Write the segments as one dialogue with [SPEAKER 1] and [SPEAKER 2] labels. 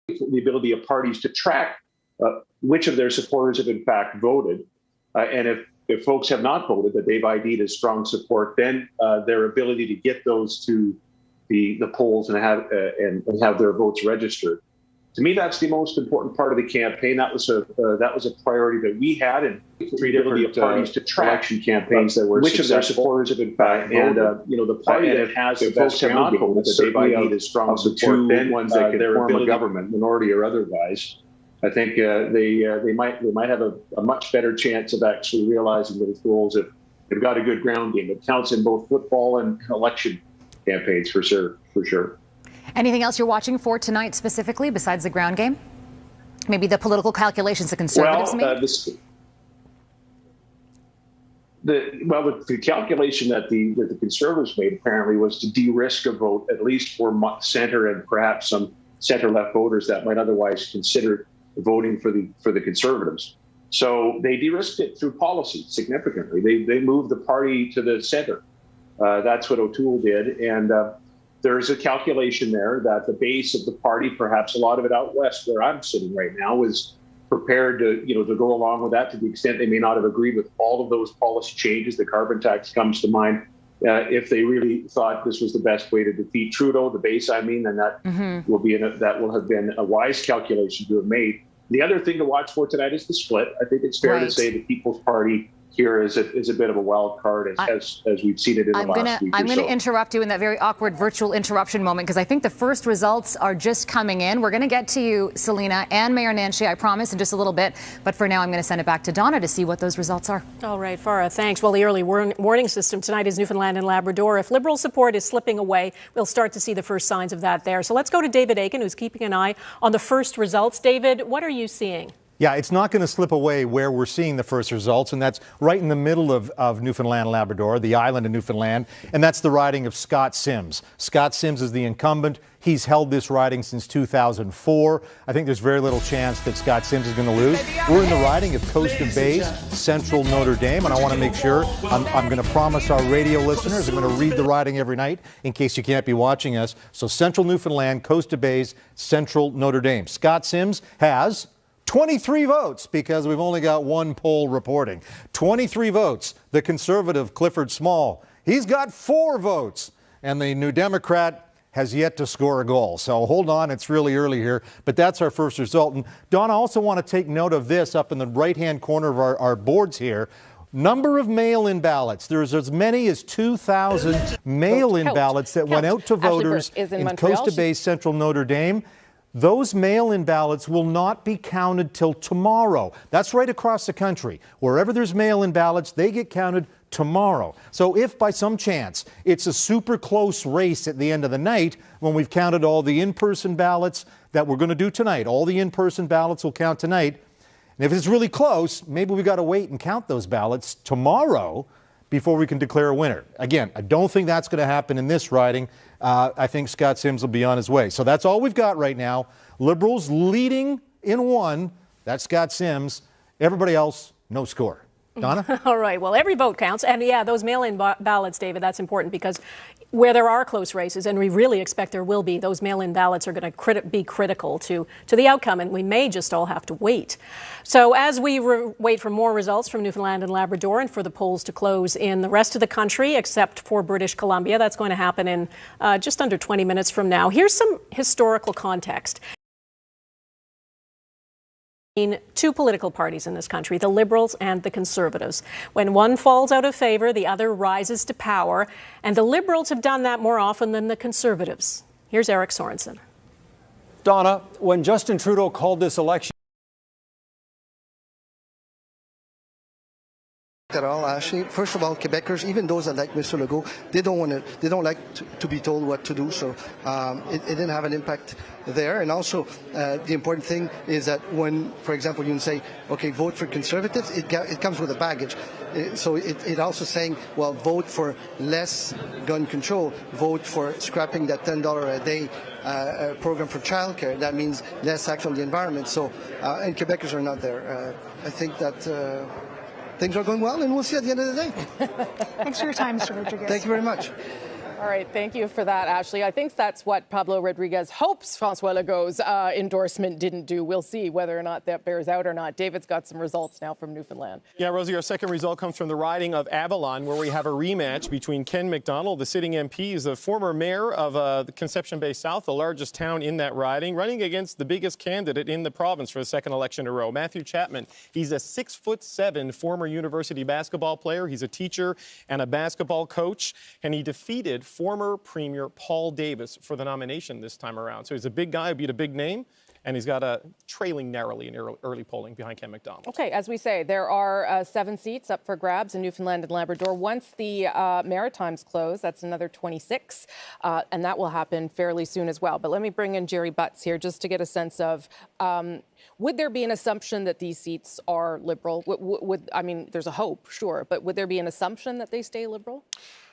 [SPEAKER 1] the ability of parties to track which of their supporters have in fact voted. And if folks have not voted, that they've ID'd as strong support, then their ability to get those to the polls and have their votes registered. To me, that's the most important part of the campaign. That was a priority that we had, and three different parties to track election campaigns that were which of their supporters have in fact voted. And the party that has the best ground game that they've ID'd as strong support, then ones that can form a government, minority or otherwise. I think they might have a much better chance of actually realizing those goals if they've got a good ground game. It counts in both football and election campaigns for sure.
[SPEAKER 2] Anything else you're watching for tonight specifically besides the ground game? Maybe the political calculations the Conservatives made? The calculation that the Conservatives made apparently was to de-risk a vote, at least for centre and perhaps some centre-left voters that might otherwise consider voting for the Conservatives. So they de-risked it through policy significantly. They moved the party to the centre. That's what O'Toole did, and there's a calculation there that the base of the party, perhaps a lot of it out west where I'm sitting right now, was prepared to go along with that to the extent they may not have agreed with all of those policy changes. The carbon tax comes to mind. If they really thought this was the best way to defeat Trudeau, the base, I mean, then that will have been a wise calculation to have made. The other thing to watch for tonight is the split. I think it's fair to say the People's Party here is a bit of a wild card as we've seen it in the last week. I'm going to interrupt you in that very awkward virtual interruption moment because I think the first results are just coming in. We're going to get to you, Selena, and Mayor Nenshi, I promise, in just a little bit. But for now, I'm going to send it back to Donna to see what those results are.
[SPEAKER 3] All right, Farah, thanks. Well, the early warning system tonight is Newfoundland and Labrador. If Liberal support is slipping away, we'll start to see the first signs of that there. So let's go to David Aiken, who's keeping an eye on the first results. David, what are you seeing?
[SPEAKER 4] Yeah, it's not going to slip away where we're seeing the first results, and that's right in the middle of Newfoundland and Labrador, the island of Newfoundland, and that's the riding of Scott Simms. Scott Simms is the incumbent. He's held this riding since 2004. I think there's very little chance that Scott Simms is going to lose. We're in the riding of Coast of Bays, Central Notre Dame, and I want to make sure, I'm going to promise our radio listeners, I'm going to read the riding every night in case you can't be watching us. So Central Newfoundland, Coast of Bays, Central Notre Dame. Scott Simms has 23 votes because we've only got one poll reporting. 23 votes. The Conservative, Clifford Small, he's got 4 votes. And the New Democrat has yet to score a goal. So hold on, it's really early here. But that's our first result. And Don, I also want to take note of this up in the right-hand corner of our boards here. Number of mail-in ballots. There's as many as 2,000 mail-in ballots that went out to voters in Coast of Bay, Central Notre Dame. Those mail-in ballots will not be counted till tomorrow. That's right across the country. Wherever there's mail-in ballots, they get counted tomorrow. So if by some chance it's a super close race at the end of the night, when we've counted all the in-person ballots that we're going to do tonight, all the in-person ballots will count tonight. And if it's really close, maybe we got to wait and count those ballots tomorrow before we can declare a winner. Again, I don't think that's going to happen in this riding. I think Scott Simms will be on his way. So that's all we've got right now. Liberals leading in one. That's Scott Simms. Everybody else, no score. Donna?
[SPEAKER 3] All right. Well, every vote counts. And yeah, those mail-in ballots, David, that's important because where there are close races, and we really expect there will be, those mail-in ballots are going to be critical to the outcome, and we may just all have to wait. So as we wait for more results from Newfoundland and Labrador and for the polls to close in the rest of the country, except for British Columbia, that's going to happen in just under 20 minutes from now. Here's some historical context. Two political parties in this country, the Liberals and the Conservatives. When one falls out of favor, the other rises to power, and the Liberals have done that more often than the Conservatives. Here's Eric Sorensen.
[SPEAKER 5] Donna, when Justin Trudeau called this election
[SPEAKER 6] at all, Ashley. First of all, Quebecers, even those that like Mr. Legault, they don't like to be told what to do. So it didn't have an impact there. And also, the important thing is that when, for example, you can say, okay, vote for Conservatives, it comes with a baggage. So it also saying, well, vote for less gun control, vote for scrapping that $10 a day program for childcare. That means less action on the environment. So, and Quebecers are not there. I think that things are going well, and we'll see at the end of the day.
[SPEAKER 7] Thanks for your time, Mr. Rodriguez.
[SPEAKER 6] Thank you very much.
[SPEAKER 7] All right, thank you for that, Ashley. I think that's what Pablo Rodriguez hopes Francois Legault's endorsement didn't do. We'll see whether or not that bears out or not. David's got some results now from Newfoundland.
[SPEAKER 8] Yeah, Rosie, our second result comes from the riding of Avalon, where we have a rematch between Ken McDonald, the sitting MP, is the former mayor of the Conception Bay South, the largest town in that riding, running against the biggest candidate in the province for the second election in a row, Matthew Chapman. He's a 6'7" former university basketball player. He's a teacher and a basketball coach, and he defeated former Premier Paul Davis for the nomination this time around. So he's a big guy, beat a big name, and he's got a trailing narrowly in early polling behind Ken McDonald.
[SPEAKER 7] Okay, as we say, there are 7 seats up for grabs in Newfoundland and Labrador. Once the Maritimes close, that's another 26, and that will happen fairly soon as well. But let me bring in Jerry Butts here just to get a sense of, would there be an assumption that these seats are Liberal? I mean, there's a hope, sure, but would there be an assumption that they stay Liberal?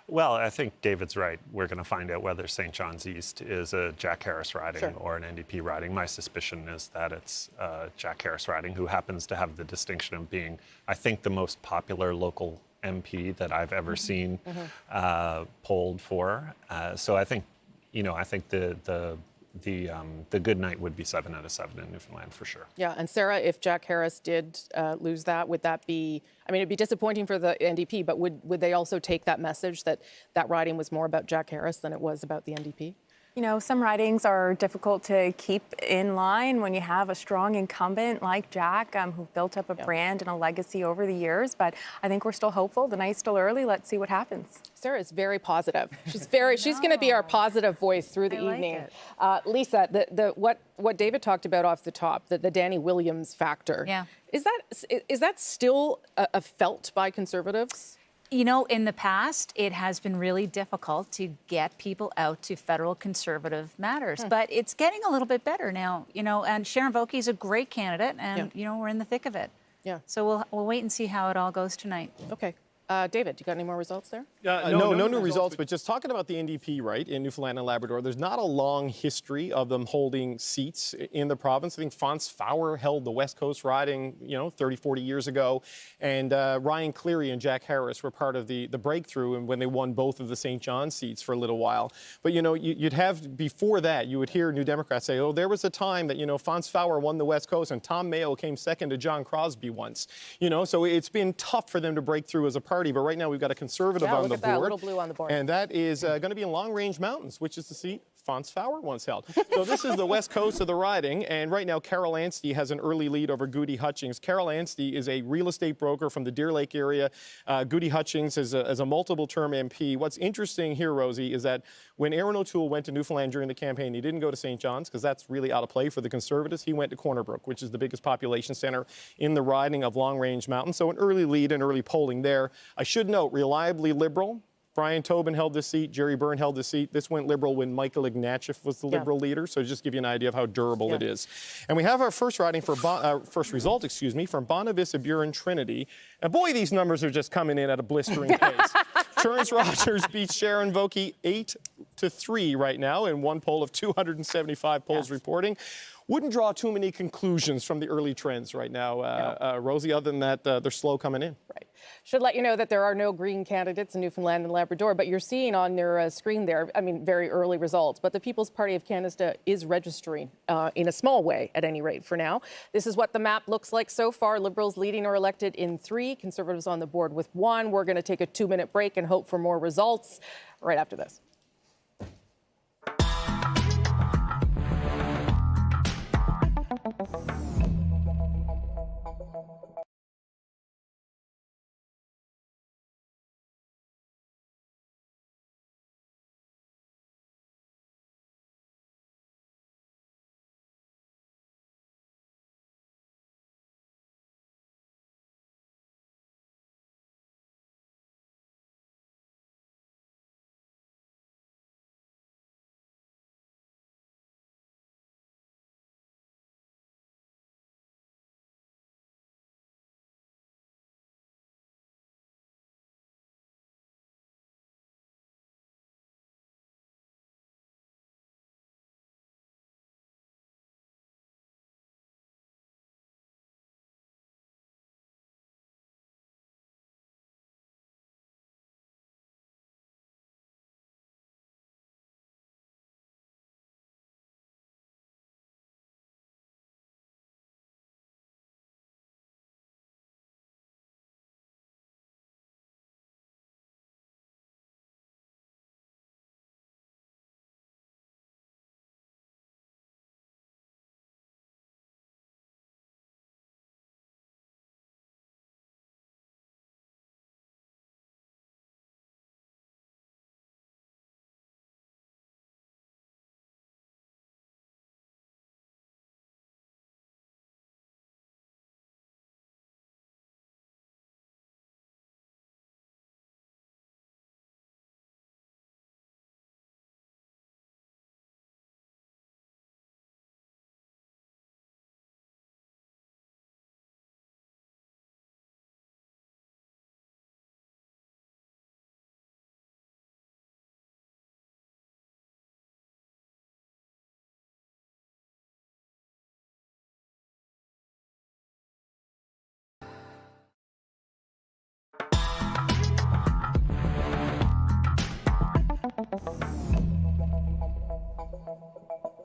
[SPEAKER 9] Well, I think David's right. We're going to find out whether St. John's East is a Jack Harris riding or an NDP riding. My suspicion is that it's Jack Harris riding, who happens to have the distinction of being, I think, the most popular local MP that I've ever seen polled for. So I think, I think the good night would be 7 out of 7 in Newfoundland for sure.
[SPEAKER 7] Yeah, and Sarah, if Jack Harris did lose that, would that be, I mean, it'd be disappointing for the NDP, but would they also take that message that that riding was more about Jack Harris than it was about the NDP?
[SPEAKER 10] You know, some ridings are difficult to keep in line when you have a strong incumbent like Jack, who built up a brand and a legacy over the years. But I think we're still hopeful. The night's still early. Let's see what happens.
[SPEAKER 7] Sarah is very positive. She's going to be our positive voice through the evening. Lisa, what David talked about off the top, the Danny Williams factor.
[SPEAKER 11] Yeah.
[SPEAKER 7] Is that still felt by Conservatives?
[SPEAKER 11] You know, in the past, it has been really difficult to get people out to federal Conservative matters, but it's getting a little bit better now, and Sharon Vokey is a great candidate, and, we're in the thick of it.
[SPEAKER 7] Yeah.
[SPEAKER 11] So we'll wait and see how it all goes tonight.
[SPEAKER 7] Okay. David, you got any more results there?
[SPEAKER 8] No new results, but just talking about the NDP, right, in Newfoundland and Labrador, there's not a long history of them holding seats in the province. I think Fons Fowler held the West Coast riding, 30, 40 years ago, and Ryan Cleary and Jack Harris were part of the breakthrough and when they won both of the St. John seats for a little while. But, you'd have, before that, you would hear New Democrats say, oh, there was a time that, Fons Fowler won the West Coast and Tom Mayo came second to John Crosby once. So it's been tough for them to break through as a party, but right now we've got a Conservative on the board.
[SPEAKER 7] That little blue on the board.
[SPEAKER 8] And that is going to be in Long Range Mountains, which is the seat Fons Fowler once held. So this is the west coast of the riding, and right now Carol Anstey has an early lead over Goody Hutchings. Carol Anstey is a real estate broker from the Deer Lake area. Goody Hutchings is a multiple-term MP. What's interesting here, Rosie, is that when Aaron O'Toole went to Newfoundland during the campaign, he didn't go to St. John's because that's really out of play for the Conservatives. He went to Corner Brook, which is the biggest population center in the riding of Long Range Mountains. So an early lead and early polling there. I should note, reliably Liberal. Brian Tobin held this seat. Jerry Byrne held this seat. This went Liberal when Michael Ignatieff was the Liberal leader. So just give you an idea of how durable it is. And we have our first riding for first result, from Bonavista Buren Trinity. And boy, these numbers are just coming in at a blistering pace. Terrence Rogers beats Sharon Vokey 8-3 right now in one poll of 275 polls reporting. Wouldn't draw too many conclusions from the early trends right now, Rosie, other than that they're slow coming in.
[SPEAKER 7] Right. Should let you know that there are no Green candidates in Newfoundland and Labrador, but you're seeing on your screen there, very early results. But the People's Party of Canada is registering in a small way, at any rate, for now. This is what the map looks like so far. Liberals leading or elected in 3, Conservatives on the board with 1. We're going to take a 2-minute break and hope for more results right after this.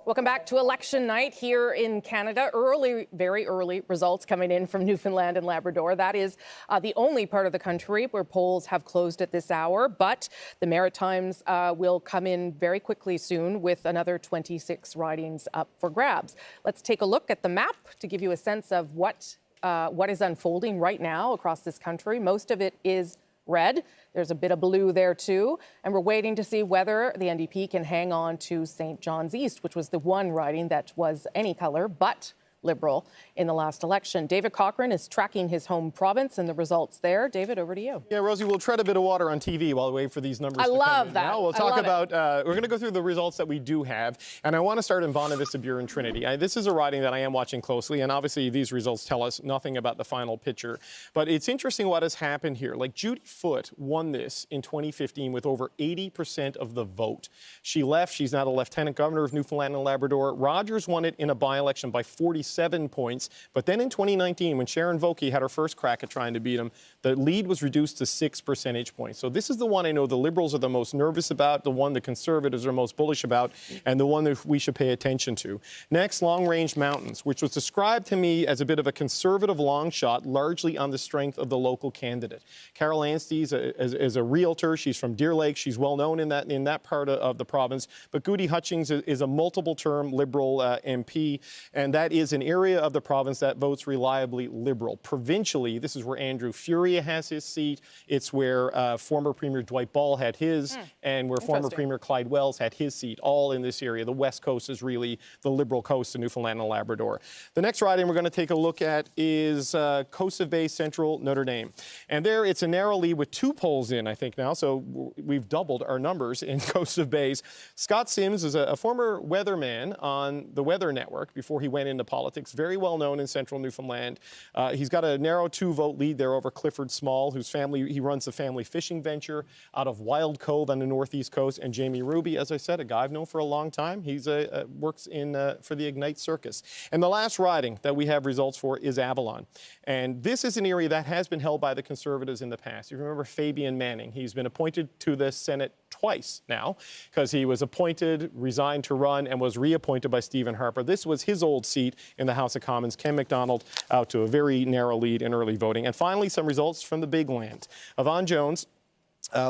[SPEAKER 7] Welcome back to election night here in Canada. Early, very early results coming in from Newfoundland and Labrador. That is the only part of the country where polls have closed at this hour, but the Maritimes will come in very quickly soon with another 26 ridings up for grabs. Let's take a look at the map to give you a sense of what is unfolding right now across this country. Most of it is red. There's a bit of blue there too. And we're waiting to see whether the NDP can hang on to St. John's East, which was the one riding that was any color but Liberal in the last election. David Cochrane is tracking his home province and the results there. David, over to you.
[SPEAKER 8] Yeah, Rosie, we'll tread a bit of water on TV while we wait for these numbers to come in.
[SPEAKER 7] I love that.
[SPEAKER 8] Now we'll talk about, we're going to go through the results that we do have. And I want to start in Bonavista, Burin, Trinity. This is a riding that I am watching closely. And obviously these results tell us nothing about the final picture. But it's interesting what has happened here. Like Judy Foote won this in 2015 with over 80% of the vote. She left. She's now the Lieutenant Governor of Newfoundland and Labrador. Rogers won it in a by-election by 47 points. But then in 2019, when Sharon Vokey had her first crack at trying to beat him, the lead was reduced to 6 percentage points. So this is the one I know the Liberals are the most nervous about, the one the Conservatives are most bullish about, and the one that we should pay attention to. Next, Long Range Mountains, which was described to me as a bit of a conservative long shot, largely on the strength of the local candidate. Carol Anstey is a realtor. She's from Deer Lake. She's well known in that part of the province. But Goody Hutchings is a multiple-term Liberal MP, and that is an area of the province that votes reliably Liberal. Provincially, this is where Andrew Furia has his seat. It's where former Premier Dwight Ball had his, and where former Premier Clyde Wells had his seat, all in this area. The West Coast is really the Liberal coast of Newfoundland and Labrador. The next riding we're going to take a look at is Coast of Bay Central Notre Dame. And there it's a narrow lead with 2 polls in, I think now, so we've doubled our numbers in Coast of Bays. Scott Sims is a former weatherman on the Weather Network before he went into politics, very well known in central Newfoundland. He's got a narrow 2-vote lead there over Clifford Small, whose family, he runs the family fishing venture out of Wild Cove on the northeast coast. And Jamie Ruby, as I said, a guy I've known for a long time. He's works for the Ignite Circus. And the last riding that we have results for is Avalon. And this is an area that has been held by the Conservatives in the past. You remember Fabian Manning. He's been appointed to the Senate twice now because he was appointed, resigned to run, and was reappointed by Stephen Harper. This was his old seat in the House of Commons. Ken McDonald out to a very narrow lead in early voting. And finally, some results from the big land. Yvonne Jones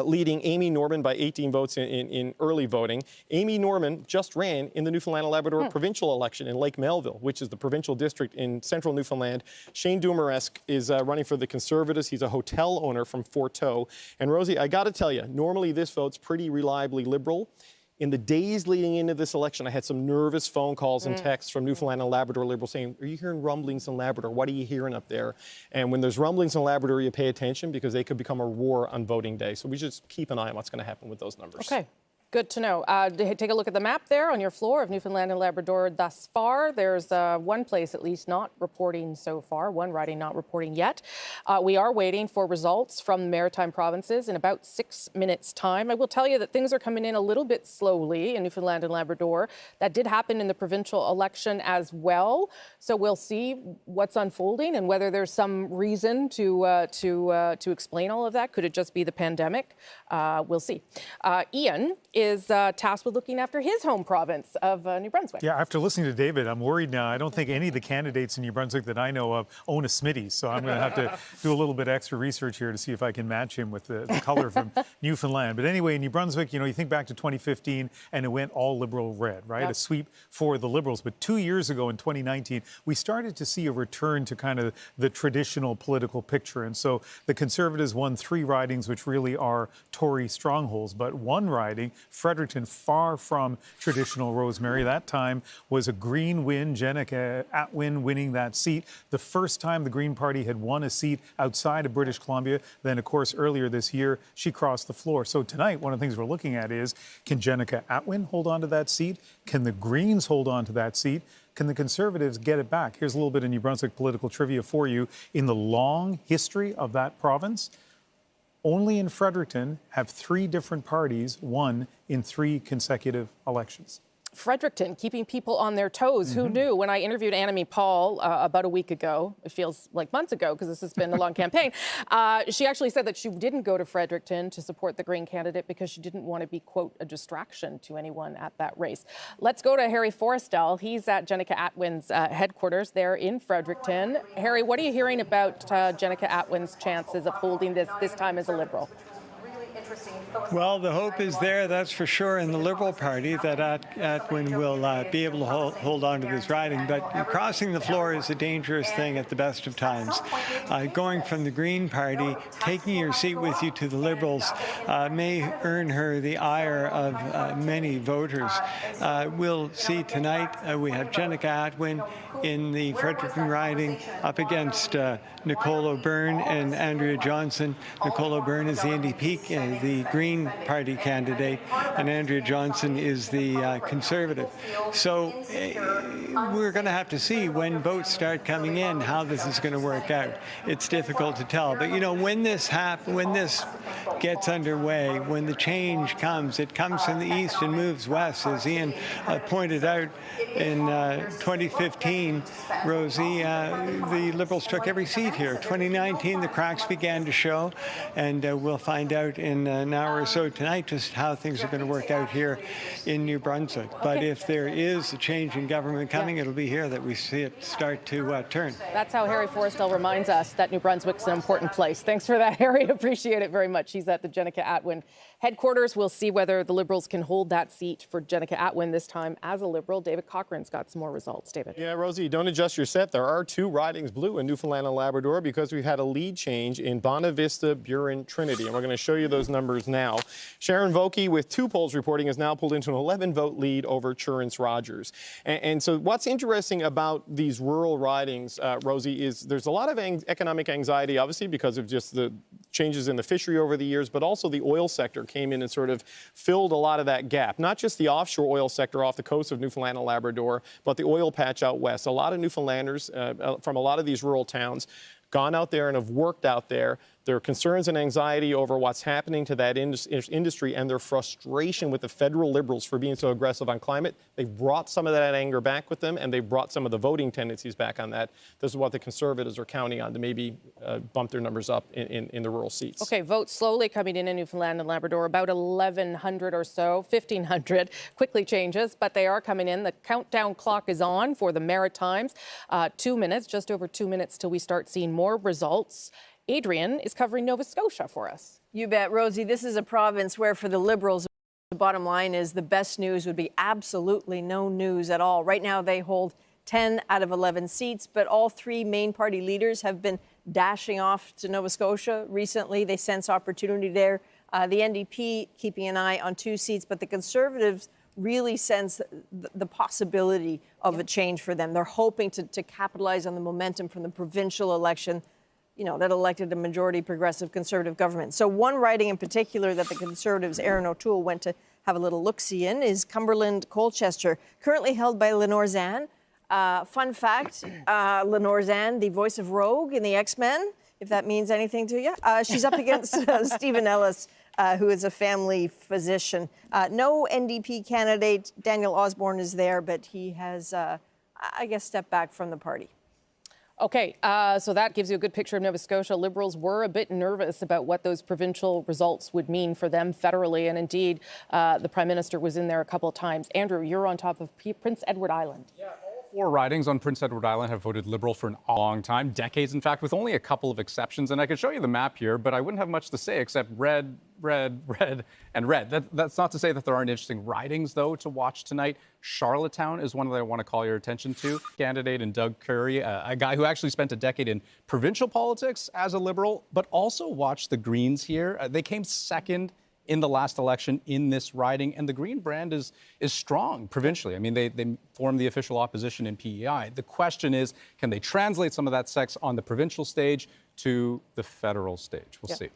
[SPEAKER 8] leading Amy Norman by 18 votes in early voting. Amy Norman just ran in the Newfoundland and Labrador provincial election in Lake Melville, which is the provincial district in central Newfoundland. Shane Dumaresque is running for the Conservatives. He's a hotel owner from Fort Tow. And Rosie, I got to tell you, normally this vote's pretty reliably Liberal. In the days leading into this election, I had some nervous phone calls and texts from Newfoundland and Labrador Liberals saying, are you hearing rumblings in Labrador? What are you hearing up there? And when there's rumblings in Labrador, you pay attention because they could become a war on voting day. So we just keep an eye on what's going to happen with those numbers. Okay.
[SPEAKER 7] Good to know. Take a look at the map there on your floor of Newfoundland and Labrador thus far. There's one place at least not reporting so far, one riding not reporting yet. We are waiting for results from the Maritime provinces in about 6 minutes' time. I will tell you that things are coming in a little bit slowly in Newfoundland and Labrador. That did happen in the provincial election as well. So we'll see what's unfolding and whether there's some reason to explain all of that. Could it just be the pandemic? We'll see. Ian is tasked with looking after his home province of New Brunswick.
[SPEAKER 12] Yeah, after listening to David, I'm worried now. I don't think any of the candidates in New Brunswick that I know of own a Smitty, so I'm going to have to do a little bit extra research here to see if I can match him with the color from Newfoundland. But anyway, in New Brunswick, you think back to 2015, and it went all Liberal red, right? Yep. A sweep for the Liberals. But 2 years ago in 2019, we started to see a return to kind of the traditional political picture. And so the Conservatives won 3 ridings, which really are Tory strongholds, but one riding, Fredericton, far from traditional Rosemary. That time was a Green win, Jenica Atwin winning that seat. The first time the Green Party had won a seat outside of British Columbia. Then, of course, earlier this year, she crossed the floor. So tonight, one of the things we're looking at is, can Jenica Atwin hold on to that seat? Can the Greens hold on to that seat? Can the Conservatives get it back? Here's a little bit of New Brunswick political trivia for you. In the long history of that province, only in Fredericton have 3 different parties won in 3 consecutive elections.
[SPEAKER 7] Fredericton, keeping people on their toes. Who knew? When I interviewed Annamie Paul about a week ago, it feels like months ago because this has been a long campaign, she actually said that she didn't go to Fredericton to support the Green candidate because she didn't want to be, quote, a distraction to anyone at that race. Let's go to Harry Forrestal. He's at Jenica Atwin's headquarters there in Fredericton. Harry, what are you hearing about Jenica Atwin's chances of holding this time as a Liberal?
[SPEAKER 13] Well, the hope is there, that's for sure, in the Liberal Party that Atwin will be able to hold on to this riding. But crossing the floor is a dangerous thing at the best of times. Going from the Green Party, taking your seat with you to the Liberals may earn her the ire of many voters. We'll see tonight we have Jenica Atwin in the Fredericton riding up against Nicole O'Byrne and Andrea Johnson. Nicole O'Byrne is the NDP, the Green Party candidate, and Andrea Johnson is the Conservative. So we're going to have to see when votes start coming in how this is going to work out. It's difficult to tell, but you know, when this gets underway, when the change comes, it comes from the east and moves west, as Ian pointed out in 2015. Rosie, the Liberals took every seat here. 2019, the cracks began to show, and we'll find out in an hour or so tonight just how things are going to work out here in New Brunswick. But if there is a change in government coming, it'll be here that we see it start to turn.
[SPEAKER 7] That's how Harry Forrestal reminds us that New Brunswick's an important place. Thanks for that, Harry. Appreciate it very much. He's at the Jenica Atwin headquarters. We'll see whether the Liberals can hold that seat for Jenica Atwin this time as a Liberal. David Cochran's got some more results. David.
[SPEAKER 8] Yeah, Rosie, don't adjust your set. There are 2 ridings blue in Newfoundland and Labrador because we've had a lead change in Bonavista, Burin, Trinity. And we're going to show you those numbers now. Sharon Vokey, with 2 polls reporting, is now pulled into an 11-vote lead over Churance Rogers. And so what's interesting about these rural ridings, Rosie, is there's a lot of economic anxiety, obviously, because of just the changes in the fishery over the years, but also the oil sector came in and sort of filled a lot of that gap. Not just the offshore oil sector off the coast of Newfoundland and Labrador, but the oil patch out west. A lot of Newfoundlanders from a lot of these rural towns gone out there and have worked out there. Their concerns and anxiety over what's happening to that industry and their frustration with the federal Liberals for being so aggressive on climate, they've brought some of that anger back with them, and they've brought some of the voting tendencies back on that. This is what the Conservatives are counting on to maybe bump their numbers up in the rural seats.
[SPEAKER 7] Okay, votes slowly coming in Newfoundland and Labrador, about 1,100 or so, 1,500, quickly changes, but they are coming in. The countdown clock is on for the Maritimes. 2 minutes, just over 2 minutes till we start seeing more results. Adrian is covering Nova Scotia for us.
[SPEAKER 3] You bet, Rosie. This is a province where for the Liberals, the bottom line is the best news would be absolutely no news at all. Right now they hold 10 out of 11 seats, but all 3 main party leaders have been dashing off to Nova Scotia recently. They sense opportunity there. The NDP keeping an eye on 2 seats, but the Conservatives really sense the possibility of a change for them. They're hoping to capitalize on the momentum from the provincial election, you know, that elected a majority progressive Conservative government. So one riding in particular that the Conservatives' Aaron O'Toole went to have a little look-see in is Cumberland-Colchester, currently held by Lenore Zann. Fun fact, Lenore Zann, the voice of Rogue in the X-Men, if that means anything to you. She's up against Stephen Ellis, who is a family physician. No NDP candidate. Daniel Osborne is there, but he has, I guess, stepped back from the party.
[SPEAKER 7] Okay, so that gives you a good picture of Nova Scotia. Liberals were a bit nervous about what those provincial results would mean for them federally, and indeed, the Prime Minister was in there a couple of times. Andrew, you're on top of Prince Edward Island.
[SPEAKER 14] Yeah, all 4 ridings on Prince Edward Island have voted Liberal for a long time, decades, in fact, with only a couple of exceptions. And I could show you the map here, but I wouldn't have much to say except red, red, red, and red. That's not to say that there aren't interesting ridings, though, to watch tonight. Charlottetown is one that I want to call your attention to. Candidate in Doug Curry, a guy who actually spent a decade in provincial politics as a Liberal, but also watched the Greens here. They came second in the last election in this riding, and the Green brand is strong provincially. I mean, they formed the official opposition in PEI. The question is, can they translate some of that sex on the provincial stage to the federal stage? We'll see.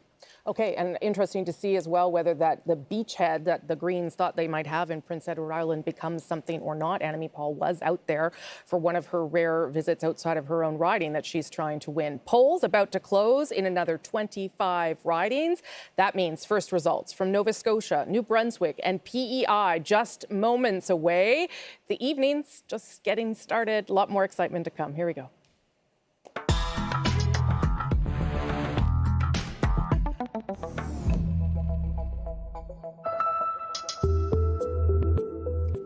[SPEAKER 7] Okay, and interesting to see as well whether that the beachhead that the Greens thought they might have in Prince Edward Island becomes something or not. Annamie Paul was out there for one of her rare visits outside of her own riding that she's trying to win. Polls about to close in another 25 ridings. That means first results from Nova Scotia, New Brunswick, and PEI just moments away. The evening's just getting started. A lot more excitement to come. Here we go.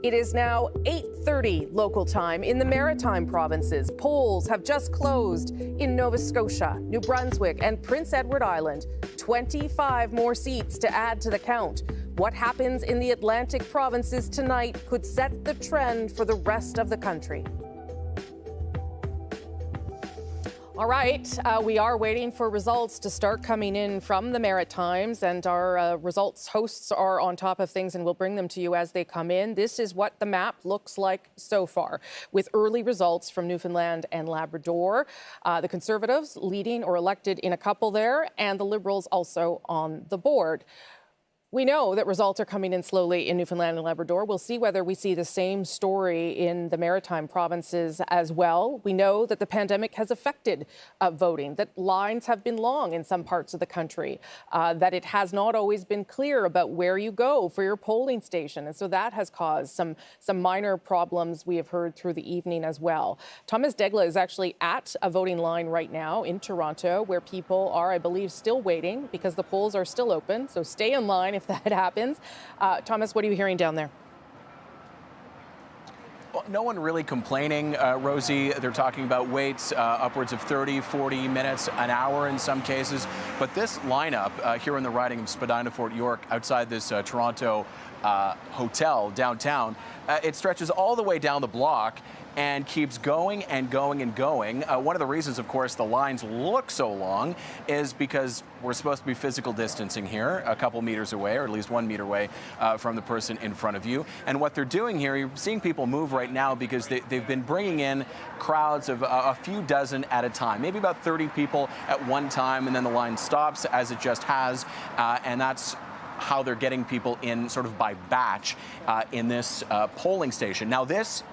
[SPEAKER 7] It is now 8:30 local time in the Maritime provinces. Polls have just closed in Nova Scotia, New Brunswick, and Prince Edward Island. 25 more seats to add to the count. What happens in the Atlantic provinces tonight could set the trend for the rest of the country. All right, we are waiting for results to start coming in from the Maritimes, and our results hosts are on top of things, and we'll bring them to you as they come in. This is what the map looks like so far, with early results from Newfoundland and Labrador. The Conservatives leading or elected in a couple there, and the Liberals also on the board. We know that results are coming in slowly in Newfoundland and Labrador. We'll see whether we see the same story in the Maritime provinces as well. We know that the pandemic has affected voting, that lines have been long in some parts of the country, that it has not always been clear about where you go for your polling station. And so that has caused some minor problems we have heard through the evening as well. Thomas Degla is actually at a voting line right now in Toronto, where people are, I believe, still waiting because the polls are still open. So stay in line if that happens. Thomas, what are you hearing down there?
[SPEAKER 15] Well, no one really complaining, Rosie. They're talking about waits upwards of 30, 40 minutes, an hour in some cases. But this lineup here in the riding of Spadina-Fort York outside this Toronto hotel downtown, it stretches all the way down the block and keeps going and going and going. One of the reasons, of course, the lines look so long is because we're supposed to be physical distancing here, a couple meters away, or at least 1 meter away from the person in front of you. And what they're doing here, you're seeing people move right now because they've been bringing in crowds of a few dozen at a time, maybe about 30 people at one time, and then the line stops, as it just has, and that's how they're getting people in sort of by batch in this polling station. Now, this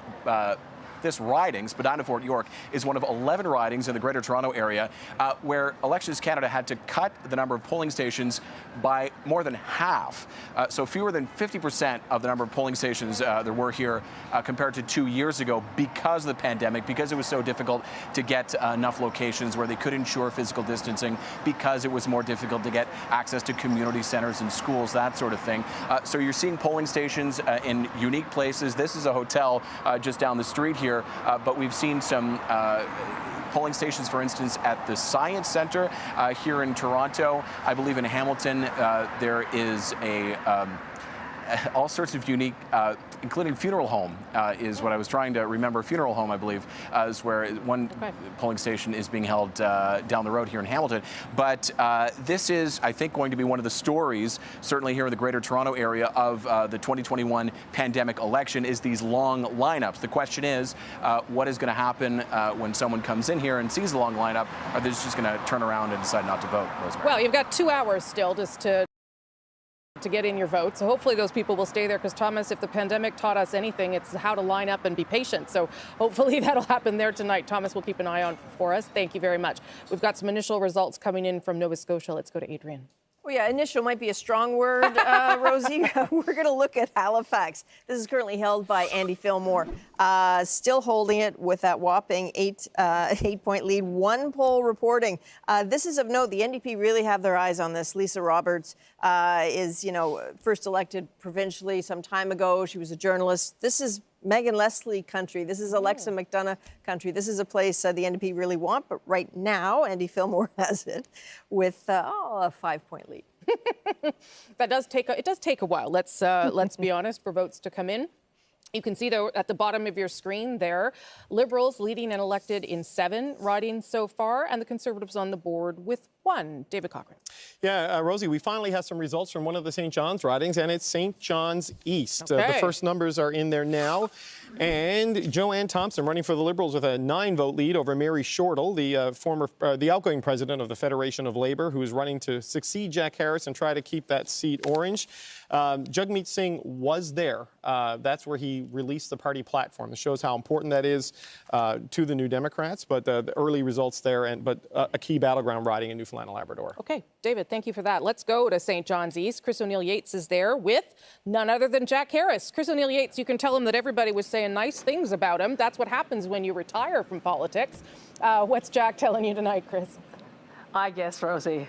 [SPEAKER 15] riding, Spadina-Fort York, is one of 11 ridings in the Greater Toronto Area where Elections Canada had to cut the number of polling stations by more than half. So fewer than 50% of the number of polling stations there were here compared to 2 years ago because of the pandemic, because it was so difficult to get enough locations where they could ensure physical distancing, because it was more difficult to get access to community centers and schools, that sort of thing. So you're seeing polling stations in unique places. This is a hotel just down the street here. But we've seen some polling stations, for instance, at the Science Centre here in Toronto. I believe in Hamilton there is all sorts of unique, including funeral home is what I was trying to remember. Funeral home, I believe, is where one polling station is being held down the road here in Hamilton. But this is, I think, going to be one of the stories, certainly here in the Greater Toronto Area, of the 2021 pandemic election, is these long lineups. The question is, what is going to happen when someone comes in here and sees a long lineup? Are they just going to turn around and decide not to vote, Rosemary?
[SPEAKER 7] Well, you've got 2 hours still just to get in your vote. So hopefully those people will stay there, because, Thomas, if the pandemic taught us anything, it's how to line up and be patient. So hopefully that'll happen there tonight. Thomas will keep an eye on for us. Thank you very much. We've got some initial results coming in from Nova Scotia. Let's go to Adrian.
[SPEAKER 16] Well, yeah, initial might be a strong word, Rosie. We're going to look at Halifax. This is currently held by Andy Fillmore, still holding it with that whopping eight-point lead. One poll reporting. This is of note. The NDP really have their eyes on this. Lisa Roberts is, first elected provincially some time ago. She was a journalist. This is Megan Leslie country. This is Alexa McDonough country. This is a place the NDP really want, but right now, Andy Fillmore has it with a 5-point lead.
[SPEAKER 7] It does take a while. Let's be honest, for votes to come in. You can see, though, at the bottom of your screen there, Liberals leading and elected in 7 ridings so far, and the Conservatives on the board with 1. David Cochran.
[SPEAKER 8] Yeah, Rosie, we finally have some results from one of the St. John's ridings, and it's St. John's East.
[SPEAKER 7] Okay.
[SPEAKER 8] The first numbers are in there now. And Joanne Thompson running for the Liberals with a 9-vote lead over Mary Shortle, the outgoing president of the Federation of Labour, who is running to succeed Jack Harris and try to keep that seat orange. Jagmeet Singh was there. That's where he released the party platform. It shows how important that is to the New Democrats, but the early results there, but a key battleground riding in Newfoundland and Labrador.
[SPEAKER 7] Okay, David, thank you for that. Let's go to St. John's East. Chris O'Neill-Yates is there with none other than Jack Harris. Chris O'Neill-Yates, you can tell him that everybody was saying nice things about him. That's what happens when you retire from politics. What's Jack telling you tonight, Chris?
[SPEAKER 17] I guess, Rosie.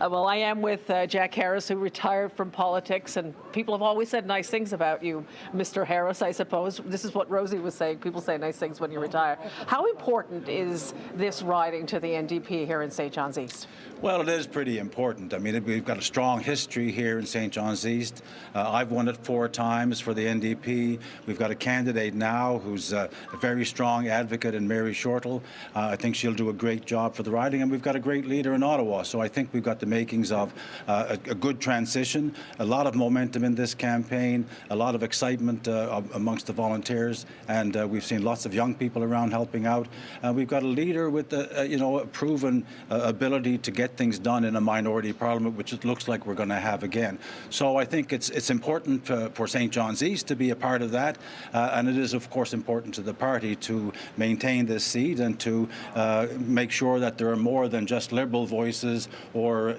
[SPEAKER 17] Well, I am with Jack Harris, who retired from politics, and people have always said nice things about you, Mr. Harris, I suppose. This is what Rosie was saying. People say nice things when you retire. How important is this riding to the NDP here in St. John's East?
[SPEAKER 18] Well, it is pretty important. I mean, we've got a strong history here in St. John's East. I've won it 4 times for the NDP. We've got a candidate now who's a very strong advocate in Mary Shortle. I think she'll do a great job for the riding, and we've got a great leader in Ottawa. So I think we've got the makings of a good transition, a lot of momentum in this campaign, a lot of excitement amongst the volunteers, and we've seen lots of young people around helping out. We've got a leader with a proven ability to get things done in a minority parliament, which it looks like we're going to have again. So I think it's important for St. John's East to be a part of that, and it is of course important to the party to maintain this seat and to make sure that there are more than just Liberal voices or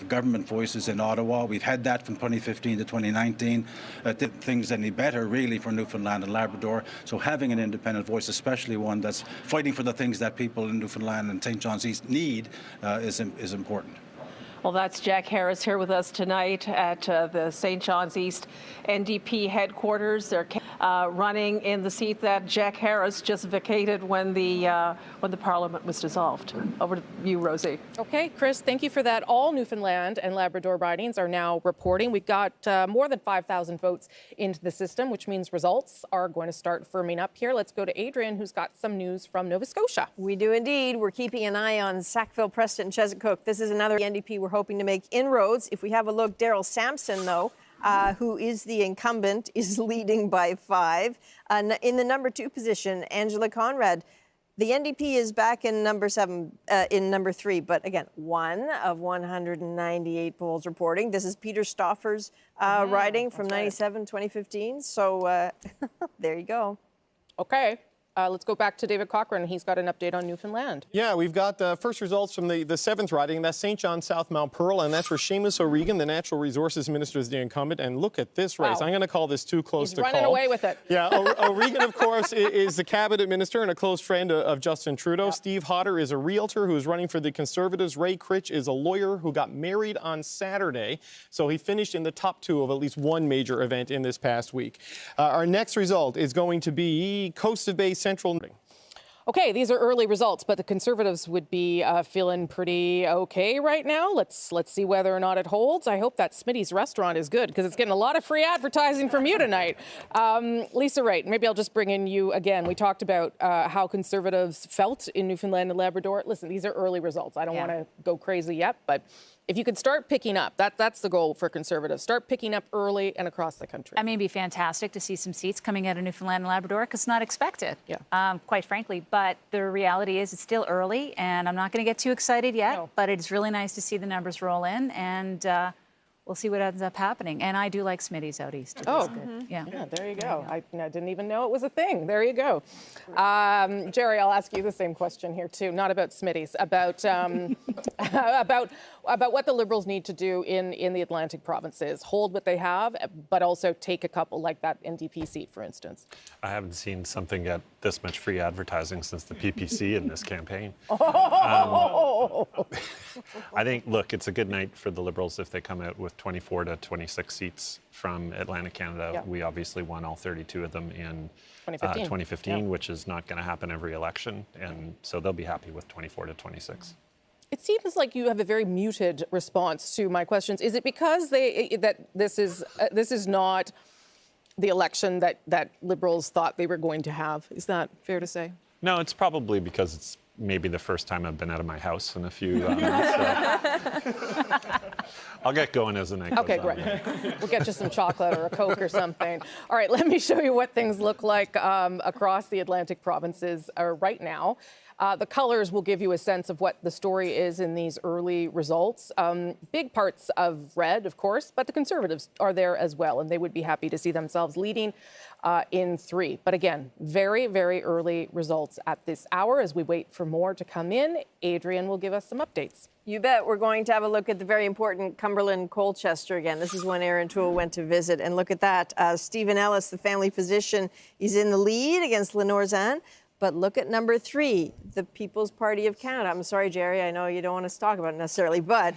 [SPEAKER 18] government voices in Ottawa. We've had that from 2015 to 2019. Didn't things any better really for Newfoundland and Labrador. So having an independent voice, especially one that's fighting for the things that people in Newfoundland and St. John's East need, is important.
[SPEAKER 17] Well, that's Jack Harris here with us tonight at the St. John's East NDP headquarters. They're running in the seat that Jack Harris just vacated when the Parliament was dissolved. Over to you, Rosie.
[SPEAKER 7] Okay, Chris, thank you for that. All Newfoundland and Labrador ridings are now reporting. We've got more than 5,000 votes into the system, which means results are going to start firming up here. Let's go to Adrian, who's got some news from Nova Scotia.
[SPEAKER 16] We do indeed. We're keeping an eye on Sackville, Preston, Chesapeake. This is another NDP we're hoping to make inroads. If we have a look, Daryl Sampson, though, who is the incumbent, is leading by 5. In the number 2 position, Angela Conrad. The NDP is back in number 3, but again, 1 of 198 polls reporting. This is Peter Stauffer's riding from 97, 2015. So there you go.
[SPEAKER 7] Okay. Let's go back to David Cochran. He's got an update on Newfoundland.
[SPEAKER 8] Yeah, we've got the first results from the 7th riding. That's St. John South Mount Pearl, and that's where Seamus O'Regan, the Natural Resources Minister, is the incumbent. And look at this race.
[SPEAKER 7] Wow.
[SPEAKER 8] I'm going to call this too close to call.
[SPEAKER 7] He's running away with it.
[SPEAKER 8] Yeah, O'Regan, of course, is the cabinet minister and a close friend of Justin Trudeau. Yep. Steve Hodder is a realtor who is running for the Conservatives. Ray Critch is a lawyer who got married on Saturday. So he finished in the top 2 of at least one major event in this past week. Our next result is going to be Coast of Bay Central.
[SPEAKER 7] Okay, these are early results, but the Conservatives would be feeling pretty okay right now. Let's see whether or not it holds. I hope that Smitty's restaurant is good because it's getting a lot of free advertising from you tonight. Lisa Wright, maybe I'll just bring in you again. We talked about how Conservatives felt in Newfoundland and Labrador. Listen, these are early results. I don't want to go crazy yet, but if you could start picking up, that's the goal for Conservatives. Start picking up early and across the country.
[SPEAKER 11] I mean, it'd be fantastic to see some seats coming out of Newfoundland and Labrador because it's not expected, quite frankly. But the reality is it's still early, and I'm not going to get too excited yet. But it's really nice to see the numbers roll in, and we'll see what ends up happening. And I do like Smitty's out east.
[SPEAKER 7] Oh,
[SPEAKER 11] good.
[SPEAKER 7] Yeah, there you go. I didn't even know it was a thing. There you go. Jerry, I'll ask you the same question here, too. Not about Smitty's, about about what the Liberals need to do in the Atlantic provinces. Hold what they have, but also take a couple, like that NDP seat, for instance.
[SPEAKER 9] I haven't seen something get this much free advertising since the PPC in this campaign. I think, look, it's a good night for the Liberals if they come out with 24 to 26 seats from Atlantic Canada. Yeah. We obviously won all 32 of them in 2015, which is not going to happen every election. And so they'll be happy with 24 to 26.
[SPEAKER 7] It seems like you have a very muted response to my questions. Is it because that this is not the election that Liberals thought they were going to have? Is that fair to say?
[SPEAKER 9] No, it's probably because it's maybe the first time I've been out of my house in a few months. So. I'll get going as the night goes on.
[SPEAKER 7] Okay, great. We'll get you some chocolate or a Coke or something. All right, let me show you what things look like across the Atlantic provinces right now. The colors will give you a sense of what the story is in these early results. Big parts of red, of course, but the Conservatives are there as well, and they would be happy to see themselves leading in 3. But again, very, very early results at this hour. As we wait for more to come in, Adrian will give us some updates.
[SPEAKER 16] You bet. We're going to have a look at the very important Cumberland Colchester again. This is when Aaron Toole went to visit. And look at that. Stephen Ellis, the family physician, he's in the lead against Lenore Zan. But look at number 3, the People's Party of Canada. I'm sorry, Jerry, I know you don't want us to talk about it necessarily, but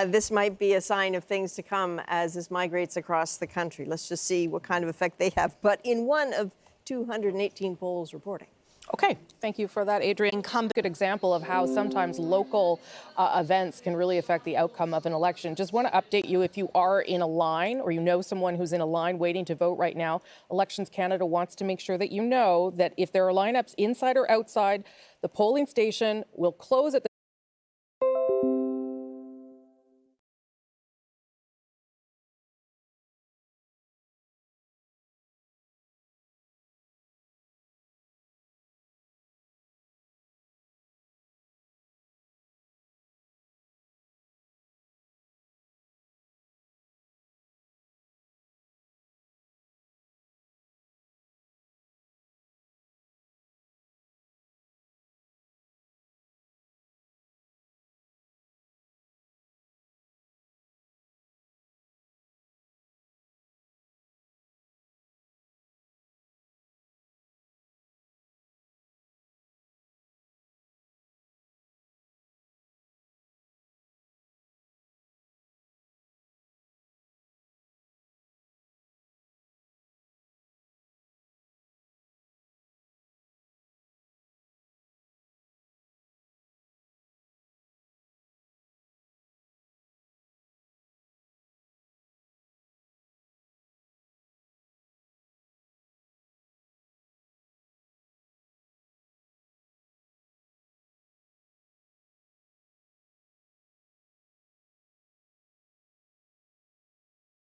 [SPEAKER 16] this might be a sign of things to come as this migrates across the country. Let's just see what kind of effect they have. But in one of 218 polls reporting.
[SPEAKER 7] Okay, thank you for that, Adrian. Good example of how sometimes local events can really affect the outcome of an election. Just want to update you, if you are in a line or you know someone who's in a line waiting to vote right now, Elections Canada wants to make sure that you know that if there are lineups inside or outside, the polling station will close at the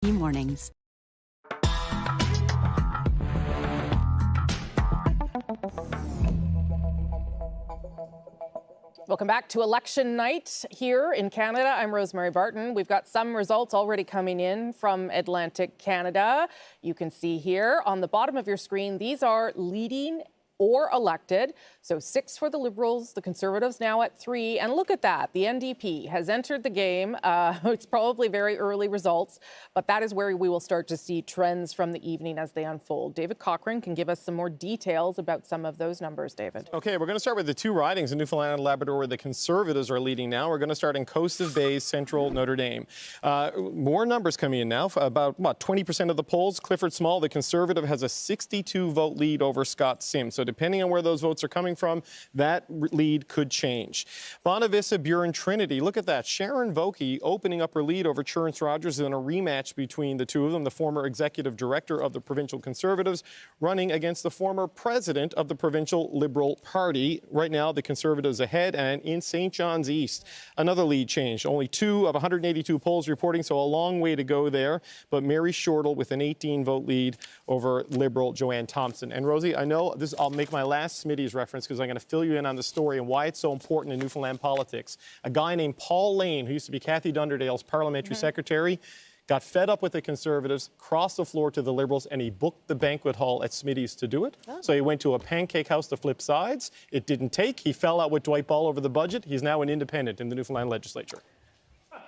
[SPEAKER 19] Mornings.
[SPEAKER 7] Welcome back to election night here in Canada. I'm Rosemary Barton. We've got some results already coming in from Atlantic Canada. You can see here on the bottom of your screen, these are leading or elected. So 6 for the Liberals, the Conservatives now at 3. And look at that, the NDP has entered the game. It's probably very early results, but that is where we will start to see trends from the evening as they unfold. David Cochrane can give us some more details about some of those numbers, David.
[SPEAKER 8] Okay, we're going to start with the 2 ridings in Newfoundland and Labrador where the Conservatives are leading now. We're going to start in Coast of Bay, Central Notre Dame. More numbers coming in now. About, 20% of the polls. Clifford Small, the Conservative, has a 62-vote lead over Scott Sims. So depending on where those votes are coming from, that lead could change. Bonavista, Buren, Trinity. Look at that. Sharon Vokey opening up her lead over Churence Rogers in a rematch between the two of them. The former executive director of the provincial Conservatives running against the former president of the provincial Liberal Party. Right now, the Conservatives ahead, and in St. John's East, another lead change. Only 2 of 182 polls reporting, so a long way to go there. But Mary Shortle with an 18-vote lead over Liberal Joanne Thompson. And Rosie, I know this. I'll make my last Smitty's reference because I'm going to fill you in on the story and why it's so important in Newfoundland politics. A guy named Paul Lane, who used to be Kathy Dunderdale's parliamentary secretary, got fed up with the Conservatives, crossed the floor to the Liberals, and he booked the banquet hall at Smitty's to do it. Oh. So he went to a pancake house to flip sides. It didn't take. He fell out with Dwight Ball over the budget. He's now an independent in the Newfoundland legislature.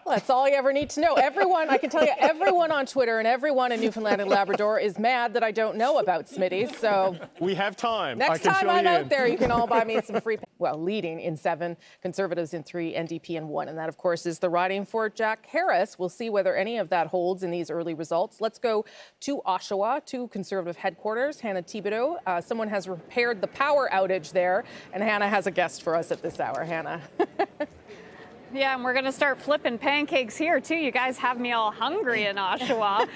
[SPEAKER 7] Well, that's all you ever need to know. Everyone, I can tell you, everyone on Twitter and everyone in Newfoundland and Labrador is mad that I don't know about Smitty's. So
[SPEAKER 8] we have time.
[SPEAKER 7] Next time I'm out there, you can all buy me some free. Well, leading in 7, Conservatives in 3, NDP in 1. And that, of course, is the riding for Jack Harris. We'll see whether any of that holds in these early results. Let's go to Oshawa, to Conservative headquarters. Hannah Thibodeau. Someone has repaired the power outage there, and Hannah has a guest for us at this hour. Hannah.
[SPEAKER 19] Yeah, and we're going to start flipping pancakes here, too. You guys have me all hungry in Oshawa.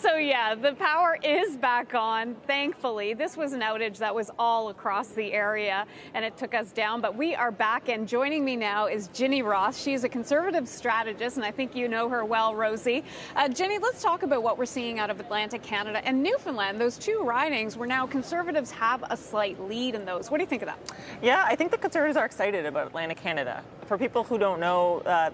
[SPEAKER 19] So, yeah, the power is back on, thankfully. This was an outage that was all across the area, and it took us down. But we are back, and joining me now is Ginny Roth. She is a conservative strategist, and I think you know her well, Rosie. Ginny, let's talk about what we're seeing out of Atlantic Canada and Newfoundland. Those two ridings where now Conservatives have a slight lead in those. What do you think of that?
[SPEAKER 20] Yeah, I think the Conservatives are excited about Atlantic Canada. For people who don't know,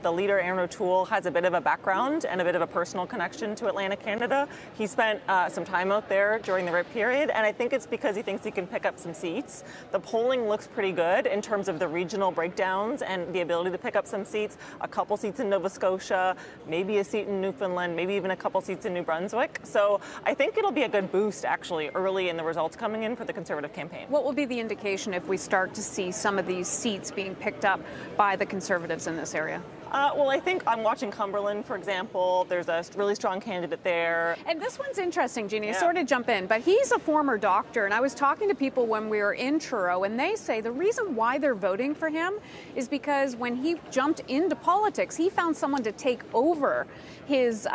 [SPEAKER 20] the leader, Aaron O'Toole, has a bit of a background and a bit of a personal connection to Atlantic Canada. He spent some time out there during the RIP period, and I think it's because he thinks he can pick up some seats. The polling looks pretty good in terms of the regional breakdowns and the ability to pick up some seats, a couple seats in Nova Scotia, maybe a seat in Newfoundland, maybe even a couple seats in New Brunswick. So I think it'll be a good boost, actually, early in the results coming in for the Conservative campaign.
[SPEAKER 19] What will be the indication if we start to see some of these seats being picked up by the Conservatives in this area?
[SPEAKER 20] Well, I think I'm watching Cumberland, for example. There's a really strong candidate there.
[SPEAKER 19] And this one's interesting, Jeannie. Yeah. Sort of jump in, but he's a former doctor, and I was talking to people when we were in Truro, and they say the reason why they're voting for him is because when he jumped into politics, he found someone to take over his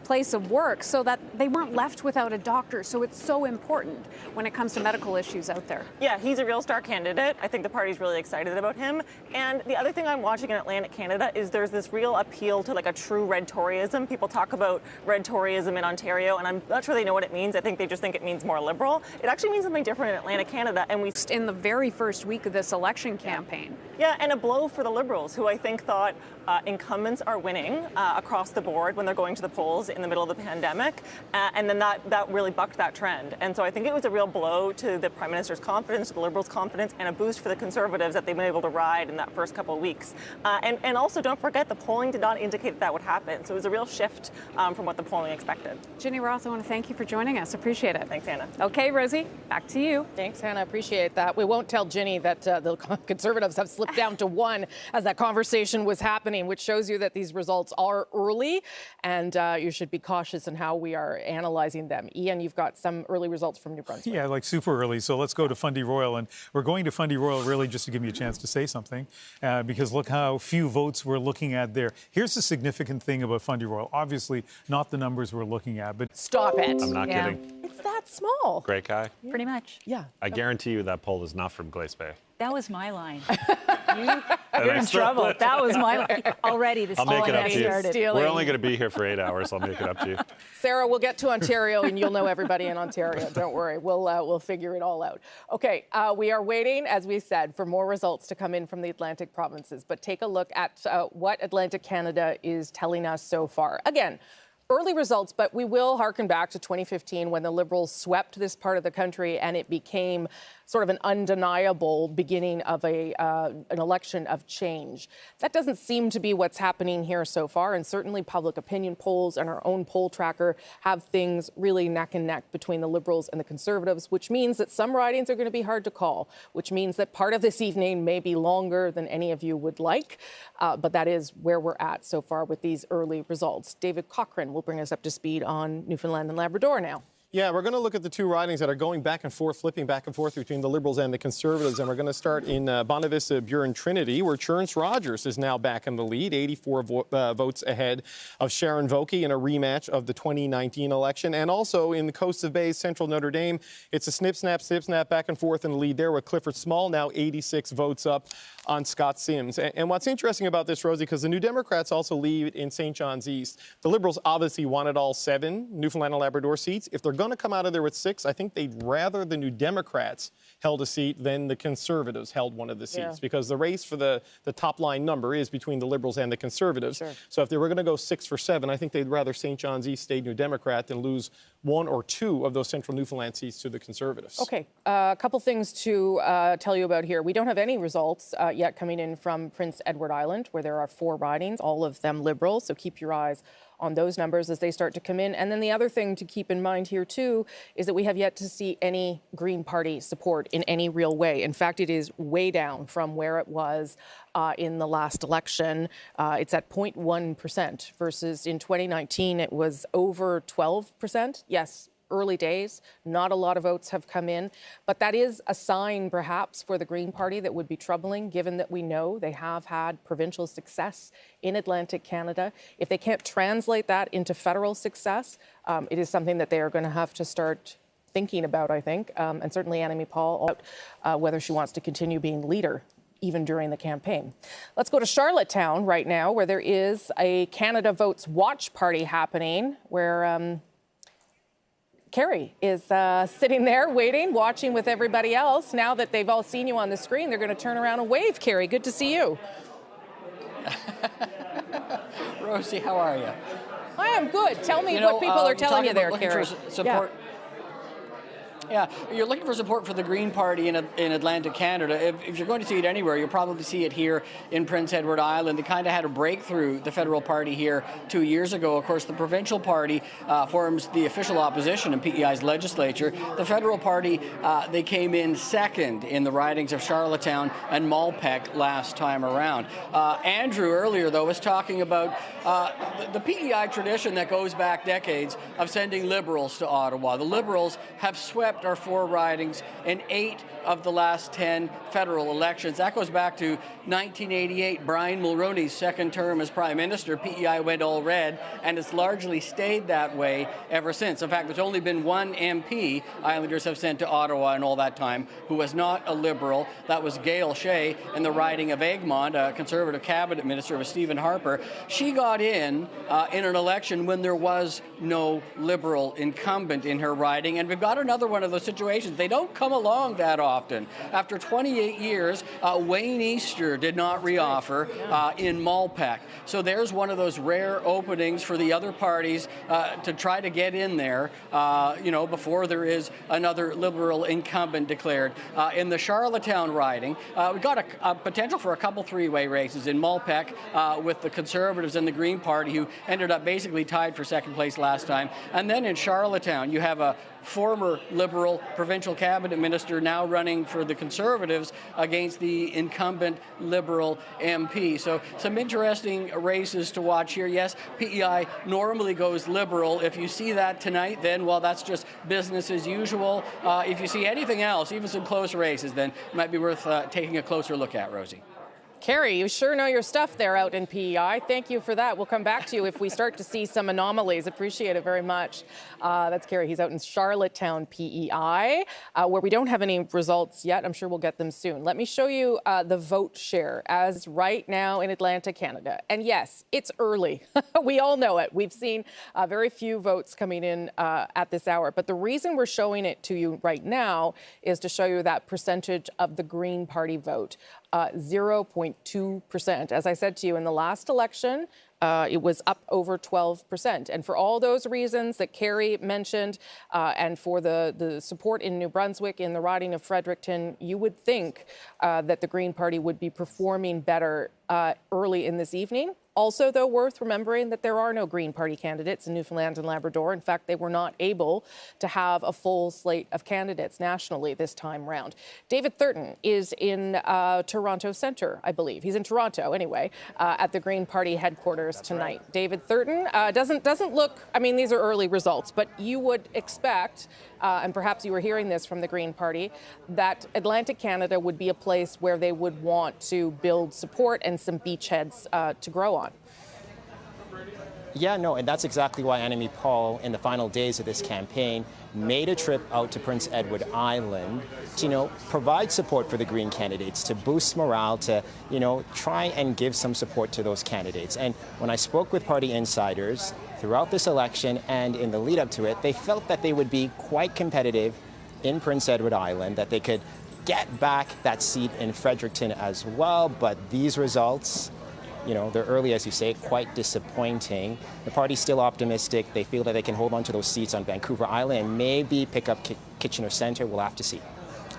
[SPEAKER 19] place of work so that they weren't left without a doctor. So it's so important when it comes to medical issues out there.
[SPEAKER 20] Yeah, he's a real star candidate. I think the party's really excited about him. And the other thing I'm watching in Atlantic Canada is there's this real appeal to like a true red Toryism. People talk about red Toryism in Ontario, and I'm not sure they know what it means. I think they just think it means more liberal. It actually means something different in Atlantic Canada. And we
[SPEAKER 19] in the very first week of this election campaign.
[SPEAKER 20] Yeah, and a blow for the Liberals, who I think thought incumbents are winning across the board when they're going to the polls in the middle of the pandemic, and then that really bucked that trend. And so I think it was a real blow to the Prime Minister's confidence, to the Liberals' confidence, and a boost for the Conservatives that they've been able to ride in that first couple of weeks. And also, don't forget, the polling did not indicate that would happen. So it was a real shift from what the polling expected.
[SPEAKER 19] Ginny Roth, I want to thank you for joining us. Appreciate it.
[SPEAKER 20] Thanks, Hannah.
[SPEAKER 19] Okay, Rosie, back to you.
[SPEAKER 7] Thanks, Hannah. Appreciate that. We won't tell Ginny that the Conservatives have slipped down to 1 as that conversation was happening, which shows you that these results are early, and you should be cautious in how we are analyzing them. Ian, you've got some early results from New Brunswick.
[SPEAKER 12] Yeah, like super early. So let's go to Fundy Royal. And we're going to Fundy Royal really just to give me a chance to say something, because look how few votes we're looking at there. Here's the significant thing about Fundy Royal. Obviously, not the numbers we're looking at, but...
[SPEAKER 7] Stop it.
[SPEAKER 9] I'm not kidding.
[SPEAKER 7] It's that small.
[SPEAKER 9] Great guy.
[SPEAKER 11] Pretty much.
[SPEAKER 7] Yeah.
[SPEAKER 9] I guarantee you that poll is not from Glace Bay.
[SPEAKER 11] That was my line. You're in trouble. That was my line. Already, this
[SPEAKER 9] I'll make it up to you. We're only going to be here for 8 hours. I'll make it up to you.
[SPEAKER 7] Sarah, we'll get to Ontario, and you'll know everybody in Ontario. Don't worry. We'll figure it all out. Okay, we are waiting, as we said, for more results to come in from the Atlantic provinces. But take a look at what Atlantic Canada is telling us so far. Again, early results, but we will harken back to 2015 when the Liberals swept this part of the country and it became sort of an undeniable beginning of an election of change. That doesn't seem to be what's happening here so far, and certainly public opinion polls and our own poll tracker have things really neck and neck between the Liberals and the Conservatives, which means that some ridings are going to be hard to call, which means that part of this evening may be longer than any of you would like, but that is where we're at so far with these early results. David Cochran will bring us up to speed on Newfoundland and Labrador now.
[SPEAKER 8] Yeah, we're going to look at the two ridings that are going back and forth, flipping back and forth between the Liberals and the Conservatives. And we're going to start in Bonavista, Buren, Trinity, where Churns Rogers is now back in the lead, 84 votes ahead of Sharon Vokey in a rematch of the 2019 election. And also in the Coast of Bay, Central Notre Dame, it's a snip, snap back and forth in the lead there with Clifford Small, now 86 votes up on Scott Sims. And what's interesting about this, Rosie, because the New Democrats also lead in St. John's East. The Liberals obviously wanted all 7 Newfoundland and Labrador seats. If they're going to come out of there with 6, I think they'd rather the New Democrats held a seat than the Conservatives held one of the seats, because the race for the top line number is between the Liberals and the Conservatives. Sure. So if they were going to go 6 for 7, I think they'd rather St. John's East stay New Democrat than lose 1 or 2 of those central Newfoundland seats to the Conservatives.
[SPEAKER 7] Okay, a couple things to tell you about here. We don't have any results yet coming in from Prince Edward Island, where there are 4 ridings, all of them Liberals, so keep your eyes on those numbers as they start to come in. And then the other thing to keep in mind here, too, is that we have yet to see any Green Party support in any real way. In fact, it is way down from where it was in the last election. It's at 0.1% versus in 2019, it was over 12%. Yes. early days. Not a lot of votes have come in, but that is a sign perhaps for the Green Party that would be troubling, given that we know they have had provincial success in Atlantic Canada. If they can't translate that into federal success, it is something that they are going to have to start thinking about, I think, and certainly Annamie Paul, whether she wants to continue being leader even during the campaign. Let's go to Charlottetown right now, where there is a Canada Votes watch party happening, where Carrie is sitting there waiting, watching with everybody else. Now that they've all seen you on the screen, they're going to turn around and wave. Carrie, good to see you.
[SPEAKER 21] Rosie, how are you?
[SPEAKER 7] I am good. Tell me what people are telling you there, Carrie.
[SPEAKER 21] Support. Yeah, you're looking for support for the Green Party in Atlantic Canada. If you're going to see it anywhere, you'll probably see it here in Prince Edward Island. They kind of had a breakthrough, the federal party here 2 years ago. Of course, the provincial party forms the official opposition in PEI's legislature. The federal party, they came in second in the ridings of Charlottetown and Malpeque last time around. Andrew earlier, though, was talking about the PEI tradition that goes back decades of sending Liberals to Ottawa. The Liberals have swept our 4 ridings in 8 of the last 10 federal elections. That goes back to 1988, Brian Mulroney's second term as Prime Minister. PEI went all red, and it's largely stayed that way ever since. In fact, there's only been one MP Islanders have sent to Ottawa in all that time who was not a Liberal. That was Gail Shea in the riding of Egmont, a Conservative cabinet minister with Stephen Harper. She got in an election when there was no Liberal incumbent in her riding, and we've got another one of those situations. They don't come along that often. After 28 years, Wayne Easter did not reoffer in Malpeque. So there's one of those rare openings for the other parties to try to get in there, before there is another Liberal incumbent declared. In the Charlottetown riding, we've got a potential for a couple three-way races in Malpeque with the Conservatives and the Green Party, who ended up basically tied for second place last time. And then in Charlottetown, you have a former Liberal provincial cabinet minister now running for the Conservatives against the incumbent Liberal MP. So some interesting races to watch here. Yes, PEI normally goes Liberal. If you see that tonight, then, well, that's just business as usual. If you see anything else, even some close races, then it might be worth taking a closer look at, Rosie.
[SPEAKER 7] Carrie, you sure know your stuff there out in PEI. Thank you for that. We'll come back to you if we start to see some anomalies. Appreciate it very much. That's Carrie. He's out in Charlottetown, PEI, where we don't have any results yet. I'm sure we'll get them soon. Let me show you the vote share as right now in Atlantic Canada. And yes, it's early. We all know it. We've seen very few votes coming in at this hour. But the reason we're showing it to you right now is to show you that percentage of the Green Party vote. 0.2%. As I said to you, in the last election, it was up over 12%. And for all those reasons that Carrie mentioned, and for the support in New Brunswick, in the riding of Fredericton, you would think that the Green Party would be performing better early in this evening. Also, though, worth remembering that there are no Green Party candidates in Newfoundland and Labrador. In fact, they were not able to have a full slate of candidates nationally this time round. David Thurton is in Toronto Centre, I believe. He's in Toronto, anyway, at the Green Party headquarters tonight. Right. David Thurton doesn't look, I mean, these are early results, but you would expect, and perhaps you were hearing this from the Green Party, that Atlantic Canada would be a place where they would want to build support and some beachheads to grow on.
[SPEAKER 22] Yeah, no, and that's exactly why Annamie Paul, in the final days of this campaign, made a trip out to Prince Edward Island to, provide support for the Green candidates, to boost morale, to, try and give some support to those candidates. And when I spoke with party insiders throughout this election and in the lead up to it, they felt that they would be quite competitive in Prince Edward Island, that they could get back that seat in Fredericton as well. But these results, they're early, as you say, quite disappointing. The party's still optimistic. They feel that they can hold on to those seats on Vancouver Island and maybe pick up Kitchener Centre. We'll have to see.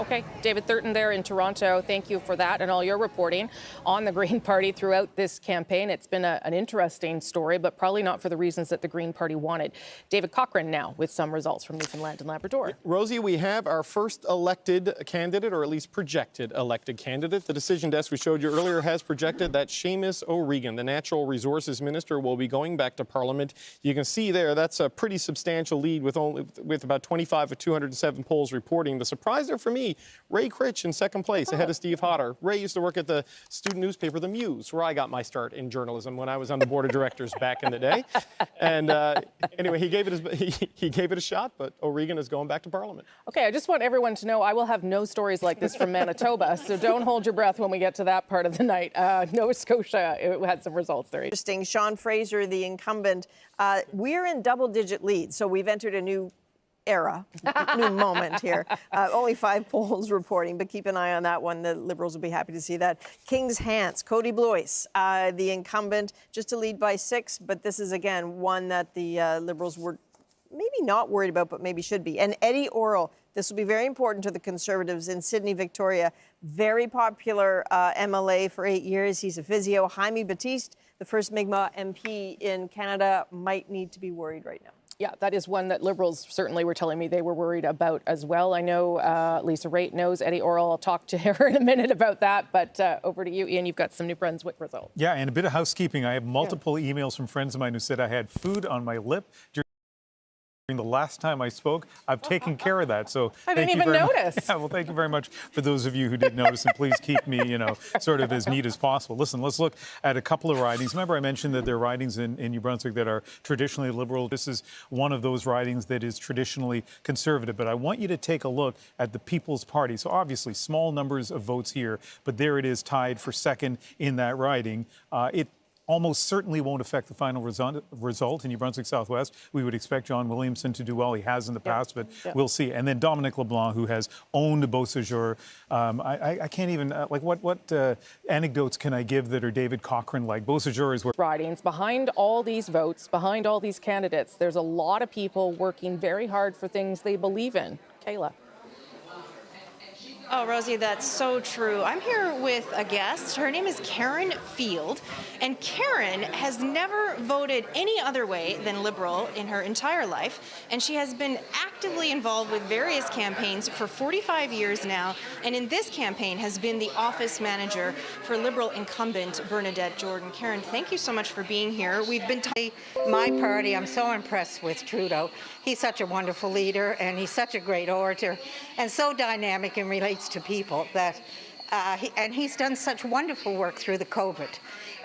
[SPEAKER 7] Okay, David Thurton there in Toronto. Thank you for that and all your reporting on the Green Party throughout this campaign. It's been an interesting story, but probably not for the reasons that the Green Party wanted. David Cochrane now with some results from Newfoundland and Labrador.
[SPEAKER 8] Rosie, we have our first elected candidate, or at least projected elected candidate. The decision desk we showed you earlier has projected that Seamus O'Regan, the Natural Resources Minister, will be going back to Parliament. You can see there that's a pretty substantial lead with about 25 of 207 polls reporting. The surprise there for me, Ray Critch in second place, ahead of Steve Hodder. Ray used to work at the student newspaper, The Muse, where I got my start in journalism when I was on the board of directors back in the day. And anyway, he gave it a shot, but O'Regan is going back to Parliament.
[SPEAKER 7] Okay, I just want everyone to know I will have no stories like this from Manitoba, so don't hold your breath when we get to that part of the night. Nova Scotia had some results there.
[SPEAKER 16] Interesting. Sean Fraser, the incumbent, we're in double-digit lead, so we've entered a new era, new moment here. Only 5 polls reporting, but keep an eye on that one. The Liberals will be happy to see that. King's Hants, Cody Blois, the incumbent, just a lead by 6, but this is, again, one that the Liberals were maybe not worried about, but maybe should be. And Eddie Orrell, this will be very important to the Conservatives in Sydney, Victoria. Very popular MLA for 8 years. He's a physio. Jaime Batiste, the first Mi'kmaq MP in Canada, might need to be worried right now.
[SPEAKER 7] Yeah, that is one that Liberals certainly were telling me they were worried about as well. I know Lisa Raitt knows Eddie Orrell. I'll talk to her in a minute about that. But over to you, Ian. You've got some New Brunswick results.
[SPEAKER 12] Yeah, and a bit of housekeeping. I have multiple emails from friends of mine who said I had food on my lip during the last time I spoke. I've taken care of that. So
[SPEAKER 7] I didn't even notice.
[SPEAKER 12] Yeah, well, thank you very much for those of you who did notice, and please keep me, sort of as neat as possible. Listen, let's look at a couple of ridings. Remember, I mentioned that there are ridings in New Brunswick that are traditionally Liberal. This is one of those ridings that is traditionally Conservative. But I want you to take a look at the People's Party. So obviously, small numbers of votes here, but there it is tied for second in that riding. It almost certainly won't affect the final result in New Brunswick Southwest. We would expect John Williamson to do well. He has in the past, but we'll see. And then Dominic LeBlanc, who has owned Beausejour. I can't even, what anecdotes can I give that are David Cochrane-like? Beausejour is where...
[SPEAKER 7] Ridings. Behind all these votes, behind all these candidates, there's a lot of people working very hard for things they believe in. Kayla.
[SPEAKER 1] Oh, Rosie, that's so true. I'm here with a guest. Her name is Karen Field, and Karen has never voted any other way than Liberal in her entire life, and she has been actively involved with various campaigns for 45 years now, and in this campaign has been the office manager for Liberal incumbent Bernadette Jordan. Karen, thank you so much for being here. We've been
[SPEAKER 2] my party, I'm so impressed with Trudeau. He's such a wonderful leader, and he's such a great orator, and so dynamic and relates to people that, and he's done such wonderful work through the COVID.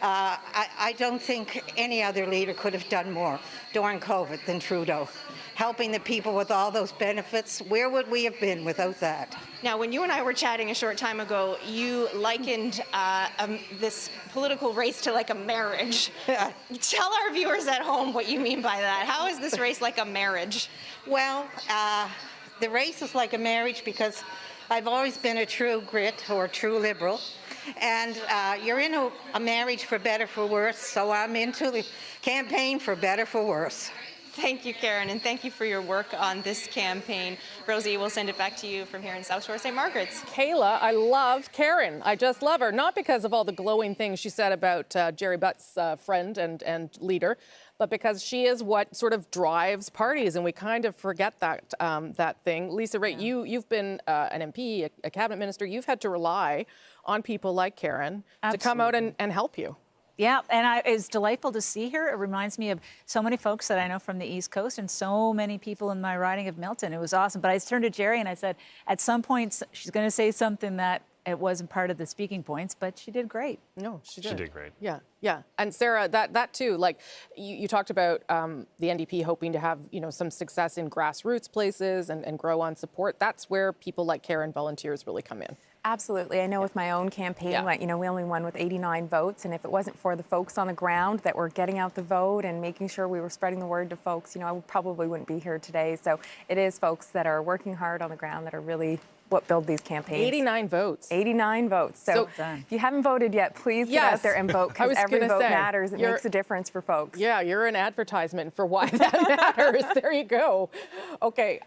[SPEAKER 2] I don't think any other leader could have done more during COVID than Trudeau. Helping the people with all those benefits, where would we have been without that?
[SPEAKER 1] Now, when you and I were chatting a short time ago, you likened this political race to like a marriage. Tell our viewers at home what you mean by that. How is this race like a marriage?
[SPEAKER 2] Well, the race is like a marriage because I've always been a true grit or a true Liberal. And you're in a marriage for better, for worse, so I'm into the campaign for better, for worse.
[SPEAKER 1] Thank you, Karen, and thank you for your work on this campaign. Rosie, we'll send it back to you from here in South Shore St. Margaret's.
[SPEAKER 7] Kayla, I love Karen. I just love her, not because of all the glowing things she said about Jerry Butt's friend and leader, but because she is what sort of drives parties, and we kind of forget that that thing. Lisa Raitt, you've been an MP, a cabinet minister. You've had to rely on people like Karen to come out and help you.
[SPEAKER 11] Yeah, and it's delightful to see her. It reminds me of so many folks that I know from the East Coast and so many people in my riding of Milton. It was awesome. But I turned to Jerry and I said, at some point, she's going to say something that it wasn't part of the speaking points, but she did great.
[SPEAKER 7] No, she did.
[SPEAKER 9] She did great.
[SPEAKER 7] Yeah, yeah. And Sarah, that too, like you talked about the NDP hoping to have, some success in grassroots places and grow on support. That's where people like Karen volunteers really come in.
[SPEAKER 10] Absolutely. I know with my own campaign, we only won with 89 votes. And if it wasn't for the folks on the ground that were getting out the vote and making sure we were spreading the word to folks, I probably wouldn't be here today. So it is folks that are working hard on the ground that are really what build these campaigns.
[SPEAKER 7] 89 votes.
[SPEAKER 10] 89 votes. So if you haven't voted yet, please get out there and vote, because every vote matters. It makes a difference for folks.
[SPEAKER 7] Yeah, you're an advertisement for why that matters. There you go. Okay,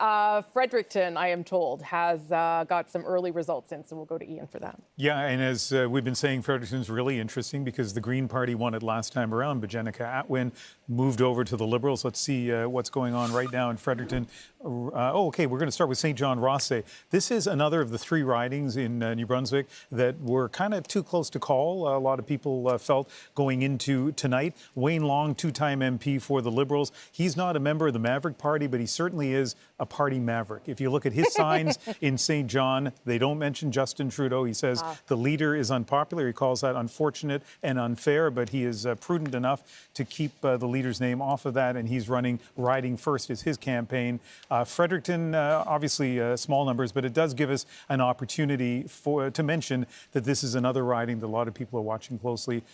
[SPEAKER 7] Fredericton, I am told, has got some early results in, so we'll go to Ian for that.
[SPEAKER 12] Yeah, and as we've been saying, Fredericton's really interesting because the Green Party won it last time around, but Jenica Atwin moved over to the Liberals. Let's see what's going on right now in Fredericton. Okay, we're going to start with St. John Rothsay. This is another of the 3 ridings in New Brunswick that were kind of too close to call. A lot of people felt going into tonight. Wayne Long, 2-time MP for the Liberals. He's not a member of the Maverick Party, but he certainly is a party maverick. If you look at his signs in St. John, they don't mention Justin Trudeau. He says the leader is unpopular. He calls that unfortunate and unfair, but he is prudent enough to keep the leader's name off of that, and he's riding first is his campaign. Fredericton, obviously small numbers, but it does give us an opportunity to mention that this is another riding that a lot of people are watching closely.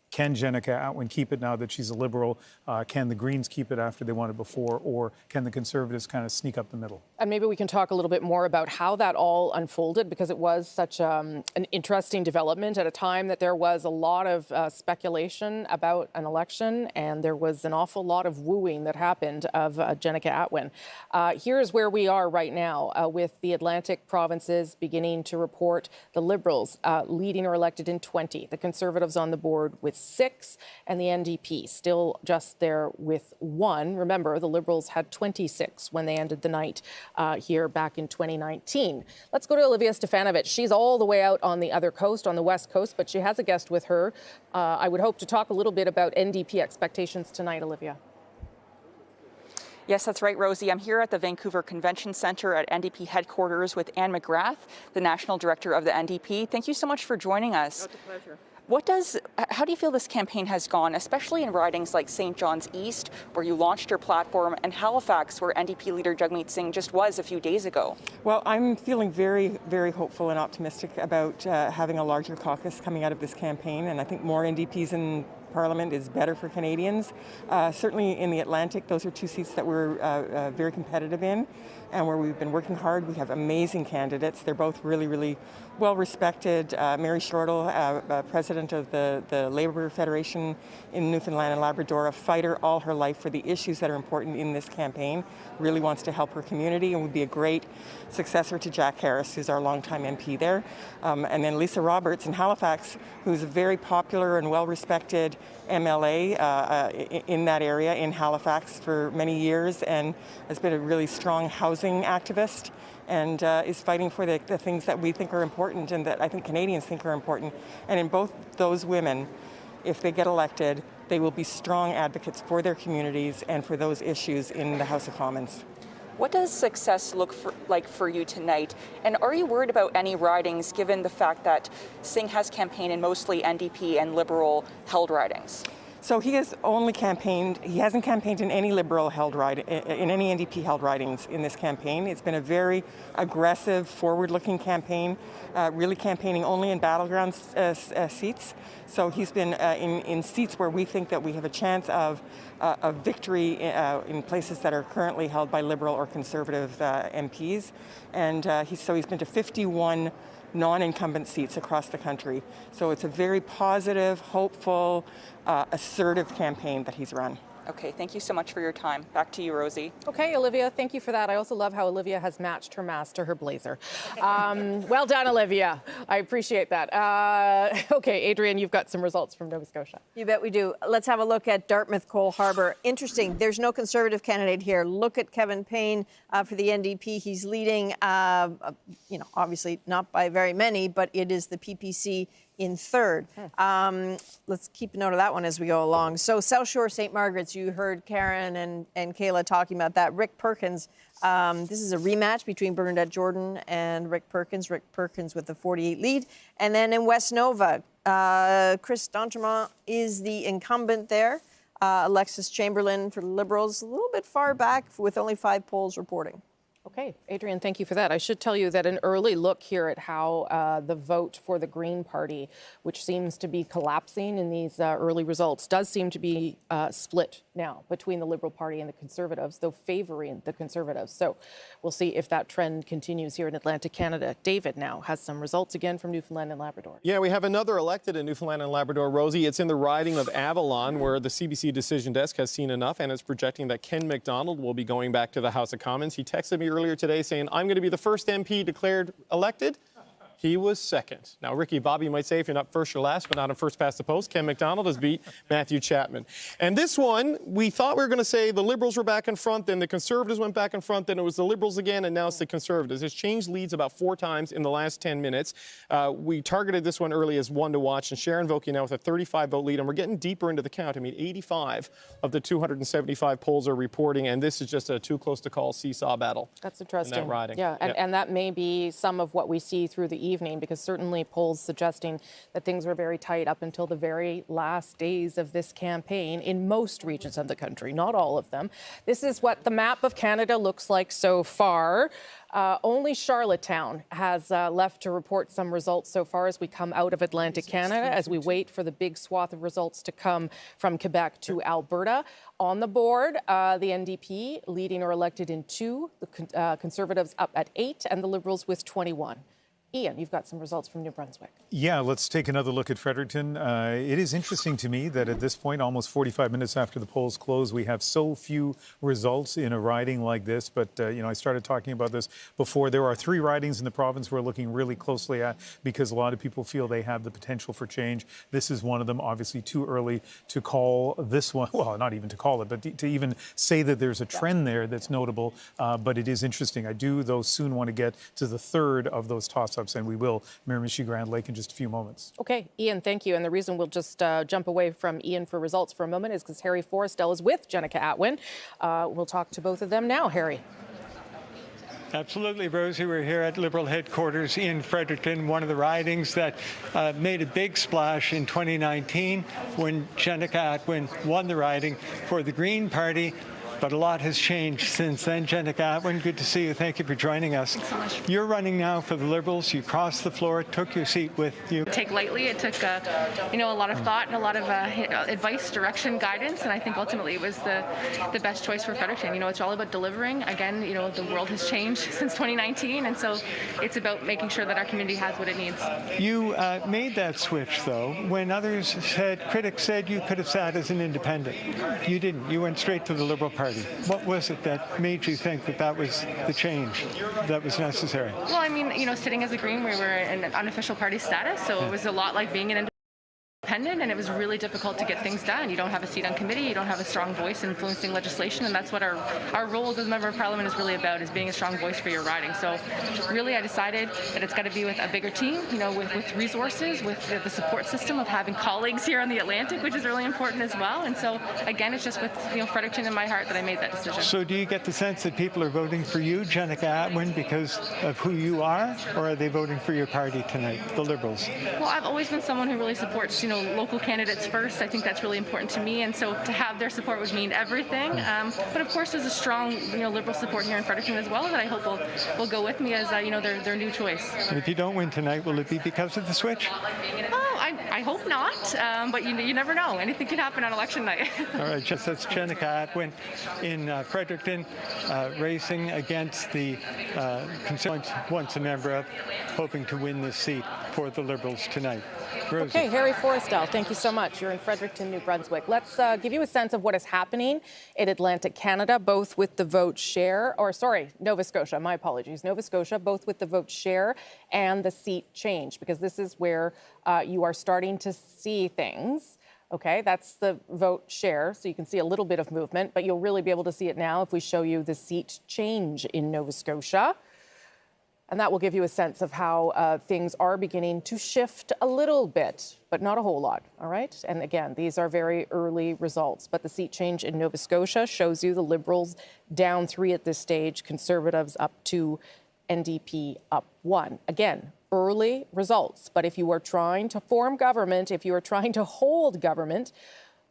[SPEAKER 12] Can Jenica Atwin keep it now that she's a Liberal? Can the Greens keep it after they won it before? Or can the Conservatives kind of sneak up the middle?
[SPEAKER 7] And maybe we can talk a little bit more about how that all unfolded, because it was such an interesting development at a time that there was a lot of speculation about an election, and there was an awful lot of wooing that happened of Jenica Atwin. Here's where we are right now with the Atlantic provinces beginning to report the Liberals leading or elected in 20, the Conservatives on the board with 6, and the NDP still just there with 1. Remember, the Liberals had 26 when they ended the night here back in 2019. Let's go to Olivia Stefanovic. She's all the way out on the other coast, on the west coast, but she has a guest with her. I would hope to talk a little bit about NDP expectations tonight, Olivia.
[SPEAKER 4] Yes, that's right, Rosie. I'm here at the Vancouver Convention Centre at NDP headquarters with Anne McGrath, the National Director of the NDP. Thank you so much for joining us. Oh, it's a pleasure. How do you feel this campaign has gone, especially in ridings like St. John's East, where you launched your platform, and Halifax, where NDP leader Jagmeet Singh just was a few days ago?
[SPEAKER 5] Well, I'm feeling very, very hopeful and optimistic about having a larger caucus coming out of this campaign, and I think more NDPs in Parliament is better for Canadians. Certainly in the Atlantic, those are 2 seats that we're very competitive in, and where we've been working hard. We have amazing candidates. They're both really, really well respected. Mary Shortall, president of the Labour Federation in Newfoundland and Labrador, a fighter all her life for the issues that are important in this campaign, really wants to help her community and would be a great successor to Jack Harris, who's our longtime MP there. And then Lisa Roberts in Halifax, who's a very popular and well-respected MLA in that area in Halifax for many years, and has been a really strong housing activist, and is fighting for the things that we think are important and that I think Canadians think are important. And in both those women, if they get elected, they will be strong advocates for their communities and for those issues in the House of Commons.
[SPEAKER 4] What does success look like for you tonight? And are you worried about any ridings, given the fact that Singh has campaigned in mostly NDP and Liberal held ridings?
[SPEAKER 5] So he has only campaigned, he hasn't campaigned in any Liberal held in any NDP held ridings in this campaign. It's been a very aggressive, forward-looking campaign, really campaigning only in battleground seats. So he's been in seats where we think that we have a chance of victory in places that are currently held by Liberal or Conservative MPs. And he's been to 51 non-incumbent seats across the country. So it's a very positive, hopeful, assertive campaign that he's run.
[SPEAKER 4] Okay, thank you so much for your time. Back to you, Rosie.
[SPEAKER 7] Okay, Olivia, thank you for that. I also love how Olivia has matched her mask to her blazer. Well done, Olivia. I appreciate that. Okay, Adrienne, you've got some results from Nova Scotia.
[SPEAKER 16] You bet we do. Let's have a look at Dartmouth Cole Harbour. Interesting, there's no Conservative candidate here. Look at Kevin Payne for the NDP. He's leading, obviously not by very many, but it is the PPC in third. Let's keep note of that one as we go along. So South Shore St. Margaret's, you heard Karen and Kayla talking about that. Rick Perkins, this is a rematch between Bernadette Jordan and Rick Perkins. Rick Perkins with the 48 lead. And then in West Nova, Chris D'Entremont is the incumbent there. Alexis Chamberlain for the Liberals, a little bit far back with only 5 polls reporting.
[SPEAKER 7] Okay, Adrian, thank you for that. I should tell you that an early look here at how the vote for the Green Party, which seems to be collapsing in these early results, does seem to be split now between the Liberal Party and the Conservatives, though favoring the Conservatives. So we'll see if that trend continues here in Atlantic Canada. David now has some results again from Newfoundland and Labrador.
[SPEAKER 8] Yeah, we have another elected in Newfoundland and Labrador, Rosie. It's in the riding of Avalon, where the CBC Decision Desk has seen enough and is projecting that Ken McDonald will be going back to the House of Commons. He texted me earlier today saying, I'm going to be the first MP declared elected. He was second. Now, Ricky Bobby might say if you're not first, you're last, but not on first past the post. Ken McDonald has beat Matthew Chapman. And this one, we thought we were going to say the Liberals were back in front, then the Conservatives went back in front, then it was the Liberals again, and now it's the Conservatives. It's changed leads about 4 times in the last 10 minutes. We targeted this one early as one to watch, and Sharon Vokey now with a 35-vote lead, and we're getting deeper into the count. I mean, 85 of the 275 polls are reporting, and this is just a too close to call seesaw battle.
[SPEAKER 7] That's interesting.
[SPEAKER 8] In that riding.
[SPEAKER 7] Yeah, and that may be some of what we see through the evening, because certainly polls suggesting that things were very tight up until the very last days of this campaign in most regions of the country, not all of them. This is what the map of Canada looks like so far. Only Charlottetown has left to report some results so far as we come out of Atlantic Canada, as we wait for the big swath of results to come from Quebec to Alberta. On the board, the NDP leading or elected in 2, the Conservatives up at 8, and the Liberals with 21. Ian, you've got some results from New Brunswick.
[SPEAKER 12] Yeah, let's take another look at Fredericton. It is interesting to me that at this point, almost 45 minutes after the polls close, we have so few results in a riding like this. But, I started talking about this before. There are 3 ridings in the province we're looking really closely at because a lot of people feel they have the potential for change. This is one of them. Obviously, too early to call this one. Well, not even to call it, but to even say that there's a trend there that's notable. But it is interesting. I do, though, soon want to get to the third of those toss-ups. And we will, Miramichi Grand Lake, in just a few moments.
[SPEAKER 7] Okay, Ian, thank you. And the reason we'll just jump away from Ian for results for a moment is because Harry Forrestal is with Jenica Atwin. We'll talk to both of them now. Harry.
[SPEAKER 6] Absolutely, Rosie. We're here at Liberal headquarters in Fredericton, one of the ridings that made a big splash in 2019 when Jenica Atwin won the riding for the Green Party. But a lot has changed since then. Jenica Atwin, good to see you. Thank you for joining us.
[SPEAKER 13] Thanks so much.
[SPEAKER 6] You're running now for the Liberals. You crossed the floor, took your seat with you.
[SPEAKER 13] Take lightly. It took, a lot of thought and a lot of advice, direction, guidance, and I think ultimately it was the best choice for Fredericton. It's all about delivering. Again, the world has changed since 2019, and so it's about making sure that our community has what it needs.
[SPEAKER 6] You made that switch, though, when critics said you could have sat as an independent. You didn't. You went straight to the Liberal Party. What was it that made you think that was the change that was necessary?
[SPEAKER 13] Well, sitting as a Green, we were in an unofficial party status, so it was a lot like being an independent, and it was really difficult to get things done. You don't have a seat on committee, you don't have a strong voice influencing legislation, and that's what our role as a member of parliament is really about, is being a strong voice for your riding. So really I decided that it's got to be with a bigger team, with resources, with the support system of having colleagues here on the Atlantic, which is really important as well. And so again, it's just with Fredericton in my heart that I made that decision.
[SPEAKER 6] So do you get the sense that people are voting for you, Jenica Atwin, because of who you are, or are they voting for your party tonight, the Liberals?
[SPEAKER 13] Well, I've always been someone who really supports, local candidates first. I think that's really important to me, and so to have their support would mean everything. But of course, there's a strong, Liberal support here in Fredericton as well that I hope will go with me as, their new choice.
[SPEAKER 6] And if you don't win tonight, will it be because of the switch?
[SPEAKER 13] Oh, I hope not, but you never know. Anything can happen on election night.
[SPEAKER 6] All right, that's Jenica Atwin in Fredericton, racing against the Conservatives, once a member of, hoping to win this seat for the Liberals tonight. Rosie.
[SPEAKER 7] Okay, Harry Forrestal, thank you so much. You're in Fredericton, New Brunswick. Let's give you a sense of what is happening in Atlantic Canada, both with the vote share, Nova Scotia, my apologies, Nova Scotia, both with the vote share and the seat change, because this is where you are starting to see things. Okay, that's the vote share, so you can see a little bit of movement, but you'll really be able to see it now if we show you the seat change in Nova Scotia. And that will give you a sense of how things are beginning to shift a little bit, but not a whole lot, all right? And again, these are very early results, but the seat change in Nova Scotia shows you the Liberals down 3 at this stage, Conservatives up 2, NDP up 1. Again, early results, but if you are trying to form government, if you are trying to hold government,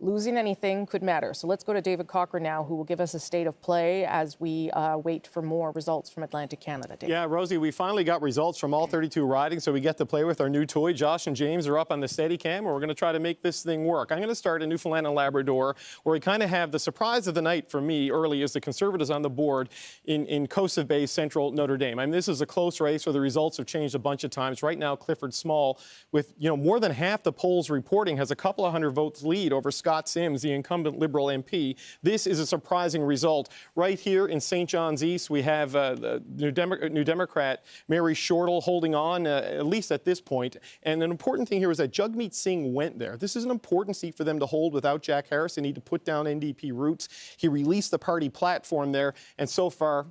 [SPEAKER 7] losing anything could matter. So let's go to David Cochran now, who will give us a state of play as we wait for more results from Atlantic Canada. David.
[SPEAKER 8] Yeah, Rosie, we finally got results from all 32 ridings, so we get to play with our new toy. Josh and James are up on the Steadicam, and we're going to try to make this thing work. I'm going to start in Newfoundland and Labrador, where we kind of have the surprise of the night for me early is the Conservatives on the board in Coast of Bay, Central Notre Dame. I mean, this is a close race where the results have changed a bunch of times. Right now, Clifford Small, with more than half the polls reporting, has a couple of hundred votes lead over Scott Sims, the incumbent Liberal MP. This is a surprising result. Right here in St. John's East, we have the New Democrat Mary Shortle holding on, at least at this point. And an important thing here is that Jagmeet Singh went there. This is an important seat for them to hold without Jack Harris. They need to put down NDP roots. He released the party platform there, and so far,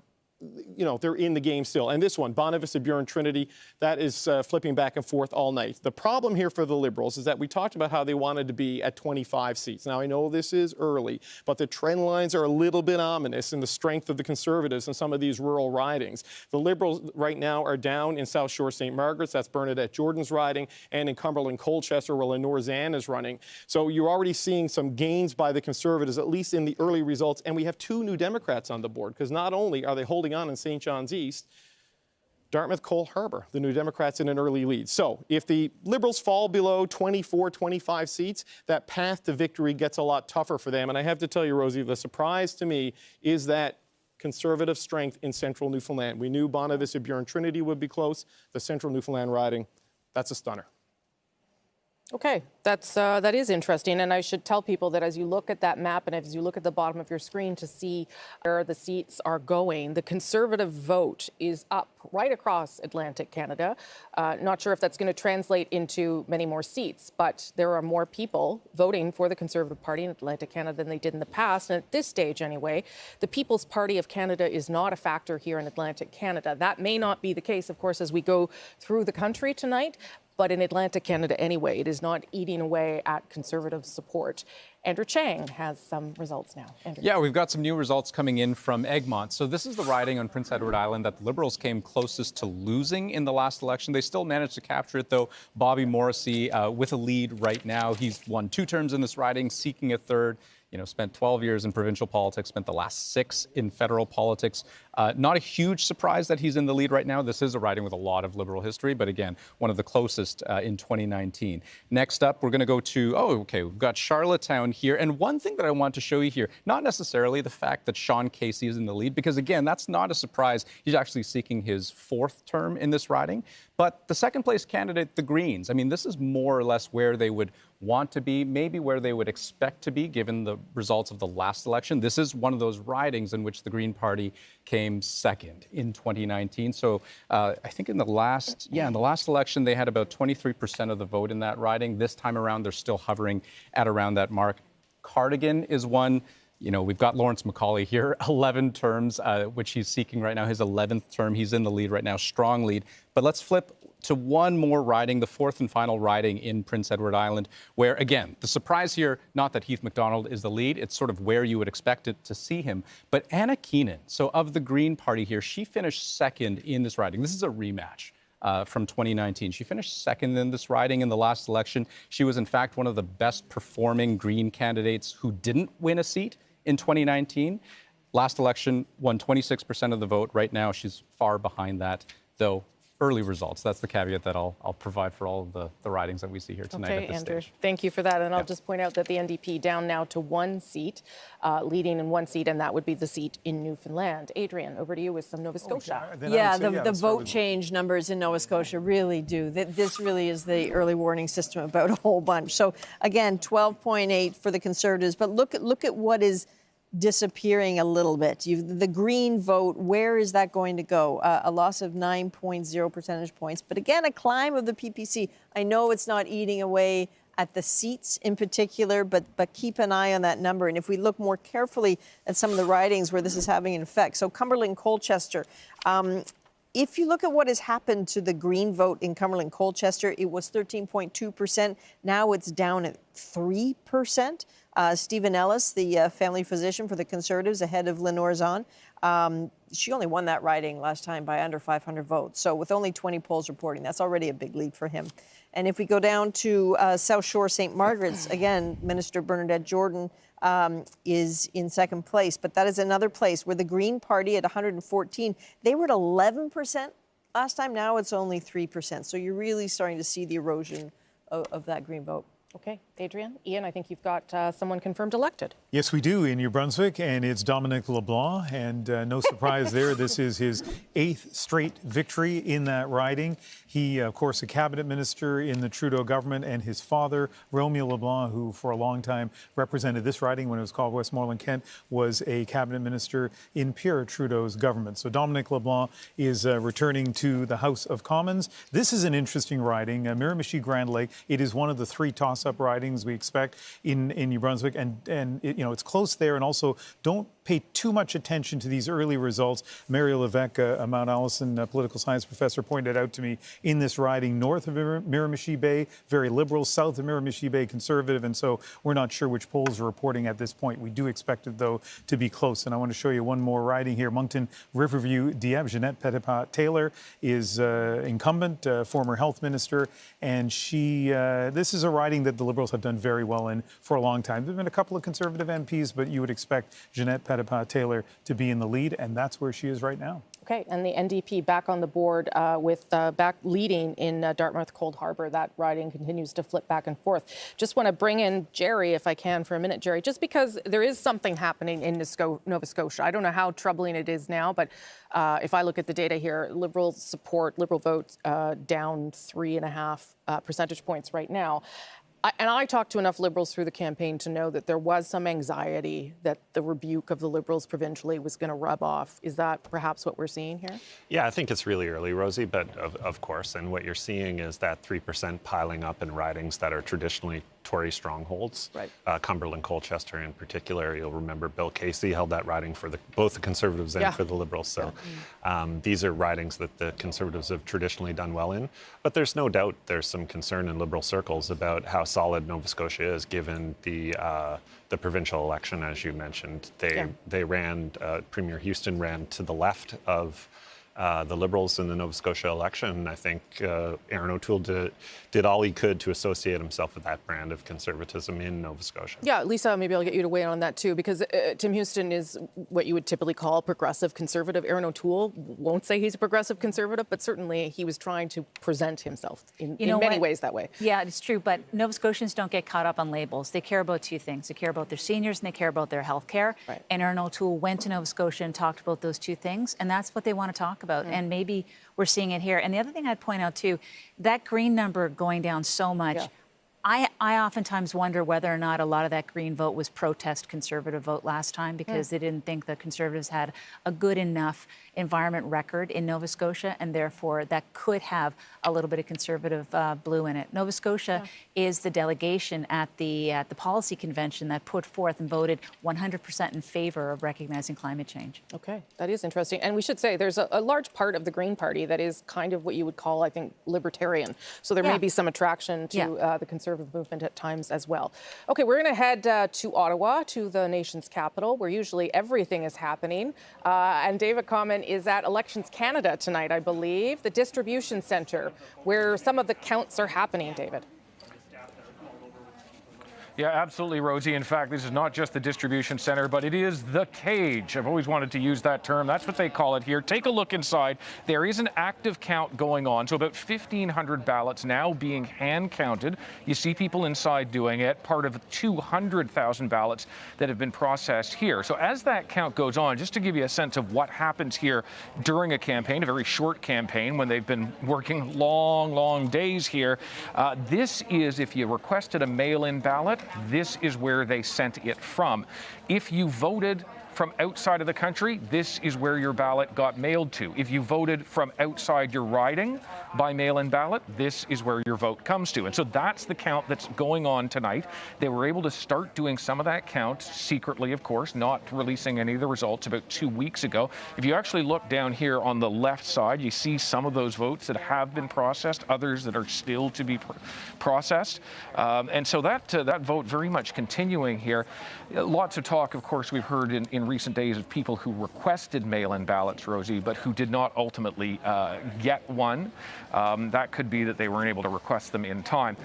[SPEAKER 8] they're in the game still. And this one, Bonavista Buren Trinity, that is flipping back and forth all night. The problem here for the Liberals is that we talked about how they wanted to be at 25 seats. Now, I know this is early, but the trend lines are a little bit ominous in the strength of the Conservatives in some of these rural ridings. The Liberals right now are down in South Shore St. Margaret's, that's Bernadette Jordan's riding, and in Cumberland Colchester, where Lenore Zan is running. So you're already seeing some gains by the Conservatives, at least in the early results. And we have two New Democrats on the board, because not only are they holding on in St. John's East, Dartmouth Cole Harbour, the New Democrats in an early lead. So if the Liberals fall below 24, 25 seats, that path to victory gets a lot tougher for them. And I have to tell you, Rosie, the surprise to me is that Conservative strength in central Newfoundland. We knew Bonavista Buren Trinity would be close. The central Newfoundland riding, that's a stunner.
[SPEAKER 7] Okay, that is interesting, and I should tell people that as you look at that map and as you look at the bottom of your screen to see where the seats are going, the Conservative vote is up right across Atlantic Canada. Not sure if that's going to translate into many more seats, but there are more people voting for the Conservative Party in Atlantic Canada than they did in the past, and at this stage anyway, the People's Party of Canada is not a factor here in Atlantic Canada. That may not be the case, of course, as we go through the country tonight, but in Atlantic Canada anyway, it is not eating away at Conservative support. Andrew Chang has some results now. Andrew.
[SPEAKER 3] Yeah, we've got some new results coming in from Egmont. So this is the riding on Prince Edward Island that the Liberals came closest to losing in the last election. They still managed to capture it, though. Bobby Morrissey with a lead right now. He's won 2 terms in this riding, seeking a third. Spent 12 years in provincial politics, spent the last 6 in federal politics. Not a huge surprise that he's in the lead right now. This is a riding with a lot of Liberal history, but again, one of the closest in 2019. Next up, we're going to go to, we've got Charlottetown here. And one thing that I want to show you here, not necessarily the fact that Sean Casey is in the lead, because again, that's not a surprise. He's actually seeking his 4th term in this riding. But the second place candidate, the Greens, I mean, this is more or less where they would want to be, maybe where they would expect to be given the results of the last election. This is one of those ridings in which the Green Party came second in 2019. So I think in the last election, they had about 23% of the vote in that riding. This time around, they're still hovering at around that mark. Cardigan is one. We've got Lawrence Macaulay here, 11 terms, which he's seeking right now, his 11th term. He's in the lead right now, strong lead. But let's flip to one more riding, the 4th and final riding in Prince Edward Island, where, again, the surprise here, not that Heath MacDonald is the lead, it's sort of where you would expect it to see him. But Anna Keenan, so of the Green Party here, she finished second in this riding. This is a rematch from 2019. She finished second in this riding in the last election. She was, in fact, one of the best performing Green candidates who didn't win a seat in 2019. Last election, won 26% of the vote. Right now, she's far behind that, though. Early results. That's the caveat that I'll provide for all of the ridings that we see here tonight at this
[SPEAKER 7] Andrew,
[SPEAKER 3] stage.
[SPEAKER 7] thank you for that. And I'll just point out that the NDP down now to 1 seat, leading in 1 seat, and that would be the seat in Newfoundland. Adrian, over to you with some Nova Scotia.
[SPEAKER 16] The vote change numbers in Nova Scotia really do. This really is the early warning system about a whole bunch. So again, 12.8 for the Conservatives, but look at what is disappearing a little bit. The Green vote, where is that going to go? A loss of 9.0 percentage points. But again, a climb of the PPC. I know it's not eating away at the seats in particular, but keep an eye on that number. And if we look more carefully at some of the ridings where this is having an effect. So Cumberland Colchester. If you look at what has happened to the Green vote in Cumberland Colchester, it was 13.2%. Now it's down at 3%. Stephen Ellis, the family physician for the Conservatives, ahead of Lenore Zahn. She only won that riding last time by under 500 votes. So with only 20 polls reporting, that's already a big lead for him. And if we go down to South Shore St. Margaret's, again, Minister Bernadette Jordan is in second place. But that is another place where the Green Party at 114, they were at 11% last time. Now it's only 3%. So you're really starting to see the erosion of that Green vote.
[SPEAKER 7] Okay, Adrian, Ian, I think you've got someone confirmed elected.
[SPEAKER 12] Yes, we do in New Brunswick, and it's Dominic LeBlanc, and no surprise there. This is his 8th straight victory in that riding. He, of course, a cabinet minister in the Trudeau government, and his father, Romeo LeBlanc, who for a long time represented this riding when it was called Westmoreland Kent, was a cabinet minister in Pierre Trudeau's government. So Dominic LeBlanc is returning to the House of Commons. This is an interesting riding, Miramichi-Grand Lake. It is one of the 3 toss-up ridings we expect in New Brunswick, and it's close there. And also, don't pay too much attention to these early results. Mario Levesque, a Mount Allison political science professor, pointed out to me in this riding north of Miramichi Bay, very liberal, south of Miramichi Bay, conservative, and so we're not sure which polls are reporting at this point. We do expect it, though, to be close. And I want to show you one more riding here. Moncton Riverview, Dieppe, Jeanette Petitpas-Taylor is incumbent, former health minister, and this is a riding that the Liberals have done very well in for a long time. There have been a couple of Conservative MPs, but you would expect Jeanette Petitpas-Taylor to be in the lead, and that's where she is right now.
[SPEAKER 7] Okay, and the NDP back on the board with back leading in Dartmouth Cold Harbour. That riding continues to flip back and forth. Just want to bring in Jerry, if I can, for a minute, Jerry, just because there is something happening in Nova Scotia. I don't know how troubling it is now, but if I look at the data here, Liberal votes down 3.5 percentage points right now. I talked to enough Liberals through the campaign to know that there was some anxiety that the rebuke of the Liberals provincially was going to rub off. Is that perhaps what we're seeing here?
[SPEAKER 9] Yeah, I think it's really early, Rosie, but of course. And what you're seeing is that 3% piling up in ridings that are traditionally Tory strongholds.
[SPEAKER 7] Right.
[SPEAKER 9] Cumberland, Colchester in particular. You'll remember Bill Casey held that riding for both the Conservatives and for the Liberals. So these are ridings that the Conservatives have traditionally done well in. But there's no doubt there's some concern in Liberal circles about how solid Nova Scotia is given the provincial election, as you mentioned. They ran, Premier Houston ran to the left of the Liberals in the Nova Scotia election. I think Aaron O'Toole did all he could to associate himself with that brand of conservatism in Nova Scotia.
[SPEAKER 7] Yeah, Lisa, maybe I'll get you to weigh in on that too, because Tim Houston is what you would typically call progressive conservative. Aaron O'Toole won't say he's a progressive conservative, but certainly he was trying to present himself in many ways that way.
[SPEAKER 11] Yeah, it's true, but Nova Scotians don't get caught up on labels. They care about 2 things. They care about their seniors and they care about their health care.
[SPEAKER 7] Right.
[SPEAKER 11] And Aaron O'Toole went to Nova Scotia and talked about those 2 things, and that's what they want to talk about. And maybe we're seeing it here. And the other thing I'd point out too, that Green number going down so much, I oftentimes wonder whether or not a lot of that Green vote was protest Conservative vote last time because they didn't think the Conservatives had a good enough environment record in Nova Scotia, and therefore that could have a little bit of Conservative blue in it. Nova Scotia is the delegation at the policy convention that put forth and voted 100% in favor of recognizing climate change.
[SPEAKER 7] Okay, that is interesting. And we should say there's a large part of the Green Party that is kind of what you would call, I think, libertarian. So there may be some attraction to the Conservative movement at times as well. Okay, we're going to head to Ottawa, to the nation's capital, where usually everything is happening. And David Common is at Elections Canada tonight, I believe, the distribution centre, where some of the counts are happening, David.
[SPEAKER 14] Yeah, absolutely, Rosie. In fact, this is not just the distribution center, but it is the cage. I've always wanted to use that term. That's what they call it here. Take a look inside. There is an active count going on. So about 1,500 ballots now being hand counted. You see people inside doing it, part of 200,000 ballots that have been processed here. So as that count goes on, just to give you a sense of what happens here during a campaign, a very short campaign when they've been working long days here, this is if you requested a mail-in ballot, this is where they sent it from. If you voted from outside of the country, this is where your ballot got mailed to. If you voted from outside your riding by mail-in ballot, this is where your vote comes to. And so that's the count that's going on tonight. They were able to start doing some of that count secretly, of course, not releasing any of the results about 2 weeks ago. If you actually look down here on the left side, you see some of those votes that have been processed, others that are still to be processed. And so that vote very much continuing here. Lots of talk, of course, we've heard in in recent days of people who requested mail-in ballots, Rosie, but who did not ultimately get one. That could be that they weren't able to request them in time.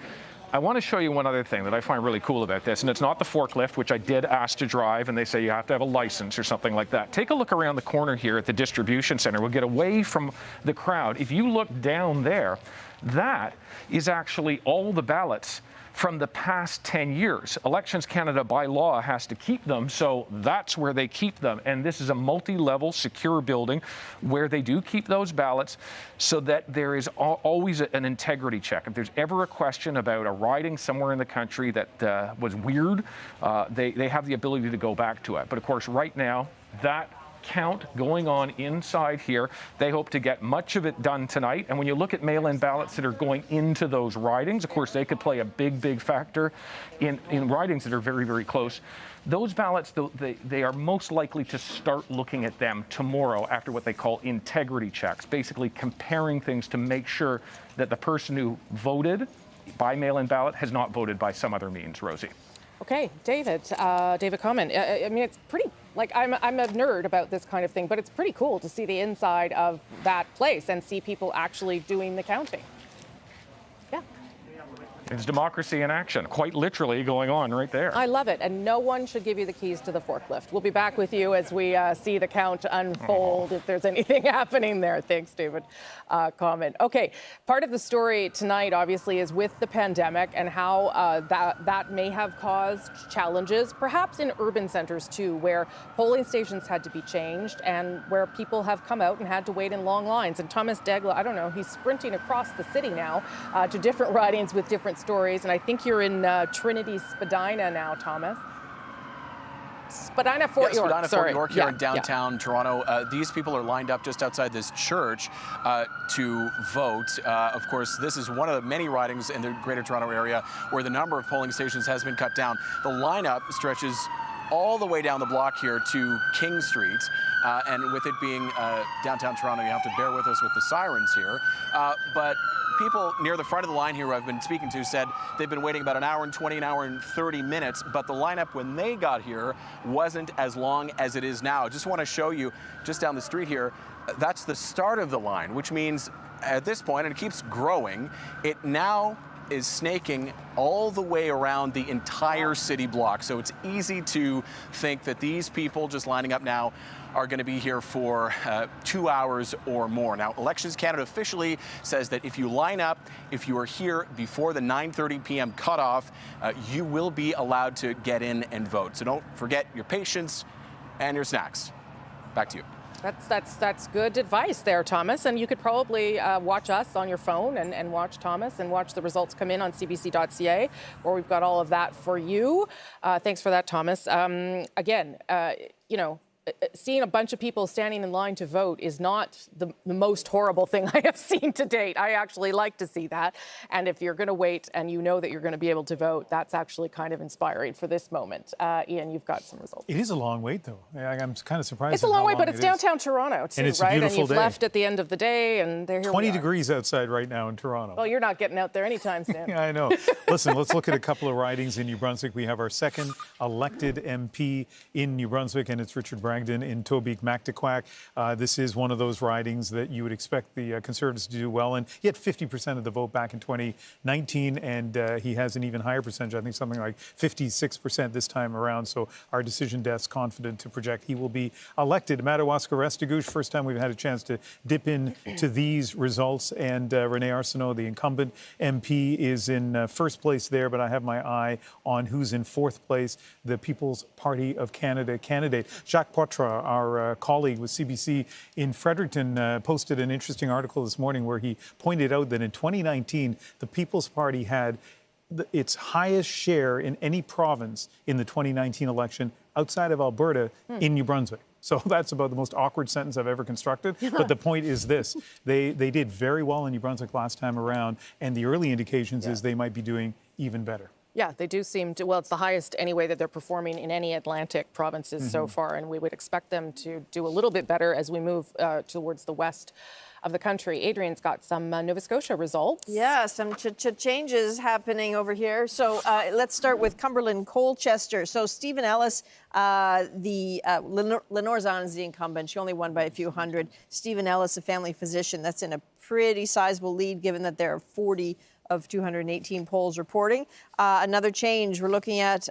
[SPEAKER 14] I want to show you one other thing that I find really cool about this, and it's not the forklift, which I did ask to drive, and they say you have to have a license or something like that. Take a look around the corner here at the distribution center. We'll get away from the crowd. If you look down there, that is actually all the ballots from the past 10 years. Elections Canada by law has to keep them, so that's where they keep them. And this is a multi-level secure building where they do keep those ballots so that there is always an integrity check. If there's ever a question about a riding somewhere in the country that was weird, they have the ability to go back to it. But of course, right now, that count going on inside here. They hope to get much of it done tonight. And when you look at mail-in ballots that are going into those ridings, of course, they could play a big factor in ridings that are very, very close. Those ballots, they are most likely to start looking at them tomorrow after what they call integrity checks, basically comparing things to make sure that the person who voted by mail-in ballot has not voted by some other means, Rosie.
[SPEAKER 7] Okay, David Common. I mean, it's pretty, like, I'm a nerd about this kind of thing, but it's pretty cool to see the inside of that place and see people actually doing the counting. Yeah.
[SPEAKER 14] It's democracy in action, quite literally going on right there.
[SPEAKER 7] I love it, and no one should give you the keys to the forklift. We'll be back with you as we see the count unfold, if there's anything happening there. Thanks, David Common. Okay, part of the story tonight, obviously, is with the pandemic and how that may have caused challenges, perhaps in urban centers too, where polling stations had to be changed and where people have come out and had to wait in long lines. And Thomas Degla, I don't know, he's sprinting across the city now to different ridings with different stories, and I think you're in Trinity Spadina now, Thomas. Spadina Fort York.
[SPEAKER 15] Spadina Fort York here in downtown Toronto. These people are lined up just outside this church to vote. Of course, this is one of the many ridings in the Greater Toronto area where the number of polling stations has been cut down. The lineup stretches all the way down the block here to King Street. And with it being downtown Toronto, you have to bear with us with the sirens here. But people near the front of the line here who I've been speaking to said they've been waiting about an hour and 20, an hour and 30 minutes, but the lineup when they got here wasn't as long as it is now. I just want to show you just down the street here, that's the start of the line, which means at this point, and it keeps growing, it now is snaking all the way around the entire city block. So it's easy to think that these people just lining up now are going to be here for 2 hours or more. Now, Elections Canada officially says that if you line up, if you are here before the 9:30 p.m. cutoff, you will be allowed to get in and vote. So don't forget your patience and your snacks. Back to you.
[SPEAKER 7] That's good advice there, Thomas. And you could probably watch us on your phone and watch Thomas and watch the results come in on cbc.ca, where we've got all of that for you. Thanks for that, Thomas. Again, you know, seeing a bunch of people standing in line to vote is not the most horrible thing I have seen to date. I actually like to see that. And if you're going to wait and you know that you're going to be able to vote, that's actually kind of inspiring for this moment. Ian, you've got some results.
[SPEAKER 12] It is a long wait, though. I'm kind of surprised.
[SPEAKER 7] It's a long wait, but it's downtown Toronto, too,
[SPEAKER 12] and it's
[SPEAKER 7] right?
[SPEAKER 12] A beautiful
[SPEAKER 7] and you've
[SPEAKER 12] day.
[SPEAKER 7] left at the end of the day, and they're here.
[SPEAKER 12] 20 degrees outside right now in Toronto.
[SPEAKER 7] Well, you're not getting out there anytime soon.
[SPEAKER 12] Yeah, I know. Listen, let's look at a couple of ridings in New Brunswick. We have our second elected MP in New Brunswick, and it's Richard Bragdon in Tobique Mactaquac. This is one of those ridings that you would expect the Conservatives to do well in. He had 50% of the vote back in 2019, and he has an even higher percentage, I think something like 56% this time around. So our decision desk confident to project he will be elected. Madawaska Restigouche, first time we've had a chance to dip into these results. And Renee Arsenault, the incumbent MP, is in first place there, but I have my eye on who's in fourth place, the People's Party of Canada candidate. Jacques Poitras, our colleague with CBC in Fredericton, posted an interesting article this morning where he pointed out that in 2019, the People's Party had its highest share in any province in the 2019 election outside of Alberta in New Brunswick. So that's about the most awkward sentence I've ever constructed. But the point is this. They did very well in New Brunswick last time around, and the early indications is they might be doing even better.
[SPEAKER 7] Yeah, they do seem to, well, it's the highest anyway that they're performing in any Atlantic provinces so far, and we would expect them to do a little bit better as we move towards the west of the country. Adrian's got some Nova Scotia results.
[SPEAKER 16] Yeah, some changes happening over here. So let's start with Cumberland Colchester. So Stephen Ellis, Lenore Zahn is the incumbent. She only won by a few hundred. Stephen Ellis, a family physician, that's in a pretty sizable lead given that there are 40 of 218 polls reporting. Another change we're looking at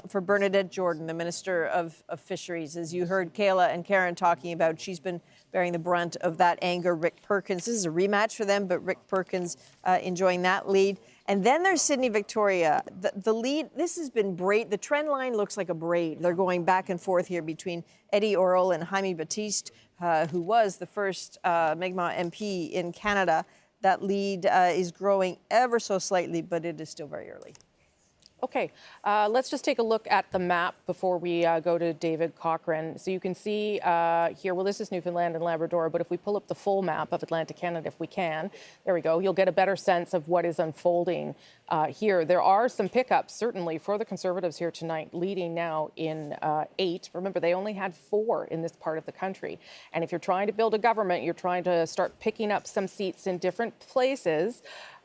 [SPEAKER 16] for Bernadette Jordan, the Minister of Fisheries. As you heard Kayla and Karen talking about, she's been bearing the brunt of that anger. Rick Perkins, this is a rematch for them, but Rick Perkins enjoying that lead. And then there's Sydney Victoria. The lead, this has been the trend line looks like a braid. They're going back and forth here between Eddie Orrell and Jaime Batiste, who was the first Mi'kmaq MP in Canada. That lead is growing ever so slightly, but it is still very early.
[SPEAKER 7] Okay, let's just take a look at the map before we go to David Cochrane. So you can see here, well, this is Newfoundland and Labrador, but if we pull up the full map of Atlantic Canada, if we can, there we go, you'll get a better sense of what is unfolding here. There are some pickups, certainly, for the Conservatives here tonight, leading now in 8. Remember, they only had 4 in this part of the country. And if you're trying to build a government, you're trying to start picking up some seats in different places.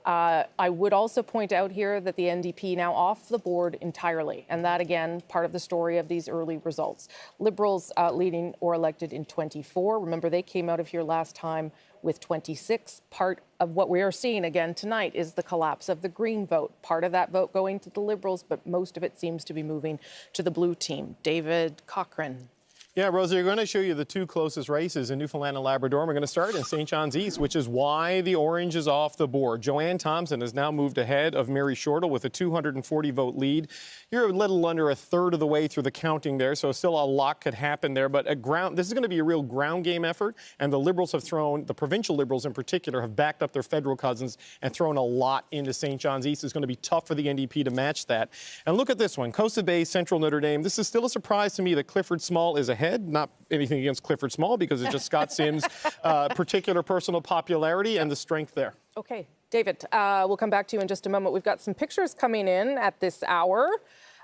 [SPEAKER 7] I would also point out here that the NDP now off the board entirely. And that, again, part of the story of these early results. Liberals leading or elected in 24. Remember, they came out of here last time with 26. Part of what we are seeing again tonight is the collapse of the Green vote. Part of that vote going to the Liberals, but most of it seems to be moving to the Blue team. David Cochrane.
[SPEAKER 8] Yeah, Rosie, we're going to show you the 2 closest races in Newfoundland and Labrador. We're going to start in St. John's East, which is why the orange is off the board. Joanne Thompson has now moved ahead of Mary Shortall with a 240-vote lead. You're a little under a third of the way through the counting there, so still a lot could happen there. But this is going to be a real ground game effort, and the Liberals have thrown, the provincial Liberals in particular, have backed up their federal cousins and thrown a lot into St. John's East. It's going to be tough for the NDP to match that. And look at this one, Coast Bay, Central Notre Dame. This is still a surprise to me that Clifford Small is ahead. Not anything against Clifford Small, because it's just Scott Sims' particular personal popularity and the strength there.
[SPEAKER 7] Okay, David, we'll come back to you in just a moment. We've got some pictures coming in at this hour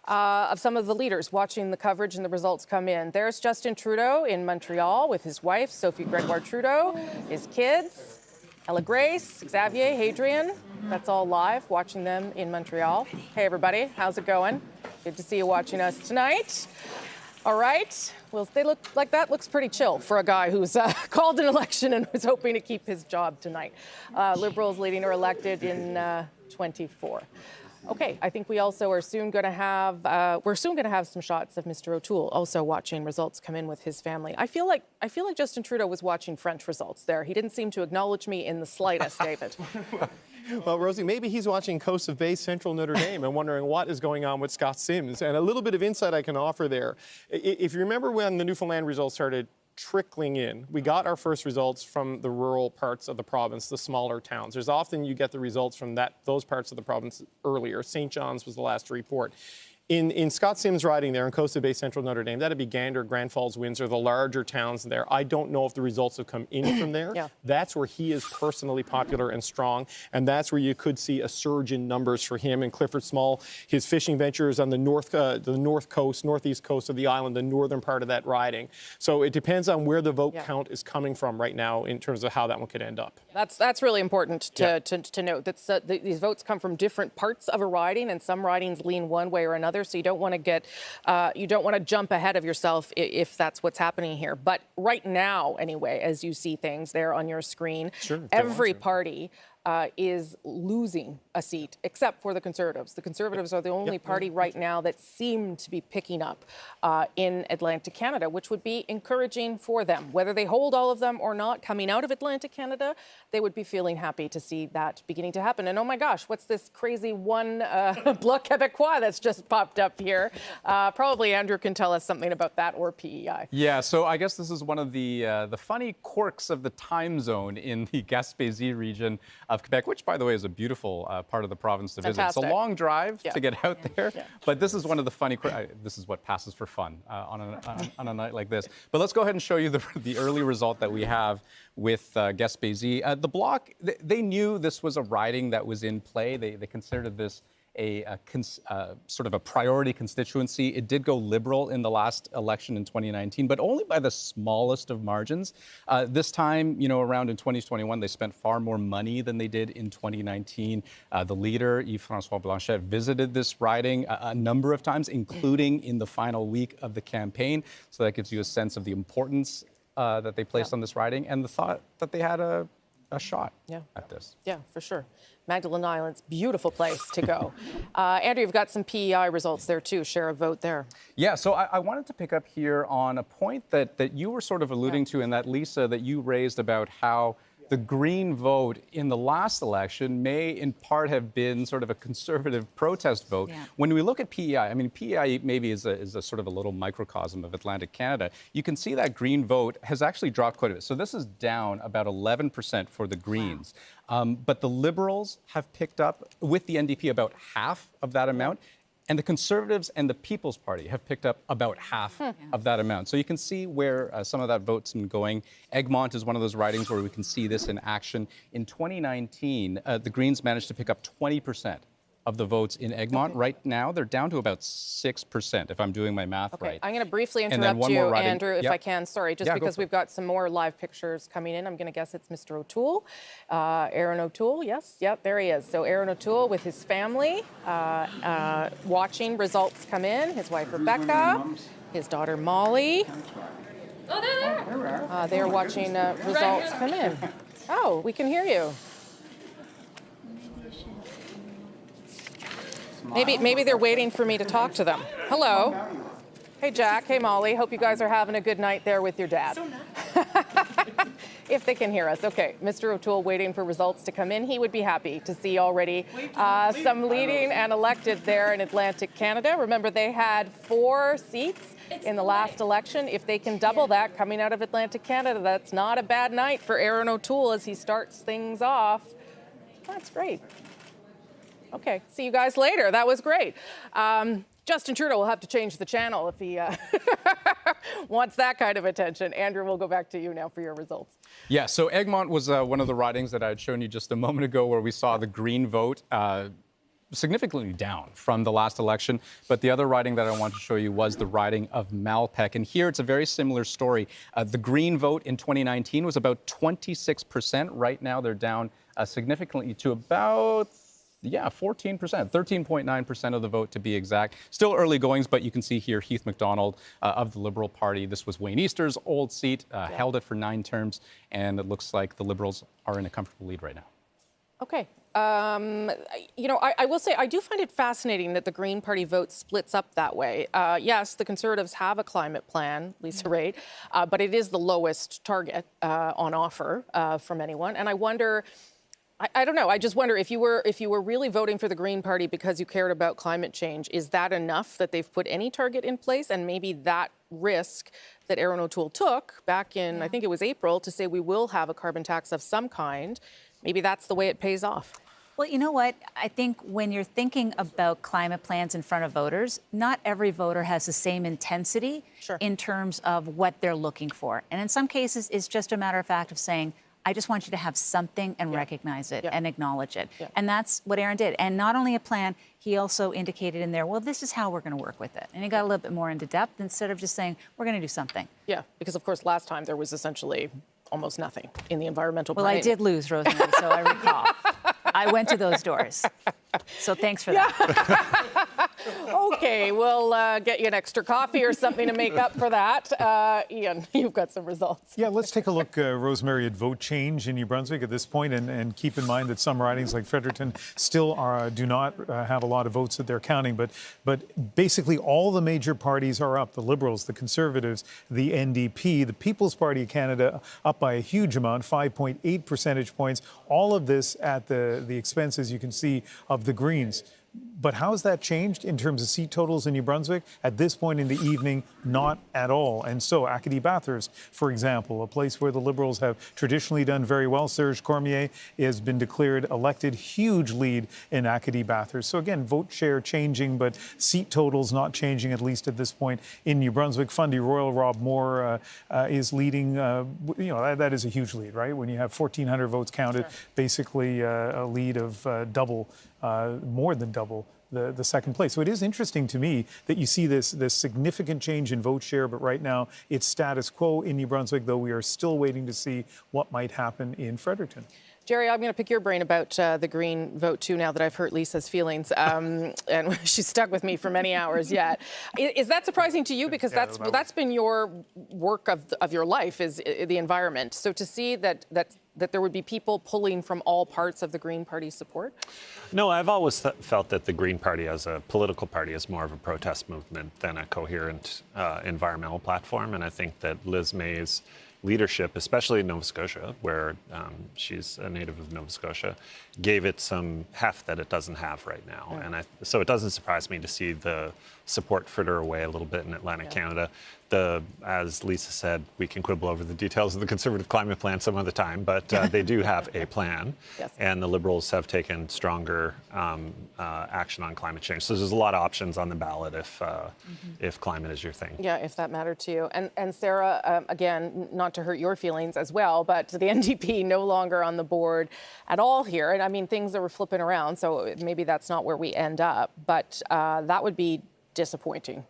[SPEAKER 7] of some of the leaders watching the coverage and the results come in. There's Justin Trudeau in Montreal with his wife, Sophie Gregoire Trudeau, his kids, Ella Grace, Xavier, Hadrian. That's all live, watching them in Montreal. Hey, everybody, how's it going? Good to see you watching us tonight. All right. Well, they look like that looks pretty chill for a guy who's called an election and was hoping to keep his job tonight. Liberals leading or elected in 24. Okay, I think we also are soon going to have some shots of Mr. O'Toole also watching results come in with his family. I feel like Justin Trudeau was watching French results there. He didn't seem to acknowledge me in the slightest, David.
[SPEAKER 8] Well, Rosie, maybe he's watching Coast of Bay, Central Notre Dame and wondering what is going on with Scott Sims. And a little bit of insight I can offer there. If you remember when the Newfoundland results started trickling in, we got our first results from the rural parts of the province, the smaller towns. There's often you get the results from those parts of the province earlier. St. John's was the last to report. In Scott Sims' riding there in Coast of Bay, Central Notre Dame, that'd be Gander, Grand Falls, Windsor, the larger towns there. I don't know if the results have come in from there.
[SPEAKER 7] Yeah.
[SPEAKER 8] That's where he is personally popular and strong, and that's where you could see a surge in numbers for him and Clifford Small. His fishing ventures on the north coast, northeast coast of the island, the northern part of that riding. So it depends on where the vote count is coming from right now in terms of how that one could end up.
[SPEAKER 7] That's really important to note. That these votes come from different parts of a riding, and some ridings lean one way or another. So you don't want to jump ahead of yourself if that's what's happening here. But right now, anyway, as you see things there on your screen, every party is losing a seat, except for the Conservatives. The Conservatives are the only party right now that seem to be picking up in Atlantic Canada, which would be encouraging for them. Whether they hold all of them or not, coming out of Atlantic Canada, they would be feeling happy to see that beginning to happen. And oh my gosh, what's this crazy one Bloc Québécois that's just popped up here? Probably Andrew can tell us something about that, or PEI.
[SPEAKER 3] Yeah, so I guess this is one of the funny quirks of the time zone in the Gaspésie region of Quebec, which, by the way, is a beautiful part of the province to visit.
[SPEAKER 7] Fantastic.
[SPEAKER 3] It's a long drive to get out there,
[SPEAKER 7] Yeah.
[SPEAKER 3] but this is one of the funny, this is what passes for fun on a night like this. But let's go ahead and show you the early result that we have with Gaspésie. The Bloc, they knew this was a riding that was in play. They considered this sort of a priority constituency. It did go Liberal in the last election in 2019, but only by the smallest of margins. This time, around in 2021, they spent far more money than they did in 2019. The leader, Yves-François Blanchet, visited this riding a number of times, including in the final week of the campaign. So that gives you a sense of the importance that they placed on this riding and the thought that they had a shot at this.
[SPEAKER 7] Yeah, for sure. Magdalen Island's beautiful place to go. Andrew, you've got some PEI results there too. Share a vote there.
[SPEAKER 3] Yeah, so I wanted to pick up here on a point that you were sort of alluding to, and that, Lisa, that you raised about how the Green vote in the last election may in part have been sort of a conservative protest vote. Yeah. When we look at PEI, I mean, PEI maybe is a sort of a little microcosm of Atlantic Canada. You can see that Green vote has actually dropped quite a bit. So this is down about 11% for the Greens. Wow. But the Liberals have picked up, with the NDP, about half of that amount. And the Conservatives and the People's Party have picked up about half of that amount. So you can see where some of that vote's been going. Egmont is one of those ridings where we can see this in action. In 2019, the Greens managed to pick up 20% of the votes in Egmont. Right now, they're down to about 6%, if I'm doing my math right.
[SPEAKER 7] I'm going to briefly interrupt you, Andrew, if I can. Sorry, just because we've got some more live pictures coming in. I'm going to guess it's Mr. O'Toole. Aaron O'Toole, yes. Yep, there he is. So Aaron O'Toole with his family watching results come in. His wife, Rebecca, his daughter, Molly.
[SPEAKER 19] Oh, they're there.
[SPEAKER 7] They're watching results come in. Oh, we can hear you. Maybe they're waiting for me to talk to them. Hello. Hey, Jack. Hey, Molly. Hope you guys are having a good night there with your dad. If they can hear us. Okay, Mr. O'Toole waiting for results to come in. He would be happy to see already some leading and elected there in Atlantic Canada. Remember, they had 4 seats in the last election. If they can double that coming out of Atlantic Canada, that's not a bad night for Aaron O'Toole as he starts things off. That's great. Okay, see you guys later. That was great. Justin Trudeau will have to change the channel if he wants that kind of attention. Andrew, we'll go back to you now for your results.
[SPEAKER 3] Yeah, so Egmont was one of the ridings that I had shown you just a moment ago where we saw the Green vote significantly down from the last election. But the other riding that I want to show you was the riding of Malpeque. And here it's a very similar story. The Green vote in 2019 was about 26%. Right now they're down significantly to about 14%, 13.9% of the vote to be exact. Still early goings, but you can see here Heath MacDonald of the Liberal Party. This was Wayne Easter's old seat, held it for 9 terms, and it looks like the Liberals are in a comfortable lead right now.
[SPEAKER 7] Okay. I will say I do find it fascinating that the Green Party vote splits up that way. Yes, the Conservatives have a climate plan, Lisa Raitt, but it is the lowest target on offer from anyone. And I wonder, I don't know. I just wonder if you were really voting for the Green Party because you cared about climate change, is that enough that they've put any target in place? And maybe that risk that Aaron O'Toole took back in, I think it was April, to say we will have a carbon tax of some kind, maybe that's the way it pays off.
[SPEAKER 11] Well, you know what? I think when you're thinking about climate plans in front of voters, not every voter has the same intensity in terms of what they're looking for. And in some cases, it's just a matter of fact of saying, I just want you to have something and recognize it and acknowledge it. And that's what Aaron did. And not only a plan, he also indicated in there, well, this is how we're going to work with it. And he got a little bit more into depth instead of just saying, we're going to do something.
[SPEAKER 7] Yeah, because of course, last time there was essentially almost nothing in the environmental
[SPEAKER 11] plan.
[SPEAKER 7] Well,
[SPEAKER 11] I did lose, Rosemary, so I recall. I went to those doors. So thanks for that.
[SPEAKER 7] Okay, we'll get you an extra coffee or something to make up for that. Ian, you've got some results.
[SPEAKER 12] Yeah, let's take a look, Rosemary, at vote change in New Brunswick at this point, and keep in mind that some ridings like Fredericton still do not have a lot of votes that they're counting, but basically all the major parties are up. The Liberals, the Conservatives, the NDP, the People's Party of Canada up by a huge amount, 5.8 percentage points. All of this at the expense, as you can see, of the Greens. But how's that changed in terms of seat totals in New Brunswick? At this point in the evening, not at all. And so Acadie Bathurst, for example, a place where the Liberals have traditionally done very well, Serge Cormier has been declared elected, huge lead in Acadie Bathurst. So again, vote share changing, but seat totals not changing, at least at this point in New Brunswick. Fundy Royal, Rob Moore is leading. That is a huge lead, right? When you have 1,400 votes counted, basically a lead of double more than double the second place. So it is interesting to me that you see this significant change in vote share, but right now it's status quo in New Brunswick, though we are still waiting to see what might happen in Fredericton.
[SPEAKER 7] Jerry, I'm going to pick your brain about the Green vote too, now that I've hurt Lisa's feelings, and she's stuck with me for many hours yet. Is that surprising to you? Because that's been your work of your life, is the environment. So to see that there would be people pulling from all parts of the Green Party support?
[SPEAKER 9] No, I've always felt that the Green Party as a political party is more of a protest movement than a coherent environmental platform. And I think that Liz May's leadership, especially in Nova Scotia, where she's a native of Nova Scotia, gave it some heft that it doesn't have right now. Yeah. And so it doesn't surprise me to see the support fritter away a little bit in Atlantic Canada. As Lisa said, we can quibble over the details of the Conservative climate plan some other time, but they do have a plan. Yes. And the Liberals have taken stronger action on climate change. So there's a lot of options on the ballot if climate is your thing.
[SPEAKER 7] Yeah, if that mattered to you. And Sarah, again, not to hurt your feelings as well, but the NDP no longer on the board at all here. And I mean, things that were flipping around, so maybe that's not where we end up, but that would be disappointing.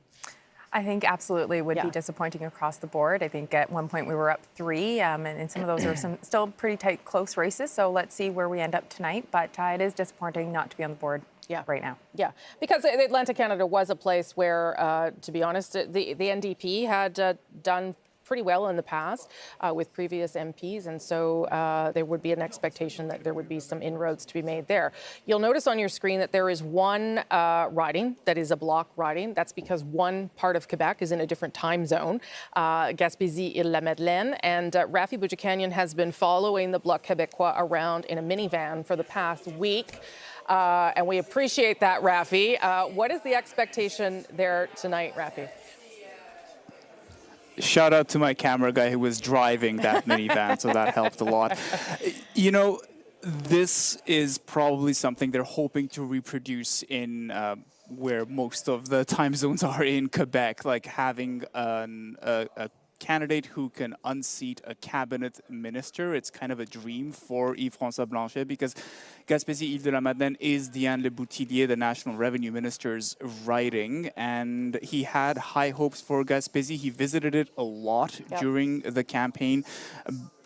[SPEAKER 10] I think absolutely would be disappointing across the board. I think at one point we were up 3, and some of those are still pretty tight, close races. So let's see where we end up tonight. But it is disappointing not to be on the board right now. Yeah,
[SPEAKER 7] because Atlantic Canada was a place where, to be honest, the NDP had done pretty well in the past with previous MPs, and so there would be an expectation that there would be some inroads to be made there. You'll notice on your screen that there is one riding that is a block riding. That's because one part of Quebec is in a different time zone, Gaspésie-Île-la-Madeleine, and Rafi Boudjikanian has been following the Bloc Québécois around in a minivan for the past week. And we appreciate that, Rafi. What is the expectation there tonight, Rafi?
[SPEAKER 17] Shout out to my camera guy who was driving that minivan, so that helped a lot. You know, this is probably something they're hoping to reproduce in where most of the time zones are in Quebec, like having a candidate who can unseat a cabinet minister. It's kind of a dream for Yves-François Blanchet because Gaspésie-Île-de-la-Madeleine is Diane Leboutillier, the National Revenue Minister's riding, and he had high hopes for Gaspésie. He visited it a lot during the campaign.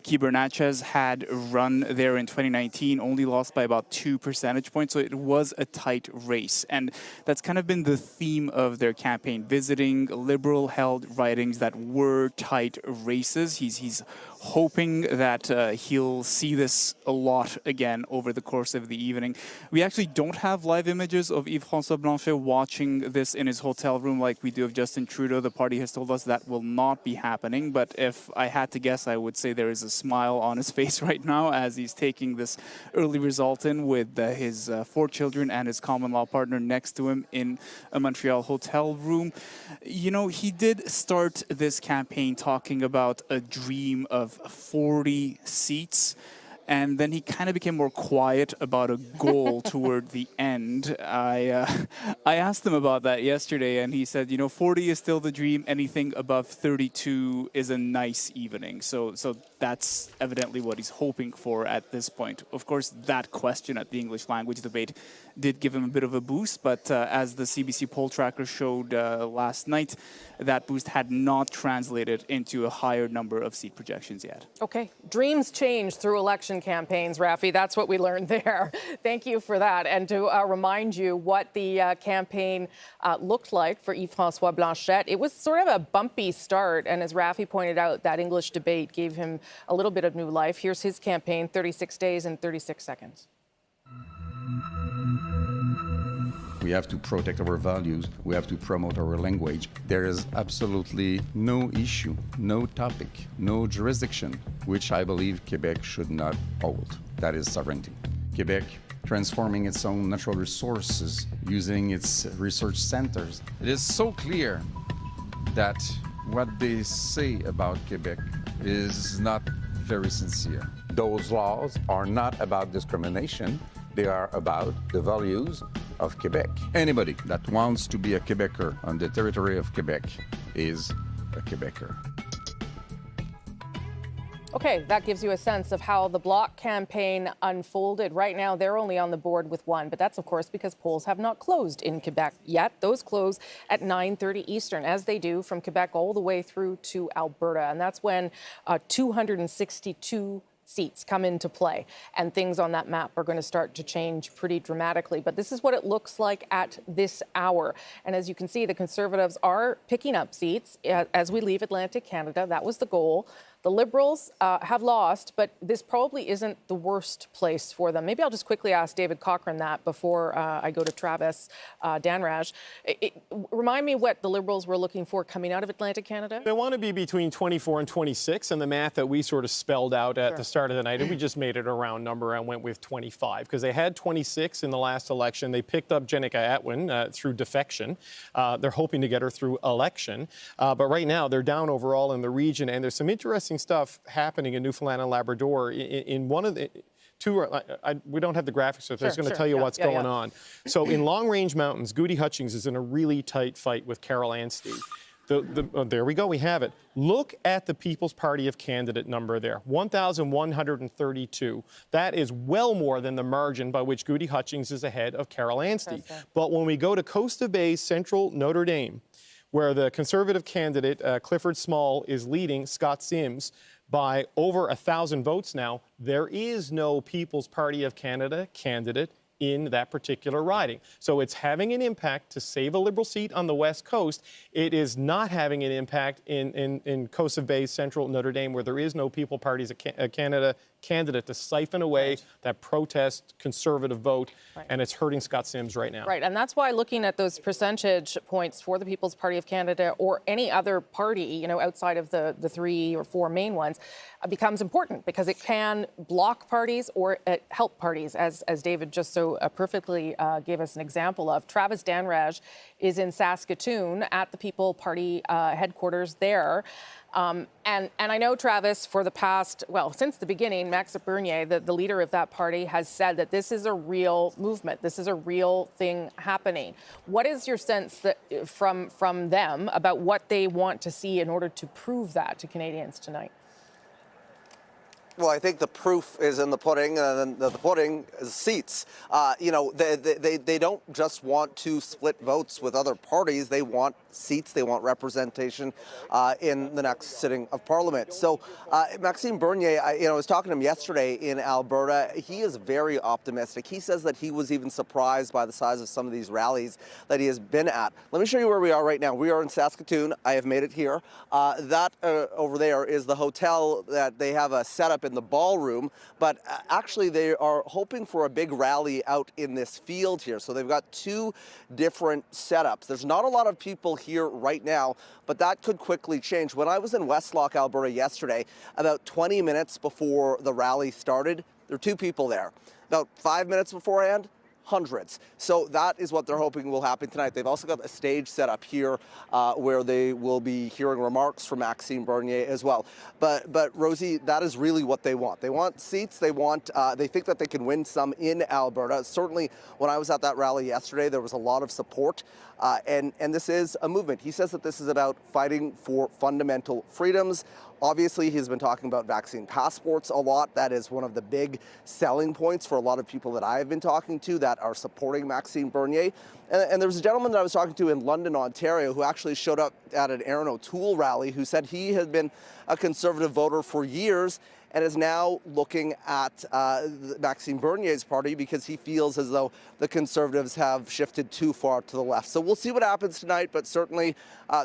[SPEAKER 17] Guy Bernatchez had run there in 2019, only lost by about 2 percentage points, so it was a tight race. And that's kind of been the theme of their campaign, visiting Liberal-held ridings that were tight races. He's hoping that he'll see this a lot again over the course of the evening. We actually don't have live images of Yves-François Blanchet watching this in his hotel room like we do of Justin Trudeau. The party has told us that will not be happening, but if I had to guess, I would say there is a smile on his face right now as he's taking this early result in with his 4 children and his common law partner next to him in a Montreal hotel room. You know, he did start this campaign talking about a dream of 40 seats, and then he kind of became more quiet about a goal toward the end. I asked him about that yesterday, and he said, you know, 40 is still the dream. Anything above 32 is a nice evening. So that's evidently what he's hoping for at this point. Of course, that question at the English language debate did give him a bit of a boost, but as the CBC poll tracker showed last night, that boost had not translated into a higher number of seat projections yet.
[SPEAKER 7] Okay. Dreams change through election campaigns, Rafi. That's what we learned there. Thank you for that. And to remind you what the campaign looked like for Yves-François Blanchet, it was sort of a bumpy start. And as Rafi pointed out, that English debate gave him a little bit of new life. Here's his campaign, 36 days and 36 seconds.
[SPEAKER 18] We have to protect our values. We have to promote our language. There is absolutely no issue, no topic, no jurisdiction, which I believe Quebec should not hold. That is sovereignty. Quebec transforming its own natural resources, using its research centers. It is so clear that what they say about Quebec is not very sincere. Those laws are not about discrimination. They are about the values of Quebec. Anybody that wants to be a Quebecer on the territory of Quebec is a Quebecer.
[SPEAKER 7] Okay, that gives you a sense of how the Bloc campaign unfolded. Right now, they're only on the board with one, but that's, of course, because polls have not closed in Quebec yet. Those close at 9:30 Eastern, as they do from Quebec all the way through to Alberta. And that's when 262 seats come into play, and things on that map are going to start to change pretty dramatically. But this is what it looks like at this hour. And as you can see, the Conservatives are picking up seats as we leave Atlantic Canada. That was the goal. The Liberals have lost, but this probably isn't the worst place for them. Maybe I'll just quickly ask David Cochrane that before I go to Travis Danraj. Remind me what the Liberals were looking for coming out of Atlantic Canada?
[SPEAKER 8] They want to be between 24 and 26, and the math that we sort of spelled out at the start of the night, and we just made it a round number and went with 25, because they had 26 in the last election. They picked up Jenica Atwin through defection. They're hoping to get her through election. But right now, they're down overall in the region, and there's some interesting stuff happening in Newfoundland and Labrador. In one of the two, we don't have the graphics, so it's going to tell you what's going on. So in Long Range Mountains, Goody Hutchings is in a really tight fight with Carol Anstey. There we go, we have it. Look at the People's Party of candidate number there, 1,132. That is well more than the margin by which Goody Hutchings is ahead of Carol Anstey. But when we go to Coast of Bay, Central Notre Dame, where the Conservative candidate, Clifford Small, is leading Scott Sims by over 1,000 votes now, there is no People's Party of Canada candidate in that particular riding. So it's having an impact to save a Liberal seat on the West Coast. It is not having an impact in Coast of Bay, Central Notre Dame, where there is no People's Party of Canada candidate to siphon away that protest Conservative vote, and it's hurting Scott Sims right now.
[SPEAKER 7] Right, and that's why looking at those percentage points for the People's Party of Canada or any other party, you know, outside of the 3 or 4 main ones, becomes important, because it can block parties or help parties, as David just so perfectly gave us an example of. Travis Danraj is in Saskatoon at the People Party headquarters there. And I know, Travis, for the past, well, since the beginning, Maxime Bernier, the leader of that party, has said that this is a real movement. This is a real thing happening. What is your sense that from them about what they want to see in order to prove that to Canadians tonight?
[SPEAKER 20] Well, I think the proof is in the pudding, and the pudding is seats. You know, they don't just want to split votes with other parties. They want seats. They want representation in the next sitting of Parliament. So Maxime Bernier, I was talking to him yesterday in Alberta. He is very optimistic. He says that he was even surprised by the size of some of these rallies that he has been at. Let me show you where we are right now. We are in Saskatoon. I have made it here. That over there is the hotel that they have a setup in the ballroom, but actually they are hoping for a big rally out in this field here. So they've got 2 different setups. There's not a lot of people here right now, but that could quickly change. When I was in Westlock, Alberta yesterday, about 20 minutes before the rally started, there were 2 people there. About 5 minutes beforehand, hundreds. So that is what they're hoping will happen tonight. They've also got a stage set up here where they will be hearing remarks from Maxime Bernier as well. But Rosie, that is really what they want. They want seats. They think that they can win some in Alberta. Certainly, when I was at that rally yesterday, there was a lot of support, and this is a movement. He says that this is about fighting for fundamental freedoms. Obviously, he's been talking about vaccine passports a lot. That is one of the big selling points for a lot of people that I have been talking to that are supporting Maxime Bernier. And there was a gentleman that I was talking to in London, Ontario, who actually showed up at an Aaron O'Toole rally, who said he had been a Conservative voter for years and is now looking at Maxime Bernier's party because he feels as though the Conservatives have shifted too far to the left. So we'll see what happens tonight, but certainly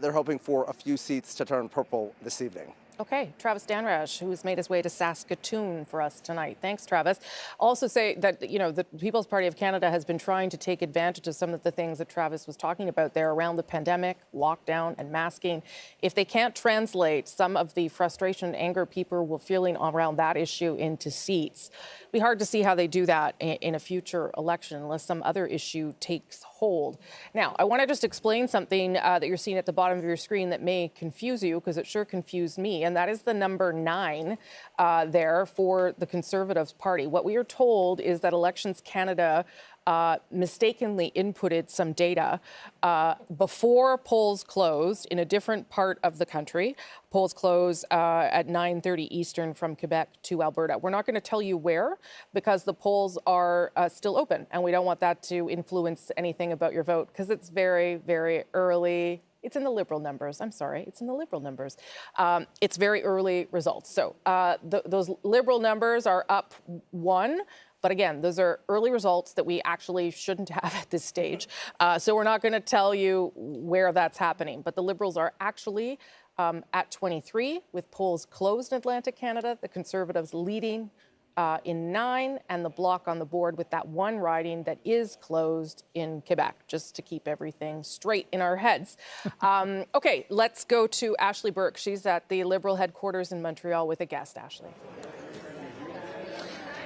[SPEAKER 20] they're hoping for a few seats to turn purple this evening.
[SPEAKER 7] Okay, Travis Danraj, who's made his way to Saskatoon for us tonight. Thanks, Travis. Also say that, you know, the People's Party of Canada has been trying to take advantage of some of the things that Travis was talking about there around the pandemic, lockdown, and masking. If they can't translate some of the frustration and anger people were feeling around that issue into seats, it'd be hard to see how they do that in a future election unless some other issue takes hold. Now, I want to just explain something that you're seeing at the bottom of your screen that may confuse you, because it sure confused me, and that is the number 9 there for the Conservative Party. What we are told is that Elections Canada mistakenly inputted some data before polls closed in a different part of the country. Polls close at 9:30 Eastern from Quebec to Alberta. We're not going to tell you where because the polls are still open, and we don't want that to influence anything about your vote because it's very, very early. It's in the Liberal numbers. I'm sorry. It's in the Liberal numbers. It's very early results. So those Liberal numbers are up 1. But again, those are early results that we actually shouldn't have at this stage. So we're not going to tell you where that's happening. But the Liberals are actually at 23 with polls closed in Atlantic Canada. The Conservatives leading in 9 and the Bloc on the board with that one riding that is closed in Quebec, just to keep everything straight in our heads. Okay, let's go to Ashley Burke. She's at the Liberal headquarters in Montreal with a guest. Ashley.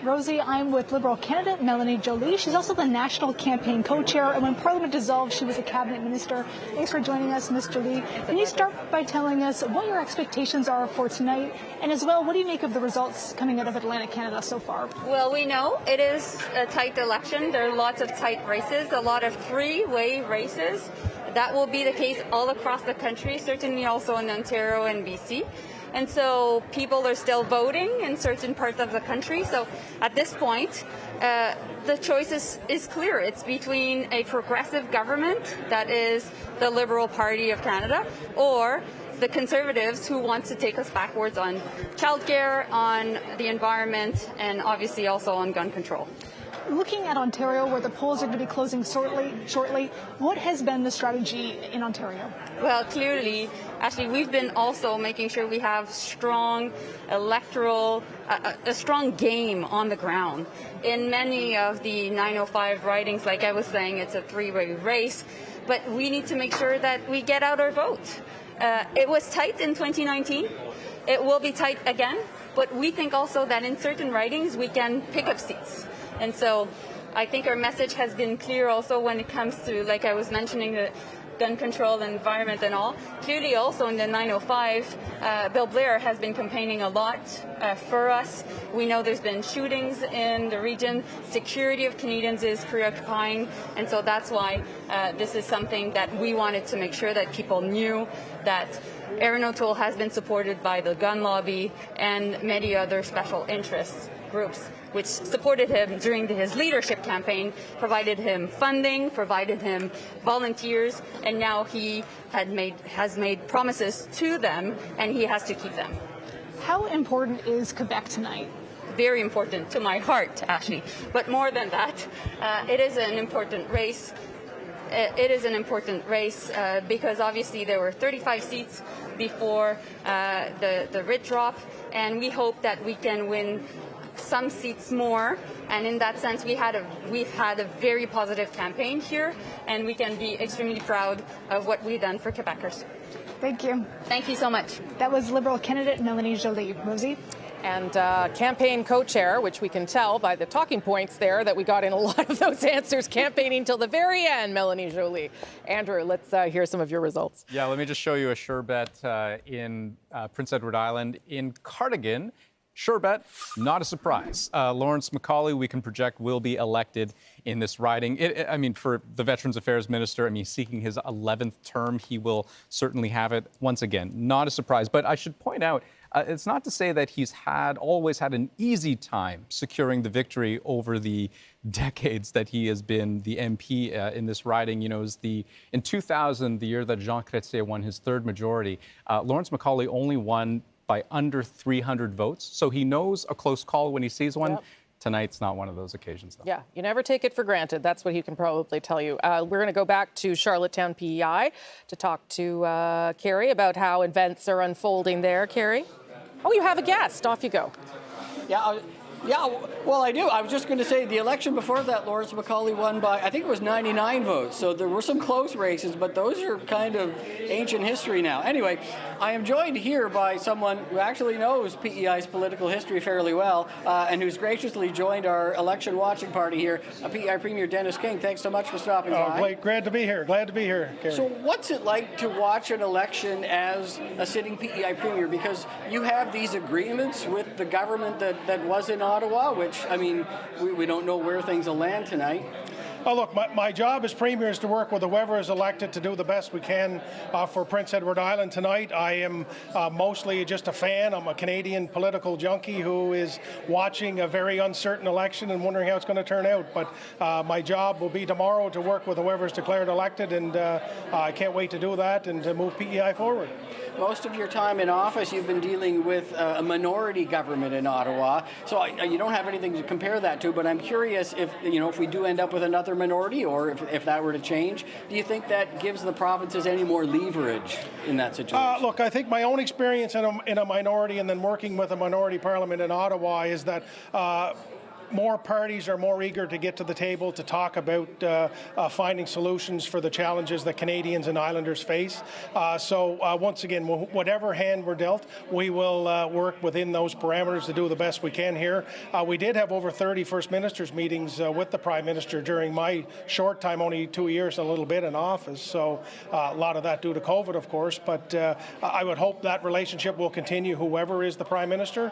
[SPEAKER 21] Rosie, I'm with Liberal candidate Melanie Joly. She's also the national campaign co-chair, and when Parliament dissolved, she was a cabinet minister. Thanks for joining us, Ms. Joly. Can you start by telling us what your expectations are for tonight, and as well, what do you make of the results coming out of Atlantic Canada so far?
[SPEAKER 22] Well, we know it is a tight election. There are lots of tight races, a lot of three-way races. That will be the case all across the country, certainly also in Ontario and BC. And so people are still voting in certain parts of the country. So at this point, the choice is clear. It's between a progressive government, that is the Liberal Party of Canada, or the Conservatives who want to take us backwards on childcare, on the environment, and obviously also on gun control.
[SPEAKER 21] Looking at Ontario, where the polls are going to be closing shortly, what has been the strategy in Ontario?
[SPEAKER 22] Well, clearly, actually, we've been also making sure we have strong electoral, a strong game on the ground. In many of the 905 ridings, like I was saying, it's a three-way race, but we need to make sure that we get out our vote. It was tight in 2019. It will be tight again, but we think also that in certain ridings, we can pick up seats. And so I think our message has been clear also when it comes to, like I was mentioning, the gun control, the environment and all. Clearly also in the 905, Bill Blair has been campaigning a lot for us. We know there's been shootings in the region. Security of Canadians is preoccupying. And so that's why this is something that we wanted to make sure that people knew that Erin O'Toole has been supported by the gun lobby and many other special interest groups, which supported him during his leadership campaign, provided him funding, provided him volunteers, and now he has made promises to them, and he has to keep them.
[SPEAKER 21] How important is Quebec tonight?
[SPEAKER 22] Very important to my heart, actually. But more than that, it is an important race. It is an important race because obviously there were 35 seats before the writ drop, and we hope that we can win some seats more, and in that sense we've had a very positive campaign here, and we can be extremely proud of what we've done for Quebecers.
[SPEAKER 21] Thank you.
[SPEAKER 22] Thank you so much.
[SPEAKER 21] That was Liberal candidate Melanie Joly. Rosie?
[SPEAKER 7] And campaign co-chair, which we can tell by the talking points there that we got in a lot of those answers, campaigning till the very end, Melanie Joly. Andrew, let's hear some of your results.
[SPEAKER 3] Yeah, let me just show you a sure bet in Prince Edward Island. In Cardigan, sure bet, not a surprise. Lawrence MacAulay, we can project, will be elected in this riding. I mean, for the Veterans Affairs Minister, seeking his 11th term, he will certainly have it once again. Not a surprise. But I should point out, it's not to say that he's always had an easy time securing the victory over the decades that he has been the MP in this riding. You know, in 2000, the year that Jean Chrétien won his third majority, Lawrence MacAulay only won by under 300 votes. So he knows a close call when he sees one. Yep. Tonight's not one of those occasions, though.
[SPEAKER 7] Yeah, you never take it for granted. That's what he can probably tell you. We're going to go back to Charlottetown PEI to talk to Carrie about how events are unfolding there. Carrie? Oh, you have a guest. Off you go.
[SPEAKER 23] Yeah, well, I do. I was just going to say the election before that, Lawrence MacAulay won by, I think it was 99 votes. So there were some close races, but those are kind of ancient history now. Anyway, I am joined here by someone who actually knows PEI's political history fairly well and who's graciously joined our election watching party here, PEI Premier Dennis King. Thanks so much for stopping by.
[SPEAKER 6] Glad to be here. Carrie.
[SPEAKER 23] So what's it like to watch an election as a sitting PEI Premier? Because you have these agreements with the government that was in Ottawa, which, we don't know where things will land tonight.
[SPEAKER 1] Look, my job as Premier is to work with whoever is elected to do the best we can for Prince Edward Island tonight. I am mostly just a fan. I'm a Canadian political junkie who is watching a very uncertain election and wondering how it's going to turn out. But my job will be tomorrow to work with whoever is declared elected, and I can't wait to do that and to move PEI forward.
[SPEAKER 23] Most of your time in office, you've been dealing with a minority government in Ottawa, so you don't have anything to compare that to, but I'm curious if we do end up with another minority, or if that were to change, do you think that gives the provinces any more leverage in that situation?
[SPEAKER 1] Look, I think my own experience in a minority and then working with a minority parliament in Ottawa is that more parties are more eager to get to the table to talk about finding solutions for the challenges that Canadians and Islanders face. So once again, whatever hand we're dealt, we will work within those parameters to do the best we can here. We did have over 30 First Ministers meetings with the Prime Minister during my short time, only 2 years, a little bit in office. So a lot of that due to COVID, of course. But I would hope that relationship will continue, whoever is the Prime Minister.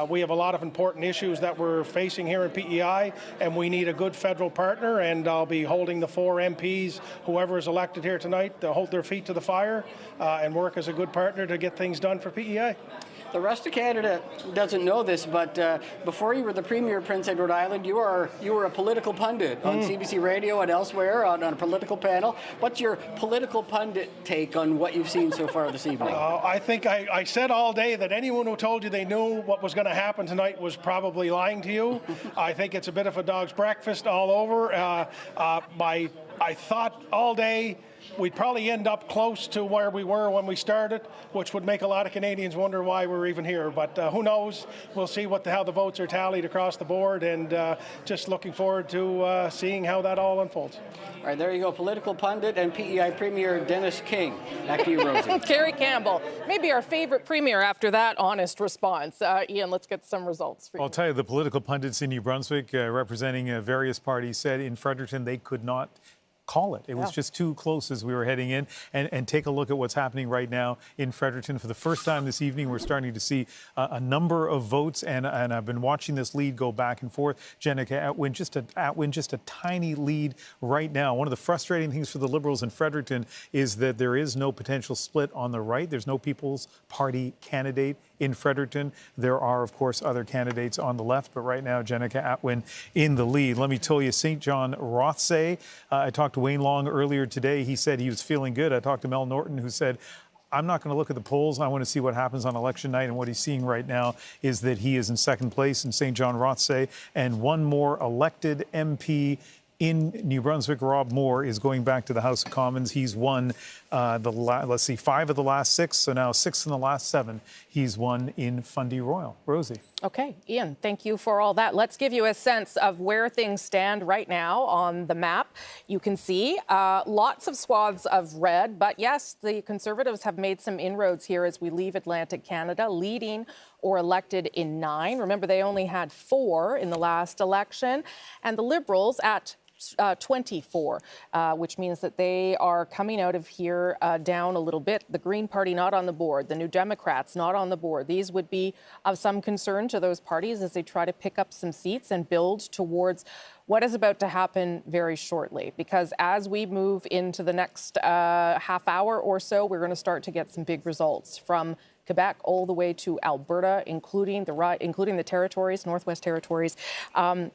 [SPEAKER 1] We have a lot of important issues that we're facing here in PEI, and we need a good federal partner, and I'll be holding the 4 MPs, whoever is elected here tonight, to hold their feet to the fire and work as a good partner to get things done for PEI.
[SPEAKER 23] The rest of Canada doesn't know this, but before you were the Premier of Prince Edward Island, you were a political pundit on CBC Radio and elsewhere on a political panel. What's your political pundit take on what you've seen so far this evening?
[SPEAKER 1] I think I said all day that anyone who told you they knew what was going to happen tonight was probably lying to you. I think it's a bit of a dog's breakfast all over. I thought all day we'd probably end up close to where we were when we started, which would make a lot of Canadians wonder why we're even here. But who knows? We'll see how the votes are tallied across the board, and just looking forward to seeing how that all unfolds.
[SPEAKER 23] All right, there you go. Political pundit and PEI Premier Dennis King. Back to you, Rosie.
[SPEAKER 7] Kerry Campbell, maybe our favorite Premier after that honest response. Ian, let's get some results for you.
[SPEAKER 12] I'll tell you, the political pundits in New Brunswick representing various parties said in Fredericton they could not call it. It was just too close as we were heading in. And take a look at what's happening right now in Fredericton. For the first time this evening, we're starting to see a number of votes, and I've been watching this lead go back and forth. Jenica Atwin, just a tiny lead right now. One of the frustrating things for the Liberals in Fredericton is that there is no potential split on the right. There's no People's Party candidate in Fredericton. There are, of course, other candidates on the left, but right now, Jenica Atwin in the lead. Let me tell you, St. John Rothsay, I talked to Wayne Long earlier today. He said he was feeling good. I talked to Mel Norton, who said, I'm not going to look at the polls. I want to see what happens on election night. And what he's seeing right now is that he is in second place in St. John Rothsay, and one more elected MP in New Brunswick, Rob Moore, is going back to the House of Commons. He's won, 5 of the last 6, so now 6 in the last 7. He's won in Fundy Royal. Rosie.
[SPEAKER 7] Okay, Ian, thank you for all that. Let's give you a sense of where things stand right now on the map. You can see lots of swaths of red, but yes, the Conservatives have made some inroads here as we leave Atlantic Canada, leading or elected in 9. Remember, they only had 4 in the last election, and the Liberals at 24, which means that they are coming out of here down a little bit. The Green Party not on the board, the New Democrats not on the board. These would be of some concern to those parties as they try to pick up some seats and build towards what is about to happen very shortly. Because as we move into the next half hour or so, we're going to start to get some big results from Quebec all the way to Alberta, including the territories, Northwest Territories, and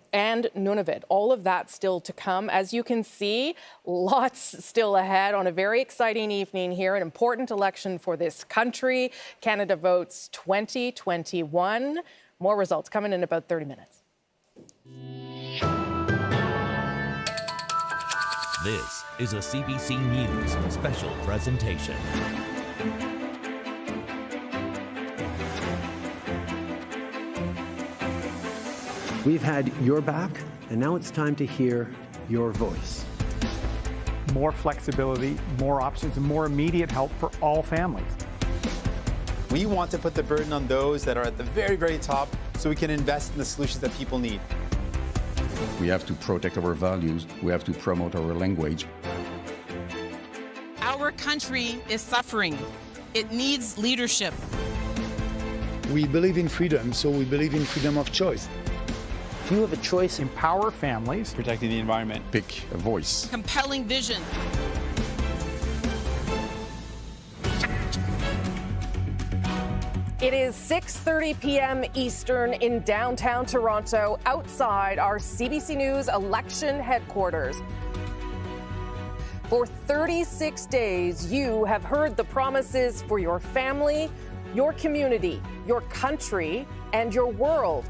[SPEAKER 7] Nunavut. All of that still to come. As you can see, lots still ahead on a very exciting evening here, an important election for this country. Canada votes 2021. More results coming in about 30 minutes.
[SPEAKER 2] This is a CBC News special presentation.
[SPEAKER 5] We've had your back, and now it's time to hear your voice.
[SPEAKER 24] More flexibility, more options, and more immediate help for all families.
[SPEAKER 25] We want to put the burden on those that are at the very, very top so we can invest in the solutions that people need.
[SPEAKER 18] We have to protect our values. We have to promote our language.
[SPEAKER 26] Our country is suffering. It needs leadership.
[SPEAKER 27] We believe in freedom, so we believe in freedom of choice.
[SPEAKER 24] You have a choice. Empower families.
[SPEAKER 25] Protecting the environment.
[SPEAKER 18] Pick a voice.
[SPEAKER 26] Compelling vision.
[SPEAKER 7] It is 6:30 p.m. Eastern in downtown Toronto, outside our CBC News election headquarters. For 36 days, you have heard the promises for your family, your community, your country, and your world.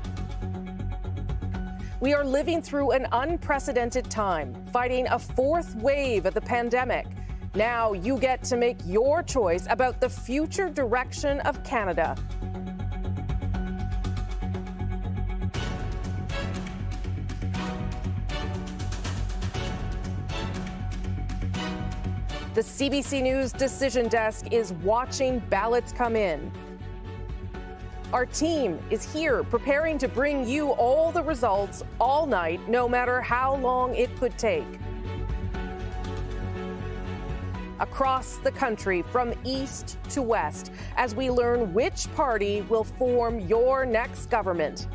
[SPEAKER 7] We are living through an unprecedented time, fighting a fourth wave of the pandemic. Now you get to make your choice about the future direction of Canada. The CBC News Decision Desk is watching ballots come in. Our team is here preparing to bring you all the results all night, no matter how long it could take. Across the country, from east to west, as we learn which party will form your next government.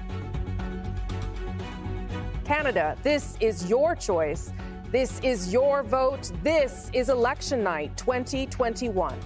[SPEAKER 7] Canada, this is your choice. This is your vote. This is Election Night 2021.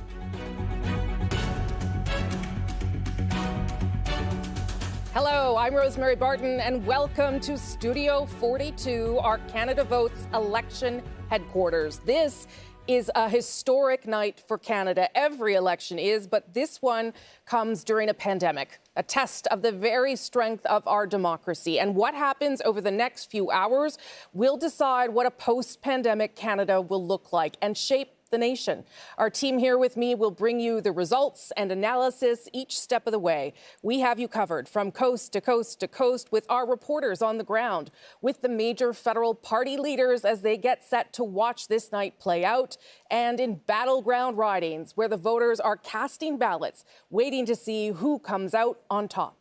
[SPEAKER 7] Hello, I'm Rosemary Barton, and welcome to Studio 42, our Canada Votes election headquarters. This is a historic night for Canada. Every election is, but this one comes during a pandemic, a test of the very strength of our democracy. And what happens over the next few hours will decide what a post-pandemic Canada will look like and shape the nation. Our team here with me will bring you the results and analysis each step of the way. We have you covered from coast to coast to coast with our reporters on the ground, with the major federal party leaders as they get set to watch this night play out, and in battleground ridings where the voters are casting ballots, waiting to see who comes out on top.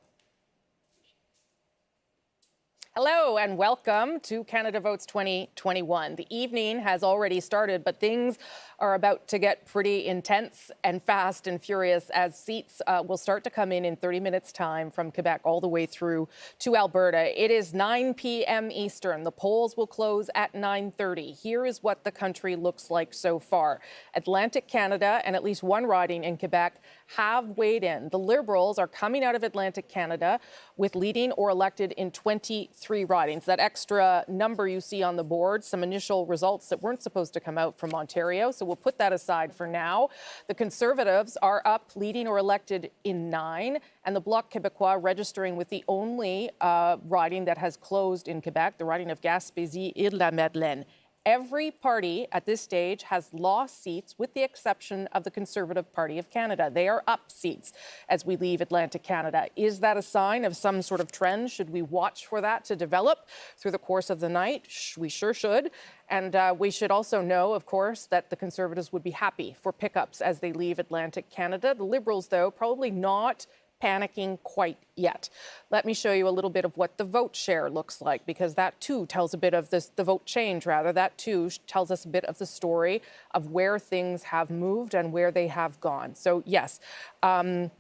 [SPEAKER 7] Hello and welcome to Canada Votes 2021. The evening has already started, but things are about to get pretty intense and fast and furious as seats will start to come in 30 minutes' time from Quebec all the way through to Alberta. It is 9 p.m. Eastern. The polls will close at 9:30. Here is what the country looks like so far. Atlantic Canada and at least one riding in Quebec have weighed in. The Liberals are coming out of Atlantic Canada with leading or elected in 23 ridings. That extra number you see on the board, some initial results that weren't supposed to come out from Ontario, so we'll put that aside for now. The Conservatives are up, leading or elected in 9, and the Bloc Québécois registering with the only riding that has closed in Quebec, the riding of Gaspésie-Île-de-la-Madeleine. Every party at this stage has lost seats with the exception of the Conservative Party of Canada. They are up seats as we leave Atlantic Canada. Is that a sign of some sort of trend? Should we watch for that to develop through the course of the night? We sure should. And we should also know, of course, that the Conservatives would be happy for pickups as they leave Atlantic Canada. The Liberals, though, probably not panicking quite yet. Let me show you a little bit of what the vote share looks like, because that too tells a bit of this, the vote change rather, that too tells us a bit of the story of where things have moved and where they have gone. So yes, the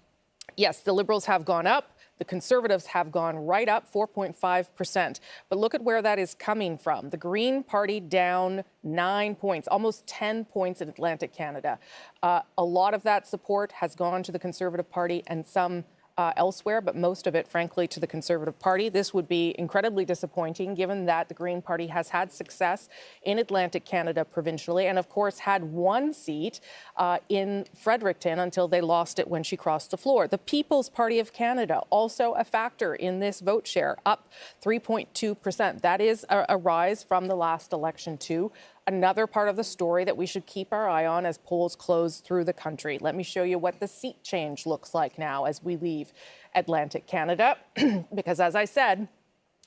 [SPEAKER 7] Liberals have gone up. The Conservatives have gone right up 4.5%. But look at where that is coming from. The Green Party down 9 points, almost 10 points in Atlantic Canada. A lot of that support has gone to the Conservative Party and some elsewhere, but most of it, frankly, to the Conservative Party. This would be incredibly disappointing, given that the Green Party has had success in Atlantic Canada provincially and, of course, had one seat in Fredericton until they lost it when she crossed the floor. The People's Party of Canada, also a factor in this vote share, up 3.2%. That is a rise from the last election, too. Another part of the story that we should keep our eye on as polls close through the country. Let me show you what the seat change looks like now as we leave Atlantic Canada, because as I said,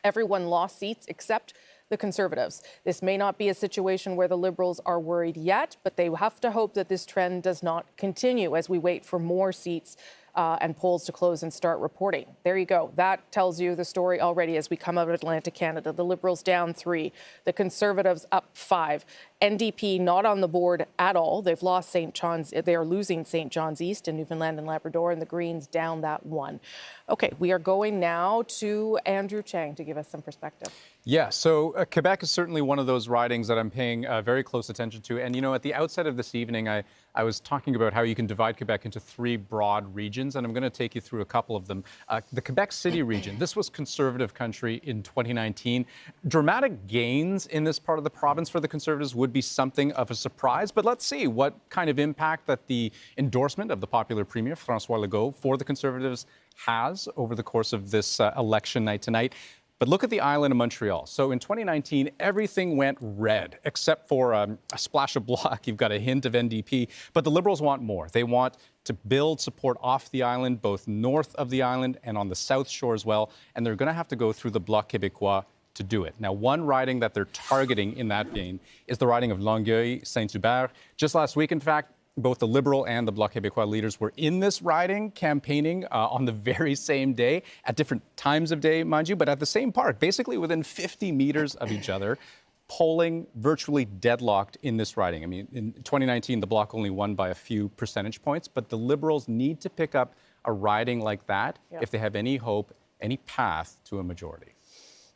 [SPEAKER 7] everyone lost seats except the Conservatives. This may not be a situation where the Liberals are worried yet, but they have to hope that this trend does not continue as we wait for more seats and polls to close and start reporting. There you go. That tells you the story already as we come out of Atlantic Canada. The Liberals down 3, the Conservatives up 5. NDP not on the board at all. They've lost St. John's. They are losing St. John's East in Newfoundland and Labrador, and the Greens down that one. Okay, we are going now to Andrew Chang to give us some perspective.
[SPEAKER 3] Yeah, so Quebec is certainly one of those ridings that I'm paying very close attention to. And, you know, at the outset of this evening, I was talking about how you can divide Quebec into 3 broad regions, and I'm going to take you through a couple of them. The Quebec City region, this was Conservative country in 2019. Dramatic gains in this part of the province for the Conservatives would be something of a surprise, but let's see what kind of impact that the endorsement of the popular Premier, François Legault, for the Conservatives has over the course of this election night tonight. But look at the island of Montreal. So in 2019, everything went red, except for a splash of Bloc. You've got a hint of NDP. But the Liberals want more. They want to build support off the island, both north of the island and on the south shore as well. And they're going to have to go through the Bloc Québécois to do it. Now, one riding that they're targeting in that vein is the riding of Longueuil-Saint-Hubert. Just last week, in fact, both the Liberal and the Bloc Québécois leaders were in this riding campaigning on the very same day, at different times of day, mind you, but at the same park, basically within 50 meters of each other, polling virtually deadlocked in this riding. I mean, in 2019, the Bloc only won by a few percentage points, but the Liberals need to pick up a riding like that if they have any hope, any path to a majority.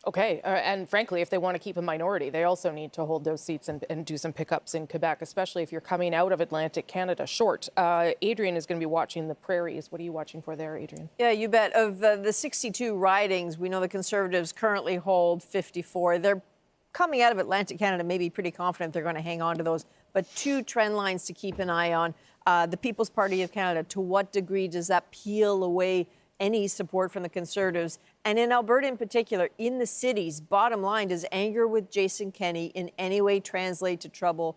[SPEAKER 7] Okay, and frankly, if they want to keep a minority, they also need to hold those seats and do some pickups in Quebec, especially if you're coming out of Atlantic Canada short. Adrian is going to be watching the prairies. What are you watching for there, Adrian?
[SPEAKER 4] Yeah, you bet. Of the 62 ridings, we know the Conservatives currently hold 54. They're coming out of Atlantic Canada, maybe pretty confident they're going to hang on to those. But 2 trend lines to keep an eye on. The People's Party of Canada, to what degree does that peel away any support from the Conservatives? And in Alberta in particular, in the cities, bottom line, does anger with Jason Kenney in any way translate to trouble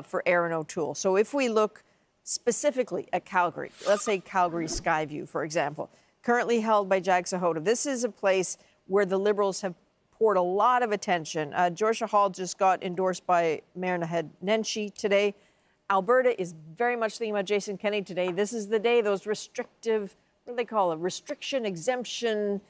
[SPEAKER 4] for Erin O'Toole? So if we look specifically at Calgary, let's say Calgary Skyview, for example, currently held by Jag Sahota. This is a place where the Liberals have poured a lot of attention. Georgia Hall just got endorsed by Mayor Naheed Nenshi today. Alberta is very much thinking about Jason Kenney today. This is the day those restrictive, what do they call it, restriction exemption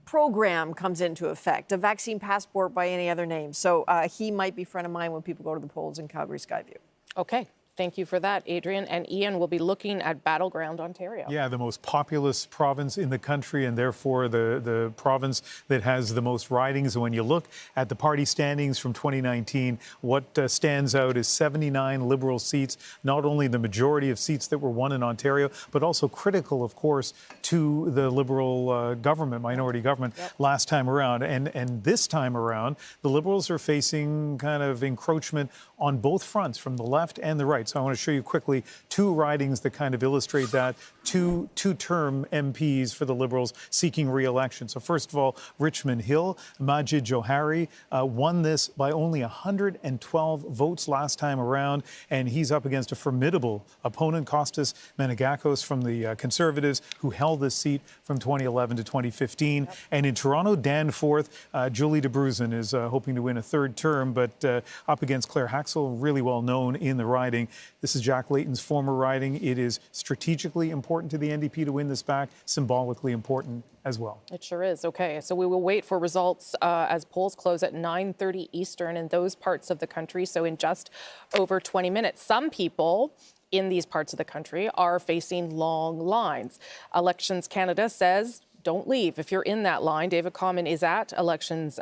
[SPEAKER 4] program comes into effect, a vaccine passport by any other name. So he might be front of mind when people go to the polls in Calgary Skyview.
[SPEAKER 7] Okay. Thank you for that, Adrian. And Ian will be looking at Battleground, Ontario.
[SPEAKER 12] Yeah, the most populous province in the country, and therefore the province that has the most ridings. And when you look at the party standings from 2019, what stands out is 79 Liberal seats, not only the majority of seats that were won in Ontario, but also critical, of course, to the Liberal government, minority government, last time around. And this time around, the Liberals are facing kind of encroachment on both fronts, from the left and the right. So I want to show you quickly 2 ridings that kind of illustrate that. Two-term MPs for the Liberals seeking re-election. So first of all, Richmond Hill, Majid Johari won this by only 112 votes last time around, and he's up against a formidable opponent, Kostas Menegakos from the Conservatives, who held this seat from 2011 to 2015. And in Toronto, Danforth, Julie DeBruzen is hoping to win a 3rd term, but up against Claire Haxel, really well known in the riding. This is Jack Layton's former riding. It is strategically important to the NDP to win this back, symbolically important as well.
[SPEAKER 7] It sure is. Okay, so we will wait for results as polls close at 9:30 Eastern in those parts of the country, so in just over 20 minutes. Some people in these parts of the country are facing long lines. Elections Canada says don't leave if you're in that line. David Common is at Elections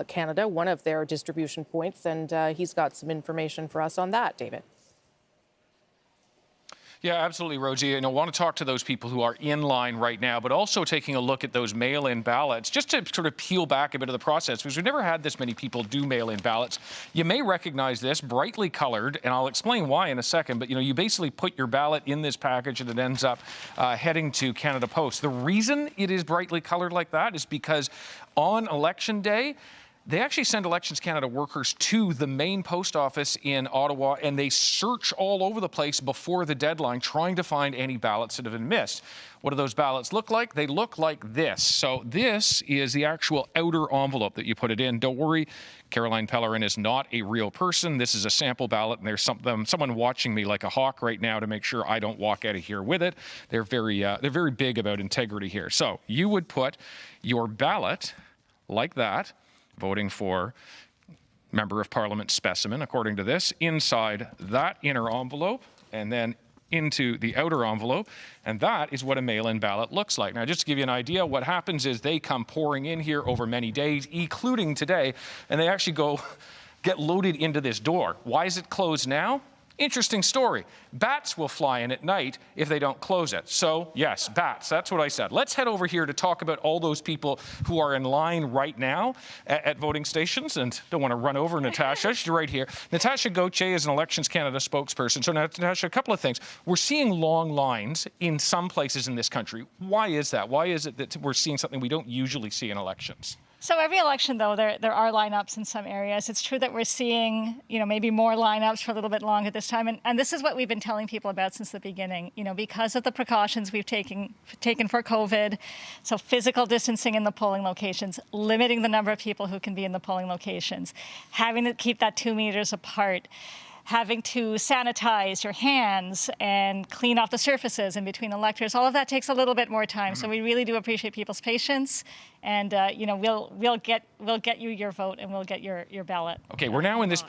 [SPEAKER 7] Canada, one of their distribution points, and he's got some information for us on that. David.
[SPEAKER 13] Yeah, absolutely, Rosie. And I want to talk to those people who are in line right now, but also taking a look at those mail-in ballots, just to sort of peel back a bit of the process, because we've never had this many people do mail-in ballots. You may recognize this, brightly colored, and I'll explain why in a second, but you basically put your ballot in this package and it ends up heading to Canada Post. The reason it is brightly colored like that is because on Election Day, they actually send Elections Canada workers to the main post office in Ottawa, and they search all over the place before the deadline, trying to find any ballots that have been missed. What do those ballots look like? They look like this. So this is the actual outer envelope that you put it in. Don't worry, Caroline Pellerin is not a real person. This is a sample ballot, and there's someone watching me like a hawk right now to make sure I don't walk out of here with it. They're very big about integrity here. So you would put your ballot like that, voting for Member of Parliament specimen, according to this, inside that inner envelope and then into the outer envelope, and that is what a mail-in ballot looks like. Now, just to give you an idea, what happens is they come pouring in here over many days, including today, and they actually get loaded into this door. Why is it closed now? Interesting story. Bats will fly in at night if they don't close it. So, yes, bats, that's what I said. Let's head over here to talk about all those people who are in line right now at voting stations. And don't want to run over Natasha. She's right here. Natasha Gauthier is an Elections Canada spokesperson. So, Natasha, a couple of things. We're seeing long lines in some places in this country. Why is that? Why is it that we're seeing something we don't usually see in elections?
[SPEAKER 9] So every election, though, there are lineups in some areas. It's true that we're seeing, maybe more lineups for a little bit longer this time. And this is what we've been telling people about since the beginning. Because of the precautions we've taken for COVID, so physical distancing in the polling locations, limiting the number of people who can be in the polling locations, having to keep that 2 meters apart, having to sanitize your hands and clean off the surfaces in between electors. All of that takes a little bit more time. So we really do appreciate people's patience. And we'll get you your vote and we'll get your ballot.
[SPEAKER 13] Okay, we're now in this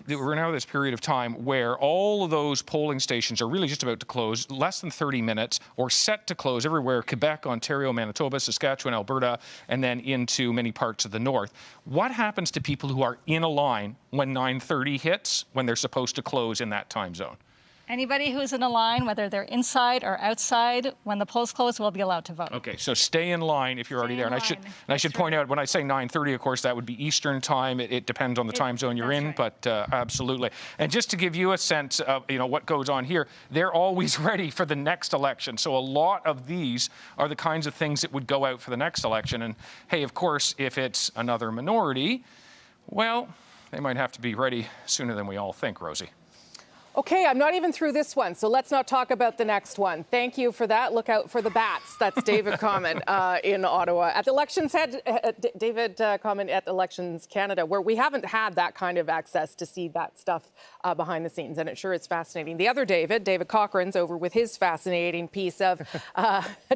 [SPEAKER 13] period of time where all of those polling stations are really just about to close, less than 30 minutes, or set to close everywhere: Quebec, Ontario, Manitoba, Saskatchewan, Alberta, and then into many parts of the north. What happens to people who are in a line when 9:30 hits, when they're supposed to close in that time zone?
[SPEAKER 9] Anybody who's in a line, whether they're inside or outside, when the polls close, will be allowed to vote.
[SPEAKER 13] Okay, so stay in line if you're already there. And I should point out, when I say 9:30, of course, that would be Eastern time. It depends on the time zone you're in, but absolutely. And just to give you a sense of what goes on here, they're always ready for the next election. So a lot of these are the kinds of things that would go out for the next election. And hey, of course, if it's another minority, well, they might have to be ready sooner than we all think, Rosie.
[SPEAKER 7] Okay, I'm not even through this one, so let's not talk about the next one. Thank you for that. Look out for the bats. That's David Common in Ottawa. At the Elections David Common at Elections Canada, where we haven't had that kind of access to see that stuff behind the scenes, and it sure is fascinating. The other David Cochran's over with his fascinating piece of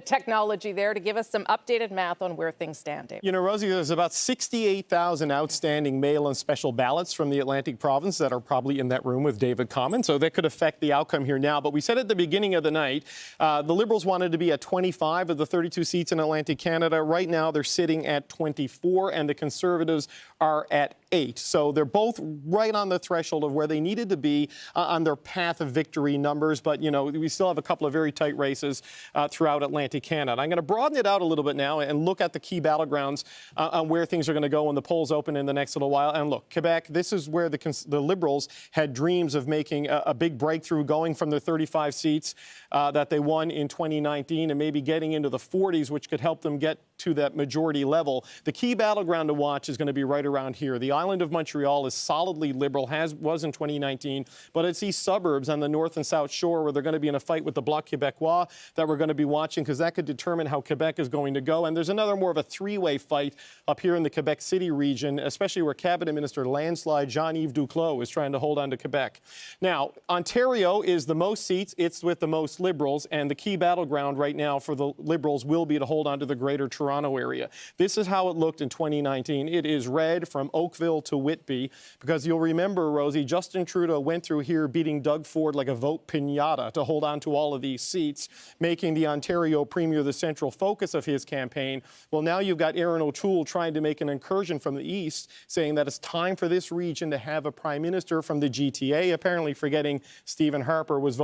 [SPEAKER 7] technology there to give us some updated math on where things stand, David.
[SPEAKER 8] Rosie, there's about 68,000 outstanding mail-in special ballots from the Atlantic province that are probably in that room with David Common. So that could affect the outcome here now. But we said at the beginning of the night, the Liberals wanted to be at 25 of the 32 seats in Atlantic Canada. Right now, they're sitting at 24, and the Conservatives are at 8. So they're both right on the threshold of where they needed to be on their path of victory numbers. But, we still have a couple of very tight races throughout Atlantic Canada. I'm going to broaden it out a little bit now and look at the key battlegrounds on where things are going to go when the polls open in the next little while. And look, Quebec, this is where the Liberals had dreams of making a big breakthrough, going from the 35 seats that they won in 2019 and maybe getting into the 40s, which could help them get to that majority level. The key battleground to watch is going to be right around here. The island of Montreal is solidly Liberal, was in 2019, but it's these suburbs on the north and south shore where they're going to be in a fight with the Bloc Québécois that we're going to be watching, because that could determine how Quebec is going to go. And there's another more of a three-way fight up here in the Quebec City region, especially where Cabinet Minister landslide Jean-Yves Duclos is trying to hold on to Quebec. Now, Ontario is the most seats. It's with the most Liberals, and the key battleground right now for the Liberals will be to hold on to the Greater Toronto area. This is how it looked in 2019. It is red from Oakville to Whitby, because you'll remember, Rosie, Justin Trudeau went through here beating Doug Ford like a vote piñata to hold on to all of these seats, making the Ontario Premier the central focus of his campaign. Well, now you've got Erin O'Toole trying to make an incursion from the east, saying that it's time for this region to have a prime minister from the GTA, apparently forgetting Stephen Harper was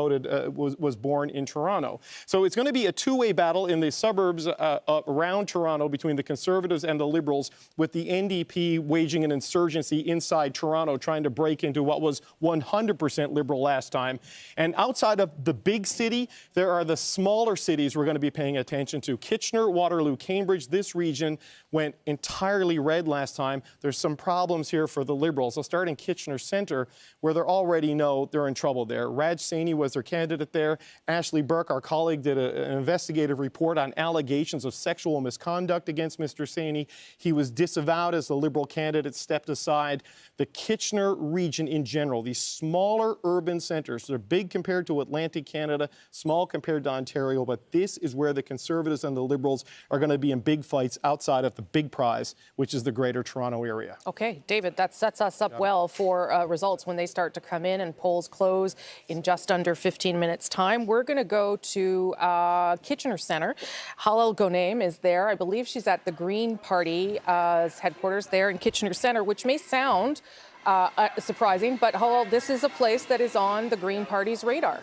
[SPEAKER 8] born in Toronto. So it's going to be a two-way battle in the suburbs around Toronto between the Conservatives and the Liberals, with the NDP waging an insurgency inside Toronto, trying to break into what was 100% Liberal last time. And outside of the big city, there are the smaller cities we're going to be paying attention to. Kitchener, Waterloo, Cambridge. This region went entirely red last time. There's some problems here for the Liberals. I'll start in Kitchener Centre, where they already know they're in trouble there. Raj Saini was their candidate there. Ashley Burke, our colleague, did an investigative report on allegations of sexual misconduct misconduct against Mr. Saini. He was disavowed as the Liberal candidate, stepped aside. The Kitchener region in general, these smaller urban centres, they're big compared to Atlantic Canada, small compared to Ontario, but this is where the Conservatives and the Liberals are going to be in big fights outside of the big prize, which is the Greater Toronto area.
[SPEAKER 7] Okay, David, that sets us up well for results when they start to come in and polls close in just under 15 minutes' time. We're going to go to Kitchener Centre. Halal Ghonaim is there. I believe she's at the Green Party's headquarters there in Kitchener Centre, which may sound surprising, but Halal, this is a place that is on the Green Party's radar.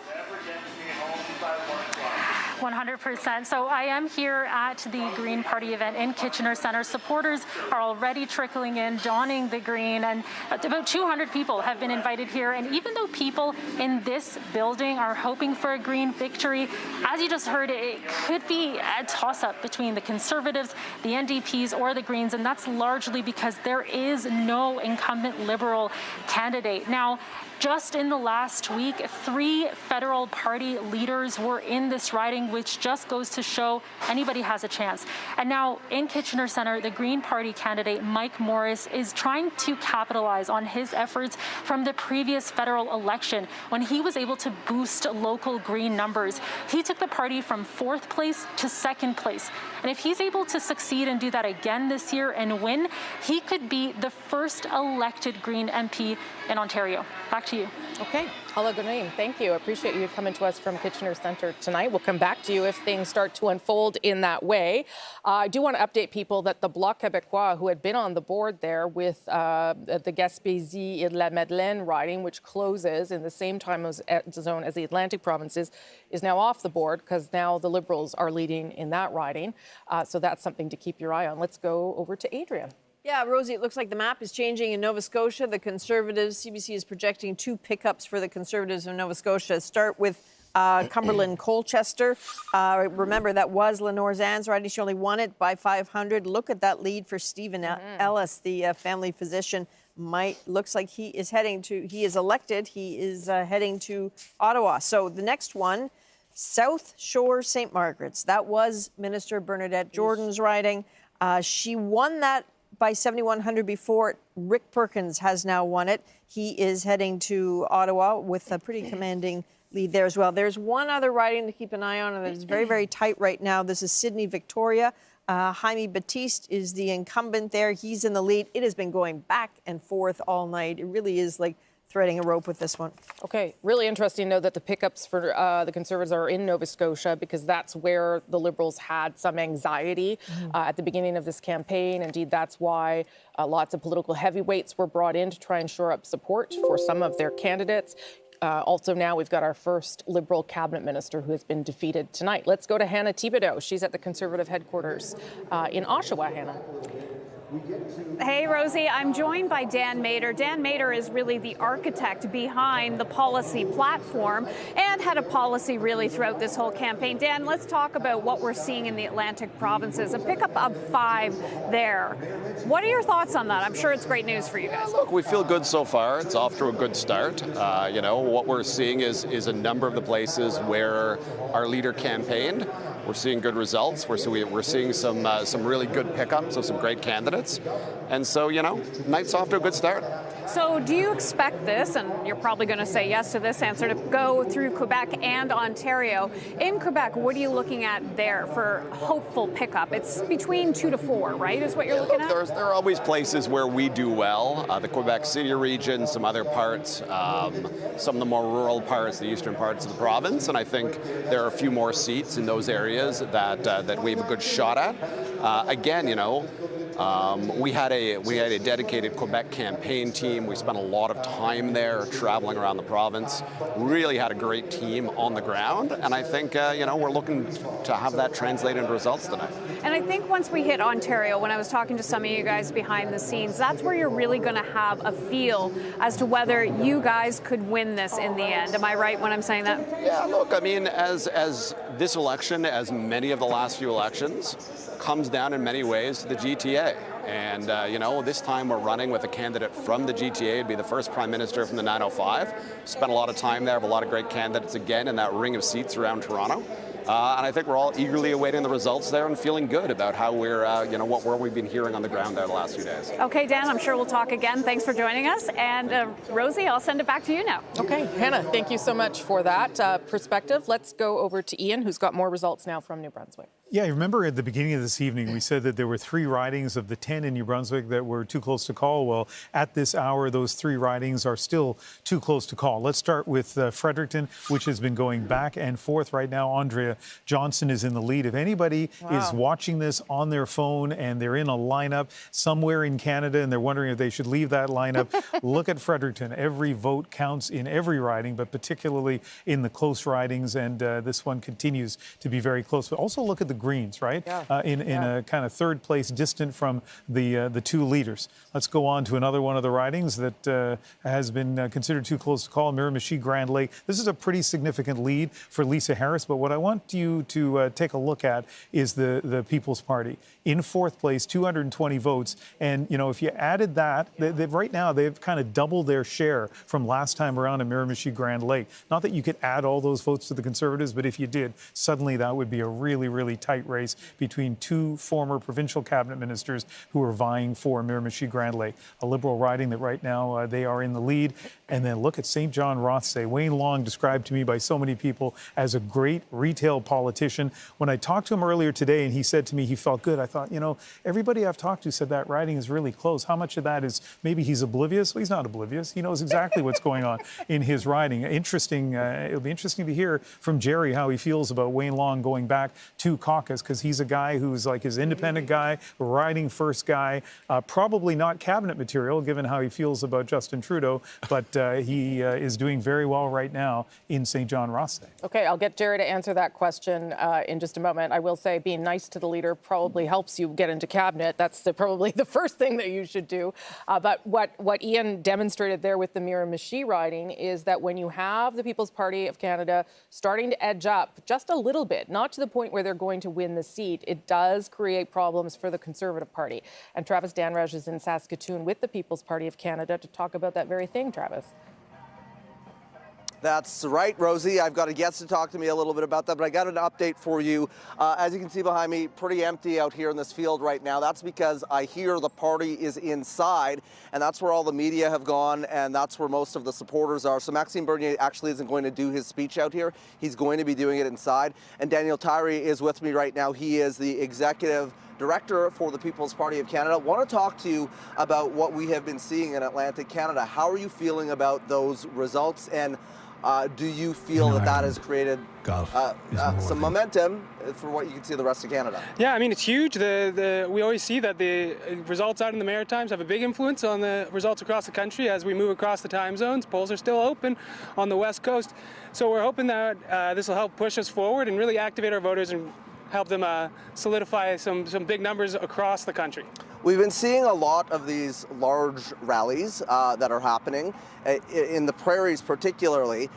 [SPEAKER 10] 100%. So I am here at the Green Party event in Kitchener Centre. Supporters are already trickling in, donning the green, and about 200 people have been invited here. And even though people in this building are hoping for a Green victory, as you just heard, it could be a toss-up between the Conservatives, the NDPs, or the Greens, and that's largely because there is no incumbent Liberal candidate. Now, just in the last week, 3 federal party leaders were in this riding, which just goes to show anybody has a chance. And now in Kitchener Centre, the Green Party candidate, Mike Morris, is trying to capitalize on his efforts from the previous federal election when he was able to boost local Green numbers. He took the party from 4th place to 2nd place. And if he's able to succeed and do that again this year and win, he could be the first elected Green MP in Ontario. Back to you.
[SPEAKER 7] Okay. Halal Ghonaim, thank you. I appreciate you coming to us from Kitchener Centre tonight. We'll come back to you if things start to unfold in that way. I do want to update people that the Bloc Québécois, who had been on the board there with the Gaspésie and La Madeleine riding, which closes in the same time zone as the Atlantic provinces, is now off the board because now the Liberals are leading in that riding. So that's something to keep your eye on. Let's go over to Adrian.
[SPEAKER 4] Yeah, Rosie, it looks like the map is changing in Nova Scotia. The Conservatives, CBC is projecting 2 pickups for the Conservatives of Nova Scotia. Start with Cumberland Colchester. Remember, that was Lenore Zan's riding. She only won it by 500. Look at that lead for Stephen Ellis, the family physician. Looks like he is elected. He is heading to Ottawa. So the next one, South Shore St. Margaret's. That was Minister Bernadette Jordan's riding. She won that by 7,100 before. Rick Perkins has now won it. He is heading to Ottawa with a pretty commanding lead there as well. There's one other riding to keep an eye on, and it's very, very tight right now. This is Sydney Victoria. Jaime Batiste is the incumbent there. He's in the lead. It has been going back and forth all night. It really is like threading a rope with this one.
[SPEAKER 7] Okay, really interesting, though, that the pickups for the Conservatives are in Nova Scotia because that's where the Liberals had some anxiety at the beginning of this campaign. Indeed, that's why lots of political heavyweights were brought in to try and shore up support for some of their candidates. Also now we've got our first Liberal cabinet minister who has been defeated tonight. Let's go to Hannah Thibodeau. She's at the Conservative headquarters in Oshawa, Hannah.
[SPEAKER 11] Hey, Rosie, I'm joined by Dan Mater. Dan Mater is really the architect behind the policy platform and had a policy really throughout this whole campaign. Dan, let's talk about what we're seeing in the Atlantic provinces, a pickup of 5 there. What are your thoughts on that? I'm sure it's great news for you guys.
[SPEAKER 14] Look, we feel good so far. It's off to a good start. What we're seeing is a number of the places where our leader campaigned. We're seeing good results. We're seeing some really good pickups of some great candidates. And so, night's off to a good start.
[SPEAKER 11] So do you expect this, and you're probably going to say yes to this answer, to go through Quebec and Ontario? In Quebec, what are you looking at there for hopeful pickup? It's between 2 to 4, right, is what you're looking at?
[SPEAKER 14] There are always places where we do well. The Quebec City region, some other parts, some of the more rural parts, the eastern parts of the province. And I think there are a few more seats in those areas that we have a good shot at. We had a dedicated Quebec campaign team. We spent a lot of time there traveling around the province. Really had a great team on the ground. And I think, we're looking to have that translate into results tonight.
[SPEAKER 11] And I think once we hit Ontario, when I was talking to some of you guys behind the scenes, that's where you're really going to have a feel as to whether you guys could win this in the end. Am I right when I'm saying that?
[SPEAKER 14] Yeah, look, I mean, as this election, as many of the last few elections, comes down in many ways to the GTA. And, this time we're running with a candidate from the GTA. It'd be the first Prime Minister from the 905. Spent a lot of time there, have a lot of great candidates again in that ring of seats around Toronto. And I think we're all eagerly awaiting the results there and feeling good about how we're, what we've been hearing on the ground there the last few days.
[SPEAKER 11] Okay, Dan, I'm sure we'll talk again. Thanks for joining us. And Rosie, I'll send it back to you now.
[SPEAKER 7] Okay, Hannah, thank you so much for that perspective. Let's go over to Ian, who's got more results now from New Brunswick.
[SPEAKER 12] Yeah, remember at the beginning of this evening, we said that there were 3 ridings of the 10 in New Brunswick that were too close to call. Well, at this hour, those 3 ridings are still too close to call. Let's start with Fredericton, which has been going back and forth right now. Andrea Johnson is in the lead. If anybody is watching this on their phone and they're in a lineup somewhere in Canada and they're wondering if they should leave that lineup, look at Fredericton. Every vote counts in every riding, but particularly in the close ridings, and this one continues to be very close. But also look at the Greens, right? In a kind of third place, distant from the 2 leaders. Let's go on to another one of the ridings that has been considered too close to call, Miramichi Grand Lake. This is a pretty significant lead for Lisa Harris, but what I want you to take a look at is the People's Party. In 4th place, 220 votes, and if you added that, right now they've kind of doubled their share from last time around in Miramichi Grand Lake. Not that you could add all those votes to the Conservatives, but if you did, suddenly that would be a really, really tight race between 2 former provincial cabinet ministers who are vying for Miramichi Grand Lake. A Liberal riding that right now they are in the lead. And then look at St. John Rothsay. Wayne Long, described to me by so many people as a great retail politician. When I talked to him earlier today and he said to me he felt good, I thought, everybody I've talked to said that riding is really close. How much of that is maybe he's oblivious? Well, he's not oblivious. He knows exactly what's going on in his riding. Interesting. It'll be interesting to hear from Jerry how he feels about Wayne Long going back to caucus, because he's a guy who's like his independent guy, riding first guy, probably not cabinet material given how he feels about Justin Trudeau, but he is doing very well right now in St. John Rothsay. Okay,
[SPEAKER 7] I'll get Jerry to answer that question in just a moment. I will say being nice to the leader probably helps you get into cabinet. That's probably the first thing that you should do. But what Ian demonstrated there with the Miramichi riding is that when you have the People's Party of Canada starting to edge up just a little bit, not to the point where they're going to win the seat, it does create problems for the Conservative Party. And Travis Danraj is in Saskatoon with the People's Party of Canada to talk about that very thing, Travis.
[SPEAKER 15] That's right, Rosie. I've got a guest to talk to me a little bit about that, but I got an update for you. As you can see behind me, pretty empty out here in this field right now. That's because I hear the party is inside, and that's where all the media have gone, and that's where most of the supporters are. So Maxime Bernier actually isn't going to do his speech out here. He's going to be doing it inside. And Daniel Tyree is with me right now. He is the executive director for the People's Party of Canada. I want to talk to you about what we have been seeing in Atlantic Canada. How are you feeling about those results? And do you feel that has created some momentum for what you can see in the rest of Canada?
[SPEAKER 16] Yeah, I mean, it's huge. We always see that the results out in the Maritimes have a big influence on the results across the country as we move across the time zones. Polls are still open on the West Coast. So we're hoping that this will help push us forward and really activate our voters and help them solidify some big numbers across the country.
[SPEAKER 15] We've been seeing a lot of these large rallies that are happening in the prairies particularly.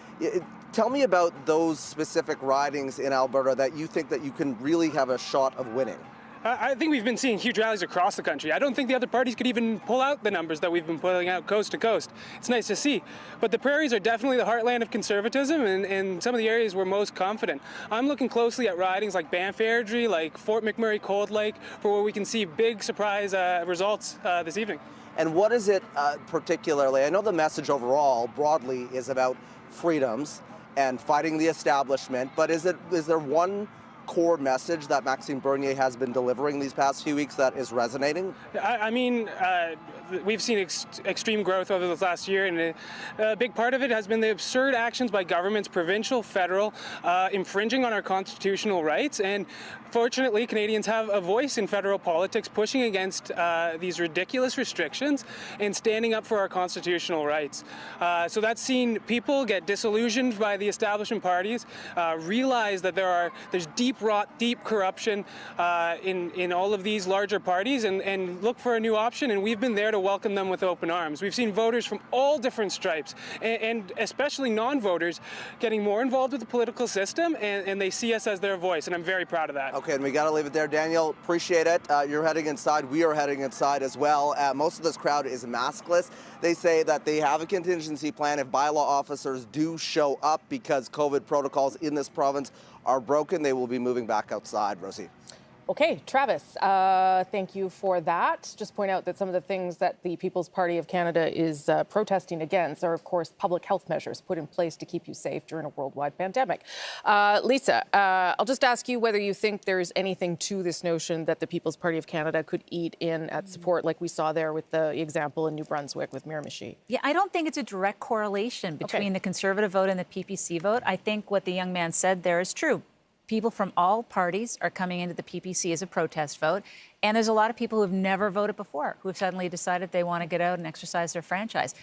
[SPEAKER 15] Tell me about those specific ridings in Alberta that you think that you can really have a shot of winning.
[SPEAKER 16] I think we've been seeing huge rallies across the country. I don't think the other parties could even pull out the numbers that we've been pulling out coast to coast. It's nice to see. But the prairies are definitely the heartland of conservatism and some of the areas we're most confident. I'm looking closely at ridings like Banff Airdrie, like Fort McMurray Cold Lake, for where we can see big surprise results this evening.
[SPEAKER 15] And what is it particularly? I know the message overall, broadly, is about freedoms and fighting the establishment, but is there one core message that Maxime Bernier has been delivering these past few weeks that is resonating?
[SPEAKER 16] I mean, we've seen extreme growth over the last year, and a big part of it has been the absurd actions by governments, provincial, federal, infringing on our constitutional rights. And fortunately, Canadians have a voice in federal politics pushing against these ridiculous restrictions and standing up for our constitutional rights. So that's seen people get disillusioned by the establishment parties, realize that there's deep corruption in all of these larger parties, and look for a new option. And we've been there to to welcome them with open arms. We've seen voters from all different stripes, and especially non-voters, getting more involved with the political system, and they see us as their voice, and I'm very proud of that.
[SPEAKER 15] Okay, and we got to leave it there. Daniel, appreciate it. You're heading inside. We are heading inside as well. Most of this crowd is maskless. They say that they have a contingency plan if bylaw officers do show up because COVID protocols in this province are broken. They will be moving back outside. Rosie.
[SPEAKER 7] Okay, Travis, thank you for that. Just point out that some of the things that the People's Party of Canada is protesting against are, of course, public health measures put in place to keep you safe during a worldwide pandemic. Lisa, I'll just ask you whether you think there's anything to this notion that the People's Party of Canada could eat in at support, like we saw there with the example in New Brunswick with Miramichi.
[SPEAKER 6] Yeah, I don't think it's a direct correlation between the Conservative vote and the PPC vote. I think what the young man said there is true. People from all parties are coming into the PPC as a protest vote. And there's a lot of people who have never voted before who have suddenly decided they want to get out and exercise their franchise.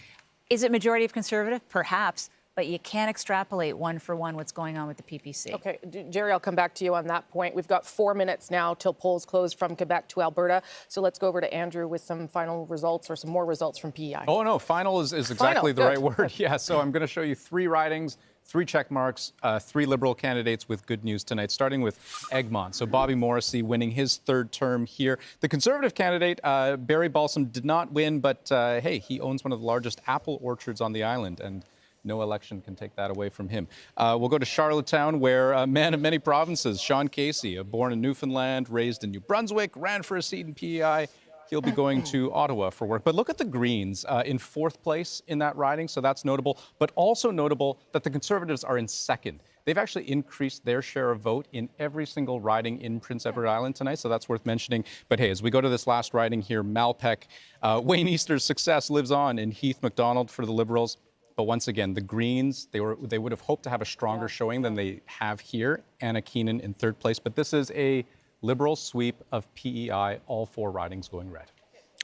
[SPEAKER 6] Is it majority of Conservative? Perhaps. But you can't extrapolate one for one what's going on with the PPC.
[SPEAKER 7] Okay, Jerry, I'll come back to you on that point. We've got 4 minutes now till polls close from Quebec to Alberta. So let's go over to Andrew with some final results or some more results from PEI.
[SPEAKER 3] Oh, no, final is exactly the right word. Yeah, so I'm going to show you 3 ridings, 3 check marks, 3 Liberal candidates with good news tonight, starting with Egmont. So Bobby Morrissey winning his 3rd term here. The Conservative candidate, Barry Balsam, did not win, but hey, he owns one of the largest apple orchards on the island, and no election can take that away from him. We'll go to Charlottetown, where a man of many provinces, Sean Casey, born in Newfoundland, raised in New Brunswick, ran for a seat in PEI. He'll be going to Ottawa for work. But look at the Greens in 4th place in that riding, so that's notable. But also notable that the Conservatives are in 2nd. They've actually increased their share of vote in every single riding in Prince Edward Island tonight, so that's worth mentioning. But hey, as we go to this last riding here, Malpeque, Wayne Easter's success lives on in Heath MacDonald for the Liberals. But once again, the Greens, they would have hoped to have a stronger showing than they have here. Anna Keenan in 3rd place. But this is a Liberal sweep of PEI, all 4 ridings going red.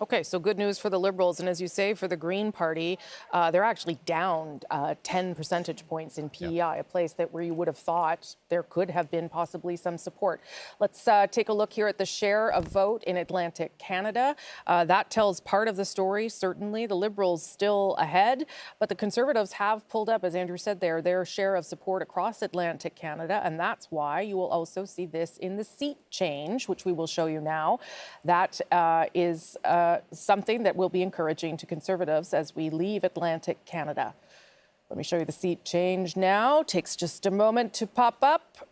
[SPEAKER 7] Okay, so good news for the Liberals. And as you say, for the Green Party, they're actually down 10 percentage points in PEI, a place that where you would have thought there could have been possibly some support. Let's take a look here at the share of vote in Atlantic Canada. That tells part of the story, certainly. The Liberals still ahead, but the Conservatives have pulled up, as Andrew said there, their share of support across Atlantic Canada, and that's why you will also see this in the seat change, which we will show you now. That is something that will be encouraging to Conservatives as we leave Atlantic Canada. Let me show you the seat change now. Takes just a moment to pop up.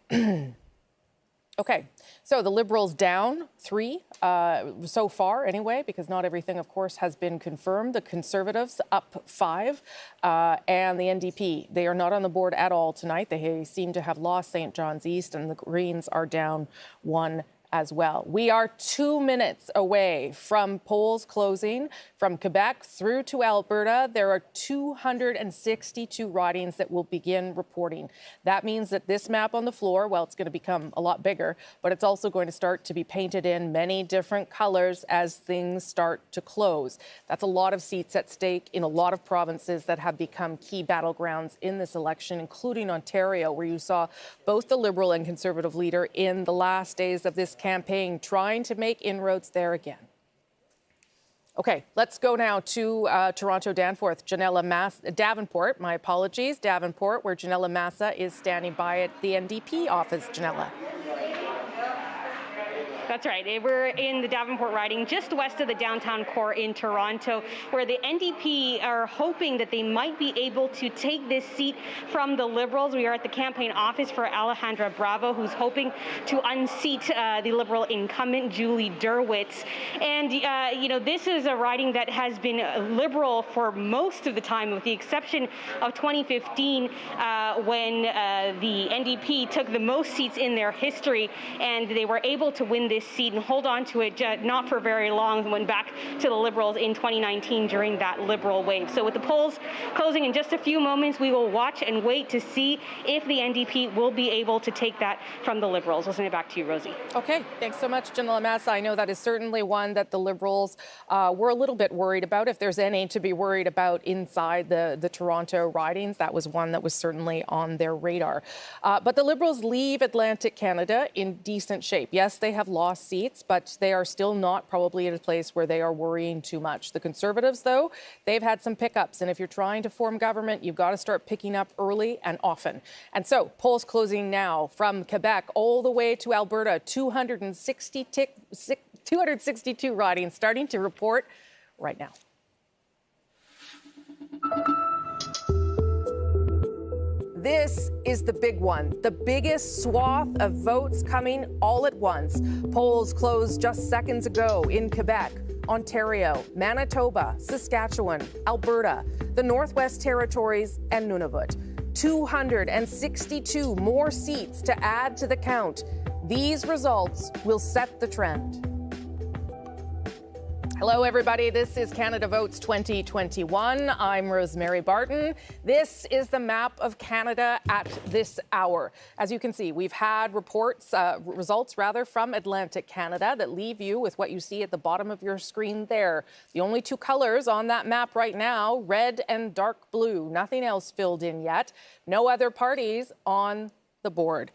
[SPEAKER 7] Okay, so the Liberals down 3 so far anyway, because not everything, of course, has been confirmed. The Conservatives up 5, and the NDP, they are not on the board at all tonight. They seem to have lost St. John's East, and the Greens are down 1 as well. We are 2 minutes away from polls closing from Quebec through to Alberta. There are 262 ridings that will begin reporting. That means that this map on the floor, well, it's going to become a lot bigger, but it's also going to start to be painted in many different colors as things start to close. That's a lot of seats at stake in a lot of provinces that have become key battlegrounds in this election, including Ontario, where you saw both the Liberal and Conservative leader in the last days of this campaign trying to make inroads there again. Okay, let's go now to Toronto Danforth. Davenport, my apologies, Davenport, where Janella Massa is standing by at the NDP office. Janella.
[SPEAKER 17] That's right. We're in the Davenport riding just west of the downtown core in Toronto, where the NDP are hoping that they might be able to take this seat from the Liberals. We are at the campaign office for Alejandra Bravo, who's hoping to unseat the Liberal incumbent, Julie Derwitz. And, you know, this is a riding that has been Liberal for most of the time, with the exception of 2015, when the NDP took the most seats in their history, and they were able to win this seat and hold on to it not for very long, and went back to the Liberals in 2019 during that Liberal wave. So with the polls closing in just a few moments, we will watch and wait to see if the NDP will be able to take that from the Liberals. I'll send it back to you, Rosie.
[SPEAKER 7] Okay, thanks so much, Janella Massa. I know that is certainly one that the Liberals were a little bit worried about, if there's any to be worried about inside the Toronto ridings. That was one that was certainly on their radar. But the Liberals leave Atlantic Canada in decent shape. Yes, they have lost lost seats, but they are still not probably at a place where they are worrying too much. The Conservatives, though, they've had some pickups. And if you're trying to form government, you've got to start picking up early and often. And so polls closing now from Quebec all the way to Alberta, 262 ridings starting to report right now. This is the big one, the biggest swath of votes coming all at once. Polls closed just seconds ago in Quebec, Ontario, Manitoba, Saskatchewan, Alberta, the Northwest Territories, and Nunavut. 262 more seats to add to the count. These results will set the trend. Hello, everybody. This is Canada Votes 2021. I'm Rosemary Barton. This is the map of Canada at this hour. As you can see, we've had results from Atlantic Canada that leave you with what you see at the bottom of your screen there. The only two colors on that map right now, red and dark blue. Nothing else filled in yet. No other parties on the board.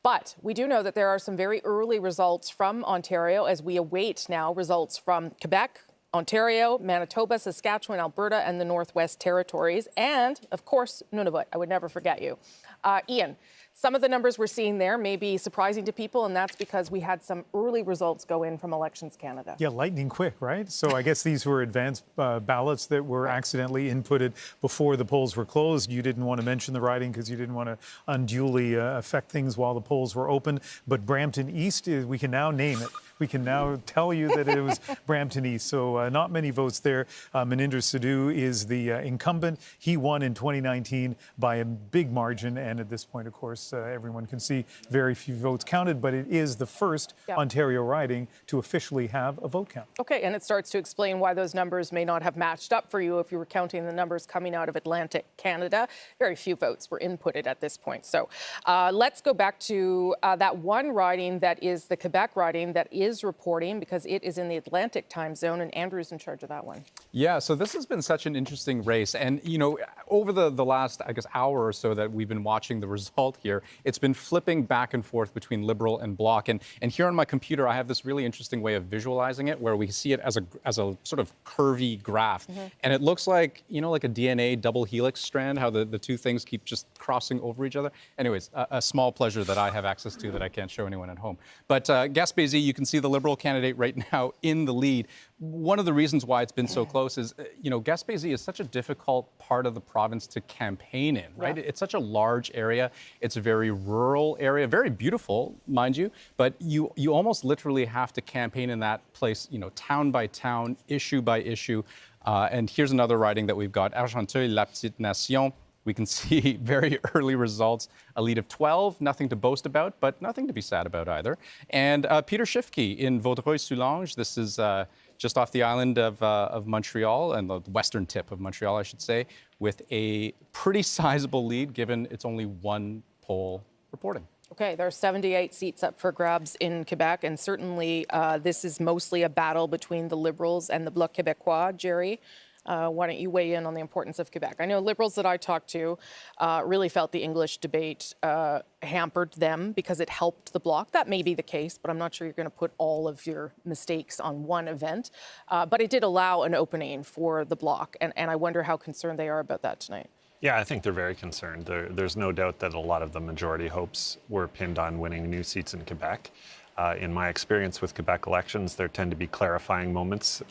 [SPEAKER 7] But we do know that there are some very early results from Ontario as we await now results from Quebec, Ontario, Manitoba, Saskatchewan, Alberta, and the Northwest Territories, and, of course, Nunavut. I would never forget you. Ian, some of the numbers we're seeing there may be surprising to people, and that's because we had some early results go in from Elections Canada.
[SPEAKER 12] Yeah, lightning quick, right? So I guess these were advanced ballots that were accidentally inputted before the polls were closed. You didn't want to mention the riding because you didn't want to unduly affect things while the polls were open. But Brampton East, we can now name it. We can now tell you that it was Brampton East. So not many votes there. Maninder Sidhu is the incumbent. He won in 2019 by a big margin. And at this point, of course, everyone can see very few votes counted. But it is the first Ontario riding to officially have a vote count.
[SPEAKER 7] Okay, and it starts to explain why those numbers may not have matched up for you if you were counting the numbers coming out of Atlantic Canada. Very few votes were inputted at this point. So let's go back to that one riding that is the Quebec riding that is reporting because it is in the Atlantic time zone, and Andrew's in charge of that one.
[SPEAKER 3] Yeah, so this has been such an interesting race. And, you know, over the last, I guess, hour or so that we've been watching the result here, it's been flipping back and forth between Liberal and Bloc. And here on my computer, I have this really interesting way of visualizing it where we see it as a sort of curvy graph. And it looks like, you know, like a DNA double helix strand, how the two things keep just crossing over each other. Anyways, a small pleasure that I have access to that I can't show anyone at home. But Gaspésie, you can see the Liberal candidate right now in the lead. One of the reasons why it's been so close is, you know, Gaspésie is such a difficult part of the province to campaign in, right? Yeah. It's such a large area. It's a very rural area, very beautiful, mind you, but you almost literally have to campaign in that place, you know, town by town, issue by issue. And here's another riding that we've got, Argenteuil-La Petite Nation. We can see very early results, a lead of 12, nothing to boast about, but nothing to be sad about either. And Peter Schiffke in Vaudreuil-Soulanges, this is just off the island of Montreal, and the western tip of Montreal, I should say, with a pretty sizable lead, given it's only one poll reporting.
[SPEAKER 7] Okay, there are 78 seats up for grabs in Quebec, and certainly this is mostly a battle between the Liberals and the Bloc Québécois. Jerry, why don't you weigh in on the importance of Quebec? I know Liberals that I talked to really felt the English debate hampered them because it helped the Bloc. That may be the case, but I'm not sure you're going to put all of your mistakes on one event. But it did allow an opening for the Bloc, and I wonder how concerned they are about that tonight.
[SPEAKER 1] Yeah, I think they're very concerned. There's no doubt that a lot of the majority hopes were pinned on winning new seats in Quebec. In my experience with Quebec elections, there tend to be clarifying moments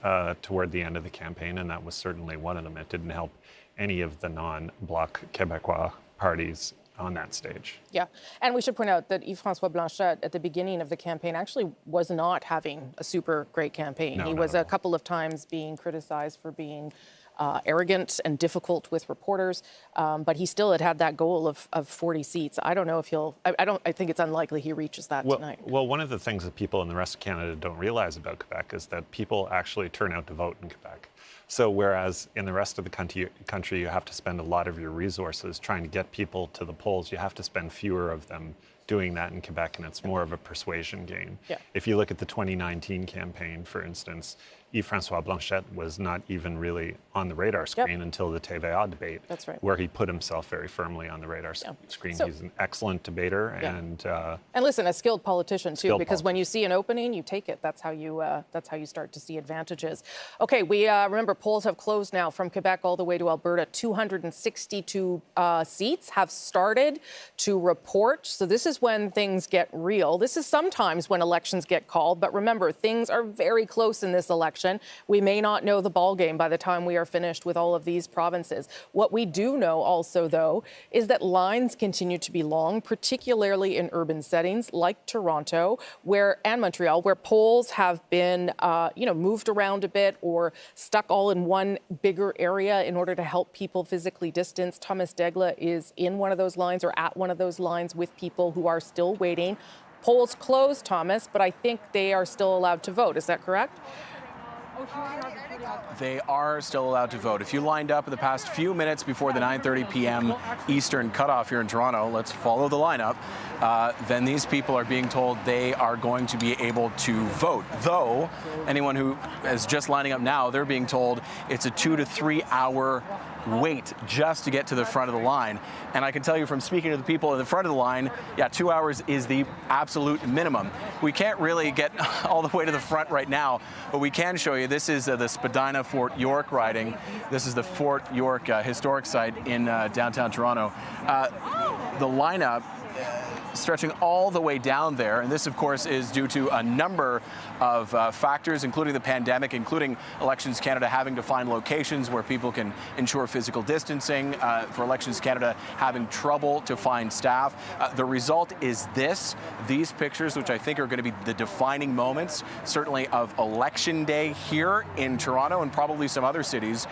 [SPEAKER 1] toward the end of the campaign, and that was certainly one of them. It didn't help any of the non-Bloc Québécois parties on that stage.
[SPEAKER 7] Yeah, and we should point out that Yves-François Blanchet at the beginning of the campaign actually was not having a super great campaign. He was a couple of times being criticized for being arrogant and difficult with reporters, but he still had that goal of 40 seats. I don't know if he'll. I think it's unlikely he reaches that tonight.
[SPEAKER 1] Well, one of the things that people in the rest of Canada don't realize about Quebec is that people actually turn out to vote in Quebec. So whereas in the rest of the country, you have to spend a lot of your resources trying to get people to the polls, you have to spend fewer of them doing that in Quebec, and it's more of a persuasion game. Yeah. If you look at the 2019 campaign, for instance, Yves-François Blanchet was not even really on the radar screen until the TVA debate.
[SPEAKER 7] That's right.
[SPEAKER 1] Where he put himself very firmly on the radar screen.
[SPEAKER 7] So-
[SPEAKER 1] He's an excellent debater and
[SPEAKER 7] listen, a skilled politician too,
[SPEAKER 1] Skilled
[SPEAKER 7] because when you see an opening, you take it. That's how you start to see advantages. Okay, we remember polls have closed now from Quebec all the way to Alberta. 262 seats have started to report. So this is when things get real. This is sometimes when elections get called, but remember, things are very close in this election. We may not know the ball game by the time we are finished with all of these provinces. What we do know also, though, is that lines continue to be long, particularly in urban settings like Toronto and Montreal, where polls have been, moved around a bit or stuck all in one bigger area in order to help people physically distance. Thomas Degla is in one of those lines or at one of those lines with people who are still waiting. Polls closed, Thomas, but I think they are still allowed to vote. Is that correct?
[SPEAKER 2] They are still allowed to vote. If you lined up in the past few minutes before the 9:30 p.m. Eastern cutoff here in Toronto, let's follow the lineup, then these people are being told they are going to be able to vote. Though, anyone who is just lining up now, they're being told it's a 2 to 3 hour wait just to get to the front of the line. And I can tell you from speaking to the people in the front of the line, 2 hours is the absolute minimum. We can't really get all the way to the front right now, but we can show you. This is the Spadina Fort York riding. This is the Fort York historic site in downtown Toronto. The lineup stretching all the way down there. And this, of course, is due to a number of factors, including the pandemic, including Elections Canada having to find locations where people can ensure physical distancing, for Elections Canada having trouble to find staff. The result is these pictures, which I think are going to be the defining moments, certainly of Election Day here in Toronto and probably some other cities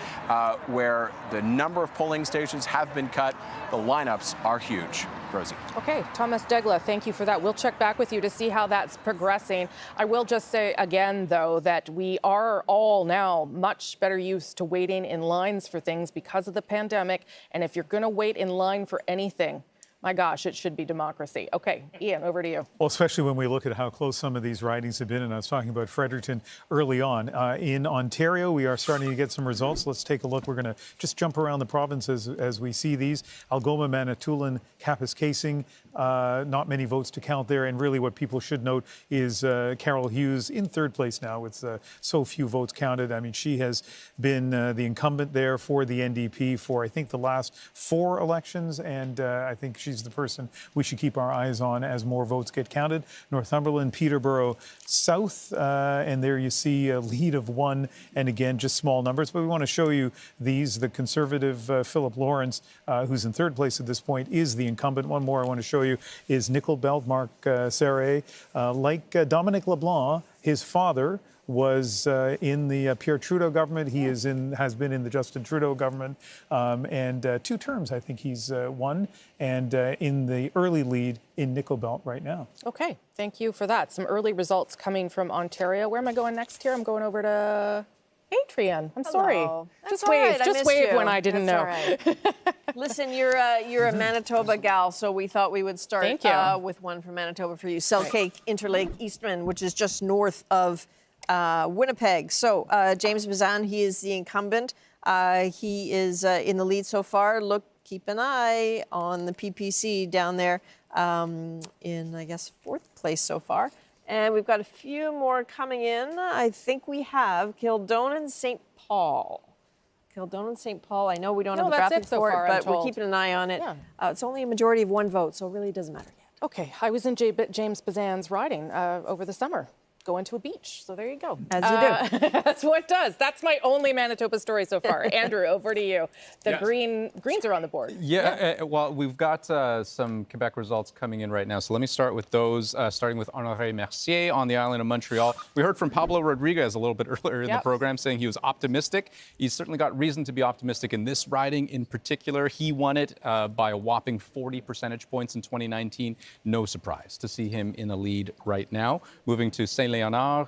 [SPEAKER 2] where the number of polling stations have been cut. The lineups are huge. Rosie.
[SPEAKER 7] Okay, Thomas Degla, thank you for that. We'll check back with you to see how that's progressing. I will just say again, though, that we are all now much better used to waiting in lines for things because of the pandemic. And if you're going to wait in line for anything, my gosh, it should be democracy. Okay, Ian, over to you.
[SPEAKER 12] Well, especially when we look at how close some of these ridings have been, and I was talking about Fredericton early on. In Ontario, we are starting to get some results. Let's take a look. We're going to just jump around the provinces as we see these. Algoma, Manitoulin, Kapuskasing, not many votes to count there. And really what people should note is Carol Hughes in third place now with so few votes counted. I mean, she has been the incumbent there for the NDP for, I think, the last 4 elections, and I think she's the person we should keep our eyes on as more votes get counted. Northumberland, Peterborough South, and there you see a lead of 1, and again, just small numbers. But we want to show you these. The Conservative Philip Lawrence, who's in third place at this point, is the incumbent. One more I want to show you is Nickel Belt, Marc Serre. Like Dominic LeBlanc, his father was in the Pierre Trudeau government. He has been in the Justin Trudeau government, and 2 terms I think he's won, and in the early lead in Nickel Belt right now.
[SPEAKER 7] Okay, thank you for that. Some early results coming from Ontario. Where am I going next here? I'm going over to Adrian. I'm sorry. Just wave. Just wave when I didn't know.
[SPEAKER 4] Right. Listen, you're a Manitoba gal, so we thought we would start with one from Manitoba for you. Selkirk Interlake Eastman, which is just north of Winnipeg. So James Bazan, he is the incumbent. He is in the lead so far. Keep an eye on the PPC down there in, I guess, 4th place so far. And we've got a few more coming in. I think we have Kildonan St. Paul. Kildonan St. Paul. I know we don't have the graphics for it, but we're keeping an eye on it. Yeah. It's only a majority of 1 vote, so it really doesn't matter yet.
[SPEAKER 7] Okay, I was in James Bazan's riding over the summer. Going to a beach. So there you go.
[SPEAKER 4] As you do.
[SPEAKER 7] That's what it does. That's my only Manitoba story so far. Andrew, over to you. The Greens are on the board.
[SPEAKER 3] Well, we've got some Quebec results coming in right now. So let me start with those, starting with Honoré Mercier on the island of Montreal. We heard from Pablo Rodriguez a little bit earlier in the program saying he was optimistic. He's certainly got reason to be optimistic in this riding in particular. He won it by a whopping 40 percentage points in 2019. No surprise to see him in the lead right now. Moving to Saint-Léonard,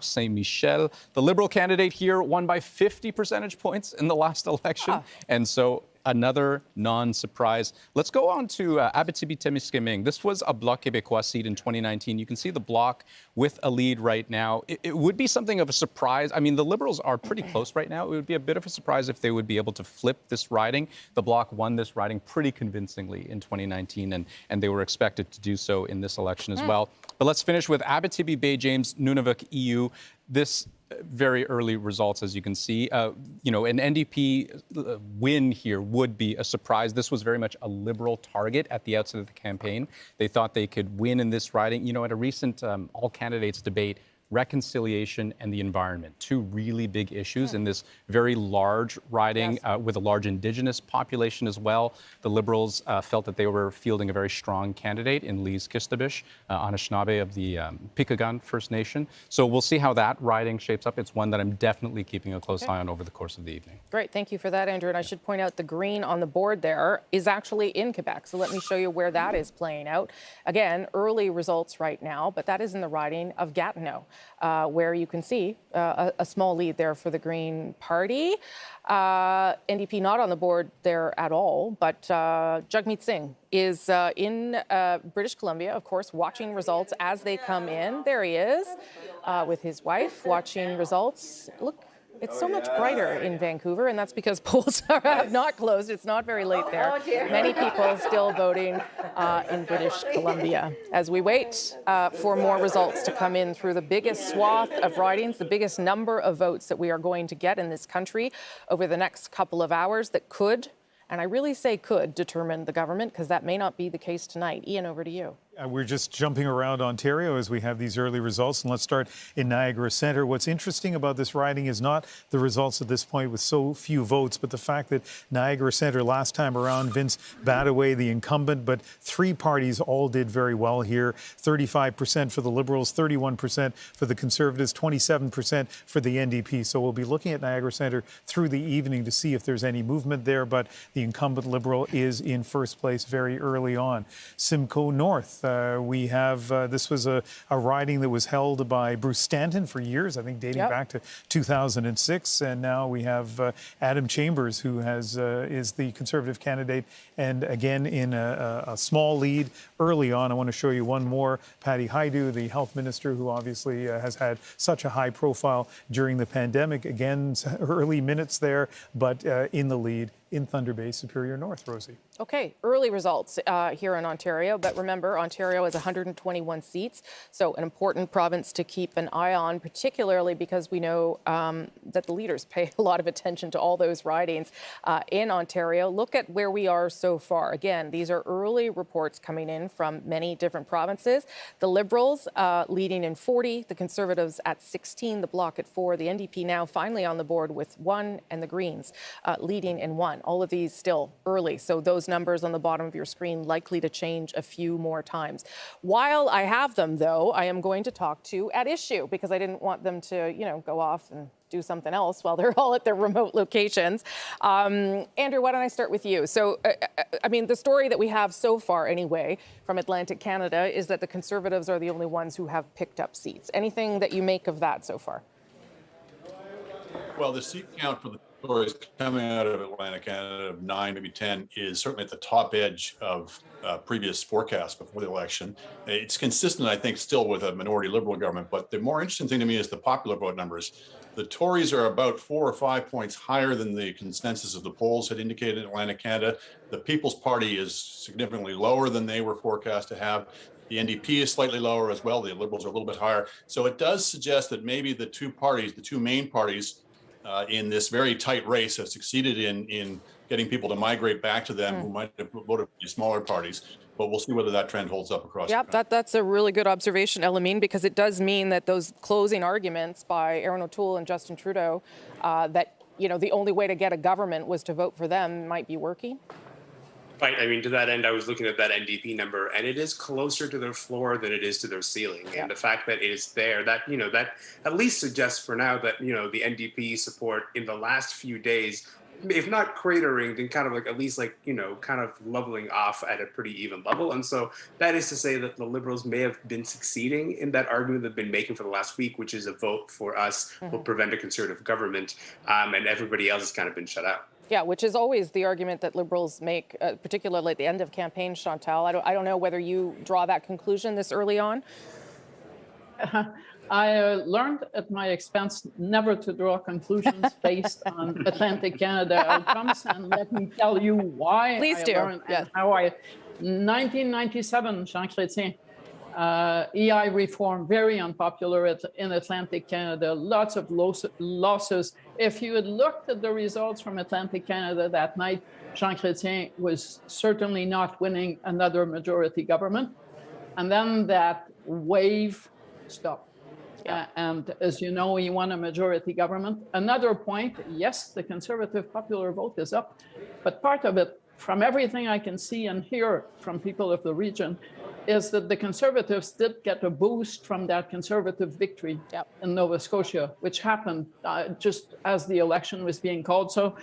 [SPEAKER 3] Saint-Michel. The Liberal candidate here won by 50 percentage points in the last election. And so another non-surprise. Let's go on to Abitibi-Témiscamingue. This was a Bloc Québécois seat in 2019. You can see the Bloc with a lead right now. It would be something of a surprise. I mean, the Liberals are pretty close right now. It would be a bit of a surprise if they would be able to flip this riding. The Bloc won this riding pretty convincingly in 2019, and they were expected to do so in this election as well. But let's finish with Abitibi, Bay James, Nunavut, EU. This very early results, as you can see. You know, an NDP win here would be a surprise. This was very much a Liberal target at the outset of the campaign. They thought they could win in this riding. You know, at a recent all-candidates debate, reconciliation and the environment, two really big issues in this very large riding with a large Indigenous population as well. The Liberals felt that they were fielding a very strong candidate in Lise Kistabish, Anishinaabe of the Pikagun First Nation. So we'll see how that riding shapes up. It's one that I'm definitely keeping a close eye on over the course of the evening.
[SPEAKER 7] Great, thank you for that, Andrew. And I should point out the green on the board there is actually in Quebec. So let me show you where that is playing out. Again, early results right now, but that is in the riding of Gatineau. Where you can see a small lead there for the Green Party. NDP not on the board there at all, but Jagmeet Singh is in British Columbia, of course, watching results as they come in. There he is with his wife watching results. Look. It's so much brighter in Vancouver, and that's because polls have not closed. It's not very late there. Many people still voting in British Columbia. As we wait for more results to come in through the biggest swath of ridings, the biggest number of votes that we are going to get in this country over the next couple of hours that could, and I really say could, determine the government, because that may not be the case tonight. Ian, over to you.
[SPEAKER 12] We're just jumping around Ontario as we have these early results, and let's start in Niagara Centre. What's interesting about this riding is not the results at this point with so few votes, but the fact that Niagara Centre last time around, Vince Badaway, the incumbent, but three parties all did very well here. 35% for the Liberals, 31% for the Conservatives, 27% for the NDP. So we'll be looking at Niagara Centre through the evening to see if there's any movement there, but the incumbent Liberal is in first place very early on. Simcoe North. We have, this was a riding that was held by Bruce Stanton for years, I think dating back to 2006. And now we have Adam Chambers, who is the Conservative candidate. And again, in a small lead early on. I want to show you one more. Patty Hajdu, the health minister, who obviously has had such a high profile during the pandemic. Again, early minutes there, but in the lead in Thunder Bay, Superior North. Rosie.
[SPEAKER 7] Okay, early results here in Ontario, but remember, Ontario has 121 seats, so an important province to keep an eye on, particularly because we know that the leaders pay a lot of attention to all those ridings in Ontario. Look at where we are so far. Again, these are early reports coming in from many different provinces. The Liberals leading in 40, the Conservatives at 16, the Bloc at 4, the NDP now finally on the board with 1, and the Greens leading in 1. All of these still early, so those numbers on the bottom of your screen likely to change a few more times. While I have them, though, I am going to talk to at issue because I didn't want them to, you know, go off and do something else while they're all at their remote locations. Andrew, why don't I start with you? So, I mean, the story that we have so far anyway from Atlantic Canada is that the Conservatives are the only ones who have picked up seats. Anything that you make of that so far?
[SPEAKER 5] Well, the seat count for the stories coming out of Atlantic Canada of 9, maybe 10, is certainly at the top edge of previous forecasts before the election. It's consistent, I think, still with a minority Liberal government, but the more interesting thing to me is the popular vote numbers. The Tories are about 4 or 5 points higher than the consensus of the polls had indicated in Atlantic Canada. The People's Party is significantly lower than they were forecast to have. The NDP is slightly lower as well. The Liberals are a little bit higher. So it does suggest that maybe the two parties, the two main parties, in this very tight race have succeeded in getting people to migrate back to them who might have voted for the smaller parties. But we'll see whether that trend holds up across.
[SPEAKER 7] Yep, that's a really good observation, Elamine, because it does mean that those closing arguments by Erin O'Toole and Justin Trudeau that, you know, the only way to get a government was to vote for them might be working.
[SPEAKER 19] Right. I mean, to that end, I was looking at that NDP number, and it is closer to their floor than it is to their ceiling. Yeah. And the fact that it is there, that, you know, that at least suggests for now that, you know, the NDP support in the last few days, if not cratering, then kind of like at least like, you know, kind of leveling off at a pretty even level. And so that is to say that the Liberals may have been succeeding in that argument they've been making for the last week, which is a vote for us will prevent a Conservative government, and everybody else has kind of been shut out.
[SPEAKER 7] Yeah, which is always the argument that Liberals make, particularly at the end of campaigns, Chantal. I don't know whether you draw that conclusion this early on.
[SPEAKER 20] I learned at my expense never to draw conclusions based on Atlantic Canada outcomes, and let me tell you why.
[SPEAKER 7] Please do.
[SPEAKER 20] Learned and how 1997, Jean Chrétien, EI reform, very unpopular in Atlantic Canada, lots of losses. If you had looked at the results from Atlantic Canada that night, Jean Chrétien was certainly not winning another majority government. And then that wave stopped. And as you know, he won a majority government. Another point, yes, the Conservative popular vote is up, but part of it, from everything I can see and hear from people of the region, is that the Conservatives did get a boost from that Conservative victory in Nova Scotia, which happened just as the election was being called. So,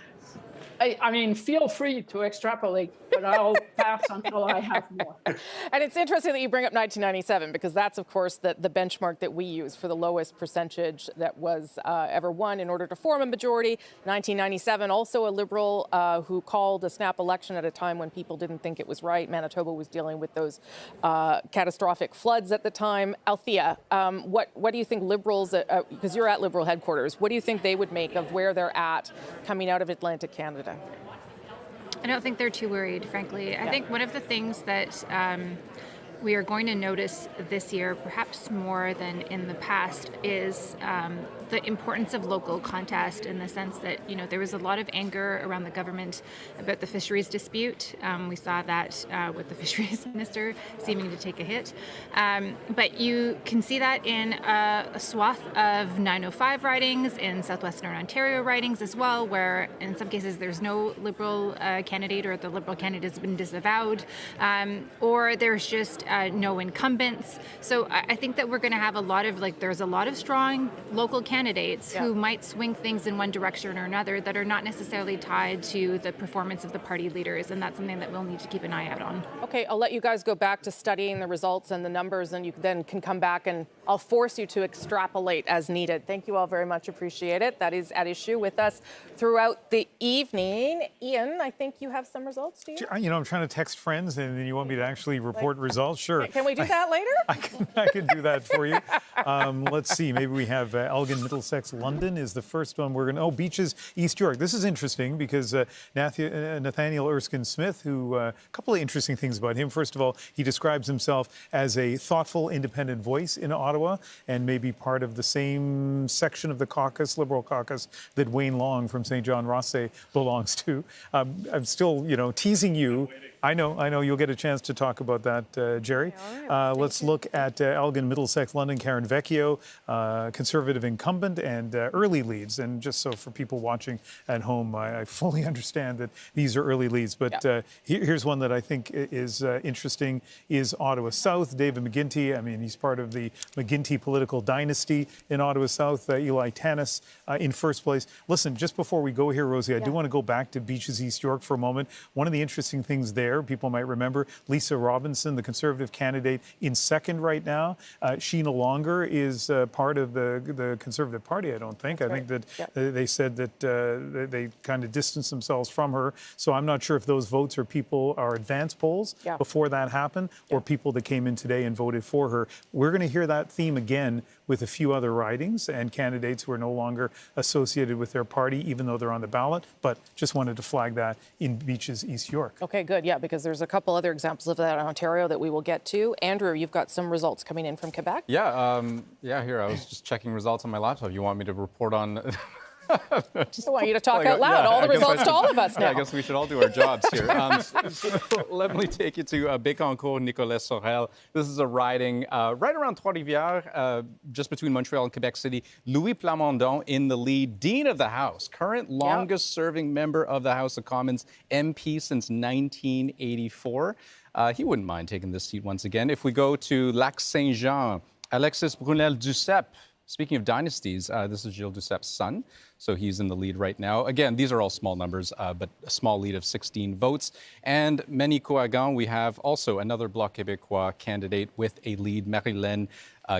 [SPEAKER 20] I mean, feel free to extrapolate, but I'll pass until I have more.
[SPEAKER 7] And it's interesting that you bring up 1997, because that's, of course, the benchmark that we use for the lowest percentage that was ever won in order to form a majority. 1997, also a Liberal who called a snap election at a time when people didn't think it was right. Manitoba was dealing with those catastrophic floods at the time. Althea, what do you think Liberals, because you're at Liberal headquarters, what do you think they would make of where they're at coming out of Atlantic Canada?
[SPEAKER 21] I don't think they're too worried, frankly. I think one of the things that we are going to notice this year, perhaps more than in the past, is the importance of local contest, in the sense that, you know, there was a lot of anger around the government about the fisheries dispute. We saw that with the fisheries minister seeming to take a hit. But you can see that in a swath of 905 ridings, in southwestern Ontario ridings as well, where in some cases there's no Liberal candidate, or the Liberal candidate has been disavowed, or there's just no incumbents. So I think that we're going to have a lot of, there's a lot of strong local candidates who might swing things in one direction or another that are not necessarily tied to the performance of the party leaders, and that's something that we'll need to keep an eye out on.
[SPEAKER 7] Okay, I'll let you guys go back to studying the results and the numbers, and you then can come back and I'll force you to extrapolate as needed. Thank you all very much. Appreciate it. That is at issue with us throughout the evening. Ian, I think you have some results, do you?
[SPEAKER 12] You know, I'm trying to text friends, and then you want me to actually report results? Sure.
[SPEAKER 7] Can we do that later?
[SPEAKER 12] I can do that for you. Let's see. Maybe we have Elgin, Middlesex, London is the first one. We're going to, Beaches, East York. This is interesting because Nathaniel Erskine Smith, who, a couple of interesting things about him. First of all, he describes himself as a thoughtful, independent voice in Ottawa, and maybe part of the same section of the caucus, Liberal caucus, that Wayne Long from St. John Rothsay belongs to. I'm still, teasing you. I know. You'll get a chance to talk about that, Jerry. Let's look at Elgin, Middlesex, London, Karen Vecchio, Conservative incumbent, and early leads. And just so for people watching at home, I fully understand that these are early leads. But here's one that I think is interesting, is Ottawa South. David McGuinty, I mean, he's part of the McGuinty political dynasty in Ottawa South. Eli Tannis in first place. Listen, just before we go here, Rosie, I do want to go back to Beaches, East York for a moment. One of the interesting things there, people might remember, Lisa Robinson, the Conservative candidate, in second right now. She no longer is part of the Conservative Party, I don't think. I think that they said that they kind of distanced themselves from her. So I'm not sure if those votes are advance polls before that happened, or people that came in today and voted for her. We're going to hear that theme again with a few other ridings and candidates who are no longer associated with their party, even though they're on the ballot. But just wanted to flag that in Beaches, East York.
[SPEAKER 7] Okay, good. Yeah, because there's a couple other examples of that in Ontario that we will get to. Andrew, you've got some results coming in from Quebec.
[SPEAKER 3] Yeah, here, I was just checking results on my laptop. You want me to report on...
[SPEAKER 7] I want you to talk out loud. All the results to all of us now.
[SPEAKER 3] Yeah, I guess we should all do our jobs here. So let me take you to Bécancour, Nicolas Sorel. This is a riding right around Trois-Rivières, just between Montreal and Quebec City. Louis Plamondon in the lead, Dean of the House, current longest-serving member of the House of Commons, MP since 1984. He wouldn't mind taking this seat once again. If we go to Lac Saint-Jean, Alexis Brunel-Duceppe, Speaking of dynasties, this is Gilles Ducep's son, so he's in the lead right now. Again, these are all small numbers, but a small lead of 16 votes. And Manicouagan, we have also another Bloc Québécois candidate with a lead, Marilyn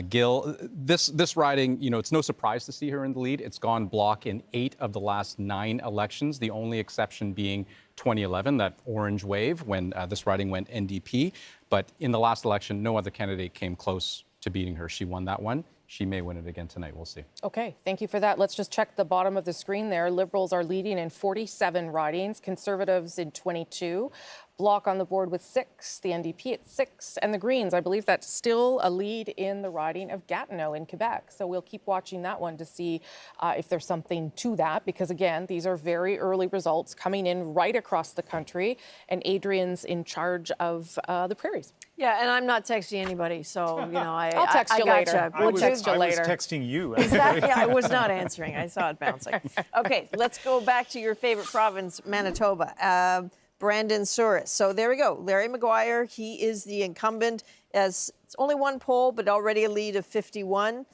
[SPEAKER 3] Gill. This riding, you know, it's no surprise to see her in the lead. It's gone Bloc in 8 of the last 9 elections, the only exception being 2011, that orange wave when this riding went NDP. But in the last election, no other candidate came close to beating her. She won that one. She may win it again tonight. We'll see.
[SPEAKER 7] Okay, thank you for that. Let's just check the bottom of the screen there. Liberals are leading in 47 ridings, Conservatives in 22. Bloc on the board with 6, the NDP at 6, and the Greens, I believe that's still a lead in the riding of Gatineau in Quebec. So we'll keep watching that one to see if there's something to that, because again, these are very early results coming in right across the country, and Adrian's in charge of the prairies.
[SPEAKER 4] Yeah, and I'm not texting anybody, so, you know,
[SPEAKER 7] I'll text you later.
[SPEAKER 4] We'll text you later.
[SPEAKER 12] I was texting you.
[SPEAKER 4] Exactly. I was not answering. I saw it bouncing. Okay, let's go back to your favorite province, Manitoba. Brandon Souris. So there we go. Larry Maguire, he is the incumbent. As it's only one poll, but already a lead of 51.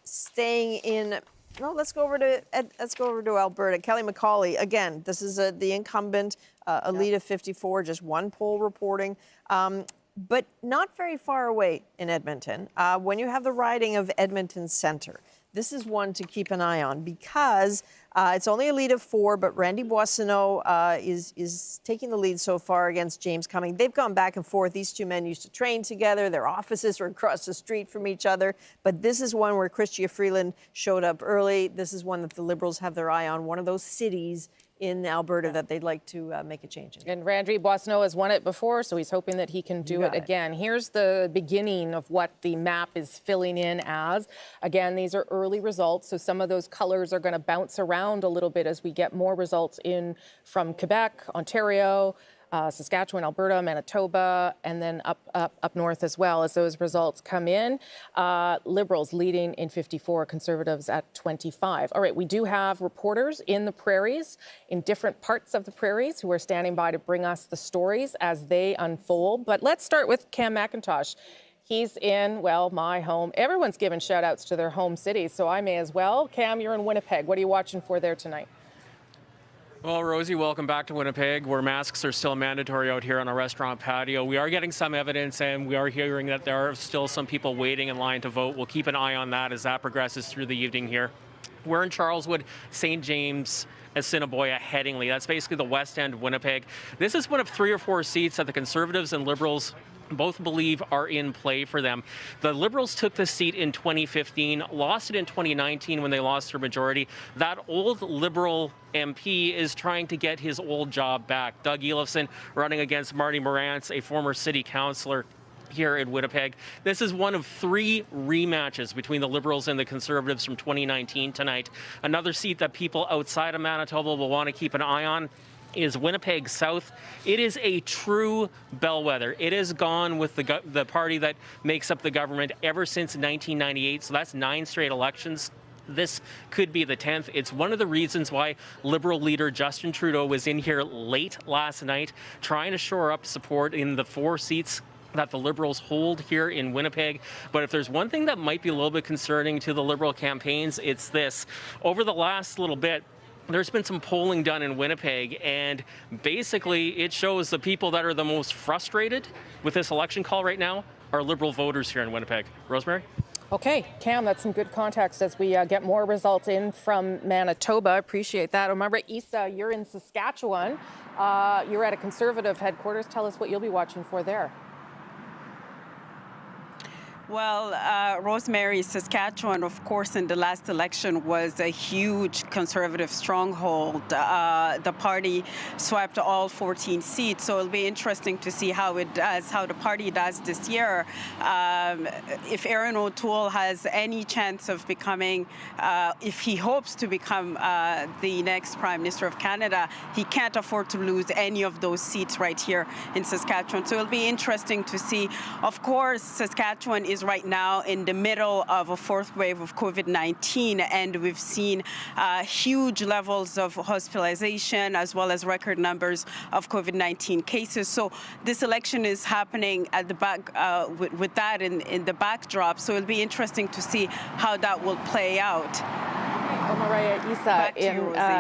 [SPEAKER 4] Staying in. No, let's go over to Alberta. Kelly McCauley. Again, this is the incumbent, a lead of 54. Just one poll reporting. But not very far away in Edmonton. When you have the riding of Edmonton Centre, this is one to keep an eye on because it's only a lead of 4, but Randy Boissonneau is taking the lead so far against James Cumming. They've gone back and forth. These two men used to train together. Their offices are across the street from each other. But this is one where Chrystia Freeland showed up early. This is one that the Liberals have their eye on, one of those cities in Alberta that they'd like to make a change in.
[SPEAKER 7] And Randy Boissonneau has won it before, so he's hoping that he can do it again. Here's the beginning of what the map is filling in as. Again, these are early results, so some of those colors are going to bounce around a little bit as we get more results in from Quebec, Ontario, Saskatchewan, Alberta, Manitoba, and then up north as well as those results come in. Liberals leading in 54, Conservatives at 25. All right, we do have reporters in the prairies, in different parts of the prairies, who are standing by to bring us the stories as they unfold. But let's start with Cam McIntosh. He's in, well, my home. Everyone's giving shout outs to their home cities, so I may as well. Cam, you're in Winnipeg. What are you watching for there tonight?
[SPEAKER 18] Well, Rosie, welcome back to Winnipeg, where masks are still mandatory out here on a restaurant patio. We are getting some evidence, and we are hearing that there are still some people waiting in line to vote. We'll keep an eye on that as that progresses through the evening here. We're in Charleswood, St. James, Assiniboia, Headingley. That's basically the west end of Winnipeg. This is one of 3 or 4 seats that the Conservatives and Liberals both believe are in play for them. The Liberals took the seat in 2015, lost it in 2019 when they lost their majority. That old Liberal MP is trying to get his old job back. Doug Elifson running against Marty Morantz, a former city councillor here in Winnipeg. This is one of 3 rematches between the Liberals and the Conservatives from 2019 tonight. Another seat that people outside of Manitoba will want to keep an eye on is Winnipeg South. It is a true bellwether. It has gone with the party that makes up the government ever since 1998, so that's 9 straight elections. This could be the 10th. It's one of the reasons why Liberal leader Justin Trudeau was in here late last night trying to shore up support in the 4 seats that the Liberals hold here in Winnipeg. But if there's one thing that might be a little bit concerning to the Liberal campaigns, it's this. Over the last little bit, there's been some polling done in Winnipeg, and basically it shows the people that are the most frustrated with this election call right now are Liberal voters here in Winnipeg. Rosemary?
[SPEAKER 7] Okay, Cam, that's some good context as we get more results in from Manitoba. Appreciate that. Remember, Issa, you're in Saskatchewan. You're at a Conservative headquarters. Tell us what you'll be watching for there.
[SPEAKER 22] Well, Rosemary, Saskatchewan, of course, in the last election was a huge Conservative stronghold. The party swept all 14 seats, so it'll be interesting to see how it does, how the party does this year. If Aaron O'Toole has any chance of becoming, if he hopes to become the next Prime Minister of Canada, he can't afford to lose any of those seats right here in Saskatchewan. So it'll be interesting to see. Of course, Saskatchewan is right now in the middle of a fourth wave of COVID-19, and we've seen huge levels of hospitalization as well as record numbers of COVID-19 cases. So this election is happening at the back with that in the backdrop. So it'll be interesting to see how that will play out.
[SPEAKER 7] Maria Isa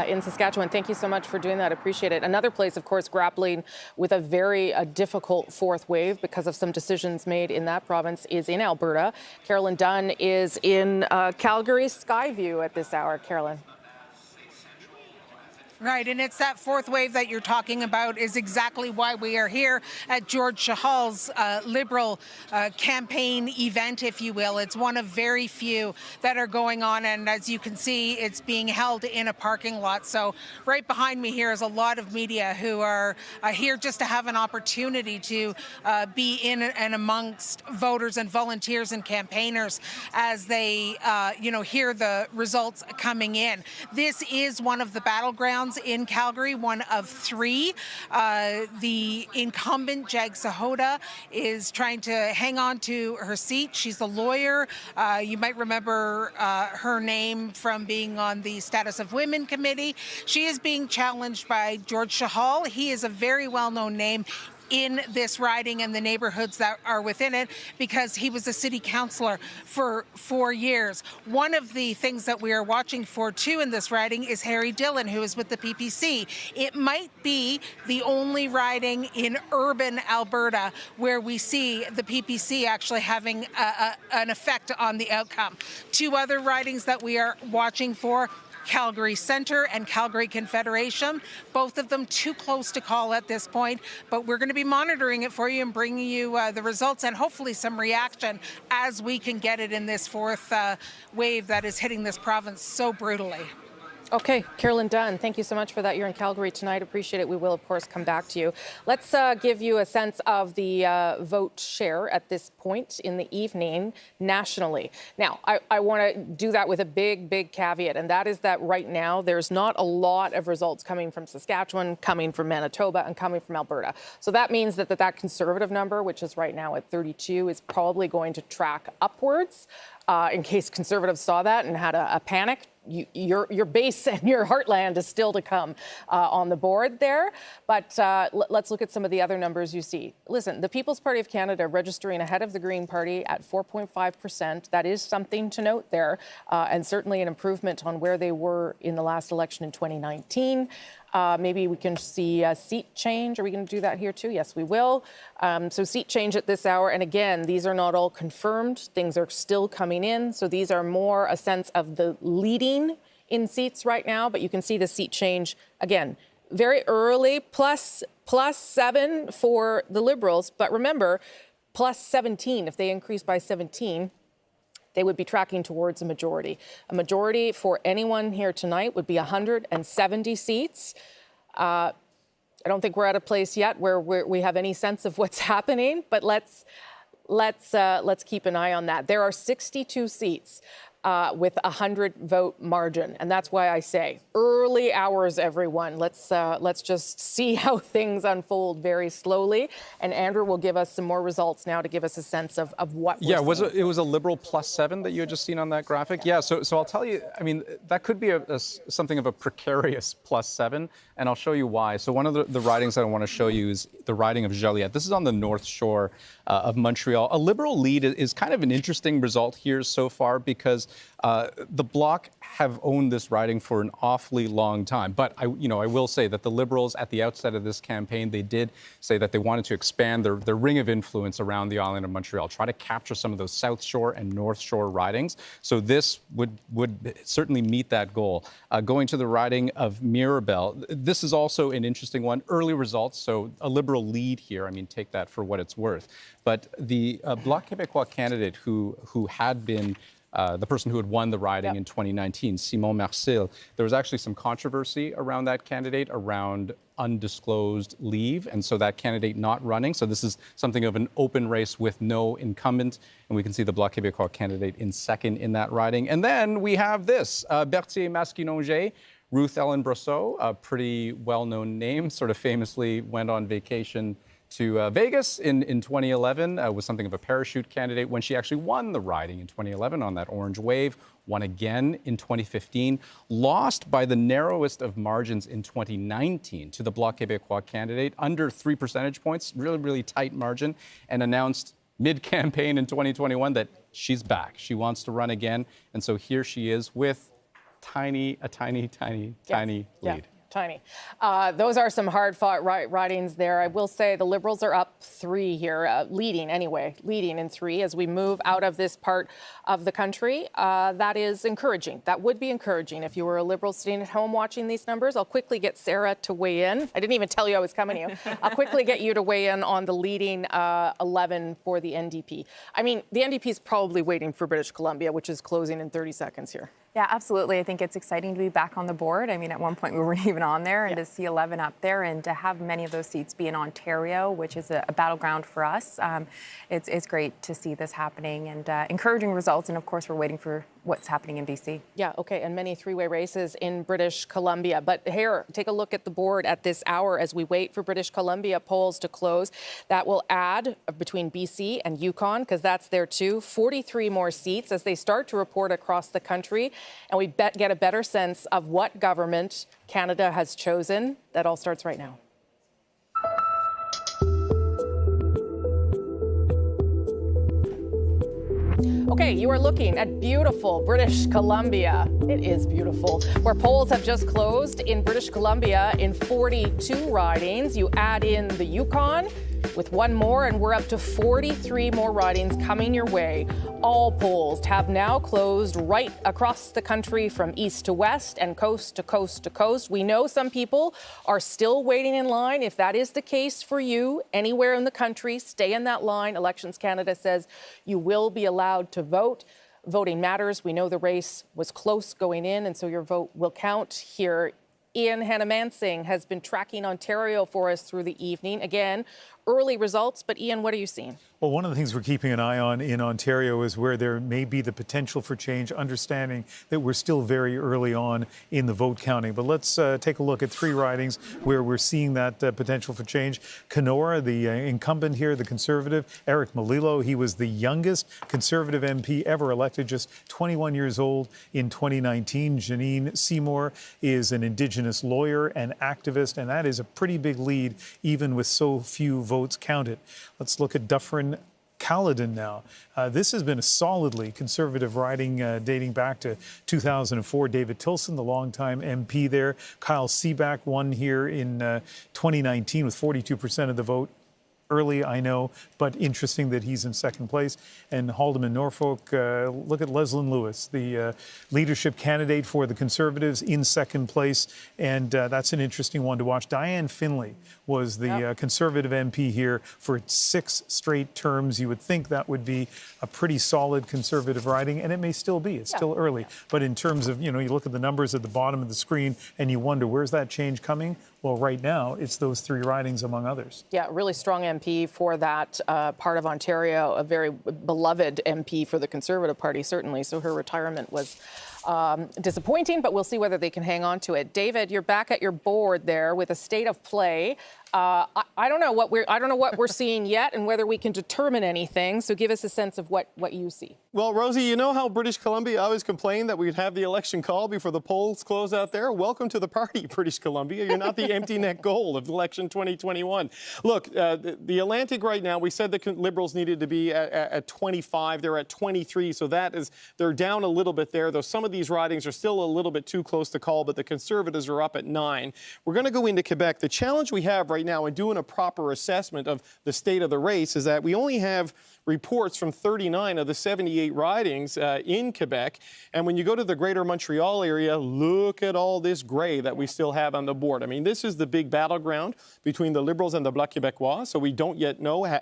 [SPEAKER 7] in Saskatchewan, thank you so much for doing that. Appreciate it. Another place, of course, grappling with a very difficult fourth wave because of some decisions made in that province is in Alberta. Carolyn Dunn is in Calgary Skyview at this hour. Carolyn.
[SPEAKER 9] Right, and it's that fourth wave that you're talking about is exactly why we are here at George Chahal's Liberal campaign event, if you will. It's one of very few that are going on, and as you can see, it's being held in a parking lot. So right behind me here is a lot of media who are here just to have an opportunity to be in and amongst voters and volunteers and campaigners as they, hear the results coming in. This is one of the battlegrounds in Calgary, one of three. The incumbent, Jag Sahota, is trying to hang on to her seat. She's a lawyer. You might remember her name from being on the Status of Women Committee. She is being challenged by George Chahal. He is a very well-known name in this riding and the neighborhoods that are within it because he was a city councillor for 4 years. One of the things that we are watching for too in this riding is Harry Dillon, who is with the PPC. It might be the only riding in urban Alberta where we see the PPC actually having an effect on the outcome. Two other ridings that we are watching for: Calgary Centre and Calgary Confederation, both of them too close to call at this point, but we're going to be monitoring it for you and bringing you the results and hopefully some reaction as we can get it in this fourth wave that is hitting this province so brutally.
[SPEAKER 7] Okay, Carolyn Dunn, thank you so much for that. You're in Calgary tonight. Appreciate it. We will, of course, come back to you. Let's give you a sense of the vote share at this point in the evening nationally. Now, I want to do that with a big caveat, and that is that right now there's not a lot of results coming from Saskatchewan, coming from Manitoba, and coming from Alberta. So that means that Conservative number, which is right now at 32, is probably going to track upwards. In case Conservatives saw that and had a panic, your base and your heartland is still to come on the board there. But let's look at some of the other numbers you see. Listen, the People's Party of Canada registering ahead of the Green Party at 4.5%. That is something to note there, and certainly an improvement on where they were in the last election in 2019. Maybe we can see a seat change. Are we going to do that here too? Yes, we will. So seat change at this hour. And again, these are not all confirmed. Things are still coming in. So these are more a sense of the leading in seats right now. But you can see the seat change, again, very early, plus 7 for the Liberals. But remember, plus 17, if they increase by 17, they would be tracking towards a majority. A majority for anyone here tonight would be 170 seats. I don't think we're at a place yet where we have any sense of what's happening, but let's keep an eye on that. There are 62 seats with a 100-vote margin, and that's why I say early hours, everyone. Let's just see how things unfold very slowly, and Andrew will give us some more results now to give us a sense of what.
[SPEAKER 3] Yeah, it was a Liberal +7 that you had just seen on that graphic. Yeah, so I'll tell you. I mean, that could be something of a precarious +7, and I'll show you why. So one of the ridings that I want to show you is the riding of Joliette. This is on the North Shore of Montreal. A Liberal lead is kind of an interesting result here so far because the Bloc have owned this riding for an awfully long time. But I will say that the Liberals at the outset of this campaign, they did say that they wanted to expand their ring of influence around the island of Montreal, try to capture some of those South Shore and North Shore ridings. So this would certainly meet that goal. Going to the riding of Mirabel, this is also an interesting one. Early results, so a Liberal lead here. I mean, take that for what it's worth. But the Bloc Québécois candidate who had been the person who had won the riding in 2019, Simon Marcil, there was actually some controversy around that candidate, around undisclosed leave, and so that candidate not running. So this is something of an open race with no incumbent, and we can see the Bloc Québécois candidate in second in that riding. And then we have this, Berthier-Masquinongé, Ruth Ellen Brosseau, a pretty well-known name, sort of famously went on vacation to Vegas in 2011, was something of a parachute candidate when she actually won the riding in 2011 on that orange wave, won again in 2015, lost by the narrowest of margins in 2019 to the Bloc Québécois candidate, under 3 percentage points, really, really tight margin, and announced mid-campaign in 2021 that she's back. She wants to run again, and so here she is with a tiny lead.
[SPEAKER 7] Tiny. Those are some hard-fought ridings there. I will say the Liberals are up 3 here, leading in 3 as we move out of this part of the country. That is encouraging. That would be encouraging if you were a Liberal sitting at home watching these numbers. I'll quickly get Sarah to weigh in. I didn't even tell you I was coming to you. I'll quickly get you to weigh in on the leading 11 for the NDP. I mean, the NDP is probably waiting for British Columbia, which is closing in 30 seconds here.
[SPEAKER 8] Yeah, absolutely. I think it's exciting to be back on the board. I mean, at one point we weren't even on there, and to see 11 up there and to have many of those seats be in Ontario, which is a battleground for us, it's great to see this happening and encouraging results. And of course, we're waiting for what's happening in BC.
[SPEAKER 7] Yeah, okay, and many three-way races in British Columbia. But here, take a look at the board at this hour as we wait for British Columbia polls to close. That will add between BC and Yukon, because that's there too, 43 more seats as they start to report across the country. And we get a better sense of what government Canada has chosen. That all starts right now. Okay, you are looking at beautiful British Columbia. It is beautiful. Where polls have just closed in British Columbia in 42 ridings. You add in the Yukon with one more, and we're up to 43 more ridings coming your way. All polls have now closed right across the country from east to west and coast to coast to coast. We know some people are still waiting in line. If that is the case for you anywhere in the country, stay in that line. Elections Canada says you will be allowed to vote. Voting matters. We know the race was close going in, and so your vote will count here. Ian Hannah-Mansing has been tracking Ontario for us through the evening. Again, early results, but Ian, what are you seeing?
[SPEAKER 12] Well, one of the things we're keeping an eye on in Ontario is where there may be the potential for change, understanding that we're still very early on in the vote counting. But let's take a look at 3 ridings where we're seeing that potential for change. Kenora, the incumbent here, the Conservative, Eric Malilo, he was the youngest Conservative MP ever elected, just 21 years old in 2019. Janine Seymour is an Indigenous lawyer and activist, and that is a pretty big lead, even with so few votes counted. Let's look at Dufferin Caledon now. This has been a solidly Conservative riding dating back to 2004. David Tilson, the longtime MP there. Kyle Seaback won here in 2019 with 42% of the vote. Early, I know, but interesting that he's in second place. And Haldeman Norfolk, look at Leslyn Lewis, the leadership candidate for the Conservatives, in second place. And that's an interesting one to watch. Diane Finlay was the Conservative MP here for 6 straight terms. You would think that would be a pretty solid Conservative riding, and it may still be. It's still early. But in terms of, you look at the numbers at the bottom of the screen and you wonder, where's that change coming? Well, right now, it's those 3 ridings, among others.
[SPEAKER 7] Yeah, really strong MP for that part of Ontario, a very beloved MP for the Conservative Party, certainly. So her retirement was disappointing, but we'll see whether they can hang on to it. David, you're back at your board there with a state of play. I don't know what we're seeing yet and whether we can determine anything. So give us a sense of what you see.
[SPEAKER 13] Well, Rosie, you know how British Columbia always complained that we'd have the election call before the polls close out there? Welcome to the party, British Columbia. You're not the empty net goal of election 2021. Look, the Atlantic right now, we said the Liberals needed to be at 25. They're at 23, so they're down a little bit there, though some of these ridings are still a little bit too close to call, but the Conservatives are up at 9. We're going to go into Quebec. The challenge we have right now in doing a proper assessment of the state of the race is that we only have reports from 39 of the 78 ridings in Quebec. And when you go to the greater Montreal area, look at all this gray that we still have on the board. I mean, this is the big battleground between the Liberals and the Bloc Québécois, so we don't yet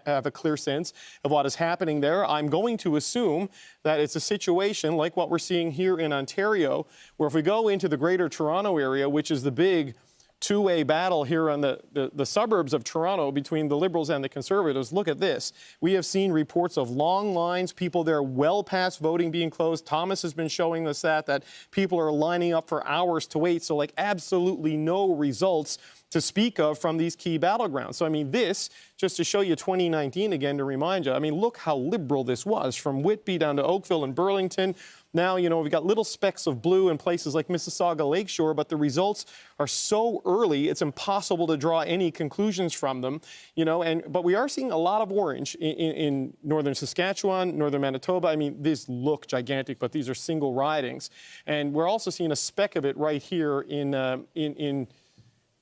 [SPEAKER 13] have a clear sense of what is happening there. I'm going to assume that it's a situation like what we're seeing here in Ontario, where if we go into the greater Toronto area, which is the big two-way battle here on the suburbs of Toronto between the Liberals and the Conservatives. Look at this. We have seen reports of long lines, people there well past voting being closed. Thomas has been showing us that people are lining up for hours to wait. So absolutely no results to speak of from these key battlegrounds. So, I mean, this, just to show you 2019 again, to remind you, I mean, look how liberal this was, from Whitby down to Oakville and Burlington. Now, you know, we've got little specks of blue in places like Mississauga Lakeshore, but the results are so early, it's impossible to draw any conclusions from them, you know, but we are seeing a lot of orange in northern Saskatchewan, northern Manitoba. I mean, these look gigantic, but these are single ridings. And we're also seeing a speck of it right here in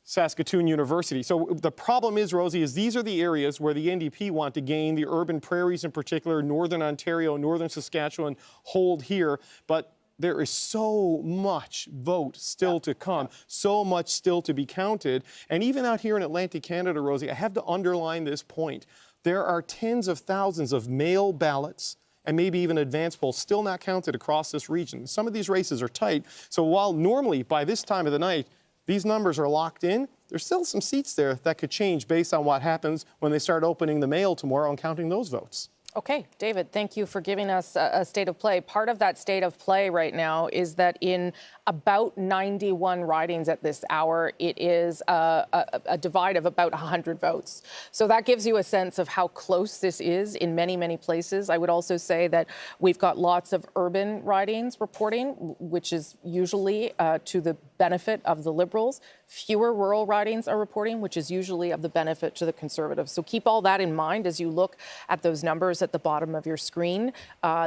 [SPEAKER 13] Saskatoon University. So the problem is, Rosie, is these are the areas where the NDP want to gain, the urban prairies in particular, northern Ontario, northern Saskatchewan hold here, but there is so much vote still to come, so much still to be counted. And even out here in Atlantic Canada, Rosie, I have to underline this point. There are tens of thousands of mail ballots and maybe even advance polls still not counted across this region. Some of these races are tight. So while normally by this time of the night, these numbers are locked in, there's still some seats there that could change based on what happens when they start opening the mail tomorrow and counting those votes.
[SPEAKER 7] Okay, David, thank you for giving us a state of play. Part of that state of play right now is that in about 91 ridings at this hour, it is a divide of about 100 votes. So that gives you a sense of how close this is in many, many places. I would also say that we've got lots of urban ridings reporting, which is usually to the benefit of the Liberals. Fewer rural ridings are reporting, which is usually of the benefit to the Conservatives. So keep all that in mind as you look at those numbers at the bottom of your screen.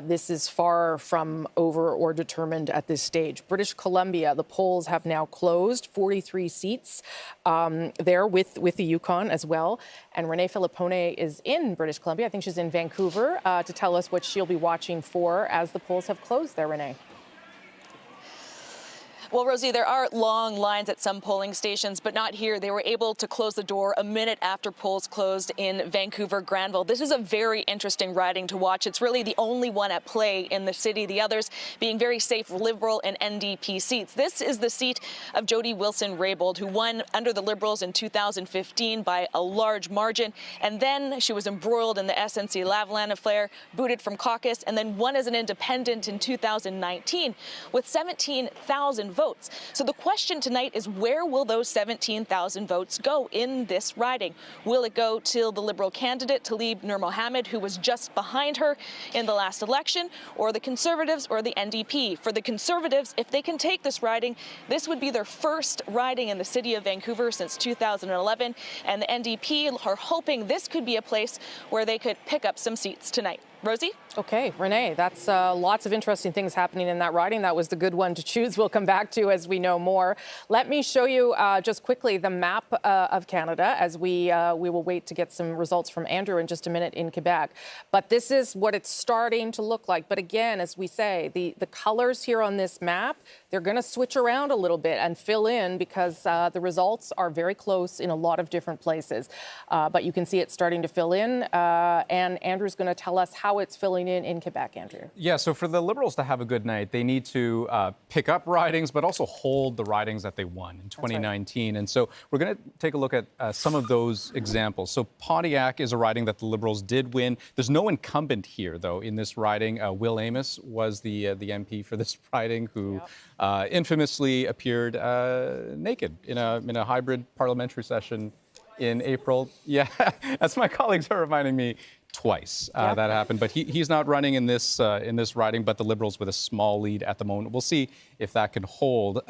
[SPEAKER 7] This is far from over or determined at this stage. British Columbia, the polls have now closed, 43 seats there with the Yukon as well. And Renee Filippone is in British Columbia. I think she's in Vancouver to tell us what she'll be watching for as the polls have closed there, Renee.
[SPEAKER 10] Well, Rosie, there are long lines at some polling stations, but not here. They were able to close the door a minute after polls closed in Vancouver, Granville. This is a very interesting riding to watch. It's really the only one at play in the city, the others being very safe Liberal and NDP seats. This is the seat of Jody Wilson-Raybould, who won under the Liberals in 2015 by a large margin. And then she was embroiled in the SNC-Lavalin affair, booted from caucus, and then won as an independent in 2019 with 17,000 votes. So the question tonight is, where will those 17,000 votes go in this riding? Will it go to the Liberal candidate, Tlaib Nur Mohammed, who was just behind her in the last election, or the Conservatives or the NDP? For the Conservatives, if they can take this riding, this would be their first riding in the city of Vancouver since 2011, and the NDP are hoping this could be a place where they could pick up some seats tonight. Rosie?
[SPEAKER 7] Okay, Renee, that's lots of interesting things happening in that riding. That was the good one to choose. We'll come back to as we know more. Let me show you just quickly the map of Canada as we will wait to get some results from Andrew in just a minute in Quebec. But this is what it's starting to look like. But again, as we say, the colors here on this map, they're going to switch around a little bit and fill in because the results are very close in a lot of different places. But you can see it starting to fill in. And Andrew's going to tell us how it's filling in Quebec, Andrew.
[SPEAKER 3] Yeah, so for the Liberals to have a good night, they need to pick up ridings, but also hold the ridings that they won in 2019. Right. And so we're going to take a look at some of those examples. So Pontiac is a riding that the Liberals did win. There's no incumbent here, though, in this riding. Will Amos was the MP for this riding who infamously appeared naked in a hybrid parliamentary session in April. Yeah, that's my colleagues are reminding me. Twice that happened, but he's not running in this riding, but the Liberals with a small lead at the moment. We'll see if that can hold.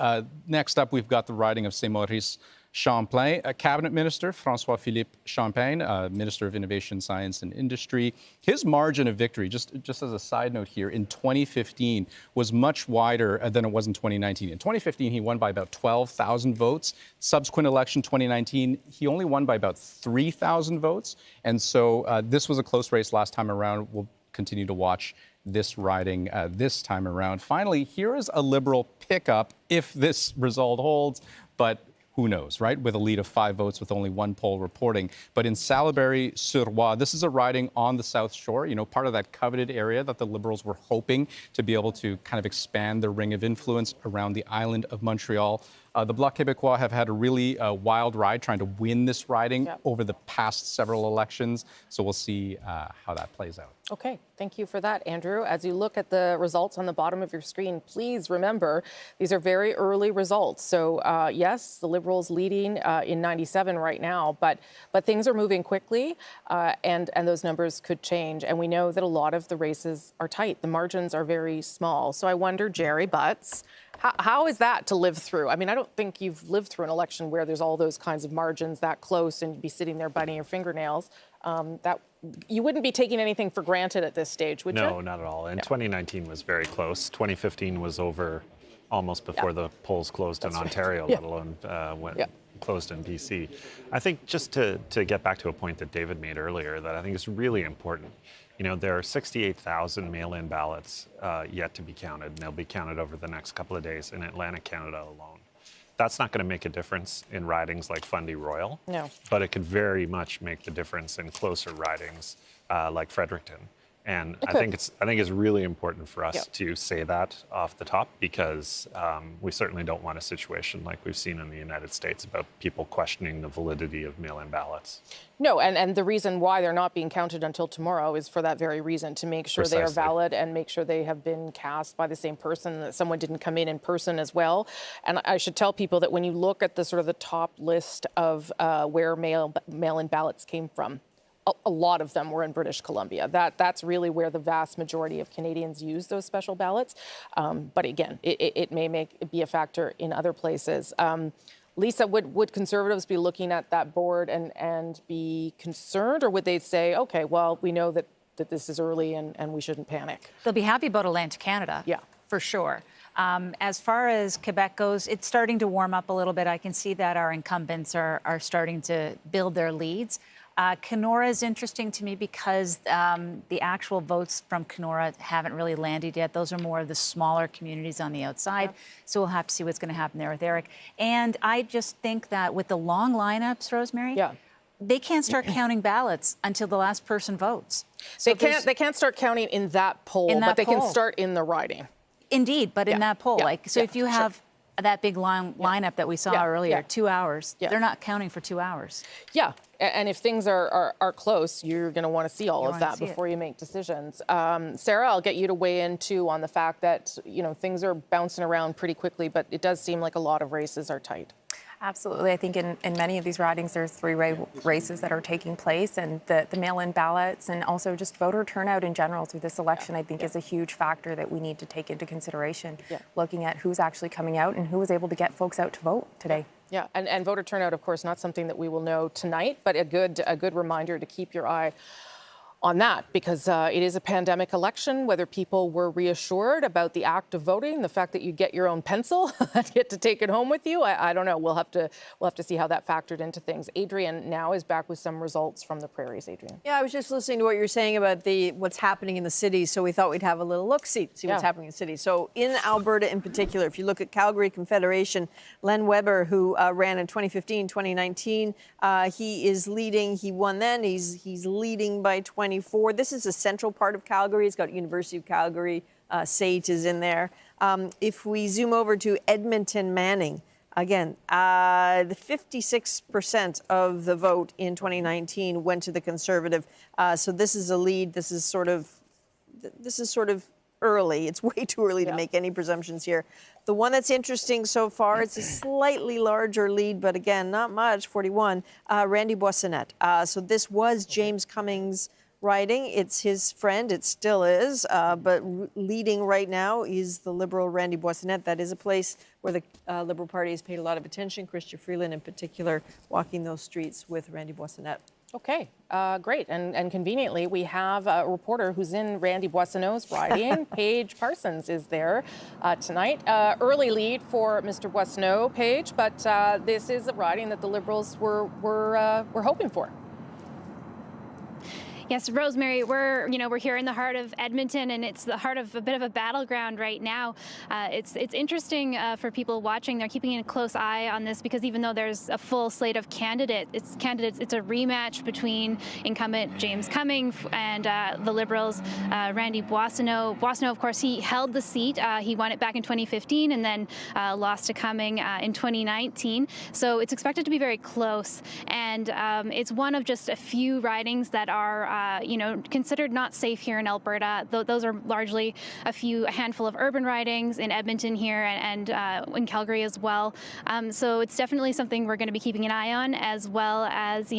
[SPEAKER 3] Next up, we've got the riding of St. Maurice Champlain, Cabinet Minister François-Philippe Champagne, Minister of Innovation, Science and Industry. His margin of victory, just as a side note here, in 2015 was much wider than it was in 2019. In 2015, he won by about 12,000 votes. Subsequent election, 2019, he only won by about 3,000 votes. And so this was a close race last time around. We'll continue to watch this riding this time around. Finally, here is a Liberal pickup if this result holds, but who knows, right? With a lead of 5 votes with only one poll reporting. But in Salaberry-sur-Loire, this is a riding on the South Shore, you know, part of that coveted area that the Liberals were hoping to be able to kind of expand their ring of influence around the island of Montreal. The Bloc Québécois have had a really wild ride trying to win this riding over the past several elections. So we'll see how that plays out.
[SPEAKER 7] Okay, thank you for that, Andrew. As you look at the results on the bottom of your screen, please remember these are very early results. So yes, the Liberals leading in 97 right now, but things are moving quickly, and those numbers could change. And we know that a lot of the races are tight. The margins are very small. So I wonder, Jerry Butts, how is that to live through? I mean, I don't think you've lived through an election where there's all those kinds of margins that close and you'd be sitting there biting your fingernails. That you wouldn't be taking anything for granted at this stage, would you?
[SPEAKER 1] No, not at all. And 2019 was very close. 2015 was over almost before the polls closed in Ontario, let alone when closed in BC. I think just to get back to a point that David made earlier that I think is really important. You know, there are 68,000 mail-in ballots yet to be counted, and they'll be counted over the next couple of days in Atlantic Canada alone. That's not going to make a difference in ridings like Fundy Royal, but it could very much make the difference in closer ridings like Fredericton. And I think it's really important for us to say that off the top, because we certainly don't want a situation like we've seen in the United States about people questioning the validity of mail-in ballots.
[SPEAKER 7] No, and the reason why they're not being counted until tomorrow is for that very reason, to make sure they are valid and make sure they have been cast by the same person, that someone didn't come in person as well. And I should tell people that when you look at the sort of the top list of where mail-in ballots came from, a lot of them were in British Columbia. That's really where the vast majority of Canadians use those special ballots. But again, it may be a factor in other places. Lisa, would Conservatives be looking at that board and be concerned, or would they say, okay, well, we know that this is early and we shouldn't panic?
[SPEAKER 6] They'll be happy about Atlantic Canada, for sure. As far as Quebec goes, it's starting to warm up a little bit. I can see that our incumbents are starting to build their leads. Kenora is interesting to me because the actual votes from Kenora haven't really landed yet. Those are more of the smaller communities on the outside. So we'll have to see what's going to happen there with Eric. And I just think that with the long lineups, Rosemary, they can't start counting ballots until the last person votes. So
[SPEAKER 7] they can't start counting in that poll, but they can start in the riding.
[SPEAKER 6] Indeed, but in that poll. If you have that big lineup that we saw earlier, 2 hours, they're not counting for 2 hours.
[SPEAKER 7] Yeah, and if things are close, you're going to want to see all of that before you make decisions. Sarah, I'll get you to weigh in too on the fact that things are bouncing around pretty quickly, but it does seem like a lot of races are tight.
[SPEAKER 8] Absolutely. I think in many of these ridings, there's three races that are taking place, and the mail-in ballots and also just voter turnout in general through this election, I think, is a huge factor that we need to take into consideration, looking at who's actually coming out and who was able to get folks out to vote today.
[SPEAKER 7] Yeah, and voter turnout, of course, not something that we will know tonight, but a good reminder to keep your eye on that, because it is a pandemic election. Whether people were reassured about the act of voting, the fact that you get your own pencil and get to take it home with you, I don't know. We'll have to see how that factored into things. Adrienne now is back with some results from the prairies. Adrienne.
[SPEAKER 4] Yeah, I was just listening to what you're saying about what's happening in the city, so we thought we'd have a little look-see, see what's happening in the city. So in Alberta in particular, if you look at Calgary Confederation, Len Weber, who ran in 2015, 2019, he is leading. He won then. He's leading by 24. This is a central part of Calgary. It's got University of Calgary. SAIT is in there. If we zoom over to Edmonton Manning, again, the 56% of the vote in 2019 went to the Conservative. So this is a lead. This is sort of early. It's way too early to make any presumptions here. The one that's interesting so far, it's a slightly larger lead, but again, not much, 41, Randy Boissonette. So this was James Cummings' riding. It's his friend. It still is. But leading right now is the Liberal Randy Boissonette. That is a place where the Liberal Party has paid a lot of attention. Chrystia Freeland in particular walking those streets with Randy Boissonette.
[SPEAKER 7] Okay, great. And conveniently, we have a reporter who's in Randy Boissonneau's riding. Paige Parsons is there tonight. Early lead for Mr. Boissonneau, Paige, but this is a riding that the Liberals were hoping for.
[SPEAKER 11] Yes, Rosemary, we're here in the heart of Edmonton, and it's the heart of a bit of a battleground right now. It's interesting for people watching. They're keeping a close eye on this because even though there's a full slate of candidates, it's a rematch between incumbent James Cumming and the Liberals' Randy Boissonnault. Boissonnault, of course, he held the seat. He won it back in 2015 and then lost to Cumming in 2019. So it's expected to be very close, and it's one of just a few ridings that are considered not safe here in Alberta. Those are largely a handful of urban ridings in Edmonton here and in Calgary as well. So it's definitely something we're going to be keeping an eye on, as well as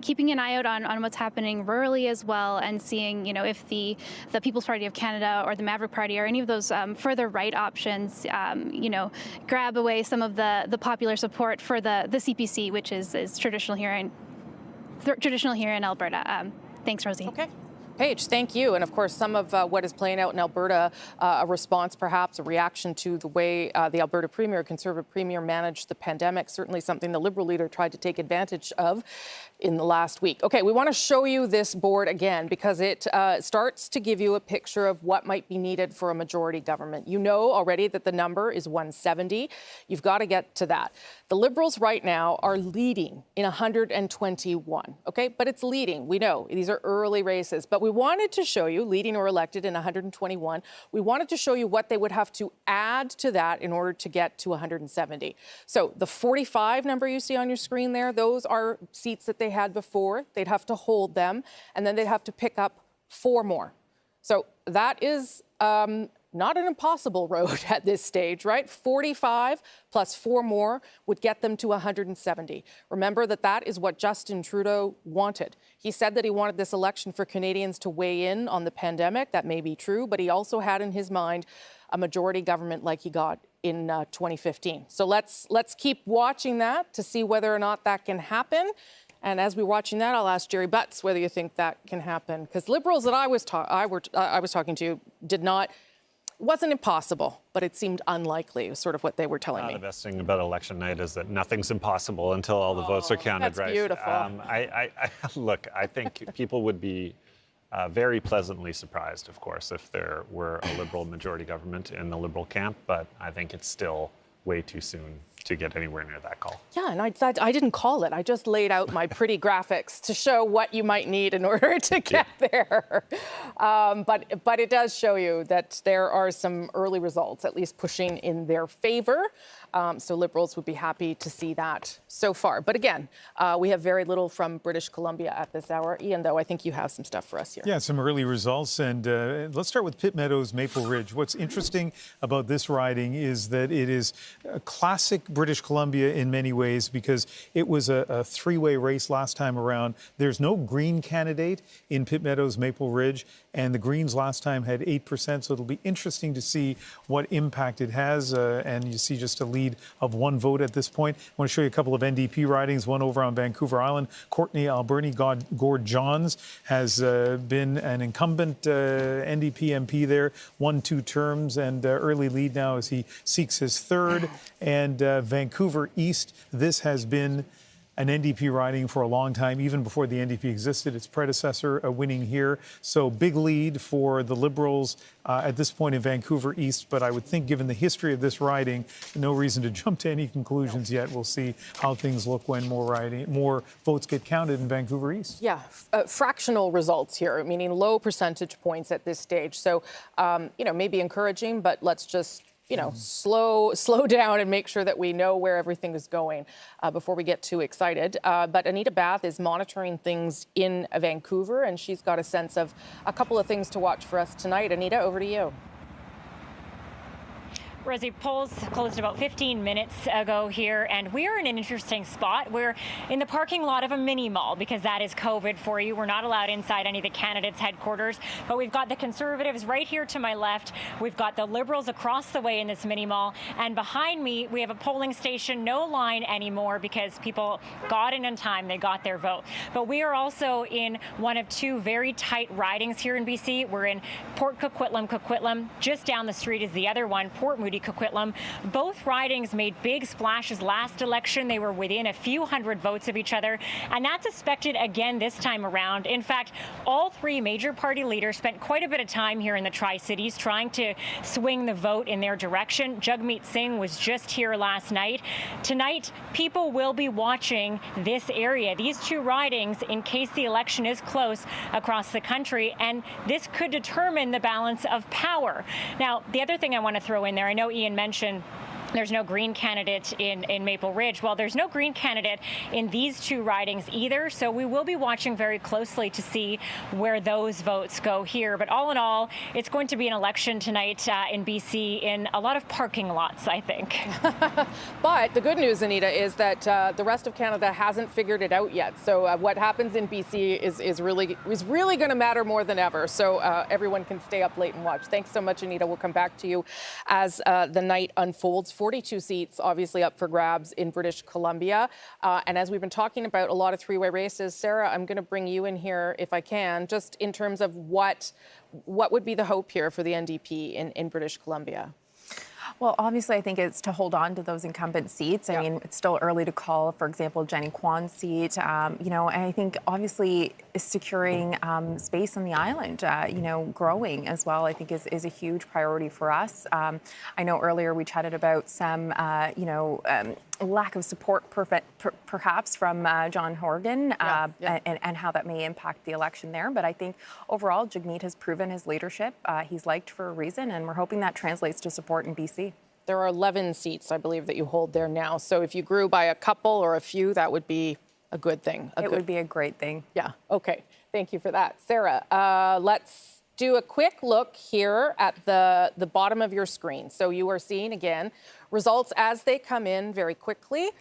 [SPEAKER 11] keeping an eye out on what's happening rurally as well, and seeing if the People's Party of Canada or the Maverick Party or any of those further right options grab away some of the popular support for the CPC, which is traditional here in Alberta. Thanks, Rosie.
[SPEAKER 7] Okay. Paige, thank you. And of course, some of what is playing out in Alberta, a response, perhaps a reaction to the way the Alberta Premier, Conservative Premier, managed the pandemic, certainly something the Liberal leader tried to take advantage of in the last week. Okay, we want to show you this board again because it starts to give you a picture of what might be needed for a majority government. You know already that the number is 170. You've got to get to that. The Liberals right now are leading in 121, okay? But it's leading. We know these are early races, but we wanted to show you, leading or elected in 121, we wanted to show you what they would have to add to that in order to get to 170. So the 45 number you see on your screen there, those are seats that they had before. They'd have to hold them, and then they'd have to pick up 4 more. So that is not an impossible road at this stage, right? 45 plus 4 more would get them to 170. Remember that is what Justin Trudeau wanted. He said that he wanted this election for Canadians to weigh in on the pandemic. That may be true, but he also had in his mind a majority government like he got in 2015. So let's keep watching that to see whether or not that can happen. And as we're watching that, I'll ask Jerry Butts whether you think that can happen. Because Liberals that I was talking to wasn't impossible, but it seemed unlikely, was sort of what they were telling me.
[SPEAKER 1] The best thing about election night is that nothing's impossible until all the votes are counted,
[SPEAKER 7] that's
[SPEAKER 1] right?
[SPEAKER 7] Beautiful.
[SPEAKER 1] Look, I think people would be very pleasantly surprised, of course, if there were a Liberal majority government in the Liberal camp, but I think it's still way too soon to get anywhere near that call.
[SPEAKER 7] Yeah, and I didn't call it. I just laid out my pretty graphics to show what you might need in order to get there. But it does show you that there are some early results, at least pushing in their favor. So Liberals would be happy to see that so far. But again, we have very little from British Columbia at this hour. Ian, though, I think you have some stuff for us here.
[SPEAKER 12] Yeah, some early results. And let's start with Pitt Meadows, Maple Ridge. What's interesting about this riding is that it is a classic British Columbia in many ways because it was a three-way race last time around. There's no Green candidate in Pitt Meadows, Maple Ridge, and the Greens last time had 8%. So it'll be interesting to see what impact it has. And you see just a lead of 1 vote at this point. I want to show you a couple of NDP ridings, one over on Vancouver Island. Courtney Alberni Gord-Johns has been an incumbent NDP MP there, won 2 terms, and early lead now as he seeks his 3rd. And Vancouver East, this has been an NDP riding for a long time, even before the NDP existed. Its predecessor winning here. So big lead for the Liberals at this point in Vancouver East. But I would think, given the history of this riding, no reason to jump to any conclusions yet. We'll see how things look when more votes get counted in Vancouver East.
[SPEAKER 7] Yeah, fractional results here, meaning low percentage points at this stage. So, maybe encouraging, but let's just slow down and make sure that we know where everything is going before we get too excited. But Anita Bath is monitoring things in Vancouver, and she's got a sense of a couple of things to watch for us tonight. Anita, over to you.
[SPEAKER 14] Rosie, polls closed about 15 minutes ago here, and we are in an interesting spot. We're in the parking lot of a mini mall because that is COVID for you. We're not allowed inside any of the candidates' headquarters, but we've got the Conservatives right here to my left. We've got the Liberals across the way in this mini mall, and behind me we have a polling station, no line anymore because people got in time, they got their vote. But we are also in one of 2 very tight ridings here in BC. We're in Port Coquitlam. Just down the street is the other one, Port Moody. Rudy Coquitlam. Both ridings made big splashes last election. They were within a few hundred votes of each other, and that's expected again this time around. In fact, all three major party leaders spent quite a bit of time here in the Tri-Cities trying to swing the vote in their direction. Jagmeet Singh was just here last night. Tonight, people will be watching this area, these two ridings, in case the election is close across the country, and this could determine the balance of power. Now, the other thing I want to throw in there, I know Ian mentioned there's no Green candidate in Maple Ridge. Well, there's no Green candidate in these two ridings either, so we will be watching very closely to see where those votes go here. But all in all, it's going to be an election tonight in BC in a lot of parking lots, I think.
[SPEAKER 7] But the good news, Anita, is that the rest of Canada hasn't figured it out yet. So what happens in BC is really going to matter more than ever. So everyone can stay up late and watch. Thanks so much, Anita. We'll come back to you as the night unfolds. 42 seats obviously up for grabs in British Columbia. And as we've been talking about a lot of three-way races, Sarah, I'm going to bring you in here if I can, just in terms of what would be the hope here for the NDP in British Columbia?
[SPEAKER 8] Well, obviously, I think it's to hold on to those incumbent seats. I mean, it's still early to call, for example, Jenny Kwan's seat. And I think obviously securing space on the island, growing as well, I think is a huge priority for us. I know earlier we chatted about some, lack of support perhaps from John Horgan and how that may impact the election there. But I think overall, Jagmeet has proven his leadership. He's liked for a reason, and we're hoping that translates to support in BC.
[SPEAKER 7] There are 11 seats, I believe, that you hold there now. So if you grew by a couple or a few, that would be a good thing.
[SPEAKER 8] It would be a great thing.
[SPEAKER 7] Yeah. Okay. Thank you for that. Sarah, let's do a quick look here at the bottom of your screen. So you are seeing, again, results as they come in very quickly.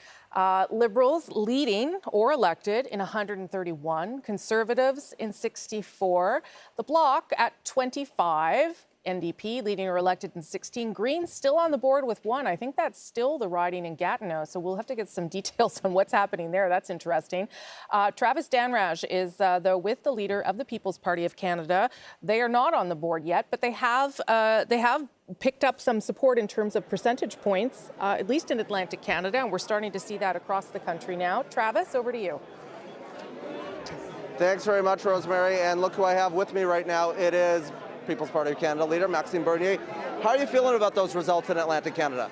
[SPEAKER 7] Liberals leading or elected in 131, Conservatives in 64, the Bloc at 25, NDP leading or elected in 16, Greens still on the board with 1. I think that's still the riding in Gatineau, so we'll have to get some details on what's happening there. That's interesting. Travis Danraj is, though, with the leader of the People's Party of Canada. They are not on the board yet, but they have picked up some support in terms of percentage points, at least in Atlantic Canada, and we're starting to see that across the country now. Travis, over to you.
[SPEAKER 15] Thanks very much, Rosemary. And look who I have with me right now. It is People's Party of Canada leader Maxime Bernier. How are you feeling about those results in Atlantic Canada?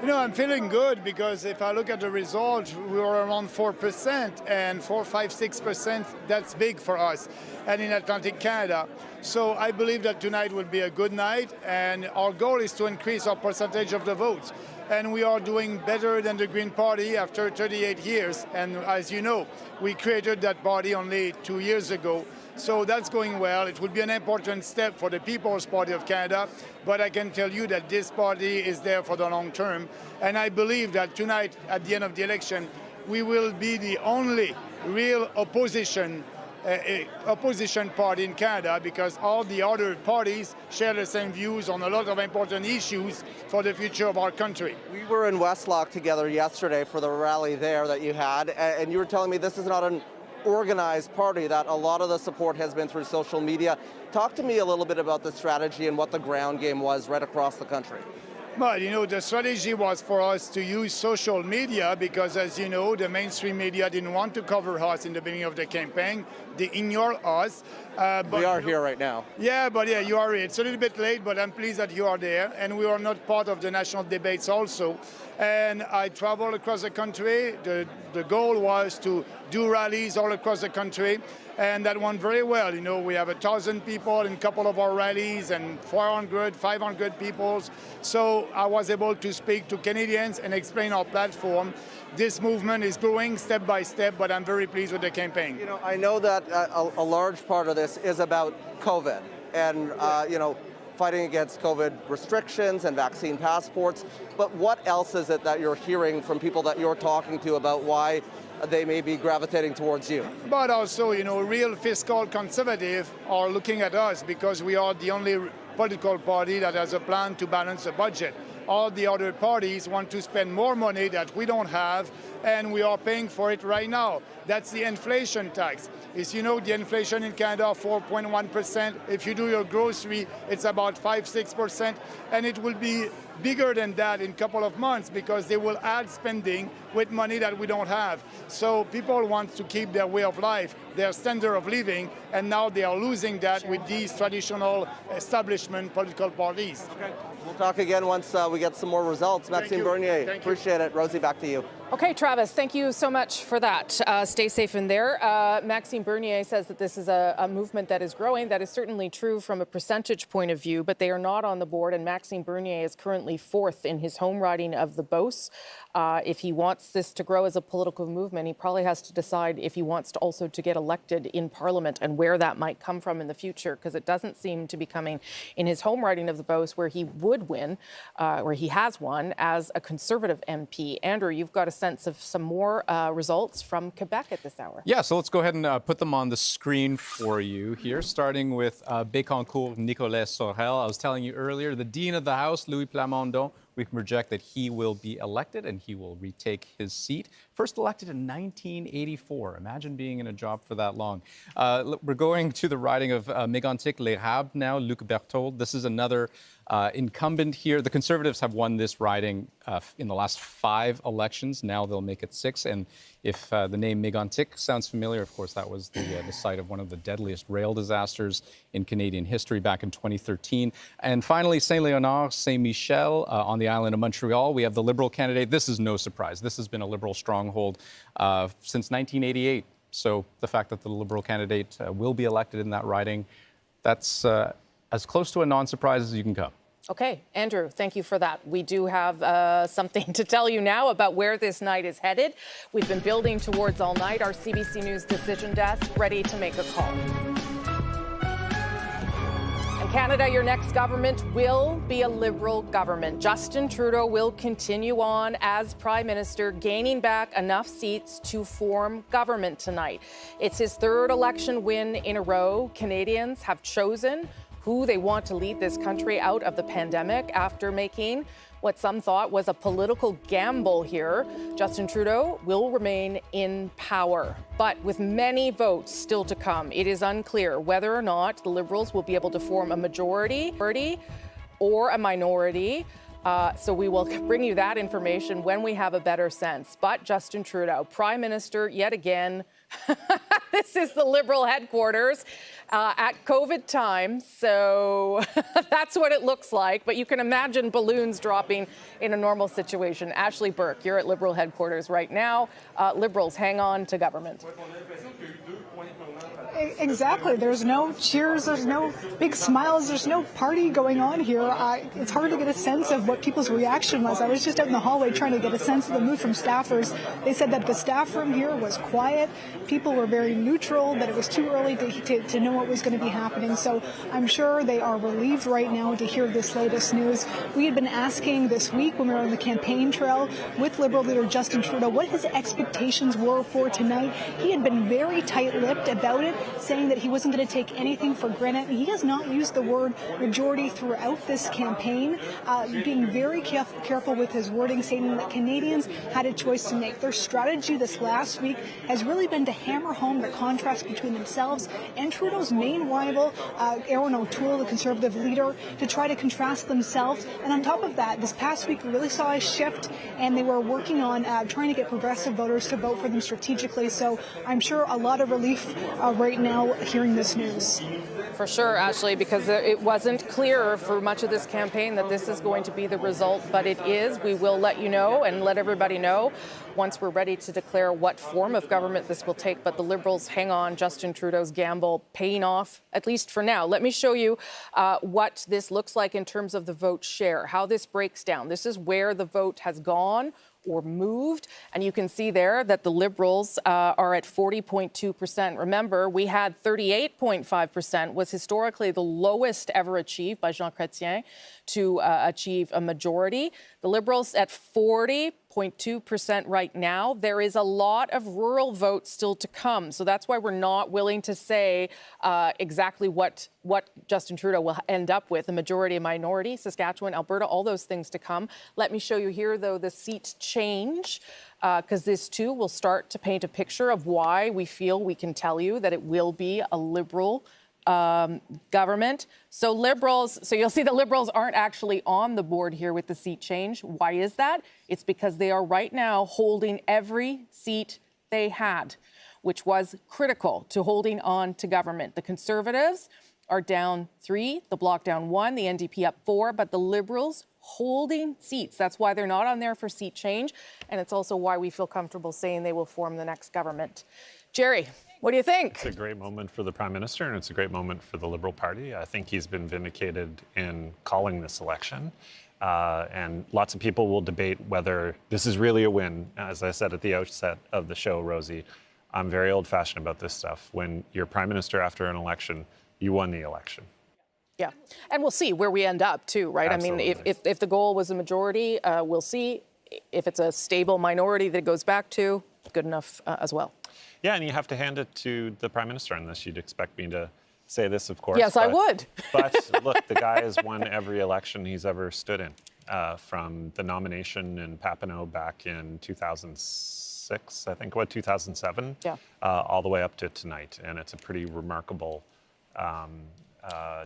[SPEAKER 16] I'm feeling good because if I look at the results, we were around 4%, and 4, 5, 6%, that's big for us and in Atlantic Canada. So I believe that tonight will be a good night, and our goal is to increase our percentage of the votes. And we are doing better than the Green Party after 38 years. And as you know, we created that party only 2 years ago. So that's going well. It would be an important step for the People's Party of Canada, but I can tell you that this party is there for the long term. And I believe that tonight, at the end of the election, we will be the only real opposition party in Canada, because all the other parties share the same views on a lot of important issues for the future of our country.
[SPEAKER 15] We were in Westlock together yesterday for the rally there that you had, and you were telling me this is not an organized party, that a lot of the support has been through social media. Talk to me a little bit about the strategy and what the ground game was right across the country.
[SPEAKER 16] Well, the strategy was for us to use social media because, as you know, the mainstream media didn't want to cover us in the beginning of the campaign. They ignored us.
[SPEAKER 15] But we are here right now.
[SPEAKER 16] Yeah, you are here. It's a little bit late, but I'm pleased that you are there. And we are not part of the national debates also. And I traveled across the country. The goal was to do rallies all across the country. And that went very well. We have 1,000 people in a couple of our rallies and 400, 500 people. So I was able to speak to Canadians and explain our platform. This movement is growing step by step, but I'm very pleased with the campaign.
[SPEAKER 15] I know that a large part of this is about COVID and, fighting against COVID restrictions and vaccine passports. But what else is it that you're hearing from people that you're talking to about why they may be gravitating towards you?
[SPEAKER 16] But also, real fiscal conservative are looking at us because we are the only political party that has a plan to balance the budget. all the other parties want to spend more money that we don't have, and we are paying for it right now. That's the inflation tax. As you know, the inflation in Canada, 4.1%. If you do your grocery, it's about 5-6%, and it will be bigger than that in a couple of months because they will add spending with money that we don't have. So people want to keep their way of life, their standard of living, and now they are losing that with these traditional establishment political parties.
[SPEAKER 15] Okay. We'll talk again once we get some more results. Maxime Bernier, appreciate it. Rosie, back to you.
[SPEAKER 7] Okay, Travis, thank you so much for that. Stay safe in there. Maxime Bernier says that this is a movement that is growing. That is certainly true from a percentage point of view, but they are not on the board, and Maxime Bernier is currently fourth in his home riding of the Beauce. If he wants this to grow as a political movement, he probably has to decide if he wants to also to get elected in Parliament and where that might come from in the future, because it doesn't seem to be coming in his home riding of the Beauce, where he would win, where he has won as a Conservative MP. Andrew, you've got a sense of some more results from Quebec at this hour.
[SPEAKER 3] Yeah, so let's go ahead and put them on the screen for you here, starting with Bécancour Nicolas Sorel. I was telling you earlier, the Dean of the House, Louis Plamondon, we can project that he will be elected and he will retake his seat. First elected in 1984. Imagine being in a job for that long. We're going to the riding of Mégantic-l'Érable now, Luc Berthold. This is another incumbent here. The Conservatives have won this riding in the last 5 elections. Now they'll make it 6. And if the name Mégantic sounds familiar, of course, that was the site of one of the deadliest rail disasters in Canadian history back in 2013. And finally, Saint-Léonard, Saint-Michel on the island of Montreal. We have the Liberal candidate. This is no surprise. This has been a Liberal stronghold since 1988. So the fact that the Liberal candidate will be elected in that riding, that's as close to a non-surprise as you can come.
[SPEAKER 7] Okay, Andrew, thank you for that. We do have something to tell you now about where this night is headed. We've been building towards all night. Our CBC News decision desk ready to make a call. In Canada, your next government will be a Liberal government. Justin Trudeau will continue on as Prime Minister, gaining back enough seats to form government tonight. It's his 3rd election win in a row. Canadians have chosen who they want to lead this country out of the pandemic after making what some thought was a political gamble here. Justin Trudeau will remain in power, but with many votes still to come, it is unclear whether or not the Liberals will be able to form a majority or a minority. So we will bring you that information when we have a better sense. But Justin Trudeau, Prime Minister yet again. This is the Liberal headquarters at COVID time. So that's what it looks like. But you can imagine balloons dropping in a normal situation. Ashley Burke, you're at Liberal headquarters right now. Liberals, hang on to government.
[SPEAKER 2] Exactly. There's no cheers. There's no big smiles. There's no party going on here. It's hard to get a sense of what people's reaction was. I was just out in the hallway trying to get a sense of the mood from staffers. They said that the staff room here was quiet. People were very neutral, that it was too early to know what was going to be happening. So I'm sure they are relieved right now to hear this latest news. We had been asking this week when we were on the campaign trail with Liberal leader Justin Trudeau what his expectations were for tonight. He had been very tight-lipped about it, saying that he wasn't going to take anything for granted. He has not used the word majority throughout this campaign, being very careful with his wording, saying that Canadians had a choice to make. Their strategy this last week has really been to hammer home the contrast between themselves and Trudeau's main rival, Erin O'Toole, the Conservative leader, to try to contrast themselves. And on top of that, this past week we really saw a shift, and they were working on trying to get progressive voters to vote for them strategically. So I'm sure a lot of relief right now hearing this news.
[SPEAKER 7] For sure, Ashley, because it wasn't clear for much of this campaign that this is going to be the result, but it is. We will let you know and let everybody know once we're ready to declare what form of government this will take. But the Liberals hang on. Justin Trudeau's gamble paying off, at least for now. Let me show you what this looks like in terms of the vote share, how this breaks down. This is where the vote has gone or moved. And you can see there that the Liberals are at 40.2%. Remember, we had 38.5%, was historically the lowest ever achieved by Jean Chrétien to achieve a majority. The Liberals at 40.2%. 11.2% right now. There is a lot of rural votes still to come. So that's why we're not willing to say exactly what Justin Trudeau will end up with. A majority, a minority, Saskatchewan, Alberta, all those things to come. Let me show you here, though, the seat change, because this, too, will start to paint a picture of why we feel we can tell you that it will be a Liberal government. So Liberals, so you'll see the Liberals aren't actually on the board here with the seat change. Why is that? It's because they are right now holding every seat they had, which was critical to holding on to government. The Conservatives are down 3, the Bloc down 1, the NDP up 4, but the Liberals holding seats. That's why they're not on there for seat change, and it's also why we feel comfortable saying they will form the next government. Jerry, what do you think?
[SPEAKER 1] It's a great moment for the Prime Minister, and it's a great moment for the Liberal Party. I think he's been vindicated in calling this election. And lots of people will debate whether this is really a win. As I said at the outset of the show, Rosie, I'm very old-fashioned about this stuff. When you're Prime Minister after an election, you won the election.
[SPEAKER 7] Yeah, and we'll see where we end up, too, right?
[SPEAKER 1] Absolutely.
[SPEAKER 7] I mean, if the goal was a majority, we'll see. If it's a stable minority that it goes back to, good enough as well.
[SPEAKER 1] Yeah, and you have to hand it to the Prime Minister on this. You'd expect me to say this, of course.
[SPEAKER 7] Yes, I would.
[SPEAKER 1] But look, the guy has won every election he's ever stood in, from the nomination in Papineau back in 2006, I think, 2007, all the way up to tonight. And it's a pretty remarkable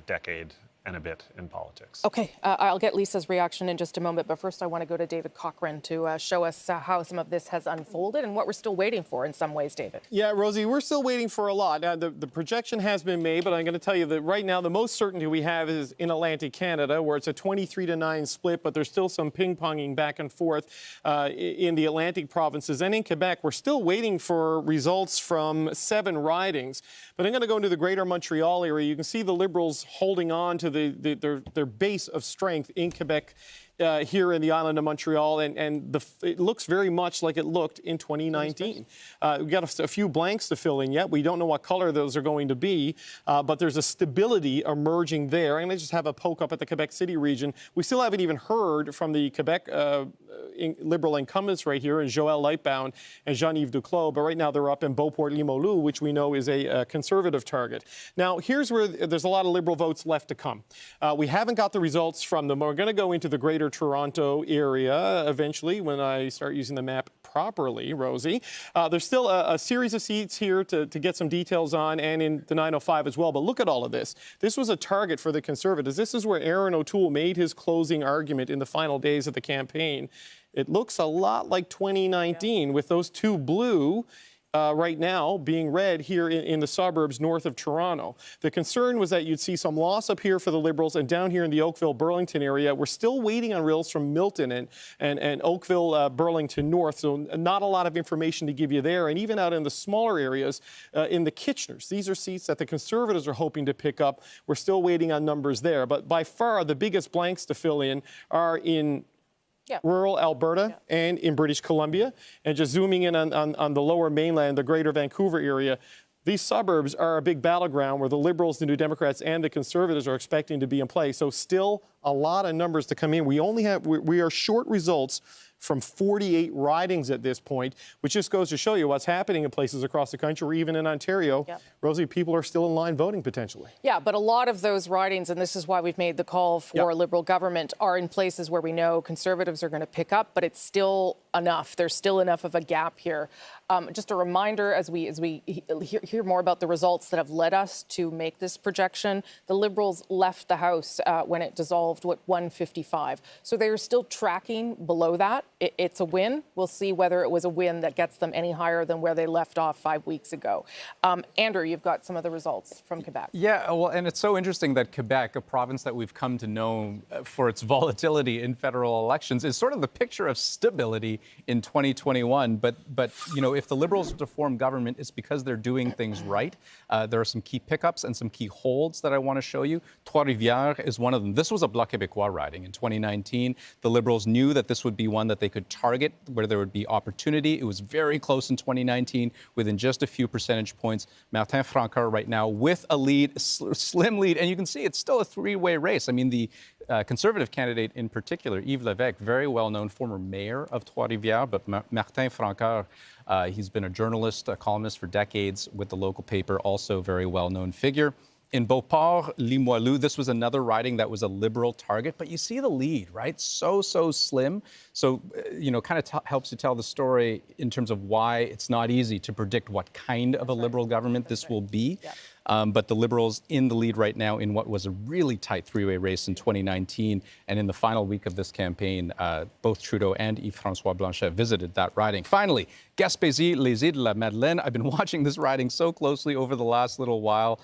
[SPEAKER 1] decade and a bit in politics.
[SPEAKER 7] Okay, I'll get Lisa's reaction in just a moment, but first I want to go to David Cochran to show us how some of this has unfolded and what we're still waiting for in some ways, David.
[SPEAKER 13] Yeah, Rosie, we're still waiting for a lot. Now, the projection has been made, but I'm going to tell you that right now the most certainty we have is in Atlantic Canada, where it's a 23-9 split, but there's still some ping-ponging back and forth in the Atlantic provinces. And in Quebec, we're still waiting for results from 7 ridings. But I'm going to go into the greater Montreal area. You can see the Liberals holding on to their base of strength in Quebec here in the island of Montreal, and it looks very much like it looked in 2019. We've got a few blanks to fill in yet. We don't know what color those are going to be, but there's a stability emerging there. I'm going to just have a poke up at the Quebec City region. We still haven't even heard from the Quebec Liberal incumbents right here, in Joël Lightbound and Jean-Yves Duclos, but right now they're up in Beauport-Limoilou, which we know is a Conservative target. Now, here's where there's a lot of Liberal votes left to come. We haven't got the results from them. We're going to go into the greater Toronto area eventually when I start using the map properly, Rosie. There's still a series of seats here to get some details on, and in the 905 as well. But look at all of this. This was a target for the Conservatives. This is where Aaron O'Toole made his closing argument in the final days of the campaign. It looks a lot like 2019 with those 2 blue right now being red here in the suburbs north of Toronto. The concern was that you'd see some loss up here for the Liberals, and down here in the Oakville-Burlington area, we're still waiting on results from Milton and Oakville-Burlington North, so not a lot of information to give you there. And even out in the smaller areas, in the Kitcheners, these are seats that the Conservatives are hoping to pick up. We're still waiting on numbers there. But by far, the biggest blanks to fill in are in rural Alberta and in British Columbia. And just zooming in on the lower mainland, the greater Vancouver area, these suburbs are a big battleground where the Liberals, the New Democrats, and the Conservatives are expecting to be in play. So still a lot of numbers to come in. We are short results from 48 ridings at this point, which just goes to show you what's happening in places across the country, or even in Ontario. Rosie, people are still in line voting potentially.
[SPEAKER 7] Yeah, but a lot of those ridings, and this is why we've made the call for Liberal government, are in places where we know Conservatives are going to pick up, but it's still enough. There's still enough of a gap here. Just a reminder, as we hear more about the results that have led us to make this projection, the Liberals left the House when it dissolved at 155. So they're still tracking below that. It's a win. We'll see whether it was a win that gets them any higher than where they left off 5 weeks ago. Andrew, you've got some of the results from Quebec.
[SPEAKER 3] Yeah, well, and it's so interesting that Quebec, a province that we've come to know for its volatility in federal elections, is sort of the picture of stability in 2021. But you know, if the Liberals are to form government, it's because they're doing things right. There are some key pickups and some key holds that I want to show you. Trois-Rivières is one of them. This was a Bloc Québécois riding in 2019. The Liberals knew that this would be one that they could target, where there would be opportunity. It was very close in 2019, within just a few percentage points. Martin Francard right now with a lead, slim lead, and you can see it's still a 3-way race. I mean, the Conservative candidate in particular, Yves Lévesque, very well-known former mayor of Trois-Rivières, Trois-Rivières, but Martin Francoeur, he's been a journalist, a columnist for decades with the local paper, also a very well-known figure. In Beauport, Limoilou, this was another riding that was a Liberal target, but you see the lead, right? So slim. So, kind of helps you tell the story in terms of why it's not easy to predict what kind of a Liberal government this will be. Yeah. But the Liberals in the lead right now in what was a really tight three-way race in 2019. And in the final week of this campaign, both Trudeau and Yves-François Blanchet visited that riding. Finally, Gaspésie, Les Îles de la Madeleine. I've been watching this riding so closely over the last little while.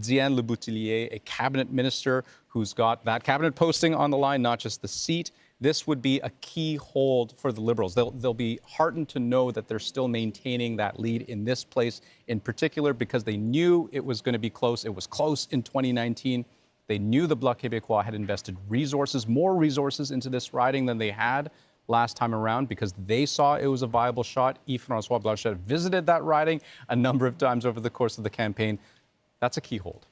[SPEAKER 3] Diane Le Boutillier, a cabinet minister who's got that cabinet posting on the line, not just the seat. This would be a key hold for the Liberals. They'll be heartened to know that they're still maintaining that lead in this place in particular because they knew it was going to be close. It was close in 2019. They knew the Bloc Québécois had invested more resources into this riding than they had last time around because they saw it was a viable shot. Yves-François Blanchet visited that riding a number of times over the course of the campaign. That's a key hold.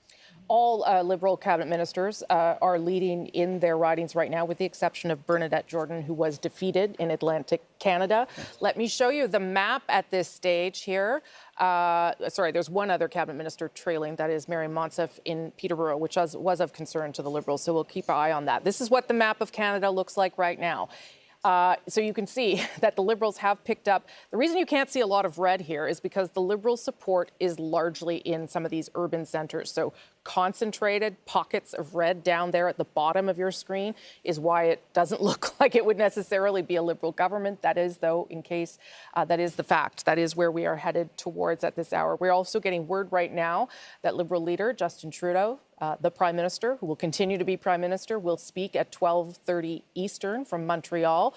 [SPEAKER 7] All Liberal cabinet ministers are leading in their ridings right now, with the exception of Bernadette Jordan, who was defeated in Atlantic Canada. Let me show you the map at this stage here. There's one other cabinet minister trailing, that is Mary Monsef in Peterborough, which was of concern to the Liberals, so we'll keep our eye on that. This is what the map of Canada looks like right now. So you can see that the Liberals have picked up. The reason you can't see a lot of red here is because the Liberal support is largely in some of these urban centres. So concentrated pockets of red down there at the bottom of your screen is why it doesn't look like it would necessarily be a Liberal government. That is, though, in case that is the fact. That is where we are headed towards at this hour. We're also getting word right now that Liberal leader Justin Trudeau, the Prime Minister, who will continue to be Prime Minister, will speak at 12:30 Eastern from Montreal,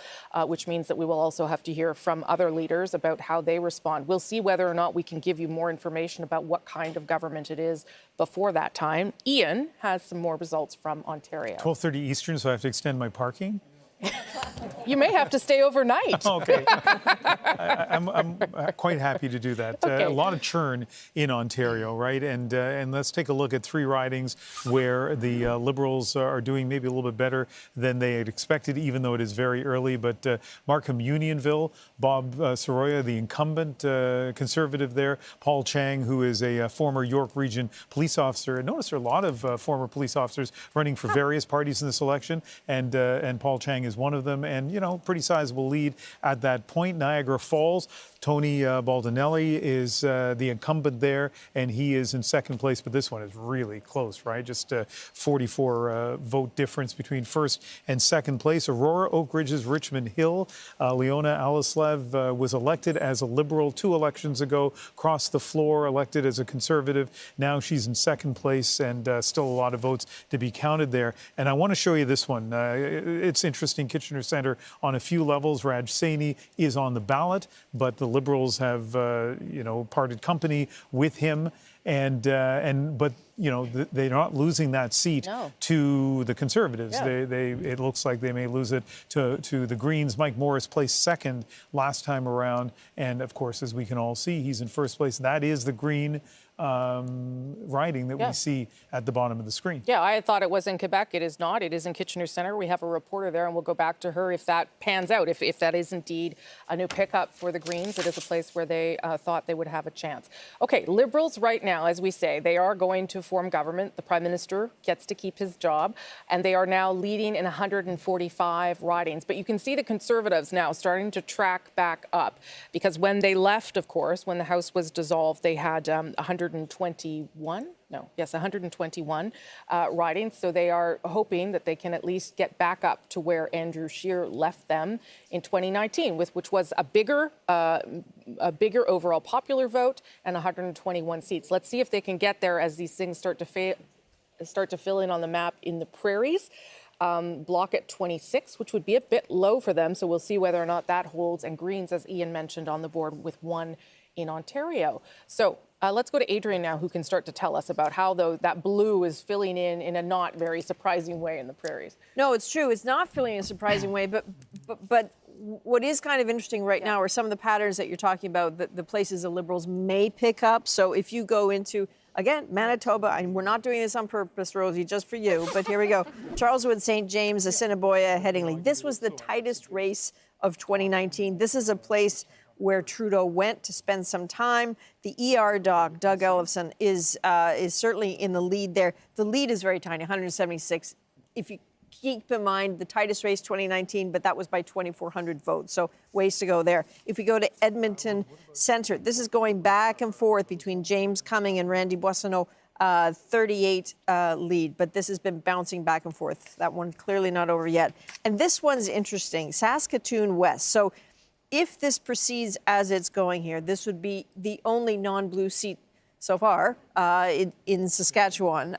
[SPEAKER 7] which means that we will also have to hear from other leaders about how they respond. We'll see whether or not we can give you more information about what kind of government it is before that time. Ian has some more results from Ontario.
[SPEAKER 12] 12:30 Eastern, so I have to extend my parking?
[SPEAKER 7] You may have to stay overnight.
[SPEAKER 12] Okay. I'm quite happy to do that.
[SPEAKER 7] Okay.
[SPEAKER 12] A lot of churn in Ontario, right? And let's take a look at three ridings where the Liberals are doing maybe a little bit better than they had expected, even though it is very early. But Markham Unionville, Bob Soroya, the incumbent Conservative there, Paul Chang, who is a former York Region police officer. I noticed there are a lot of former police officers running for various parties in this election, and Paul Chang is one of them. And, pretty sizable lead at that point. Niagara Falls, Tony Baldinelli is the incumbent there, and he is in second place. But this one is really close, right? Just 44 vote difference between first and second place. Aurora, Oak Ridges, Richmond Hill. Leona Alislev was elected as a Liberal 2 elections ago, crossed the floor, elected as a Conservative. Now she's in second place, and still a lot of votes to be counted there. And I want to show you this one. It's interesting. Kitchener Centre on a few levels. Raj Saini is on the ballot, but the Liberals have, parted company with him, but they're not losing that seat to the Conservatives. Yeah. It looks like they may lose it to the Greens. Mike Morris placed second last time around, and of course, as we can all see, he's in first place. That is the Green riding that we see at the bottom of the screen.
[SPEAKER 7] Yeah, I had thought it was in Quebec. It is not. It is in Kitchener Centre. We have a reporter there, and we'll go back to her if that pans out, if that is indeed a new pickup for the Greens. It is a place where they thought they would have a chance. Okay, Liberals right now, as we say, they are going to form government. The Prime Minister gets to keep his job, and they are now leading in 145 ridings. But you can see the Conservatives now starting to track back up, because when they left, of course, when the House was dissolved, they had 121 ridings. So they are hoping that they can at least get back up to where Andrew Scheer left them in 2019, which was a bigger overall popular vote and 121 seats. Let's see if they can get there as these things start to fill in on the map in the prairies. Block at 26, which would be a bit low for them. So we'll see whether or not that holds. And Greens, as Ian mentioned, on the board with one in Ontario. So let's go to Adrian now, who can start to tell us about how, though, that blue is filling in a not very surprising way in the prairies.
[SPEAKER 4] No, it's true. It's not filling in a surprising way, but what is kind of interesting right now are some of the patterns that you're talking about, the places the Liberals may pick up. So if you go into, again, Manitoba, and we're not doing this on purpose, Rosie, just for you, but here we go. Charleswood, St. James, Assiniboia, Headingley. This was the tightest race of 2019. This is a place where Trudeau went to spend some time. The ER doc, Doug Ellefson, is certainly in the lead there. The lead is very tiny, 176. If you keep in mind the tightest race 2019, but that was by 2,400 votes, so ways to go there. If we go to Edmonton Centre, this is going back and forth between James Cumming and Randy Boissonneau, 38 lead, but this has been bouncing back and forth. That one clearly not over yet. And this one's interesting, Saskatoon West. So if this proceeds as it's going here, this would be the only non-blue seat so far in Saskatchewan.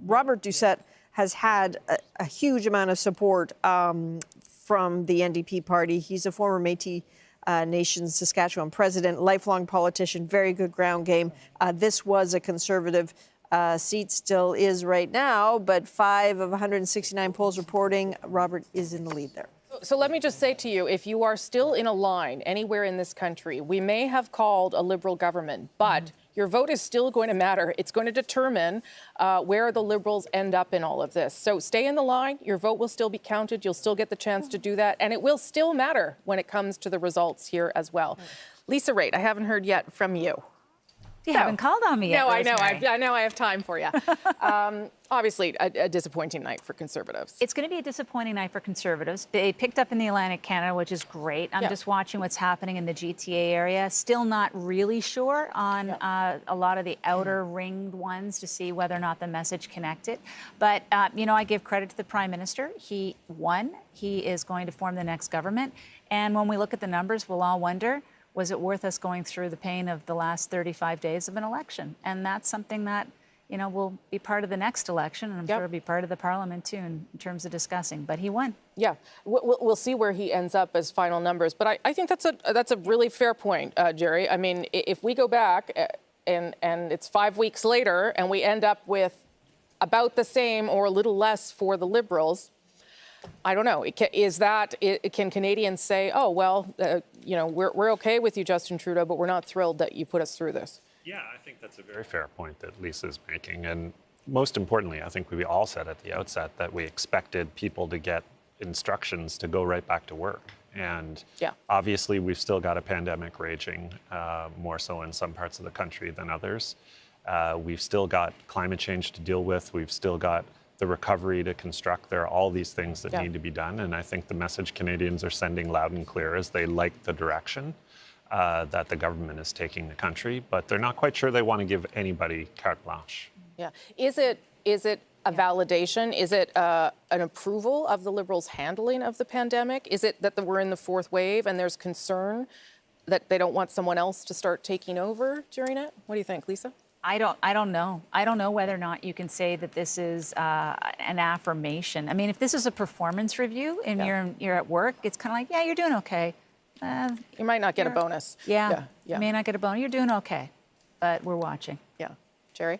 [SPEAKER 4] Robert Doucette has had a huge amount of support from the NDP party. He's a former Métis Nation Saskatchewan president, lifelong politician, very good ground game. This was a Conservative seat, still is right now, but 5 of 169 polls reporting Robert is in the lead there.
[SPEAKER 7] So let me just say to you, if you are still in a line anywhere in this country, we may have called a Liberal government, but your vote is still going to matter. It's going to determine where the Liberals end up in all of this. So stay in the line. Your vote will still be counted. You'll still get the chance to do that. And it will still matter when it comes to the results here as well. Lisa Raitt, I haven't heard yet from you.
[SPEAKER 6] You haven't called on me yet.
[SPEAKER 7] No, I know.
[SPEAKER 6] Rosemary.
[SPEAKER 7] I know I have time for you. Obviously, a disappointing night for Conservatives.
[SPEAKER 6] It's going to be a disappointing night for Conservatives. They picked up in the Atlantic Canada, which is great. I'm just watching what's happening in the GTA area. Still not really sure on a lot of the outer ringed ones to see whether or not the message connected. But, I give credit to the Prime Minister. He won. He is going to form the next government. And when we look at the numbers, we'll all wonder, was it worth us going through the pain of the last 35 days of an election? And that's something that, will be part of the next election, and I'm sure it'll be part of the Parliament too in terms of discussing. But he won. Yeah,
[SPEAKER 7] we'll see where he ends up as final numbers. But I think that's a really fair point, Jerry. I mean, if we go back and it's 5 weeks later and we end up with about the same or a little less for the Liberals, I don't know. Can Canadians say, oh, well, we're okay with you, Justin Trudeau, but we're not thrilled that you put us through this?
[SPEAKER 1] Yeah, I think that's a very fair point that Lisa's making. And most importantly, I think we all said at the outset that we expected people to get instructions to go right back to work. And obviously, we've still got a pandemic raging, more so in some parts of the country than others. We've still got climate change to deal with. We've still got the recovery to construct. There are all these things that need to be done. And I think the message Canadians are sending loud and clear is they like the direction that the government is taking the country, but they're not quite sure they want to give anybody carte blanche.
[SPEAKER 7] Yeah. Is it a validation? Is it an approval of the Liberals' handling of the pandemic? Is it that we're in the fourth wave and there's concern that they don't want someone else to start taking over during it? What do you think, Lisa?
[SPEAKER 6] I don't know. I don't know whether or not you can say that this is an affirmation. I mean, if this is a performance review and you're at work, it's kind of like, yeah, you're doing okay.
[SPEAKER 7] You might not get a bonus.
[SPEAKER 6] Yeah. You may not get a bonus. You're doing okay, but we're watching.
[SPEAKER 7] Yeah. Jerry?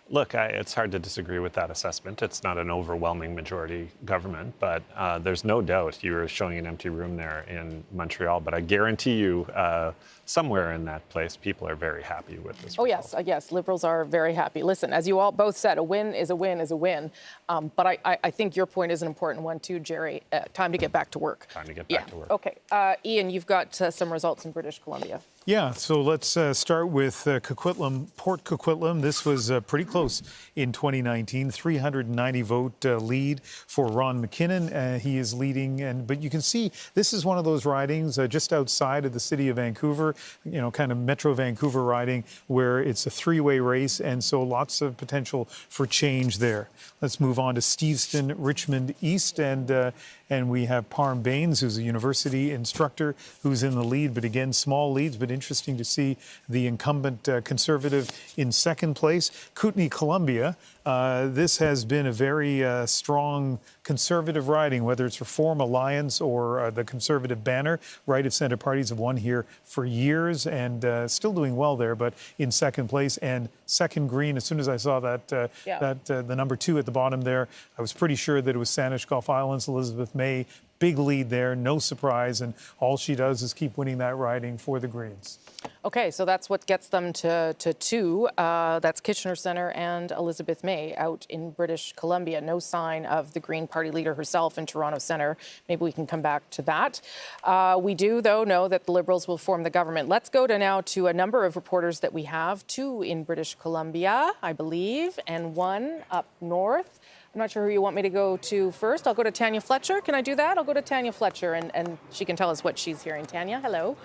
[SPEAKER 1] Look, it's hard to disagree with that assessment. It's not an overwhelming majority government, but there's no doubt you were showing an empty room there in Montreal. But I guarantee you, somewhere in that place, people are very happy with this result.
[SPEAKER 7] Oh, yes. Liberals are very happy. Listen, as you all both said, a win is a win is a win. But I think your point is an important one too, Jerry. Time to get back to work.
[SPEAKER 1] Time to get back to work.
[SPEAKER 7] Okay. Ian, you've got some results in British Columbia.
[SPEAKER 12] Yeah, so let's start with Coquitlam, Port Coquitlam. This was pretty close in 2019, 390 vote lead for Ron McKinnon. He is leading, but you can see this is one of those ridings just outside of the city of Vancouver, kind of Metro Vancouver riding, where it's a three-way race, and so lots of potential for change there. Let's move on to Steveston, Richmond East, and we have Parm Baines, who's a university instructor, who's in the lead, but again, small leads, but interesting to see the incumbent Conservative in second place. Kootenay, Columbia, this has been a very strong Conservative riding, whether it's Reform Alliance or the Conservative banner. Right of centre parties have won here for years and still doing well there, but in second place and second green. As soon as I saw that, the number 2 at the bottom there, I was pretty sure that it was Saanich Gulf Islands, Elizabeth May, big lead there, no surprise, and all she does is keep winning that riding for the Greens.
[SPEAKER 7] Okay, so that's what gets them to two. That's Kitchener Centre and Elizabeth May out in British Columbia. No sign of the Green Party leader herself in Toronto Centre. Maybe we can come back to that. We do, though, know that the Liberals will form the government. Let's go now to a number of reporters that we have. 2 in British Columbia, I believe, and 1 up north. I'm not sure who you want me to go to first. I'll go to Tanya Fletcher. Can I do that? I'll go to Tanya Fletcher, and she can tell us what she's hearing. Tanya, hello.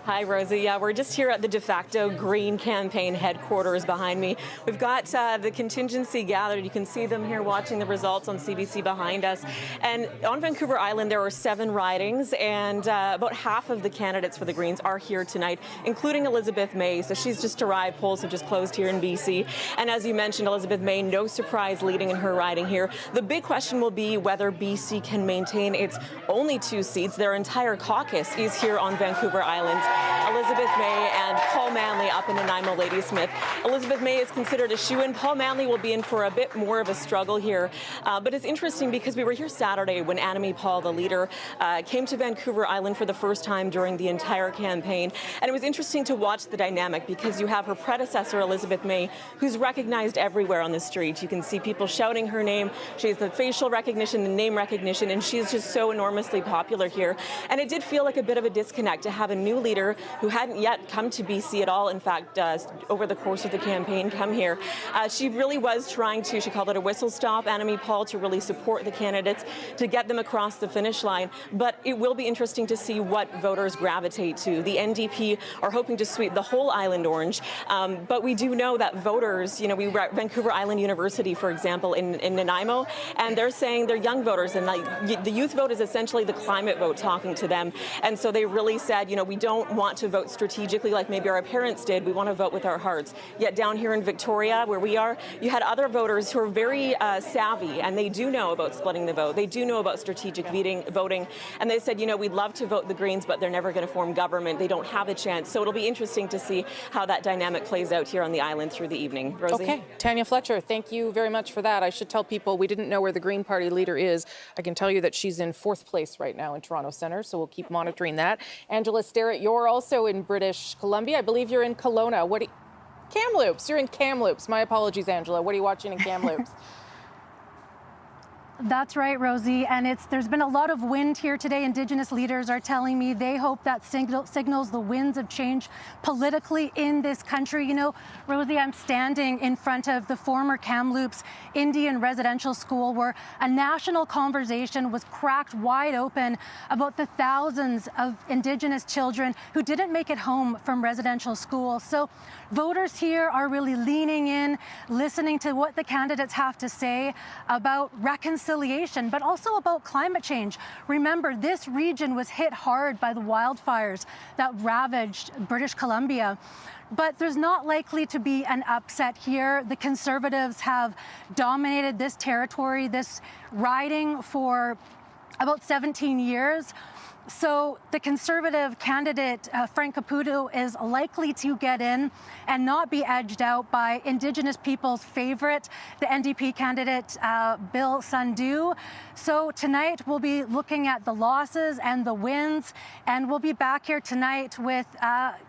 [SPEAKER 5] Hi, Rosie. Yeah, we're just here at the de facto Green campaign headquarters behind me. We've got the contingency gathered. You can see them here watching the results on CBC behind us. And on Vancouver Island, there are 7 ridings, and about half of the candidates for the Greens are here tonight, including Elizabeth May. So she's just arrived. Polls have just closed here in BC. And as you mentioned, Elizabeth May, no surprise, leading in her riding here. The big question will be whether BC can maintain its only 2 seats. Their entire caucus is here on Vancouver Island. Elizabeth May and Paul Manley up in Nanaimo Ladysmith. Elizabeth May is considered a shoo-in. Paul Manley will be in for a bit more of a struggle here. But it's interesting because we were here Saturday when Annamie Paul, the leader, came to Vancouver Island for the first time during the entire campaign. And it was interesting to watch the dynamic because you have her predecessor, Elizabeth May, who's recognized everywhere on the street. You can see people shouting her name. She has the facial recognition, the name recognition, and she's just so enormously popular here. And it did feel like a bit of a disconnect to have a new leader who hadn't yet come to BC at all, in fact, over the course of the campaign, come here. She really was trying to, she called it a whistle stop, Annamie Paul, to really support the candidates, to get them across the finish line. But it will be interesting to see what voters gravitate to. The NDP are hoping to sweep the whole island orange, but we do know that voters, you know, we were at Vancouver Island University, for example, in Nanaimo, and they're saying they're young voters, and like, the youth vote is essentially the climate vote talking to them. And so they really said, you know, we don't want to vote strategically like maybe our parents did. We want to vote with our hearts. Yet down here in Victoria, where we are, you had other voters who are very savvy, and they do know about splitting the vote. They do know about strategic voting. And they said, you know, we'd love to vote the Greens, but they're never going to form government. They don't have a chance. So it'll be interesting to see how that dynamic plays out here on the island through the evening. Rosie?
[SPEAKER 7] Okay. Tanya Fletcher, thank you very much for that. I should tell people we didn't know where the Green Party leader is. I can tell you that she's in 4th place right now in Toronto Centre, so we'll keep monitoring that. Angela Starrett, you're also in British Columbia. I believe you're in Kelowna. Kamloops. You're in Kamloops. My apologies, Angela. What are you watching in Kamloops?
[SPEAKER 17] That's right, Rosie. And there's been a lot of wind here today. Indigenous leaders are telling me they hope that signals the winds of change politically in this country. You know, Rosie, I'm standing in front of the former Kamloops Indian Residential School, where a national conversation was cracked wide open about the thousands of Indigenous children who didn't make it home from residential school. So voters here are really leaning in, listening to what the candidates have to say about reconciliation, but also about climate change. Remember, this region was hit hard by the wildfires that ravaged British Columbia. But there's not likely to be an upset here. The Conservatives have dominated this territory, this riding, for about 17 years. So the Conservative candidate, Frank Caputo, is likely to get in and not be edged out by Indigenous people's favorite, the NDP candidate, Bill Sandhu. So tonight we'll be looking at the losses and the wins, and we'll be back here tonight with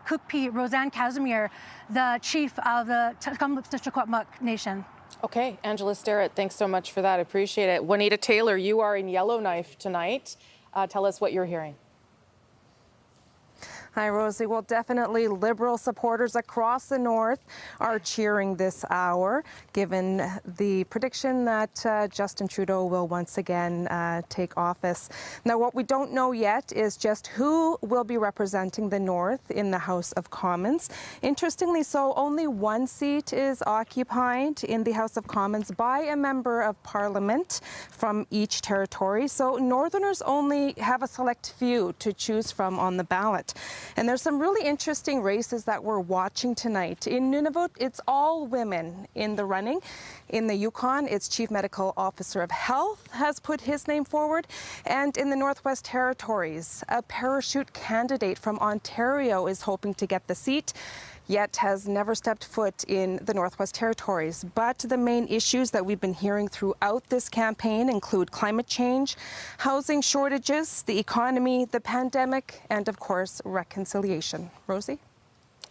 [SPEAKER 17] Cookpee Roseanne Casimir, the chief of the Kamloops District Nation.
[SPEAKER 7] Okay, Angela Starrett, thanks so much for that. I appreciate it. Juanita Taylor, you are in Yellowknife tonight. Tell us what you're hearing.
[SPEAKER 23] Hi, Rosie. Well, definitely Liberal supporters across the north are cheering this hour, given the prediction that Justin Trudeau will once again take office. Now, what we don't know yet is just who will be representing the north in the House of Commons. Interestingly so, only 1 seat is occupied in the House of Commons by a member of Parliament from each territory. So Northerners only have a select few to choose from on the ballot. And there's some really interesting races that we're watching tonight. In Nunavut, it's all women in the running. In the Yukon, it's Chief Medical Officer of Health has put his name forward. And in the Northwest Territories, a parachute candidate from Ontario is hoping to get the seat. yet has never stepped foot in the Northwest Territories. But the main issues that we've been hearing throughout this campaign include climate change, housing shortages, the economy, the pandemic, and of course, reconciliation. Rosie?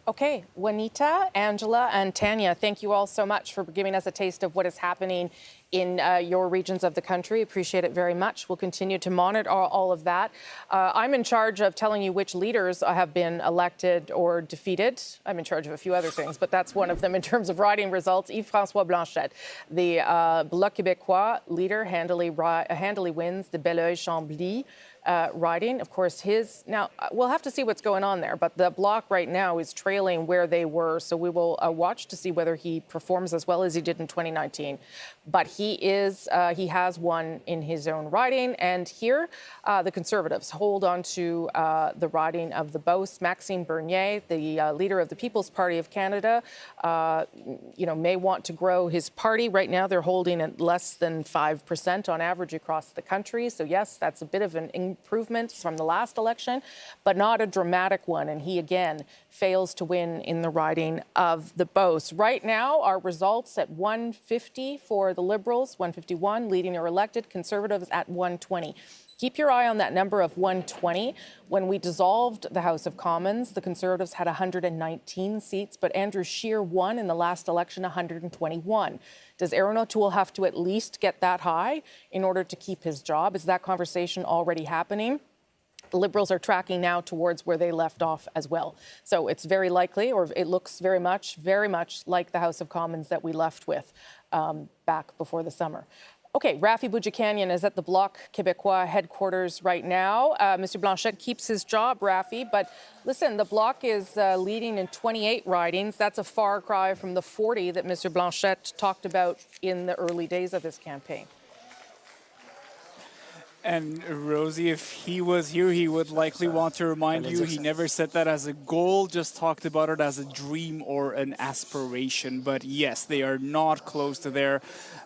[SPEAKER 7] Okay, Juanita, Angela, and Tanya, thank you all so much for giving us a taste of what is happening in your regions of the country. Appreciate it very much. We'll continue to monitor all of that. I'm in charge of telling you which leaders have been elected or defeated. I'm in charge of a few other things, but that's one of them in terms of riding results. Yves-François Blanchet, the Bloc Québécois leader, handily wins the Belleuil-Chambly riding. Of course, now we'll have to see what's going on there, but the Bloc right now is trailing where they were, so we will watch to see whether he performs as well as he did in 2019. But he has won in his own riding, and here the Conservatives hold on to the riding of the Beauce. Maxime Bernier, the leader of the People's Party of Canada, may want to grow his party. Right now, they're holding at less than 5% on average across the country. So yes, that's a bit of an improvement from the last election, but not a dramatic one. And he again fails to win in the riding of the Beauce. Right now, our results at 150 for the Liberals, 151 leading or elected, Conservatives at 120. Keep your eye on that number of 120. When we dissolved the House of Commons, the Conservatives had 119 seats, but Andrew Scheer won in the last election 121. Does Aaron O'Toole have to at least get that high in order to keep his job? Is that conversation already happening? The Liberals are tracking now towards where they left off as well. So it's very likely, or it looks very much like the House of Commons that we left with back before the summer. Okay, Rafi Boudjikanian is at the Bloc Québécois headquarters right now. Mr. Blanchet keeps his job, Rafi, but listen, the Bloc is leading in 28 ridings. That's a far cry from the 40 that Mr. Blanchet talked about in the early days of his campaign.
[SPEAKER 19] And Rosie, if he was here, he would likely want to remind you he never said that as a goal, just talked about it as a dream or an aspiration. But yes, they are not close to there.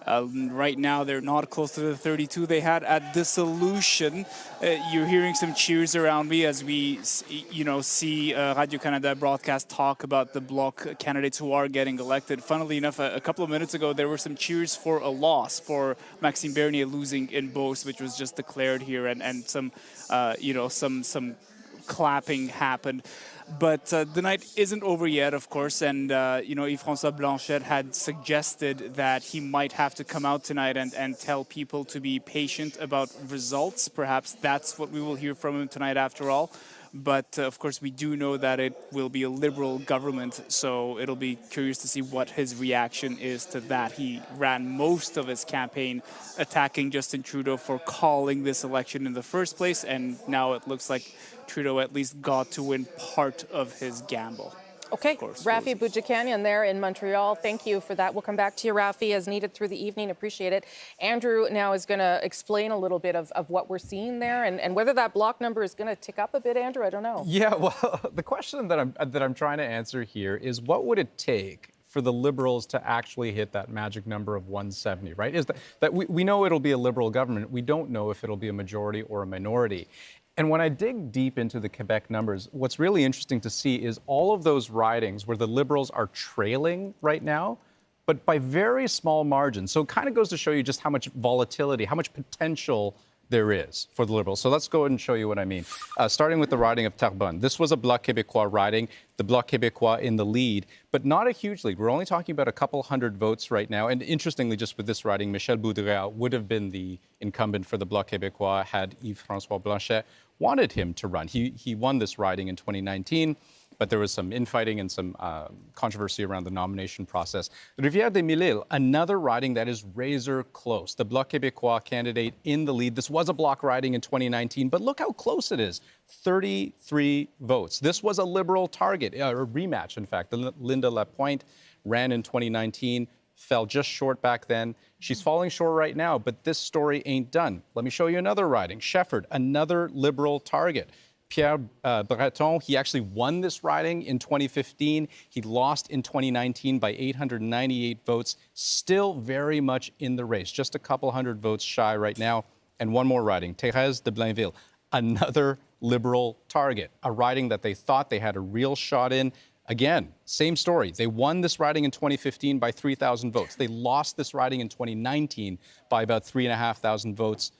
[SPEAKER 19] Right now, they're not close to the 32 they had at dissolution. You're hearing some cheers around me as we, see Radio-Canada broadcast talk about the Bloc candidates who are getting elected. Funnily enough, a couple of minutes ago, there were some cheers for a loss, for Maxime Bernier losing in Beauce, which was just declared here, and some clapping happened. But the night isn't over yet, of course, and Yves-François Blanchet had suggested that he might have to come out tonight and tell people to be patient about results. Perhaps that's what we will hear from him tonight after all. But, of course, we do know that it will be a Liberal government, so it'll be curious to see what his reaction is to that. He ran most of his campaign attacking Justin Trudeau for calling this election in the first place, and now it looks like Trudeau at least got to win part of his gamble.
[SPEAKER 7] Okay, Rafi Boudjikanian there in Montreal. Thank you for that. We'll come back to you, Rafi, as needed through the evening. Appreciate it. Andrew now is going to explain a little bit of what we're seeing there and whether that block number is going to tick up a bit, Andrew. I don't know.
[SPEAKER 3] Yeah, well, the question that I'm trying to answer here is what would it take for the Liberals to actually hit that magic number of 170, right? Is that we know it'll be a Liberal government. We don't know if it'll be a majority or a minority. And when I dig deep into the Quebec numbers, what's really interesting to see is all of those ridings where the Liberals are trailing right now, but by very small margins. So it kind of goes to show you just how much volatility, how much potential there is for the Liberals. So let's go ahead and show you what I mean. Starting with the riding of Terrebonne. This was a Bloc Québécois riding, the Bloc Québécois in the lead, but not a huge lead. We're only talking about a couple hundred votes right now. And interestingly, just with this riding, Michel Boudrea would have been the incumbent for the Bloc Québécois had Yves-François Blanchet wanted him to run. He won this riding in 2019, but there was some infighting and some controversy around the nomination process. Rivière-des-Mille-Îles, another riding that is razor close. The Bloc Québécois candidate in the lead. This was a bloc riding in 2019, but look how close it is. 33 votes. This was a Liberal target, a rematch, in fact. Linda Lapointe ran in 2019, fell just short back then. She's falling short right now, but this story ain't done. Let me show you another riding. Shefford, another Liberal target. Pierre Breton, he actually won this riding in 2015. He lost in 2019 by 898 votes. Still very much in the race, just a couple hundred votes shy right now. And one more riding, Thérèse de Blainville, another Liberal target, a riding that they thought they had a real shot in. Again, same story. They won this riding in 2015 by 3,000 votes. They lost this riding in 2019 by about 3,500 votes.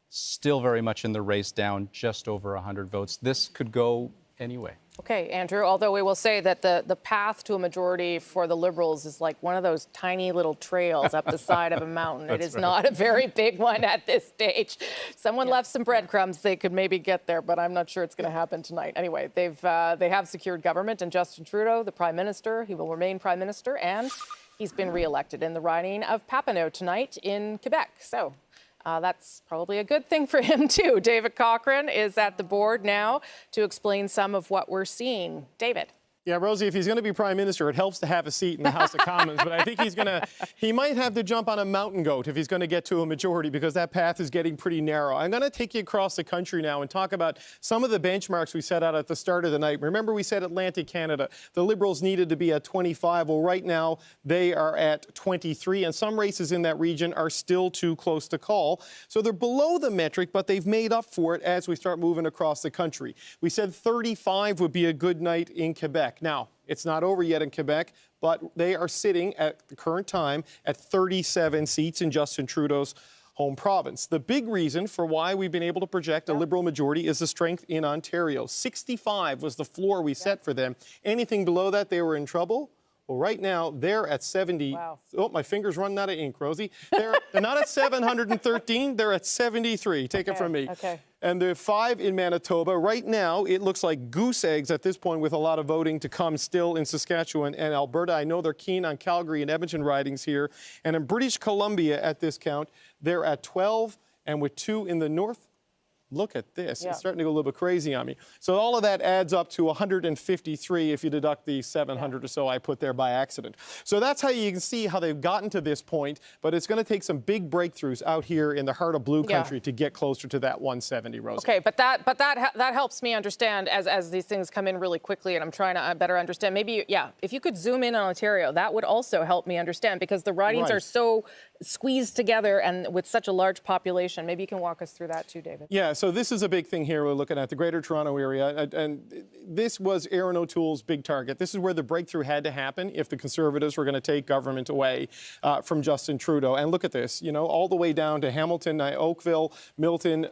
[SPEAKER 3] Still very much in the race, down just over 100 votes. This could go anyway.
[SPEAKER 7] Okay, Andrew, although we will say that the path to a majority for the Liberals is like one of those tiny little trails up the side of a mountain. It is not a very big one at this stage. Someone left some breadcrumbs. They could maybe get there, but I'm not sure it's going to happen tonight. Anyway, they have secured government, and Justin Trudeau, the Prime Minister, he will remain Prime Minister, and he's been re-elected in the riding of Papineau tonight in Quebec. So that's probably a good thing for him, too. David Cochrane is at the board now to explain some of what we're seeing. David.
[SPEAKER 13] Yeah, Rosie, if he's going to be Prime Minister, it helps to have a seat in the House of Commons. But I think he might have to jump on a mountain goat if he's going to get to a majority, because that path is getting pretty narrow. I'm going to take you across the country now and talk about some of the benchmarks we set out at the start of the night. Remember, we said Atlantic Canada, the Liberals needed to be at 25. Well, right now they are at 23, and some races in that region are still too close to call. So they're below the metric, but they've made up for it as we start moving across the country. We said 35 would be a good night in Quebec. Now, it's not over yet in Quebec, but they are sitting at the current time at 37 seats in Justin Trudeau's home province. The big reason for why we've been able to project a Liberal majority is the strength in Ontario. 65 was the floor we set for them. Anything below that, they were in trouble. Well, right now, they're at 70. Wow. Oh, my finger's running out of ink, Rosie. They're not at 713. They're at 73. Take it from me.
[SPEAKER 7] Okay.
[SPEAKER 13] And the 5 in Manitoba. Right now, it looks like goose eggs at this point, with a lot of voting to come still in Saskatchewan and Alberta. I know they're keen on Calgary and Edmonton ridings here. And in British Columbia, at this count, they're at 12, and with 2 in the north. Look at this. Yeah. It's starting to go a little bit crazy on me. So all of that adds up to 153 if you deduct the 700 or so I put there by accident. So that's how you can see how they've gotten to this point, but it's going to take some big breakthroughs out here in the heart of blue country to get closer to that 170, Rosie.
[SPEAKER 7] Okay, but that helps me understand as these things come in really quickly, and I'm trying to better understand. Maybe, if you could zoom in on Ontario, that would also help me understand, because the ridings are so squeezed together and with such a large population. Maybe you can walk us through that too, David.
[SPEAKER 13] Yeah, so this is a big thing here. We're looking at the Greater Toronto area, and this was Erin O'Toole's big target. This is where the breakthrough had to happen if the Conservatives were going to take government away from Justin Trudeau. And look at this, all the way down to Hamilton, Oakville, Milton,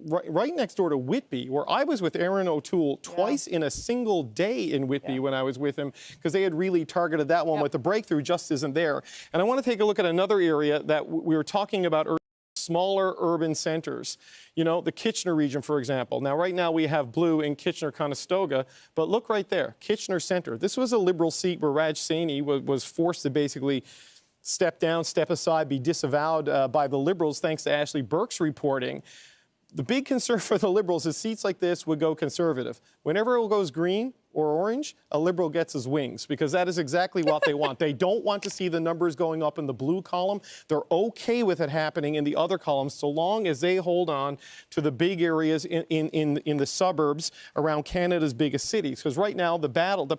[SPEAKER 13] right next door to Whitby, where I was with Erin O'Toole twice in a single day in Whitby when I was with him, because they had really targeted that one, but the breakthrough just isn't there. And I want to take a look at another area that we were talking about earlier. Smaller urban centers, the Kitchener region, for example. Now, right now we have blue in Kitchener-Conestoga, but look right there, Kitchener Centre. This was a Liberal seat where Raj Saini was forced to basically step down, step aside, be disavowed by the Liberals, thanks to Ashley Burke's reporting. The big concern for the Liberals is seats like this would go Conservative. Whenever it goes green or orange, a Liberal gets his wings, because that is exactly what they want. They don't want to see the numbers going up in the blue column. They're okay with it happening in the other columns, so long as they hold on to the big areas in the suburbs around Canada's biggest cities. Because right now, the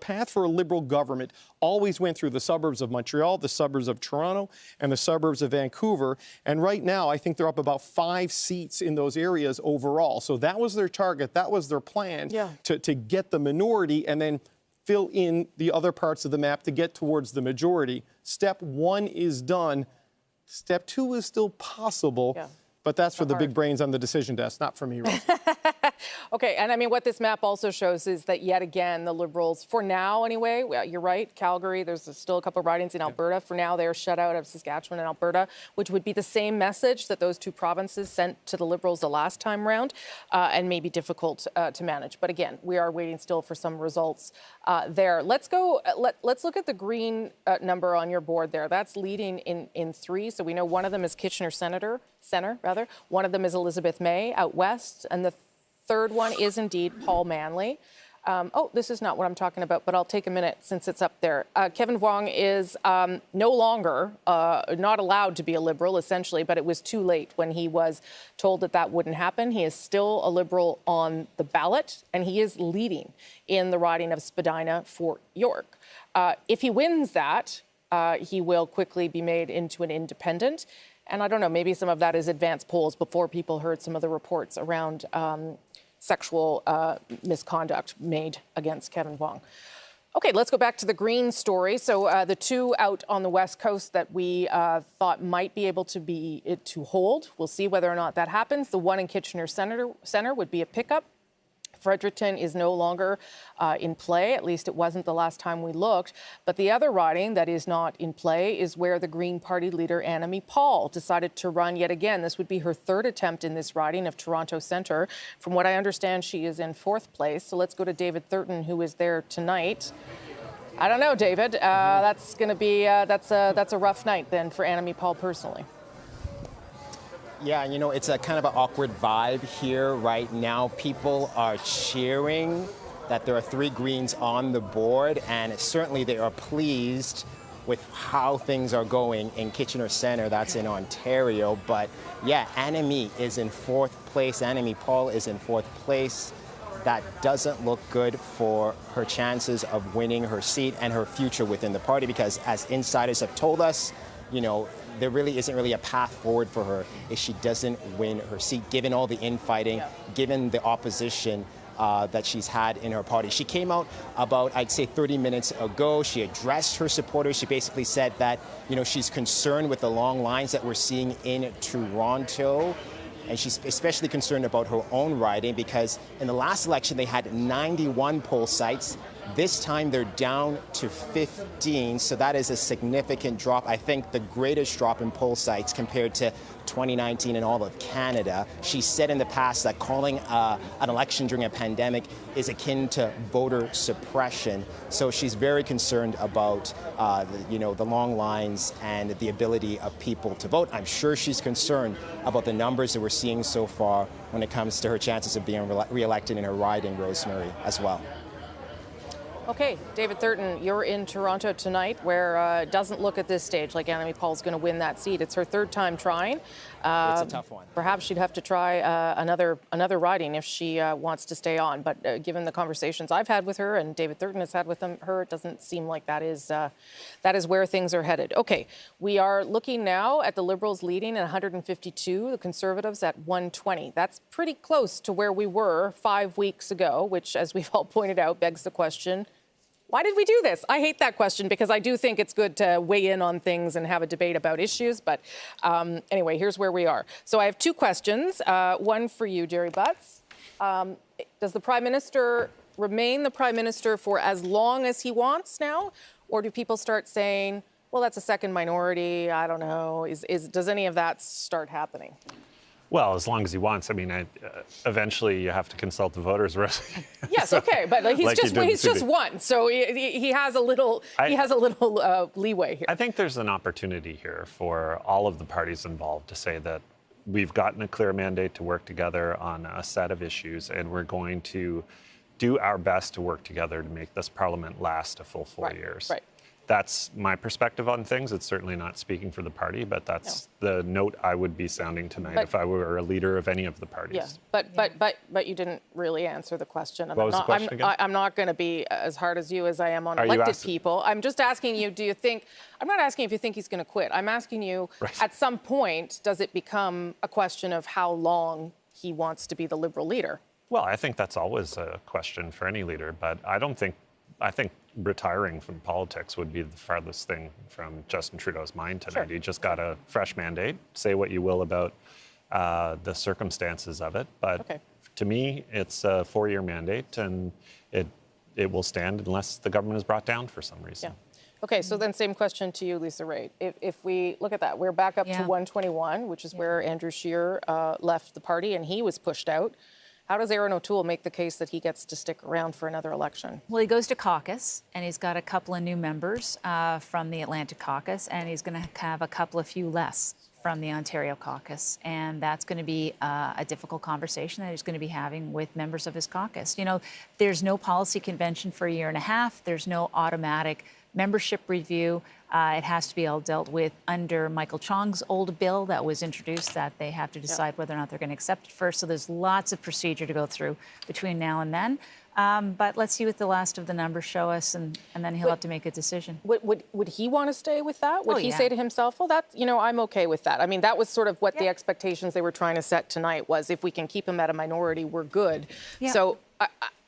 [SPEAKER 13] path for a Liberal government always went through the suburbs of Montreal, the suburbs of Toronto, and the suburbs of Vancouver. And right now, I think they're up about 5 seats in those areas overall. So that was their target. That was their plan to get the minority and then fill in the other parts of the map to get towards the majority. Step 1 is done. Step 2 is still possible, but that's for the big brains on the decision desk, not for me, Rose.
[SPEAKER 7] Okay, and I mean, what this map also shows is that, yet again, the Liberals, for now anyway, you're right, Calgary, there's still a couple of ridings in Alberta. For now, they're shut out of Saskatchewan and Alberta, which would be the same message that those 2 provinces sent to the Liberals the last time round, and may be difficult to manage. But again, we are waiting still for some results there. Let's look at the green number on your board there. That's leading in 3, so we know one of them is Kitchener Center, one of them is Elizabeth May out west, and the third one is indeed Paul Manley. This is not what I'm talking about, but I'll take a minute since it's up there. Kevin Vuong is no longer not allowed to be a Liberal, essentially, but it was too late when he was told that wouldn't happen. He is still a Liberal on the ballot, and he is leading in the riding of Spadina for York. If he wins that, he will quickly be made into an independent. And I don't know, maybe some of that is advanced polls before people heard some of the reports around sexual misconduct made against Kevin Vuong. Okay, let's go back to the Green story. So the two out on the West Coast that we thought might be able to hold, we'll see whether or not that happens. The one in Kitchener Center would be a pickup. Fredericton is no longer in play. At least it wasn't the last time we looked. But the other riding that is not in play is where the Green Party leader, Annamie Paul, decided to run yet again. This would be her third attempt in this riding of Toronto Centre. From what I understand, she is in fourth place. So let's go to David Thurton, who is there tonight. I don't know, David. That's going to be that's a rough night then for Annamie Paul personally.
[SPEAKER 18] Yeah, you know, it's a kind of an awkward vibe here right now. People are cheering that there are 3 Greens on the board, and certainly they are pleased with how things are going in Kitchener Centre. That's in Ontario. But yeah, Annamie is in fourth place. Annamie Paul is in fourth place. That doesn't look good for her chances of winning her seat and her future within the party, because as insiders have told us, you know, there really isn't a path forward for her if she doesn't win her seat, given all the infighting, given the opposition that she's had in her party. She came out about, I'd say, 30 minutes ago. She addressed her supporters. She basically said that, you know, she's concerned with the long lines that we're seeing in Toronto. And she's especially concerned about her own riding, because in the last election they had 91 poll sites. This time they're down to 15, so that is a significant drop. I think the greatest drop in poll sites compared to 2019 in all of Canada. She said in the past that calling an election during a pandemic is akin to voter suppression. So she's very concerned about the long lines and the ability of people to vote. I'm sure she's concerned about the numbers that we're seeing so far when it comes to her chances of being re-elected in her riding, Rosemary, as well.
[SPEAKER 7] Okay, David Thurton, you're in Toronto tonight, where it doesn't look at this stage like Annamie Paul's going to win that seat. It's her third time trying.
[SPEAKER 18] It's a tough one.
[SPEAKER 7] Perhaps she'd have to try another riding if she wants to stay on. But given the conversations I've had with her and David Thurton has had with her, it doesn't seem like that is where things are headed. Okay, we are looking now at the Liberals leading at 152, the Conservatives at 120. That's pretty close to where we were 5 weeks ago, which, as we've all pointed out, begs the question, why did we do this? I hate that question, because I do think it's good to weigh in on things and have a debate about issues. But anyway, here's where we are. So I have 2 questions. One for you, Jerry Butts. Does the Prime Minister remain the Prime Minister for as long as he wants now? Or do people start saying, well, that's a second minority, I don't know. Does any of that start happening?
[SPEAKER 1] Well, as long as he wants. I mean, eventually you have to consult the voters.
[SPEAKER 7] Yes, okay, but he's just won, so he has a little leeway here.
[SPEAKER 1] I think there's an opportunity here for all of the parties involved to say that we've gotten a clear mandate to work together on a set of issues, and we're going to do our best to work together to make this Parliament last a full 4 years.
[SPEAKER 7] Right.
[SPEAKER 1] That's my perspective on things. It's certainly not speaking for the party, but that's the note I would be sounding tonight if I were a leader of any of the parties.
[SPEAKER 7] Yeah, but you didn't really answer the question.
[SPEAKER 1] What was the question again?
[SPEAKER 7] I'm not going to be as hard as you as I am on elected people. I'm just asking you, I'm not asking if you think he's going to quit. I'm asking you, at some point, does it become a question of how long he wants to be the Liberal leader?
[SPEAKER 1] Well, I think that's always a question for any leader, but I think retiring from politics would be the farthest thing from Justin Trudeau's mind tonight. He just got a fresh mandate. Say what you will about the circumstances of it, but to me, it's a 4-year mandate, and it will stand unless the government is brought down for some reason.
[SPEAKER 7] Yeah. Okay, so then same question to you, Lisa Raitt. If we look at that, we're back up to 121, which is where Andrew Scheer left the party, and he was pushed out. How does Aaron O'Toole make the case that he gets to stick around for another election?
[SPEAKER 6] Well, he goes to caucus, and he's got a couple of new members from the Atlantic caucus, and he's going to have a couple of few less from the Ontario caucus. And that's going to be a difficult conversation that he's going to be having with members of his caucus. You know, there's no policy convention for a year and a half. There's no automatic membership review. It has to be all dealt with under Michael Chong's old bill that was introduced, that they have to decide whether or not they're going to accept it first. So there's lots of procedure to go through between now and then. But let's see what the last of the numbers show us, and then he'll have to make a decision.
[SPEAKER 7] Would he want to stay with that? Would he say to himself, well, I'm okay with that? I mean, that was sort of what the expectations they were trying to set tonight was, if we can keep him at a minority, we're good. Yeah. So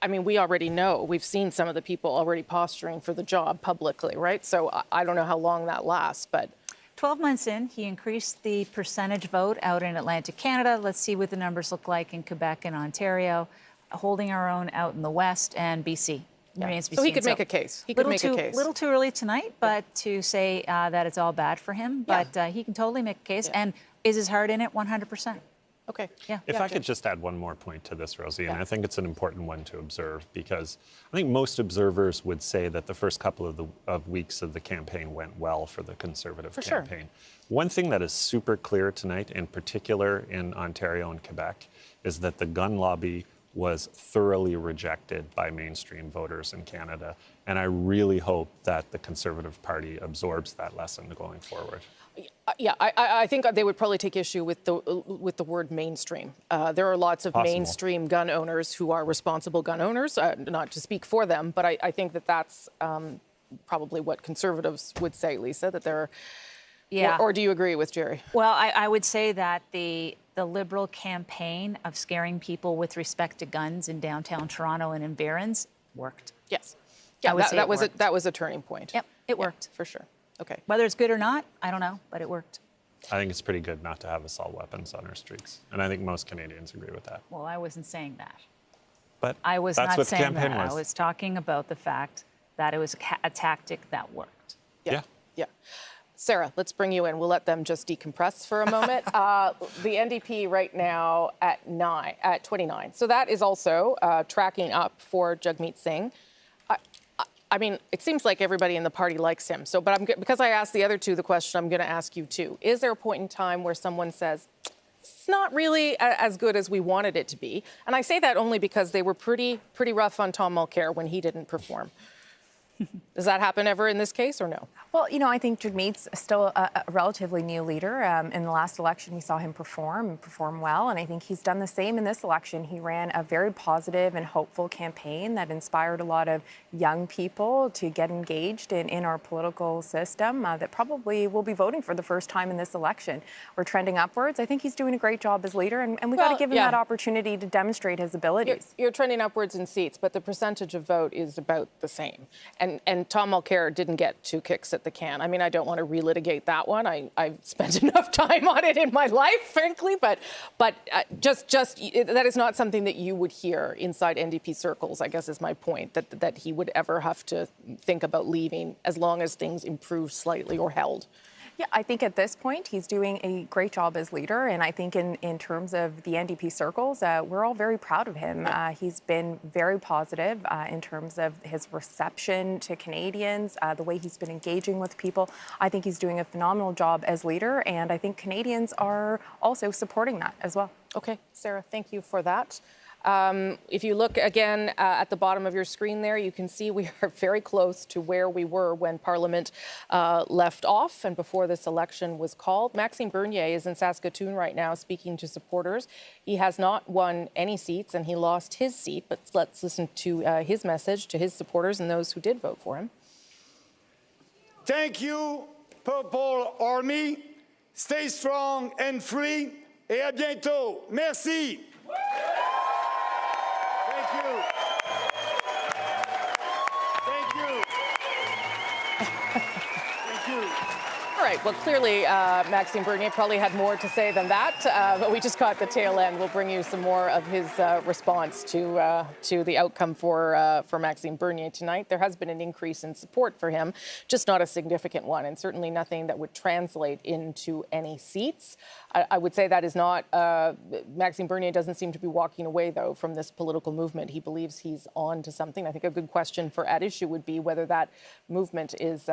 [SPEAKER 7] I mean, we already know. We've seen some of the people already posturing for the job publicly, right? So I don't know how long that lasts, but
[SPEAKER 6] 12 months in, he increased the percentage vote out in Atlantic Canada. Let's see what the numbers look like in Quebec and Ontario, holding our own out in the West and BC. Remains to be
[SPEAKER 7] so he
[SPEAKER 6] seen.
[SPEAKER 7] could make a case. He could make a case.
[SPEAKER 6] Little too early tonight, but to say that it's all bad for him. But he can totally make a case. And is his heart in it? 100%.
[SPEAKER 7] Okay.
[SPEAKER 6] Yeah.
[SPEAKER 1] If I could just add one more point to this, Rosie, and I think it's an important one to observe, because I think most observers would say that the first couple of weeks of the campaign went well for the Conservative campaign. One thing that is super clear tonight, in particular in Ontario and Quebec, is that the gun lobby was thoroughly rejected by mainstream voters in Canada. And I really hope that the Conservative Party absorbs that lesson going forward.
[SPEAKER 7] Yeah, I think they would probably take issue with the word mainstream. There are lots of mainstream gun owners who are responsible gun owners, not to speak for them, but I think that that's probably what Conservatives would say, Lisa, that they're...
[SPEAKER 6] Yeah.
[SPEAKER 7] Or do you agree with Jerry?
[SPEAKER 6] Well, I would say that the Liberal campaign of scaring people with respect to guns in downtown Toronto and in Barron's worked.
[SPEAKER 7] Yes. Yeah, that was a turning point.
[SPEAKER 6] Yep, it worked.
[SPEAKER 7] For sure. Okay.
[SPEAKER 6] Whether it's good or not, I don't know, but it worked.
[SPEAKER 1] I think it's pretty good not to have assault weapons on our streets. And I think most Canadians agree with that.
[SPEAKER 6] Well, I wasn't saying that.
[SPEAKER 1] But
[SPEAKER 6] I was
[SPEAKER 1] that's
[SPEAKER 6] not
[SPEAKER 1] what
[SPEAKER 6] saying
[SPEAKER 1] the campaign
[SPEAKER 6] that.
[SPEAKER 1] was.
[SPEAKER 6] I was talking about the fact that it was a tactic that worked.
[SPEAKER 1] Yeah.
[SPEAKER 7] Sarah, let's bring you in. We'll let them just decompress for a moment. The NDP right now at 29. So that is also tracking up for Jagmeet Singh. I mean, it seems like everybody in the party likes him. So, but because I asked the other two the question, I'm going to ask you too. Is there a point in time where someone says, it's not really as good as we wanted it to be? And I say that only because they were pretty rough on Tom Mulcair when he didn't perform. Does that happen ever in this case or no?
[SPEAKER 8] Well, you know, I think Jagmeet's still a relatively new leader. In the last election, you saw him perform well, and I think he's done the same in this election. He ran a very positive and hopeful campaign that inspired a lot of young people to get engaged in our political system that probably will be voting for the first time in this election. We're trending upwards. I think he's doing a great job as leader, and we've got to give him that opportunity to demonstrate his abilities.
[SPEAKER 7] You're trending upwards in seats, but the percentage of vote is about the same. And Tom Mulcair didn't get 2 kicks at the can. I mean, I don't want to relitigate that one. I've spent enough time on it in my life, frankly, but that is not something that you would hear inside NDP circles, I guess is my point, that he would ever have to think about leaving as long as things improve slightly or held.
[SPEAKER 8] Yeah, I think at this point, he's doing a great job as leader. And I think in terms of the NDP circles, we're all very proud of him. He's been very positive in terms of his reception to Canadians, the way he's been engaging with people. I think he's doing a phenomenal job as leader. And I think Canadians are also supporting that as well.
[SPEAKER 7] Okay, Sarah, thank you for that. If you look again at the bottom of your screen there, you can see we are very close to where we were when Parliament left off and before this election was called. Maxime Bernier is in Saskatoon right now speaking to supporters. He has not won any seats and he lost his seat, but let's listen to his message to his supporters and those who did vote for him.
[SPEAKER 16] Thank you, Purple Army. Stay strong and free. Et à bientôt. Merci. Thank you. Thank you. Thank you.
[SPEAKER 7] All right, well, clearly, Maxime Bernier probably had more to say than that, but we just caught the tail end. We'll bring you some more of his response to the outcome for Maxime Bernier tonight. There has been an increase in support for him, just not a significant one, and certainly nothing that would translate into any seats. I would say that is not, Maxime Bernier doesn't seem to be walking away, though, from this political movement. He believes he's on to something. I think a good question for at issue would be whether that movement is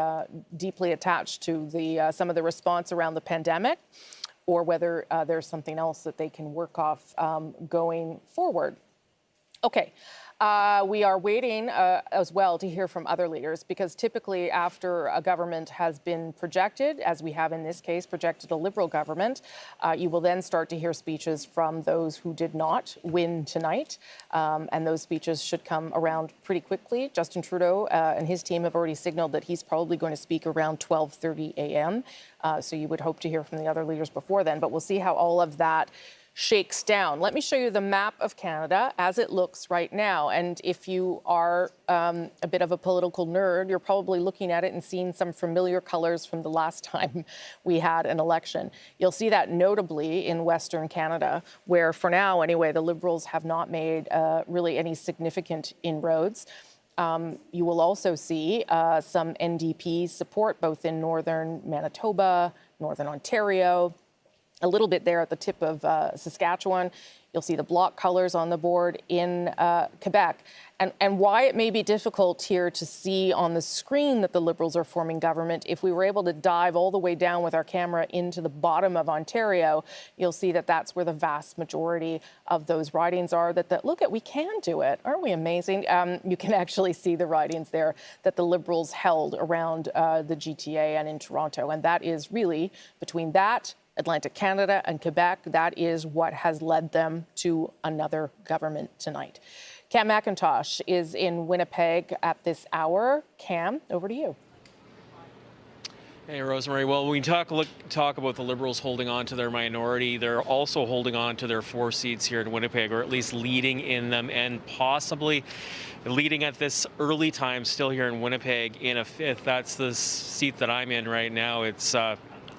[SPEAKER 7] deeply attached to some of the response around the pandemic, or whether there's something else that they can work off going forward. Okay. We are waiting as well to hear from other leaders, because typically after a government has been projected, as we have in this case, projected a Liberal government, you will then start to hear speeches from those who did not win tonight. And those speeches should come around pretty quickly. Justin Trudeau and his team have already signaled that he's probably going to speak around 12:30 a.m. So you would hope to hear from the other leaders before then. But we'll see how all of that shakes down. Let me show you the map of Canada as it looks right now. And if you are a bit of a political nerd, you're probably looking at it and seeing some familiar colors from the last time we had an election. You'll see that notably in Western Canada, where for now anyway, the Liberals have not made really any significant inroads. You will also see some NDP support both in northern Manitoba, northern Ontario, a little bit there at the tip of Saskatchewan. You'll see the block colors on the board in Quebec. And why it may be difficult here to see on the screen that the Liberals are forming government, if we were able to dive all the way down with our camera into the bottom of Ontario, you'll see that that's where the vast majority of those ridings are. Look at, we can do it. Aren't we amazing? You can actually see the ridings there that the Liberals held around the GTA and in Toronto. And that is really between that, Atlantic Canada and Quebec, that is what has led them to another government tonight. Cam McIntosh is in Winnipeg at this hour. Cam, over to you.
[SPEAKER 20] Hey, Rosemary. Well, when we talk about the Liberals holding on to their minority, they're also holding on to their 4 seats here in Winnipeg, or at least leading in them, and possibly leading at this early time still here in Winnipeg in a 5th. That's the seat that I'm in right now. It's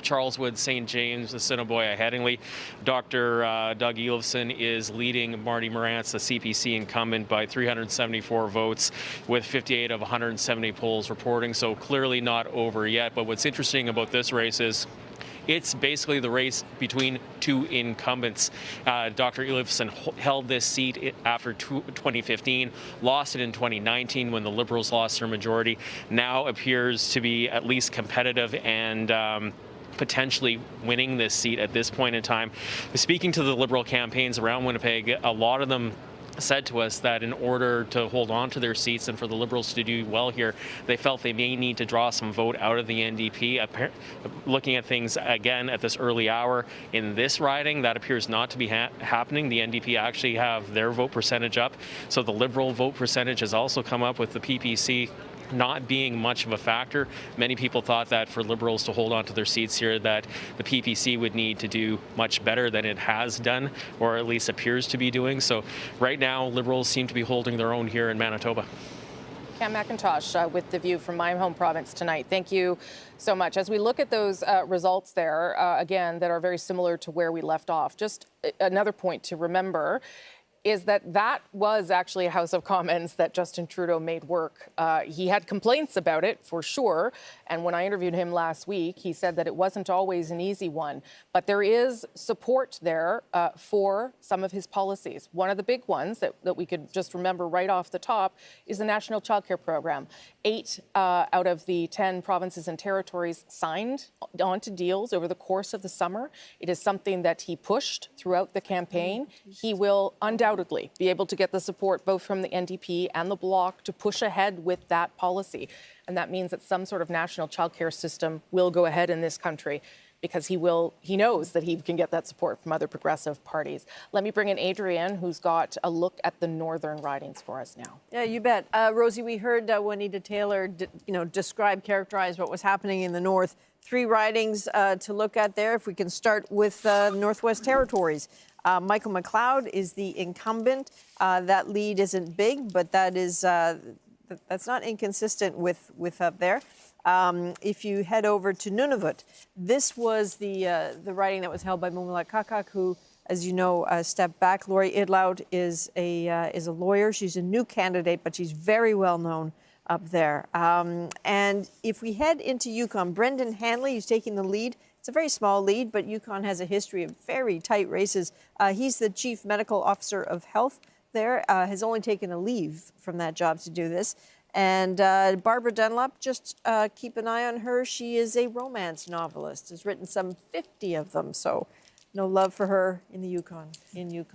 [SPEAKER 20] Charleswood, St. James, Assiniboia, Headingley. Dr. Doug Elifson is leading Marty Morantz, the CPC incumbent, by 374 votes with 58 of 170 polls reporting, so clearly not over yet. But what's interesting about this race is it's basically the race between 2 incumbents. Dr. Elifson held this seat after 2015, lost it in 2019 when the Liberals lost their majority. Now appears to be at least competitive and potentially winning this seat at this point in time. Speaking to the Liberal campaigns around Winnipeg, a lot of them said to us that in order to hold on to their seats and for the Liberals to do well here, they felt they may need to draw some vote out of the NDP. Looking at things again at this early hour in this riding, that appears not to be happening. The NDP actually have their vote percentage up, so the Liberal vote percentage has also come up, with the PPC not being much of a factor. Many people thought that for Liberals to hold on to their seats here, that the PPC would need to do much better than it has done, or at least appears to be doing. So right now, Liberals seem to be holding their own here in Manitoba.
[SPEAKER 7] Cam McIntosh with The View from my home province tonight. Thank you so much. As we look at those results there, again, that are very similar to where we left off, just another point to remember is that was actually a House of Commons that Justin Trudeau made work. He had complaints about it, for sure. And when I interviewed him last week, he said that it wasn't always an easy one. But there is support there for some of his policies. One of the big ones that we could just remember right off the top is the National Child Care Program. 8 out of the 10 provinces and territories signed onto deals over the course of the summer. It is something that he pushed throughout the campaign. He will undoubtedly be able to get the support both from the NDP and the Bloc to push ahead with that policy. And that means that some sort of national childcare system will go ahead in this country, because he knows that he can get that support from other progressive parties. Let me bring in Adrienne, who's got a look at the northern ridings for us now.
[SPEAKER 4] Yeah, you bet. Rosie, we heard Juanita Taylor, characterize what was happening in the north. 3 ridings to look at there. If we can start with Northwest Territories. Michael McLeod is the incumbent. That lead isn't big, but that is that's not inconsistent with up there. If you head over to Nunavut, this was the riding that was held by Mumulak Kakak, who, as you know, stepped back. Lori Idlout is a lawyer. She's a new candidate, but she's very well known up there. And if we head into Yukon, Brendan Hanley is taking the lead. It's a very small lead, but Yukon has a history of very tight races. He's the chief medical officer of health there, has only taken a leave from that job to do this. And Barbara Dunlop, just keep an eye on her. She is a romance novelist, has written some 50 of them. So no love for her in the Yukon.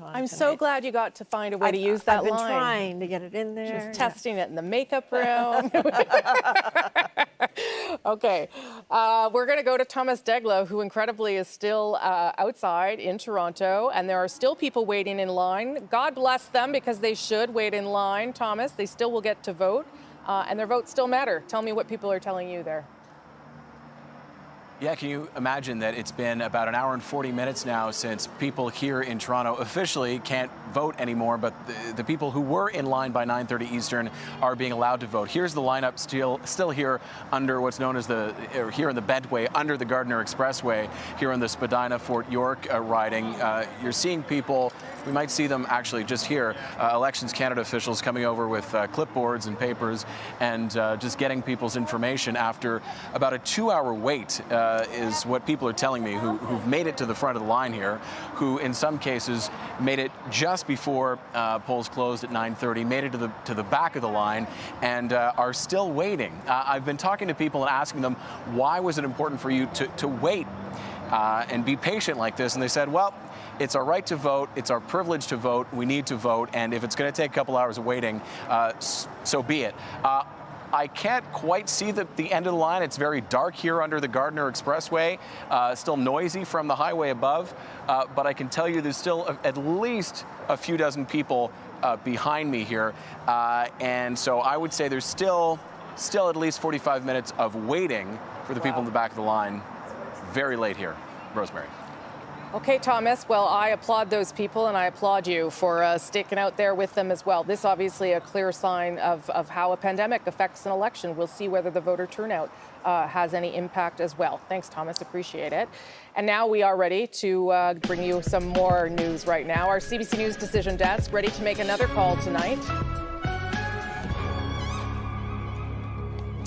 [SPEAKER 7] I'm so glad you got to find a way to use that line.
[SPEAKER 4] I've been trying to get it in there.
[SPEAKER 7] Just testing it in the makeup room. Okay, we're going to go to Thomas Degla, who incredibly is still outside in Toronto, and there are still people waiting in line. God bless them, because they should wait in line, Thomas. They still will get to vote, and their votes still matter. Tell me what people are telling you there.
[SPEAKER 9] Yeah, can you imagine that it's been about an hour and 40 minutes now since people here in Toronto officially can't vote anymore, but the people who were in line by 9:30 Eastern are being allowed to vote. Here's the lineup still here under what's known as here in the Bentway, under the Gardiner Expressway, here in the Spadina-Fort York riding. You're seeing people, we might see them actually just here, Elections Canada officials coming over with clipboards and papers and just getting people's information after about a 2-hour wait. Is what people are telling me who've made it to the front of the line here, who in some cases made it just before polls closed at 9:30, made it to the back of the line, and are still waiting. I've been talking to people and asking them, why was it important for you to wait and be patient like this? And they said, well, it's our right to vote, it's our privilege to vote, we need to vote, and if it's going to take a couple hours of waiting, so be it. I can't quite see the end of the line. It's very dark here under the Gardiner Expressway, still noisy from the highway above, but I can tell you there's still at least a few dozen people behind me here, and so I would say there's still at least 45 minutes of waiting for the people in the back of the line. Very late here. Rosemary.
[SPEAKER 7] Okay, Thomas. Well, I applaud those people, and I applaud you for sticking out there with them as well. This obviously a clear sign of how a pandemic affects an election. We'll see whether the voter turnout has any impact as well. Thanks, Thomas. Appreciate it. And now we are ready to bring you some more news right now. Our CBC News Decision Desk ready to make another call tonight.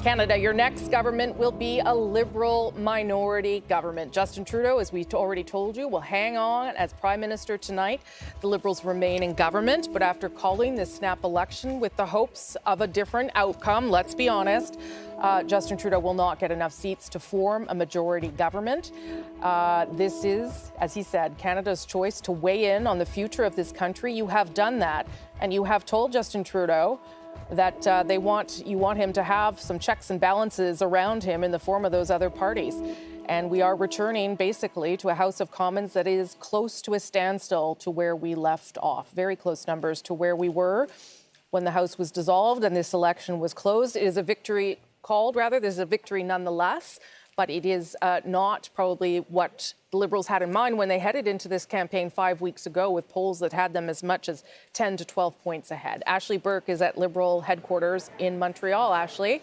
[SPEAKER 7] Canada, your next government will be a Liberal minority government. Justin Trudeau, as we already told you, will hang on as Prime Minister tonight. The Liberals remain in government, but after calling this snap election with the hopes of a different outcome, let's be honest, Justin Trudeau will not get enough seats to form a majority government. This is, as he said, Canada's choice to weigh in on the future of this country. You have done that, and you have told Justin Trudeau that you want him to have some checks and balances around him in the form of those other parties. And we are returning basically to a House of Commons that is close to a standstill to where we left off. Very close numbers to where we were when the House was dissolved and this election was closed. It is a victory called, rather. There's a victory nonetheless, but it is not probably what the Liberals had in mind when they headed into this campaign 5 weeks ago with polls that had them as much as 10 to 12 points ahead. Ashley Burke is at Liberal headquarters in Montreal. Ashley.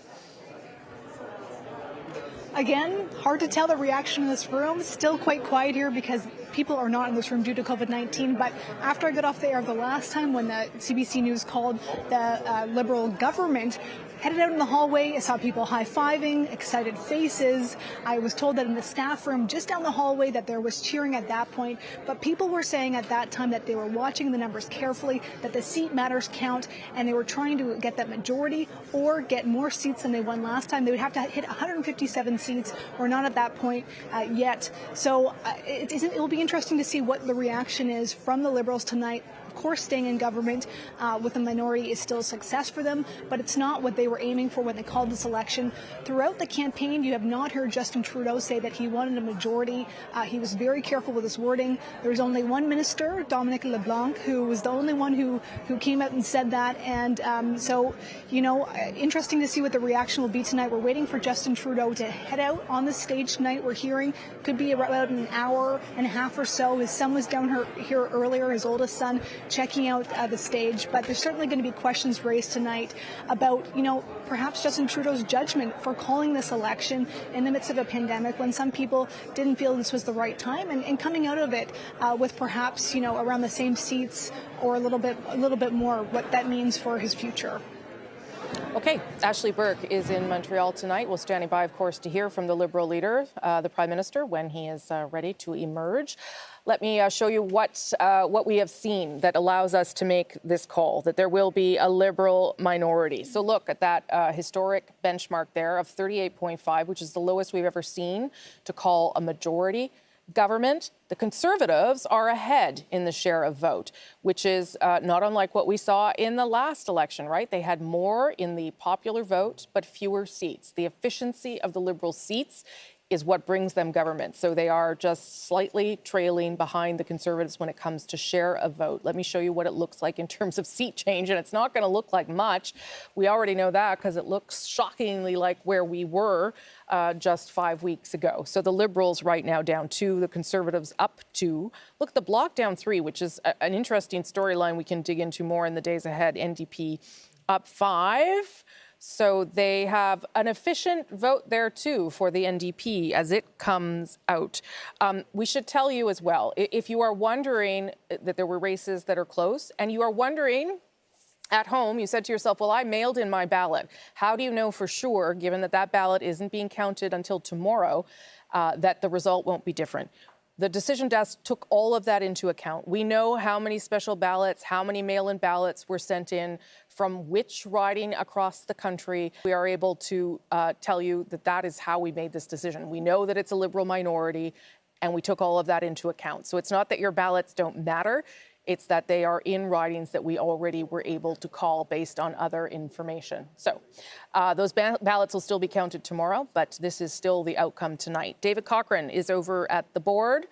[SPEAKER 2] Again, hard to tell the reaction in this room. Still quite quiet here because people are not in this room due to COVID-19. But after I got off the air the last time when the CBC News called the Liberal government, headed out in the hallway, I saw people high-fiving, excited faces. I was told that in the staff room just down the hallway that there was cheering at that point. But people were saying at that time that they were watching the numbers carefully, that the seat matters count, and they were trying to get that majority or get more seats than they won last time. They would have to hit 157 seats. We're not at that point yet. So it will be interesting to see what the reaction is from the Liberals tonight. Of course, staying in government with a minority is still a success for them, but it's not what they were aiming for when they called this election. Throughout the campaign, you have not heard Justin Trudeau say that he wanted a majority. He was very careful with his wording. There was only one minister, Dominic LeBlanc, who was the only one who came out and said that. And so, interesting to see what the reaction will be tonight. We're waiting for Justin Trudeau to head out on the stage tonight. We're hearing could be about an hour and a half or so. His son was down here earlier, his oldest son, checking out the stage, but there's certainly going to be questions raised tonight about, perhaps Justin Trudeau's judgment for calling this election in the midst of a pandemic when some people didn't feel this was the right time, and coming out of it with perhaps, around the same seats or a little bit more, what that means for his future.
[SPEAKER 7] Okay, Ashley Burke is in Montreal tonight. We're standing by, of course, to hear from the Liberal leader, the Prime Minister, when he is ready to emerge. Let me show you what we have seen that allows us to make this call, that there will be a Liberal minority. So look at that historic benchmark there of 38.5, which is the lowest we've ever seen to call a majority government. The Conservatives are ahead in the share of vote, which is not unlike what we saw in the last election, right? They had more in the popular vote, but fewer seats. The efficiency of the Liberal seats is what brings them government. So they are just slightly trailing behind the Conservatives when it comes to share of vote. Let me show you what it looks like in terms of seat change, and it's not going to look like much. We already know that because it looks shockingly like where we were just 5 weeks ago. So the Liberals right now down 2, the Conservatives up 2. Look, the Bloc down 3, which is an interesting storyline we can dig into more in the days ahead. NDP up 5. So they have an efficient vote there, too, for the NDP as it comes out. We should tell you as well, if you are wondering that there were races that are close, and you are wondering at home, you said to yourself, well, I mailed in my ballot. How do you know for sure, given that that ballot isn't being counted until tomorrow, that the result won't be different? The decision desk took all of that into account. We know how many special ballots, how many mail-in ballots were sent in from which riding across the country. We are able to tell you that that is how we made this decision. We know that it's a Liberal minority, and we took all of that into account. So it's not that your ballots don't matter. It's that they are in ridings that we already were able to call based on other information. So those ballots will still be counted tomorrow, but this is still the outcome tonight. David Cochran is over at the board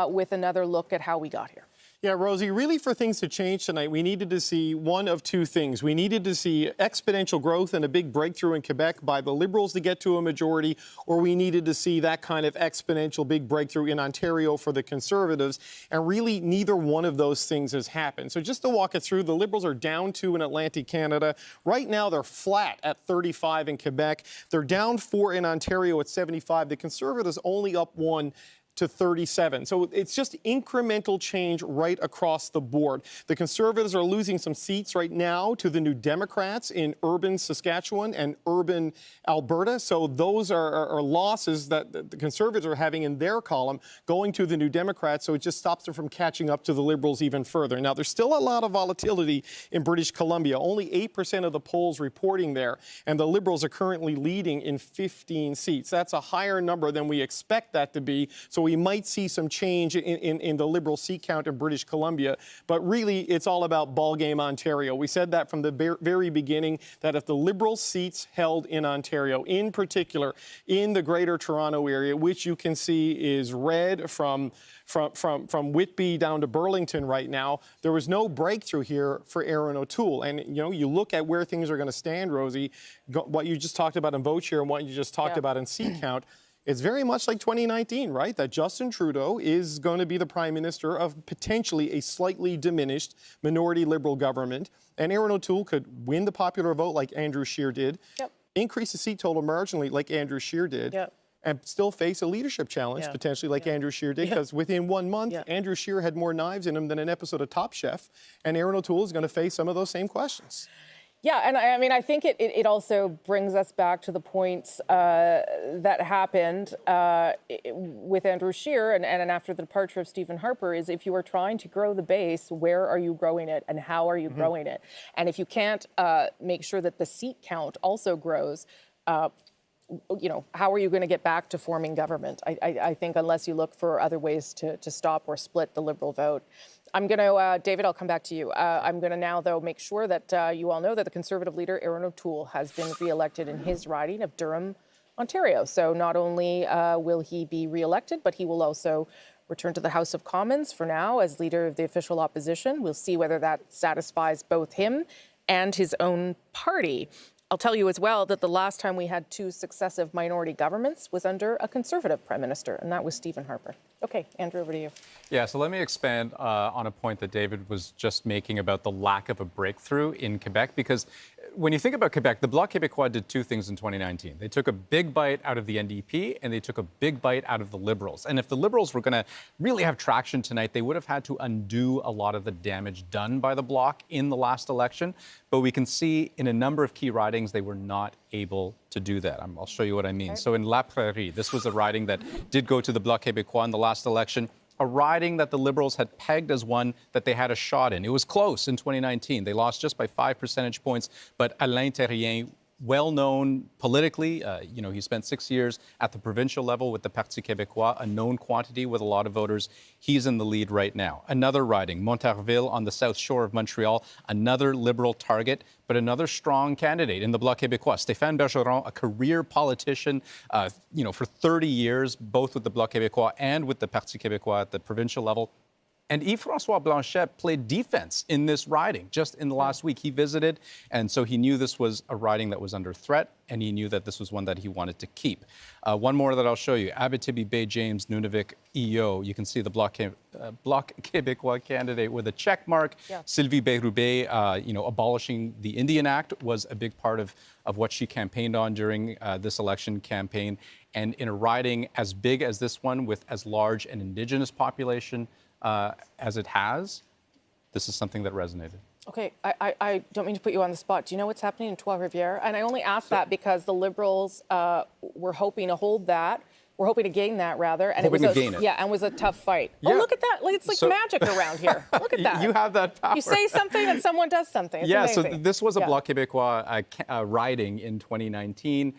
[SPEAKER 7] with another look at how we got here.
[SPEAKER 13] Yeah, Rosie, really for things to change tonight, we needed to see one of two things. We needed to see exponential growth and a big breakthrough in Quebec by the Liberals to get to a majority, or we needed to see that kind of exponential big breakthrough in Ontario for the Conservatives. And really, neither one of those things has happened. So just to walk it through, the Liberals are down 2 in Atlantic Canada. Right now, they're flat at 35 in Quebec. They're down 4 in Ontario at 75. The Conservatives only up 1 to 37. So it's just incremental change right across the board. The Conservatives are losing some seats right now to the New Democrats in urban Saskatchewan and urban Alberta. So those are losses that the Conservatives are having in their column going to the New Democrats. So it just stops them from catching up to the Liberals even further. Now, there's still a lot of volatility in British Columbia. Only 8% of the polls reporting there. And the Liberals are currently leading in 15 seats. That's a higher number than we expect that to be. So we might see some change in the Liberal seat count in British Columbia. But really, it's all about ballgame Ontario. We said that from the very beginning, that if the Liberal seats held in Ontario, in particular in the Greater Toronto area, which you can see is red from Whitby down to Burlington right now, there was no breakthrough here for Erin O'Toole. And, you know, you look at where things are going to stand, Rosie, what you just talked about in vote share and what you just talked about in seat count. It's very much like 2019, right? That Justin Trudeau is going to be the prime minister of potentially a slightly diminished minority Liberal government. And Erin O'Toole could win the popular vote like Andrew Scheer did, increase the seat total marginally like Andrew Scheer did, and still face a leadership challenge potentially like Andrew Scheer did, because within 1 month, Andrew Scheer had more knives in him than an episode of Top Chef, and Erin O'Toole is going to face some of those same questions.
[SPEAKER 7] Yeah, and I mean, I think it also brings us back to the points that happened with Andrew Scheer and after the departure of Stephen Harper, is if you are trying to grow the base, where are you growing it and how are you growing it? And if you can't make sure that the seat count also grows, you know, how are you going to get back to forming government? I think unless you look for other ways to stop or split the Liberal vote. I'm going to, David, I'll come back to you. I'm going to now, though, make sure that you all know that the Conservative leader, Erin O'Toole, has been re-elected in his riding of Durham, Ontario. So not only will he be re-elected, but he will also return to the House of Commons for now as leader of the official opposition. We'll see whether that satisfies both him and his own party. I'll tell you as well that the last time we had 2 successive minority governments was under a Conservative Prime Minister, and that was Stephen Harper. Okay, Andrew, over to you.
[SPEAKER 3] Yeah, so let me expand on a point that David was just making about the lack of a breakthrough in Quebec, because when you think about Quebec, the Bloc Québécois did 2 things in 2019. They took a big bite out of the NDP, and they took a big bite out of the Liberals. And if the Liberals were going to really have traction tonight, they would have had to undo a lot of the damage done by the Bloc in the last election. But we can see in a number of key ridings, they were not able to do that. I'll show you what I mean. Okay. So in La Prairie, this was a riding that did go to the Bloc Québécois in the last election, a riding that the Liberals had pegged as one that they had a shot in. It was close in 2019. They lost just by 5 percentage points, but Alain Terrien well known politically. He spent 6 years at the provincial level with the Parti Québécois, a known quantity with a lot of voters. He's in the lead right now. Another riding, Montarville on the south shore of Montreal, another Liberal target, but another strong candidate in the Bloc Québécois. Stéphane Bergeron, a career politician, for 30 years, both with the Bloc Québécois and with the Parti Québécois at the provincial level. And Yves-François Blanchet played defense in this riding just in the last week. He visited, and so he knew this was a riding that was under threat, and he knew that this was one that he wanted to keep. One more that I'll show you, Abitibi-Baie-James Nunavik EO. You can see the Bloc Québécois candidate with a check mark. Yeah. Sylvie Bérubé, abolishing the Indian Act was a big part of what she campaigned on during this election campaign. And in a riding as big as this one with as large an Indigenous population as it has, this is something that resonated.
[SPEAKER 7] Okay, I don't mean to put you on the spot. Do you know what's happening in Trois-Rivières? And I only ask that because the Liberals were hoping to hold that. We're hoping to gain that, rather. And
[SPEAKER 3] hoping to gain it.
[SPEAKER 7] Yeah, and it was a tough fight.
[SPEAKER 3] Yeah.
[SPEAKER 7] Oh, look at that. It's like magic around here. Look at that.
[SPEAKER 3] You have that power.
[SPEAKER 7] You say something and someone does something. It's amazing.
[SPEAKER 3] So this was a Bloc Québécois riding in 2019.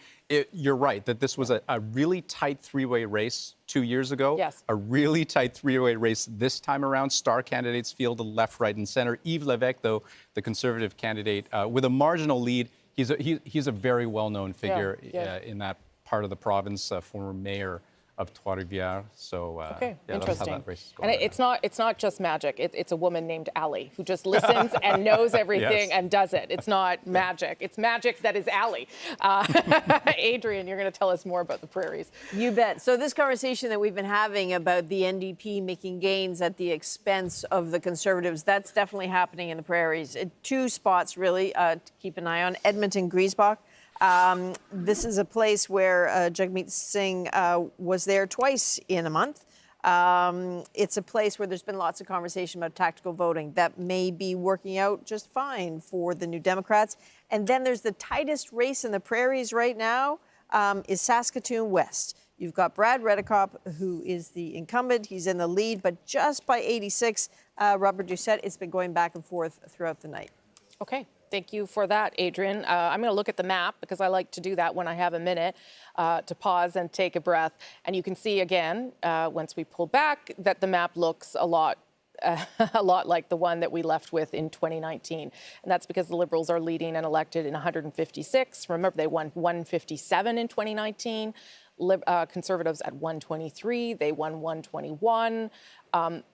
[SPEAKER 3] You're right that this was a really tight three-way race 2 years ago.
[SPEAKER 7] Yes.
[SPEAKER 3] A really tight three-way race this time around. Star candidates fielded left, right, and center. Yves Lévesque, though, the Conservative candidate, with a marginal lead. He's a very well-known figure in that part of the province, former mayor of Trois-Rivières. So
[SPEAKER 7] okay,
[SPEAKER 3] that's
[SPEAKER 7] interesting.
[SPEAKER 3] how that race is going.
[SPEAKER 7] And it's not just magic. It's a woman named Allie who just listens and knows everything and does it. It's not magic. It's magic that is Allie. Adrian, you're going to tell us more about the prairies.
[SPEAKER 4] You bet. So this conversation that we've been having about the NDP making gains at the expense of the Conservatives, that's definitely happening in the prairies. Two spots really to keep an eye on. Edmonton, Griesbach. This is a place where Jagmeet Singh was there twice in a month. It's a place where there's been lots of conversation about tactical voting. That may be working out just fine for the New Democrats. And then there's the tightest race in the prairies right now is Saskatoon West. You've got Brad Redekop, who is the incumbent. He's in the lead, but just by 86. Robert Doucette, it's been going back and forth throughout the night.
[SPEAKER 7] Okay. Thank you for that, Adrian. I'm going to look at the map because I like to do that when I have a minute to pause and take a breath. And you can see again, once we pull back, that the map looks a lot like the one that we left with in 2019. And that's because the Liberals are leading and elected in 156. Remember, they won 157 in 2019. Conservatives at 123. They won 121.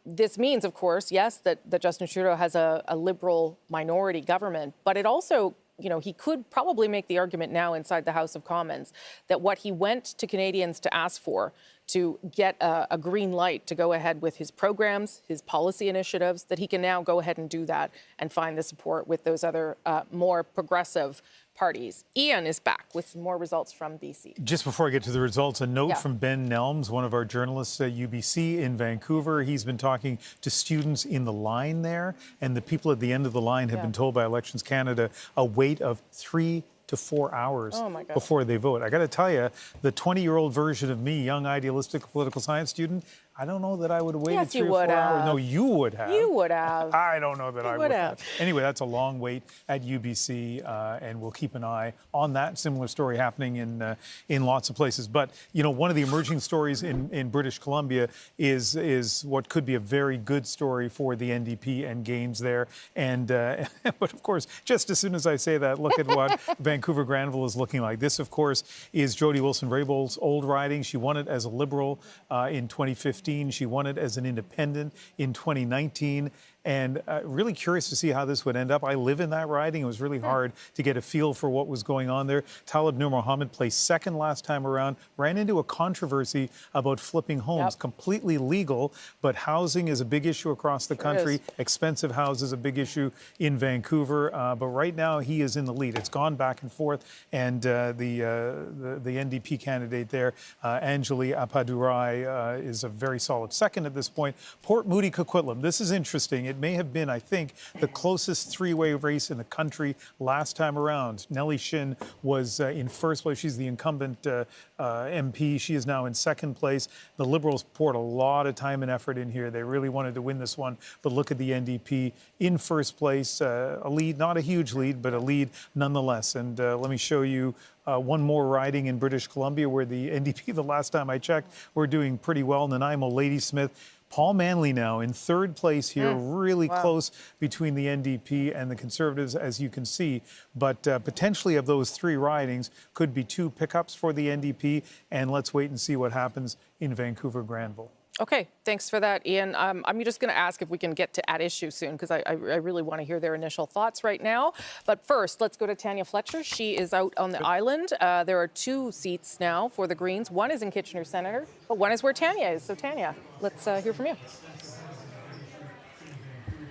[SPEAKER 7] This means, of course, yes, that Justin Trudeau has a Liberal minority government, but it also, he could probably make the argument now inside the House of Commons that what he went to Canadians to ask for, to get a green light to go ahead with his programs, his policy initiatives, that he can now go ahead and do that and find the support with those other more progressive parties. Ian is back with some more results from BC.
[SPEAKER 12] Just before I get to the results, a note from Ben Nelms, one of our journalists at UBC in Vancouver. He's been talking to students in the line there, and the people at the end of the line have been told by Elections Canada a wait of 3 to 4 hours before they vote. I got to tell you, the 20-year-old version of me, young idealistic political science student, I don't know that I would have waited 3 or 4 hours. No, you would have.
[SPEAKER 7] You would have.
[SPEAKER 12] I don't know that I would have. Anyway, that's a long wait at UBC, and we'll keep an eye on that. Similar story happening in lots of places. But, one of the emerging stories in British Columbia is what could be a very good story for the NDP and gains there. And but, of course, just as soon as I say that, look at what Vancouver Granville is looking like. This, of course, is Jody Wilson-Raybould's old riding. She won it as a Liberal in 2015. She won it as an independent in 2019. And really curious to see how this would end up. I live in that riding. It was really hard to get a feel for what was going on there. Talib Nur Mohammed placed second last time around, ran into a controversy about flipping homes. Completely legal, but housing is a big issue across the country. Expensive houses a big issue in Vancouver. But right now he is in the lead. It's gone back and forth. And the NDP candidate there, Anjali Appadurai, is a very solid second at this point. Port Moody Coquitlam. This is interesting. it may have been, I think, the closest three-way race in the country last time around. Nellie Shin was in first place. She's the incumbent MP. She is now in second place. The Liberals poured a lot of time and effort in here. They really wanted to win this one, but look at the NDP in first place. A lead, not a huge lead, but a lead nonetheless. And let me show you one more riding in British Columbia where the NDP, the last time I checked, were doing pretty well. Nanaimo Ladysmith. Paul Manley now in third place here, really close between the NDP and the Conservatives, as you can see. But potentially of those three ridings could be two pickups for the NDP. And let's wait and see what happens in Vancouver Granville.
[SPEAKER 7] Okay, thanks for that, Ian. I'm just going to ask if we can get to at issue soon, because I really want to hear their initial thoughts right now. But first, let's go to Tanya Fletcher. She is out on the island. There are two seats now for the Greens. One is in Kitchener Centre, but one is where Tanya is. So Tanya, let's hear from you.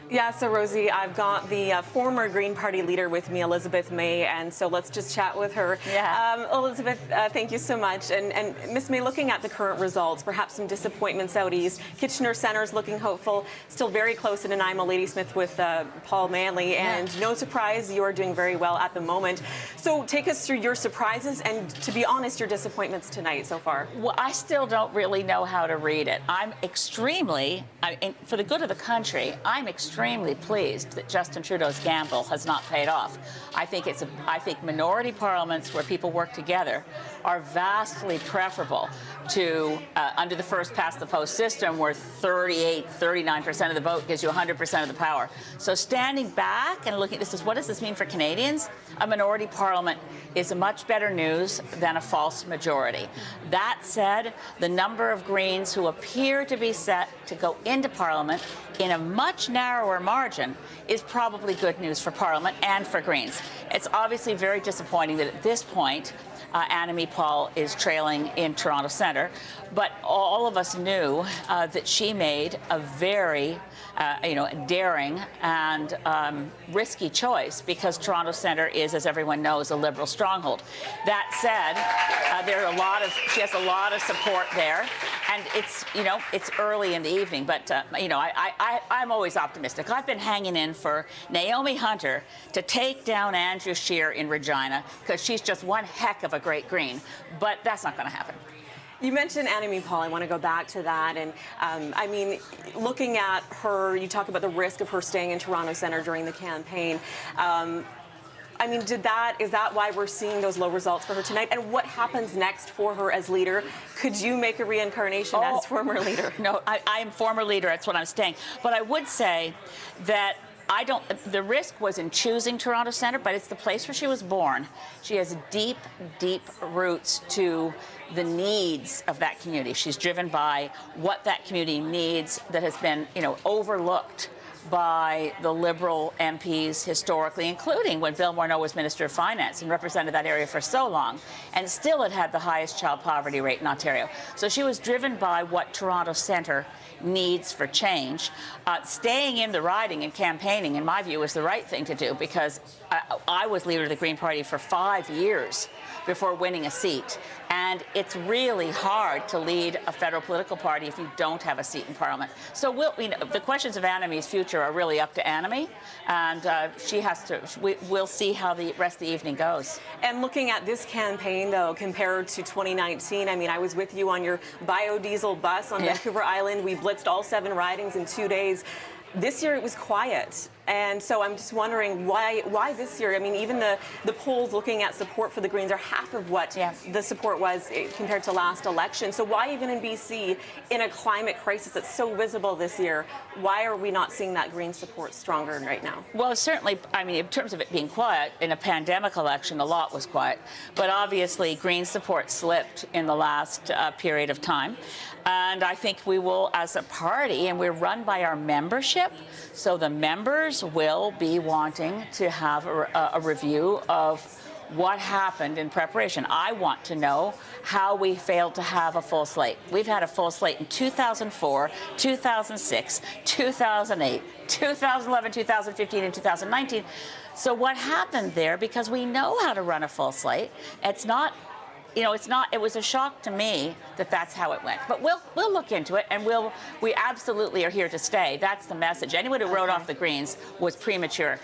[SPEAKER 5] Yeah, so Rosie, I've got the former Green Party leader with me, Elizabeth May, and so let's just chat with her.
[SPEAKER 6] Yeah.
[SPEAKER 5] Elizabeth, thank you so much. And Ms. May, looking at the current results, perhaps some disappointments out east. Kitchener Centre is looking hopeful, still very close in Nanaimo Ladysmith with Paul Manley, and no surprise, you are doing very well at the moment. So take us through your surprises and, to be honest, your disappointments tonight so far.
[SPEAKER 10] Well, I still don't really know how to read it. I'm extremely, for the good of the country, I'm extremely pleased that Justin Trudeau's gamble has not paid off. I think minority parliaments where people work together are vastly preferable to under the first past the post system where 39% of the vote gives you 100% of the power. So standing back and looking at this is, what does this mean for Canadians? A minority parliament is much better news than a false majority. That said, the number of Greens who appear to be set to go into Parliament in a much narrower margin is probably good news for Parliament and for Greens. It's obviously very disappointing that at this point Annamie Paul is trailing in Toronto Centre, but all of us knew that she made a very daring and risky choice because Toronto Centre is, as everyone knows, a Liberal stronghold. That said, she has a lot of support there, and it's early in the evening, but I'm always optimistic. I've been hanging in for Naomi Hunter to take down Andrew Scheer in Regina because she's just one heck of a great Green, but that's not going to happen.
[SPEAKER 5] You mentioned Annamie Paul. I want to go back to that. And looking at her, you talk about the risk of her staying in Toronto Centre during the campaign. Is that why we're seeing those low results for her tonight? And what happens next for her as leader? Could you make a reincarnation as former leader?
[SPEAKER 10] No, I am former leader. That's what I'm saying. But I would say that the risk was in choosing Toronto Centre, but it's the place where she was born. She has deep, deep roots to the needs of that community. She's driven by what that community needs that has been, overlooked by the Liberal MPs historically, including when Bill Morneau was Minister of Finance and represented that area for so long, and still it had the highest child poverty rate in Ontario. So she was driven by what Toronto Centre needs for change. Staying in the riding and campaigning, in my view, is the right thing to do because I was leader of the Green Party for 5 years before winning a seat. And it's really hard to lead a federal political party if you don't have a seat in Parliament. So the questions of Annamie's future are really up to Annamie, and we'll see how the rest of the evening goes.
[SPEAKER 5] And looking at this campaign, though, compared to 2019, I was with you on your biodiesel bus on Vancouver Island. We blitzed all 7 ridings in 2 days. This year it was quiet. And so I'm just wondering why this year? Even the polls looking at support for the Greens are half of what the support was compared to last election. So why even in BC, in a climate crisis that's so visible this year, why are we not seeing that Green support stronger right now?
[SPEAKER 10] Well, certainly, in terms of it being quiet, in a pandemic election, a lot was quiet. But obviously, Green support slipped in the last period of time. And I think we will, as a party, and we're run by our membership, so the members will be wanting to have a review of what happened in preparation. I want to know how we failed to have a full slate. We've had a full slate in 2004, 2006, 2008, 2011, 2015, and 2019. So what happened there, because we know how to run a full slate, it's not you know, it was a shock to me that that's how it went. But we'll look into it, and we absolutely are here to stay. That's the message. Anyone who wrote off the Greens was premature.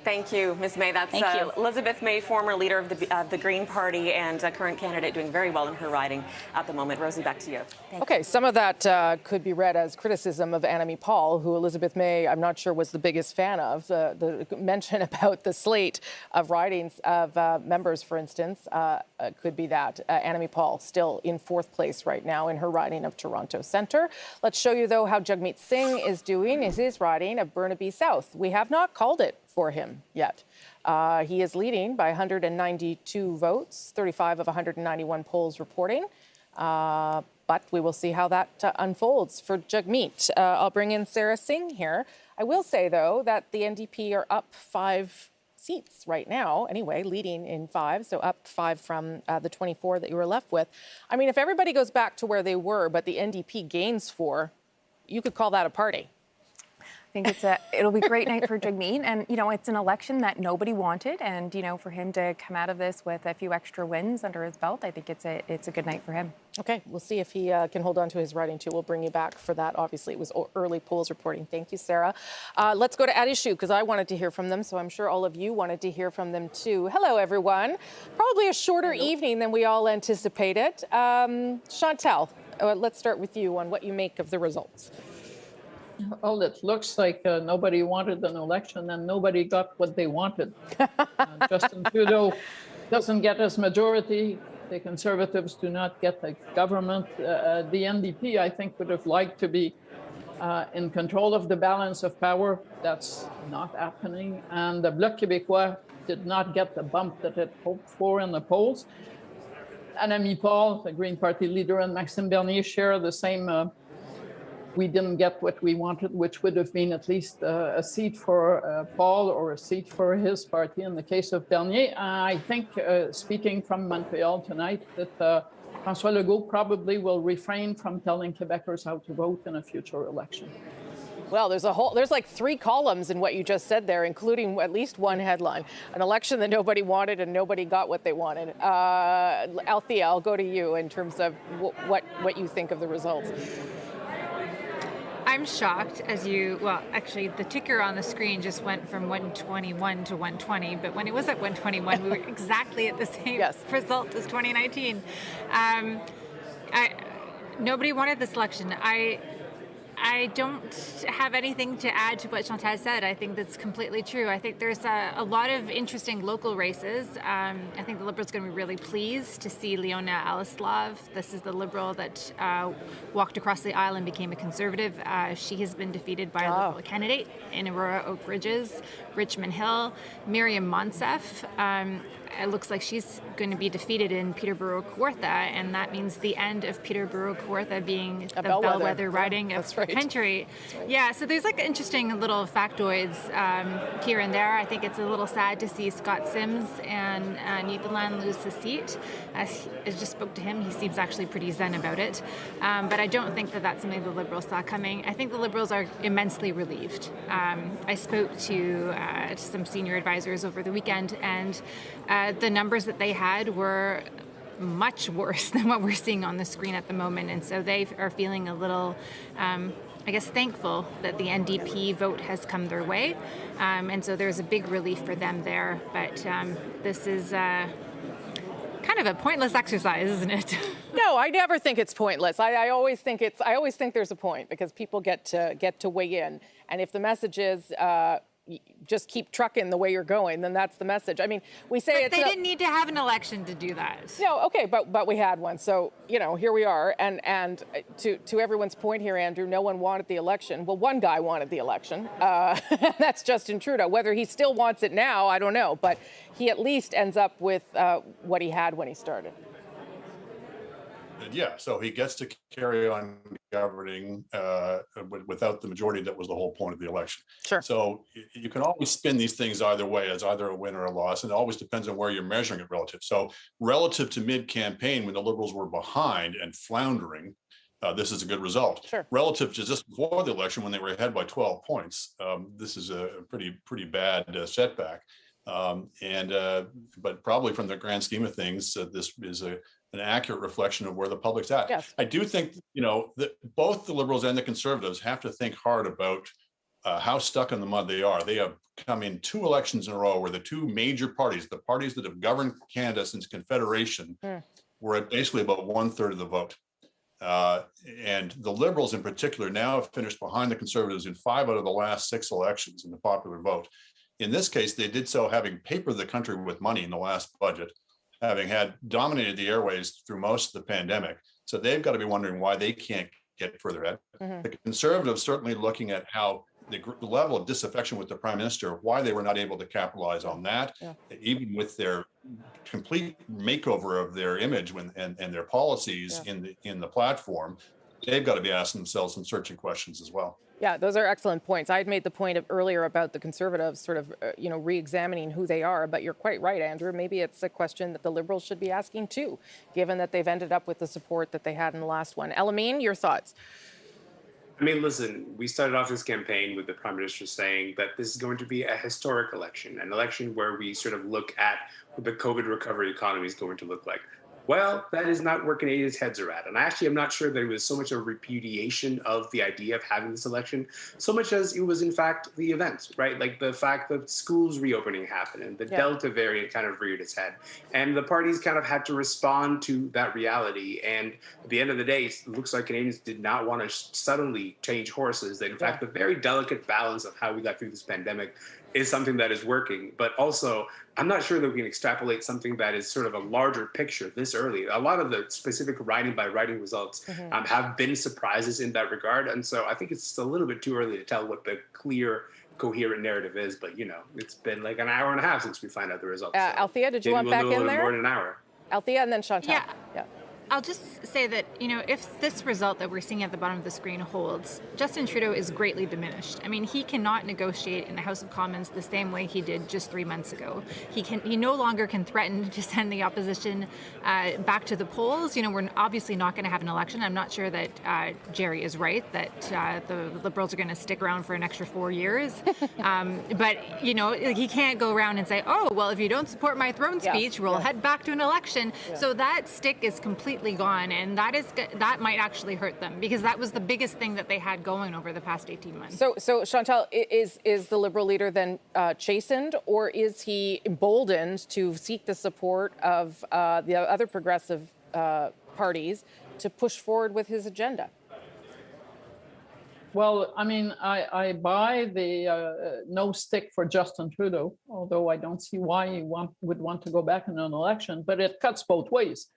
[SPEAKER 5] Thank you, Ms. May. That's
[SPEAKER 10] Thank you.
[SPEAKER 5] Elizabeth May, former leader of the Green Party and current candidate, doing very well in her riding at the moment. Rosie, back to you.
[SPEAKER 7] Okay, some of that could be read as criticism of Annamie Paul, who Elizabeth May, I'm not sure, was the biggest fan of. The mention about the slate of ridings of members, for instance, could be that. Annamie Paul still in 4th place right now in her riding of Toronto Centre. Let's show you, though, how Jagmeet Singh is doing in his riding of Burnaby South. We have not called it for him yet. He is leading by 192 votes, 35 of 191 polls reporting. But we will see how that unfolds for Jagmeet. I'll bring in Sarah Singh here. I will say, though, that the NDP are up 5 seats right now, anyway, leading in 5, so up 5 from the 24 that you were left with. I mean, if everybody goes back to where they were, but the NDP gains 4, you could call that a party.
[SPEAKER 8] I think it'll be a great night for Jagmeet, and you know, it's an election that nobody wanted, and you know, for him to come out of this with a few extra wins under his belt, I think it's a good night for him.
[SPEAKER 7] Okay, we'll see if he can hold on to his riding too. We'll bring you back for that. Obviously, it was early polls reporting. Thank you, Sarah. Let's go to Adishu, because I wanted to hear from them, so I'm sure all of you wanted to hear from them too. Hello, everyone. Probably a shorter evening than we all anticipated. Chantal, let's start with you on what you make of the results.
[SPEAKER 11] Well, it looks like nobody wanted an election and nobody got what they wanted. Justin Trudeau doesn't get his majority. The Conservatives do not get the government. The NDP, I think, would have liked to be in control of the balance of power. That's not happening. And the Bloc Québécois did not get the bump that it hoped for in the polls. Annamie Paul, the Green Party leader, and Maxime Bernier share the same we didn't get what we wanted, which would have been at least a seat for Paul or a seat for his party in the case of Bernier. I think, speaking from Montreal tonight, that François Legault probably will refrain from telling Quebecers how to vote in a future election.
[SPEAKER 7] Well, there's like 3 columns in what you just said there, including at least one headline: an election that nobody wanted and nobody got what they wanted. Althea, I'll go to you in terms of what you think of the results.
[SPEAKER 6] I'm shocked actually the ticker on the screen just went from 121 to 120, but when it was at 121, we were exactly at the same result as 2019. Nobody wanted this election. I don't have anything to add to what Chantal said. I think that's completely true. I think there's a lot of interesting local races. I think the Liberals are going to be really pleased to see Leona Alislav. This is the Liberal that walked across the aisle and became a Conservative. She has been defeated by a Liberal candidate in Aurora Oak Ridges, Richmond Hill. Miriam Monsef. It looks like she's going to be defeated in Peterborough-Kawartha, and that means the end of Peterborough-Kawartha being the bellwether riding of the country. Right. Yeah, so there's like interesting little factoids here and there. I think it's a little sad to see Scott Sims and Newfoundland lose his seat. I just spoke to him. He seems actually pretty zen about it. But I don't think that that's something the Liberals saw coming. I think the Liberals are immensely relieved. I spoke to some senior advisors over the weekend, and the numbers that they had were much worse than what we're seeing on the screen at the moment. And so they are feeling a little, thankful that the NDP vote has come their way. And so there's a big relief for them there. But this is kind of a pointless exercise, isn't it?
[SPEAKER 7] No, I never think it's pointless. I always think there's a point, because people get to weigh in. And if the message is just keep trucking the way you're going, then that's the message. I mean, we say
[SPEAKER 6] they didn't need to have an election to do that.
[SPEAKER 7] No, okay, but we had one. So, here we are. And to everyone's point here, Andrew, no one wanted the election. Well, one guy wanted the election. That's Justin Trudeau. Whether he still wants it now, I don't know. But he at least ends up with what he had when he started.
[SPEAKER 21] Yeah, so he gets to carry on governing without the majority. That was the whole point of the election.
[SPEAKER 7] Sure.
[SPEAKER 21] So you can always spin these things either way, as either a win or a loss, and it always depends on where you're measuring it relative. So relative to mid-campaign, when the Liberals were behind and floundering, this is a good result.
[SPEAKER 7] Sure.
[SPEAKER 21] Relative to just before the election, when they were ahead by 12 points, this is a pretty bad setback. But probably from the grand scheme of things, this is an an accurate reflection of where the public's at.
[SPEAKER 7] Yes.
[SPEAKER 21] I do think, that both the Liberals and the Conservatives have to think hard about how stuck in the mud they are. They have come in 2 elections in a row where the 2 major parties, the parties that have governed Canada since Confederation, were at basically about 1/3 of the vote. And the Liberals in particular now have finished behind the Conservatives in 5 out of the last 6 elections in the popular vote. In this case, they did so having papered the country with money in the last budget, having had dominated the airways through most of the pandemic. So they've got to be wondering why they can't get further ahead. The Conservatives certainly looking at how the level of disaffection with the Prime Minister, why they were not able to capitalize on that, even with their complete makeover of their image and their policies in the platform. They've got to be asking themselves some searching questions as well.
[SPEAKER 7] Yeah, those are excellent points. I had made the point earlier about the Conservatives sort of, re-examining who they are, but you're quite right, Andrew. Maybe it's a question that the Liberals should be asking too, given that they've ended up with the support that they had in the last one. Elamine, your thoughts?
[SPEAKER 14] I mean, listen, we started off this campaign with the Prime Minister saying that this is going to be a historic election, an election where we sort of look at what the COVID recovery economy is going to look like. Well, that is not where Canadians' heads are at. And actually, I'm not sure that it was so much a repudiation of the idea of having this election, so much as it was, in fact, the event, right? Like the fact that schools reopening happened and the Delta variant kind of reared its head. And the parties kind of had to respond to that reality. And at the end of the day, it looks like Canadians did not want to suddenly change horses. That, in fact, the very delicate balance of how we got through this pandemic is something that is working. But also, I'm not sure that we can extrapolate something that is sort of a larger picture this early. A lot of the specific writing by writing results have been surprises in that regard. And so I think it's a little bit too early to tell what the clear, coherent narrative is. But, it's been like an hour and a half since we find out the results.
[SPEAKER 7] Althea, did you want back in there?
[SPEAKER 14] More than an hour.
[SPEAKER 7] Althea and then Chantal.
[SPEAKER 15] Yeah. I'll just say that, if this result that we're seeing at the bottom of the screen holds, Justin Trudeau is greatly diminished. I mean, he cannot negotiate in the House of Commons the same way he did just 3 months ago. He no longer can threaten to send the opposition back to the polls. We're obviously not going to have an election. I'm not sure that Jerry is right, that the Liberals are going to stick around for an extra 4 years. But, he can't go around and say, oh, well, if you don't support my throne speech, we'll head back to an election. So that stick is completely gone, and that might actually hurt them, because that was the biggest thing that they had going over the past 18 months.
[SPEAKER 7] So Chantal, is the Liberal leader then chastened, or is he emboldened to seek the support of the other progressive parties to push forward with his agenda?
[SPEAKER 11] Well, I mean, I buy the no stick for Justin Trudeau, although I don't see why he would want to go back in an election, but it cuts both ways.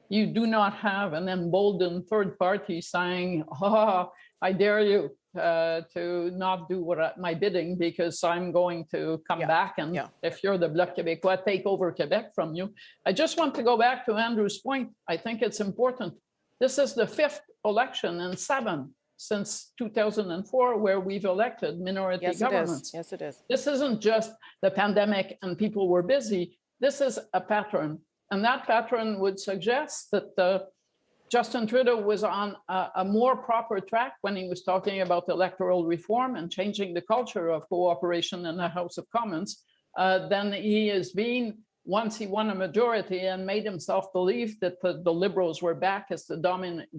[SPEAKER 11] You do not have an emboldened third party saying, I dare you to not do my bidding because I'm going to come back and if you're the Bloc Québécois, take over Quebec from you. I just want to go back to Andrew's point. I think it's important. This is the 5th election in 7 since 2004 where we've elected minority governments.
[SPEAKER 7] Yes, it is.
[SPEAKER 11] This isn't just the pandemic and people were busy. This is a pattern. And that pattern would suggest that Justin Trudeau was on a more proper track when he was talking about electoral reform and changing the culture of cooperation in the House of Commons than he has been once he won a majority and made himself believe that the Liberals were back as the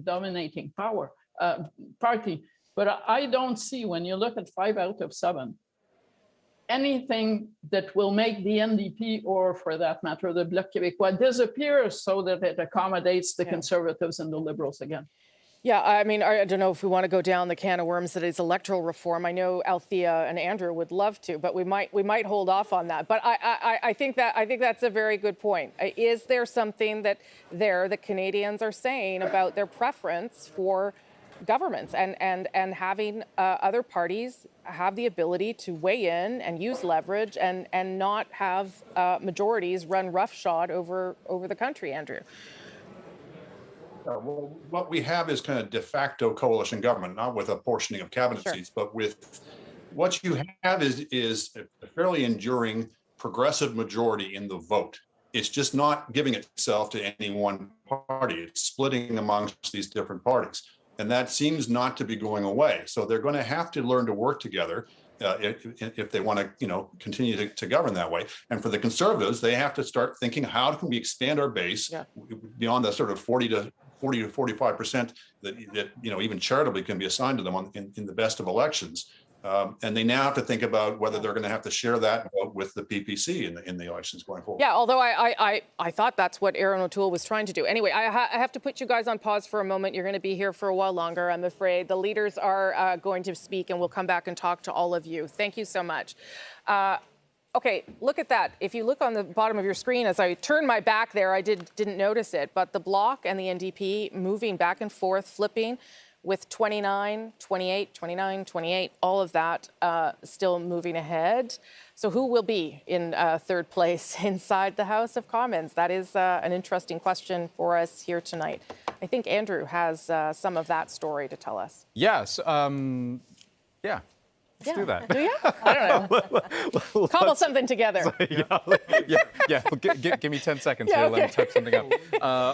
[SPEAKER 11] dominating party. But I don't see, when you look at 5 out of 7, anything that will make the NDP, or for that matter, the Bloc Québécois, disappear so that it accommodates the Conservatives and the Liberals again.
[SPEAKER 7] Yeah, I mean, I don't know if we want to go down the can of worms that is electoral reform. I know Althea and Andrew would love to, but we might hold off on that. But I think that's a very good point. Is there something that Canadians are saying about their preference for governments and having other parties have the ability to weigh in and use leverage and not have majorities run roughshod over the country, Andrew?
[SPEAKER 21] Well, what we have is kind of de facto coalition government, not with apportioning of cabinet seats, but with what you have is a fairly enduring progressive majority in the vote. It's just not giving itself to any one party. It's splitting amongst these different parties. And that seems not to be going away. So they're going to have to learn to work together. if they want to, continue to govern that way. And for the Conservatives, they have to start thinking, how can we expand our base beyond the sort of 40 to 45% that even charitably can be assigned to them in the best of elections. And they now have to think about whether they're going to have to share that vote with the PPC in the elections going forward.
[SPEAKER 7] Yeah, although I thought that's what Aaron O'Toole was trying to do. Anyway, I have to put you guys on pause for a moment. You're going to be here for a while longer, I'm afraid. The leaders are going to speak, and we'll come back and talk to all of you. Thank you so much. Okay, look at that. If you look on the bottom of your screen, as I turn my back there, I didn't notice it, but the Bloc and the NDP moving back and forth, flipping, with 29, 28, 29, 28, all of that still moving ahead. So who will be in third place inside the House of Commons? That is an interesting question for us here tonight. I think Andrew has some of that story to tell us.
[SPEAKER 3] Yes. Yeah. Let's do that.
[SPEAKER 7] Do you? I don't know. Cobble something together.
[SPEAKER 3] Yeah. Give me 10 seconds here. Let me type something up.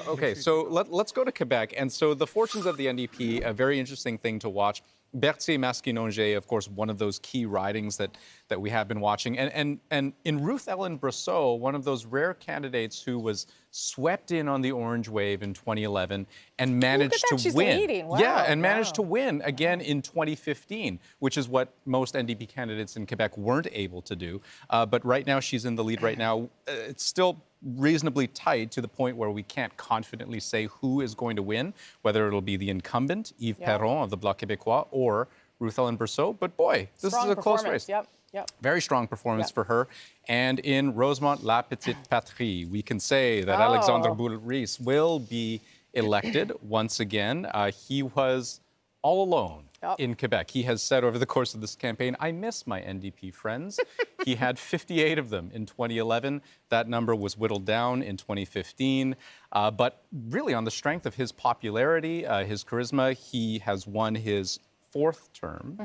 [SPEAKER 3] Okay, so let's go to Quebec. And so the fortunes of the NDP, a very interesting thing to watch. Berthier-Maskinongé, of course, one of those key ridings that we have been watching. And in Ruth Ellen Brosseau, one of those rare candidates who was swept in on the orange wave in 2011 and managed to
[SPEAKER 7] She's
[SPEAKER 3] win.
[SPEAKER 7] leading. Wow.
[SPEAKER 3] Yeah, and managed to win again in 2015, which is what most NDP candidates in Quebec weren't able to do. But right now, she's in the lead right now. It's still reasonably tight to the point where we can't confidently say who is going to win, whether it'll be the incumbent, Yves Perron of the Bloc Québécois, or Ruth Ellen Brosseau. But boy, this is a close race.
[SPEAKER 7] Yep.
[SPEAKER 3] Very strong performance for her. And in Rosemont-La Petite Patrie, we can say that Alexandre Boulris will be elected once again. He was all alone in Quebec. He has said over the course of this campaign, I miss my NDP friends. He had 58 of them in 2011. That number was whittled down in 2015. But really on the strength of his popularity, his charisma, he has won his fourth term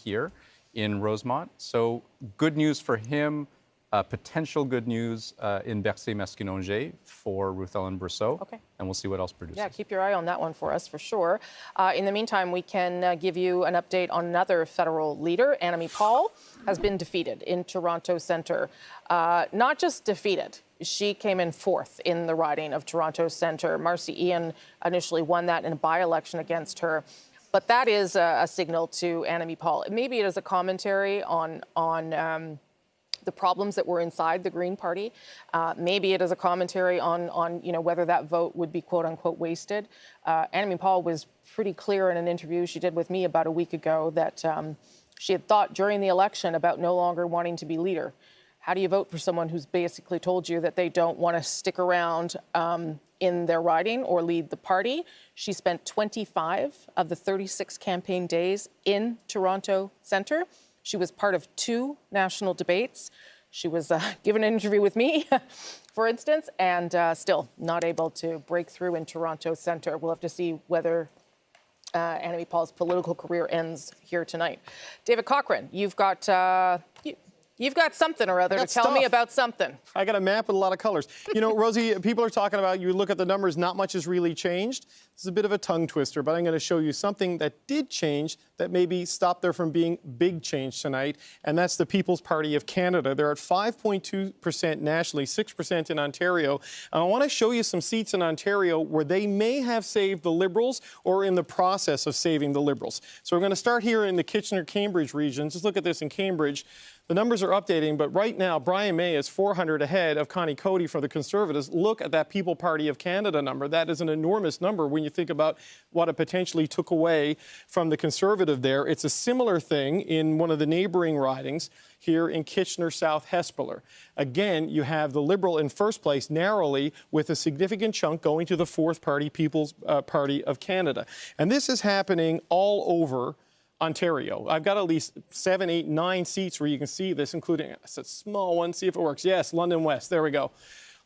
[SPEAKER 3] here in Rosemont. So good news for him. Potential good news in Berthier-Maskinongé for Ruth Ellen Brosseau.
[SPEAKER 7] Okay.
[SPEAKER 3] And we'll see what else produces.
[SPEAKER 7] Yeah, keep your eye on that one for us, for sure. In the meantime, we can give you an update on another federal leader. Annamie Paul has been defeated in Toronto Centre. Not just defeated. She came in fourth in the riding of Toronto Centre. Marcy Ian initially won that in a by-election against her. But that is a signal to Annamie Paul. Maybe it is a commentary on the problems that were inside the Green Party. Maybe it is a commentary on whether that vote would be quote unquote wasted. Annamie Paul was pretty clear in an interview she did with me about a week ago that she had thought during the election about no longer wanting to be leader. How do you vote for someone who's basically told you that they don't want to stick around in their riding or lead the party? She spent 25 of the 36 campaign days in Toronto Centre. She was part of 2 national debates. She was given an interview with me, for instance, and still not able to break through in Toronto Centre. We'll have to see whether Annamie Paul's political career ends here tonight. David Cochrane, you've got something or other to tell me about something.
[SPEAKER 13] I got a map with a lot of colors. Rosie, people are talking about, you look at the numbers, not much has really changed. This is a bit of a tongue twister, but I'm going to show you something that did change that maybe stopped there from being big change tonight, and that's the People's Party of Canada. They're at 5.2% nationally, 6% in Ontario. And I want to show you some seats in Ontario where they may have saved the Liberals or in the process of saving the Liberals. So we're going to start here in the Kitchener-Cambridge region. Just look at this in Cambridge. The numbers are updating, but right now, Brian May is 400 ahead of Connie Cody for the Conservatives. Look at that People Party of Canada number. That is an enormous number when you think about what it potentially took away from the Conservative there. It's a similar thing in one of the neighboring ridings here in Kitchener-South Hespeler. Again, you have the Liberal in first place narrowly with a significant chunk going to the fourth party, People's Party of Canada. And this is happening all over Ontario. I've got at least 7, 8, 9 seats where you can see this, including a small one. See if it works. Yes, London West. There we go.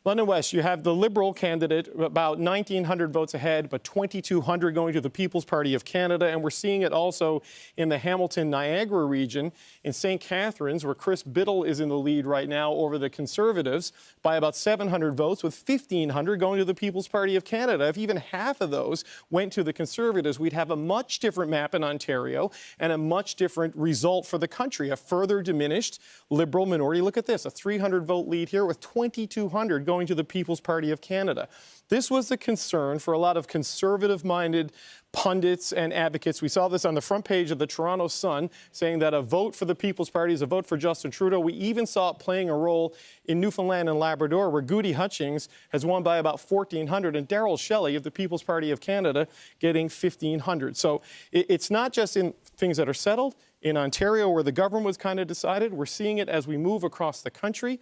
[SPEAKER 13] London West, you have the Liberal candidate about 1,900 votes ahead, but 2,200 going to the People's Party of Canada. And we're seeing it also in the Hamilton-Niagara region, in St. Catharines, where Chris Biddle is in the lead right now over the Conservatives by about 700 votes, with 1,500 going to the People's Party of Canada. If even half of those went to the Conservatives, we'd have a much different map in Ontario and a much different result for the country, a further diminished Liberal minority. Look at this, a 300-vote lead here with 2,200 going to the People's Party of Canada. This was the concern for a lot of conservative-minded pundits and advocates. We saw this on the front page of the Toronto Sun, saying that a vote for the People's Party is a vote for Justin Trudeau. We even saw it playing a role in Newfoundland and Labrador, where Goody Hutchings has won by about 1,400, and Darrell Shelley of the People's Party of Canada getting 1,500. So it's not just in things that are settled. In Ontario, where the government was kind of decided, we're seeing it as we move across the country.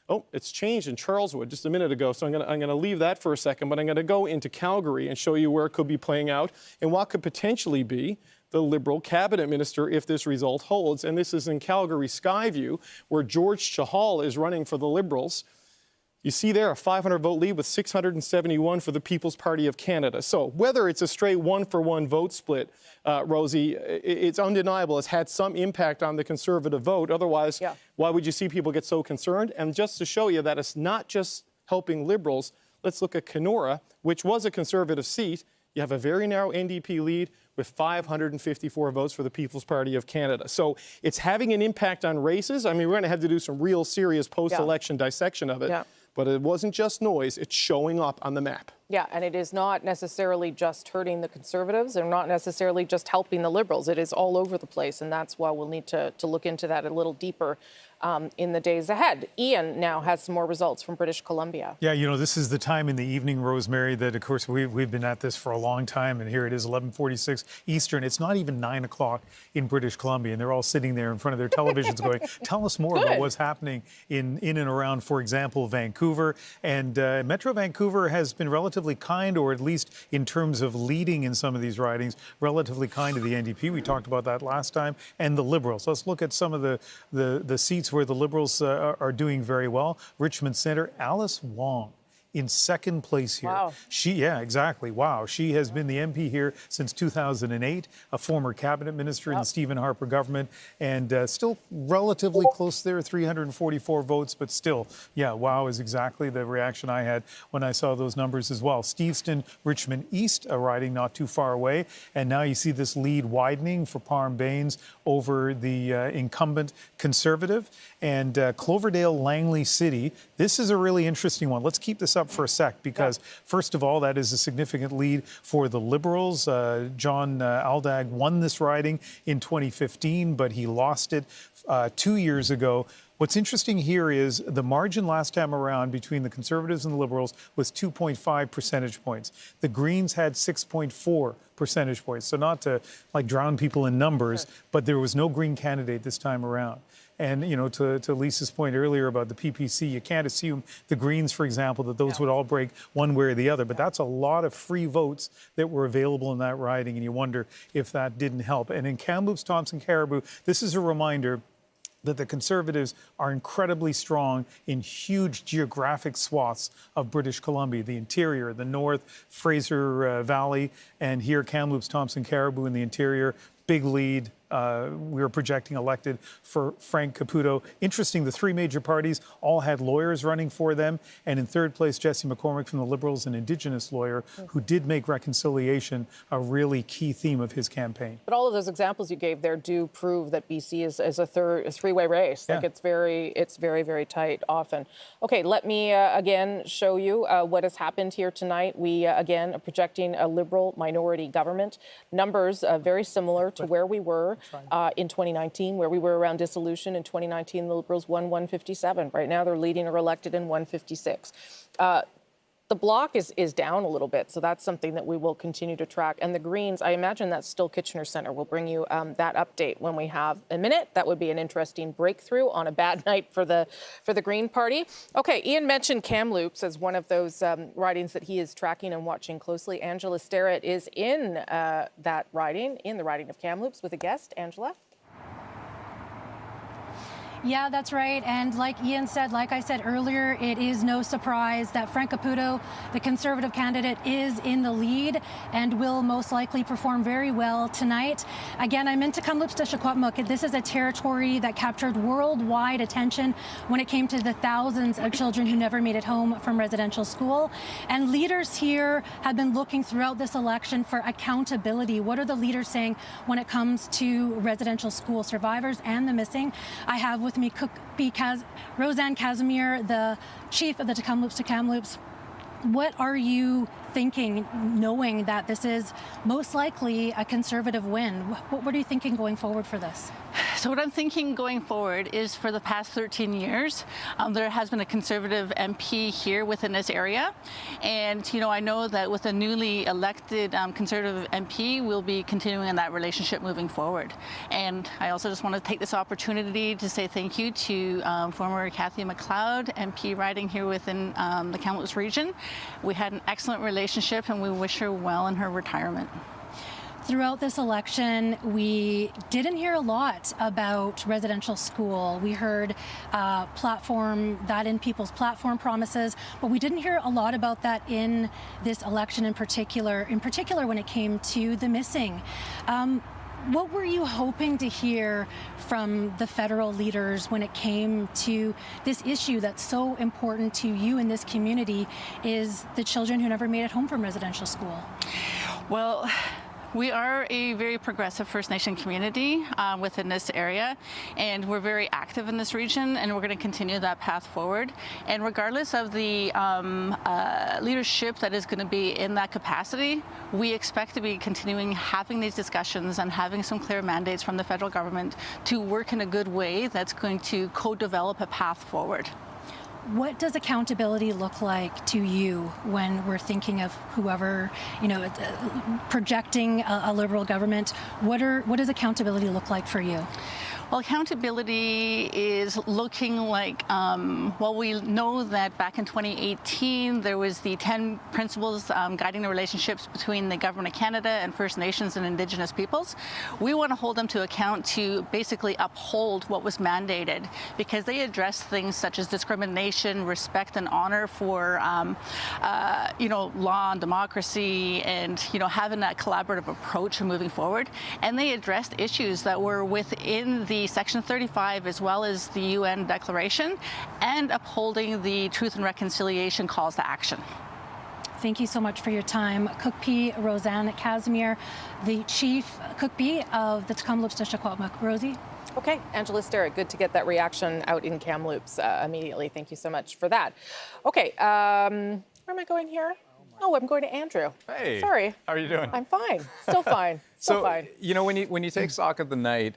[SPEAKER 13] Oh, it's changed in Charleswood just a minute ago, so I'm going to leave that for a second, but I'm going to go into Calgary and show you where it could be playing out and what could potentially be the Liberal cabinet minister if this result holds. And this is in Calgary Skyview, where George Chahal is running for the Liberals. You see there a 500-vote lead with 671 for the People's Party of Canada. So whether it's a straight one-for-one vote split, Rosie, it's undeniable it's had some impact on the Conservative vote. Otherwise, why would you see people get so concerned? And just to show you that it's not just helping Liberals, let's look at Kenora, which was a Conservative seat. You have a very narrow NDP lead with 554 votes for the People's Party of Canada. So it's having an impact on races. I mean, we're going to have to do some real serious post-election dissection of it. Yeah. But it wasn't just noise, it's showing up on the map.
[SPEAKER 7] Yeah, and it is not necessarily just hurting the Conservatives and not necessarily just helping the Liberals. It is all over the place, and that's why we'll need to look into that a little deeper in the days ahead. Ian now has some more results from British Columbia.
[SPEAKER 12] Yeah, you know, this is the time in the evening, Rosemary, that, of course, we've been at this for a long time, and here it is, 11:46 Eastern. It's not even 9 o'clock in British Columbia, and they're all sitting there in front of their televisions going, tell us more about what's happening in and around, for example, Vancouver. And Metro Vancouver has been relatively kind, or at least in terms of leading in some of these ridings, relatively kind to the NDP. We talked about that last time, and the Liberals. Let's look at some of the seats where the Liberals are doing very well. Richmond Centre, Alice Wong in second place here.
[SPEAKER 7] Wow.
[SPEAKER 12] Yeah, exactly. Wow. She has been the MP here since 2008, a former cabinet minister in the Stephen Harper government, and still relatively close there, 344 votes, but still, yeah, wow is exactly the reaction I had when I saw those numbers as well. Steveston, Richmond East, a riding not too far away, and now you see this lead widening for Parm Bains over the incumbent Conservative, and Cloverdale, Langley City. This is a really interesting one. Let's keep this up for a sec, because first of all, that is a significant lead for the Liberals. John Aldag won this riding in 2015, but he lost it 2 years ago. What's interesting here is the margin last time around between the Conservatives and the Liberals was 2.5 percentage points. The Greens had 6.4 percentage points. So not to like drown people in numbers, but there was no Green candidate this time around. And, you know, to Lisa's point earlier about the PPC, you can't assume the Greens, for example, that those would all break one way or the other. But that's a lot of free votes that were available in that riding, and you wonder if that didn't help. And in Kamloops, Thompson, Caribou, this is a reminder that the Conservatives are incredibly strong in huge geographic swaths of British Columbia, the interior, the north, Fraser Valley, and here Kamloops, Thompson, Caribou in the interior, big lead. We were projecting elected for Frank Caputo. Interesting, the three major parties all had lawyers running for them. And in third place, Jesse McCormick from the Liberals, an Indigenous lawyer who did make reconciliation a really key theme of his campaign.
[SPEAKER 7] But all of those examples you gave there do prove that BC is a three-way race. Like it's very, very tight often. Okay, let me again show you what has happened here tonight. We again are projecting a Liberal minority government. Numbers very similar to where we were in 2019, where we were around dissolution. In 2019, the Liberals won 157. Right now, they're leading or elected in 156. The Bloc is down a little bit, so that's something that we will continue to track. And the Greens, I imagine that's still Kitchener Centre. We'll bring you that update when we have a minute. That would be an interesting breakthrough on a bad night for the Green Party. Okay, Ian mentioned Kamloops as one of those ridings that he is tracking and watching closely. Angela Starrett is in that riding, in the riding of Kamloops with a guest. Angela?
[SPEAKER 17] Yeah, that's right. And like Ian said, like I said earlier, it is no surprise that Frank Caputo, the Conservative candidate, is in the lead and will most likely perform very well tonight. Again, I'm in Kamloops to Secwepemc. This is a territory that captured worldwide attention when it came to the thousands of children who never made it home from residential school. And leaders here have been looking throughout this election for accountability. What are the leaders saying when it comes to residential school survivors and the missing? I have with me Roseanne Casimir, the chief of the Kamloops to Kamloops. What are you thinking, knowing that this is most likely a Conservative win? What are you thinking going forward for this?
[SPEAKER 22] So what I'm thinking going forward is for the past 13 years, there has been a Conservative MP here within this area. And, I know that with a newly elected Conservative MP, we'll be continuing in that relationship moving forward. And I also just want to take this opportunity to say thank you to former Cathy McLeod, MP riding here within the Kamloops region. We had an excellent relationship and we wish her well in her retirement.
[SPEAKER 17] Throughout this election, we didn't hear a lot about residential school. We heard that in people's platform promises, but we didn't hear a lot about that in this election in particular when it came to the missing. What were you hoping to hear from the federal leaders when it came to this issue that's so important to you in this community, is the children who never made it home from residential school?
[SPEAKER 22] Well, we are a very progressive First Nation community within this area, and we're very active in this region, and we're going to continue that path forward. And regardless of the leadership that is going to be in that capacity, we expect to be continuing having these discussions and having some clear mandates from the federal government to work in a good way that's going to co-develop a path forward.
[SPEAKER 17] What does accountability look like to you when we're thinking of whoever, projecting a Liberal government? What does accountability look like for you?
[SPEAKER 22] Well, accountability is looking like, we know that back in 2018, there was the 10 principles guiding the relationships between the Government of Canada and First Nations and Indigenous peoples. We want to hold them to account to basically uphold what was mandated, because they address things such as discrimination, respect and honor for, law and democracy, and, having that collaborative approach and moving forward. And they addressed issues that were within the Section 35 as well as the UN Declaration, and upholding the Truth and Reconciliation calls to action.
[SPEAKER 17] Thank you so much for your time. Cookpee Roseanne Casimir, the Chief Cookpee of the Kamloops to Secwepemc. Rosie?
[SPEAKER 7] Okay, Angela Sterritt, good to get that reaction out in Kamloops immediately. Thank you so much for that. Okay, where am I going here? Oh, I'm going to Andrew.
[SPEAKER 3] Hey.
[SPEAKER 7] Sorry.
[SPEAKER 3] How are you doing?
[SPEAKER 7] I'm fine. Still fine. Still fine.
[SPEAKER 3] When you take stock of the night,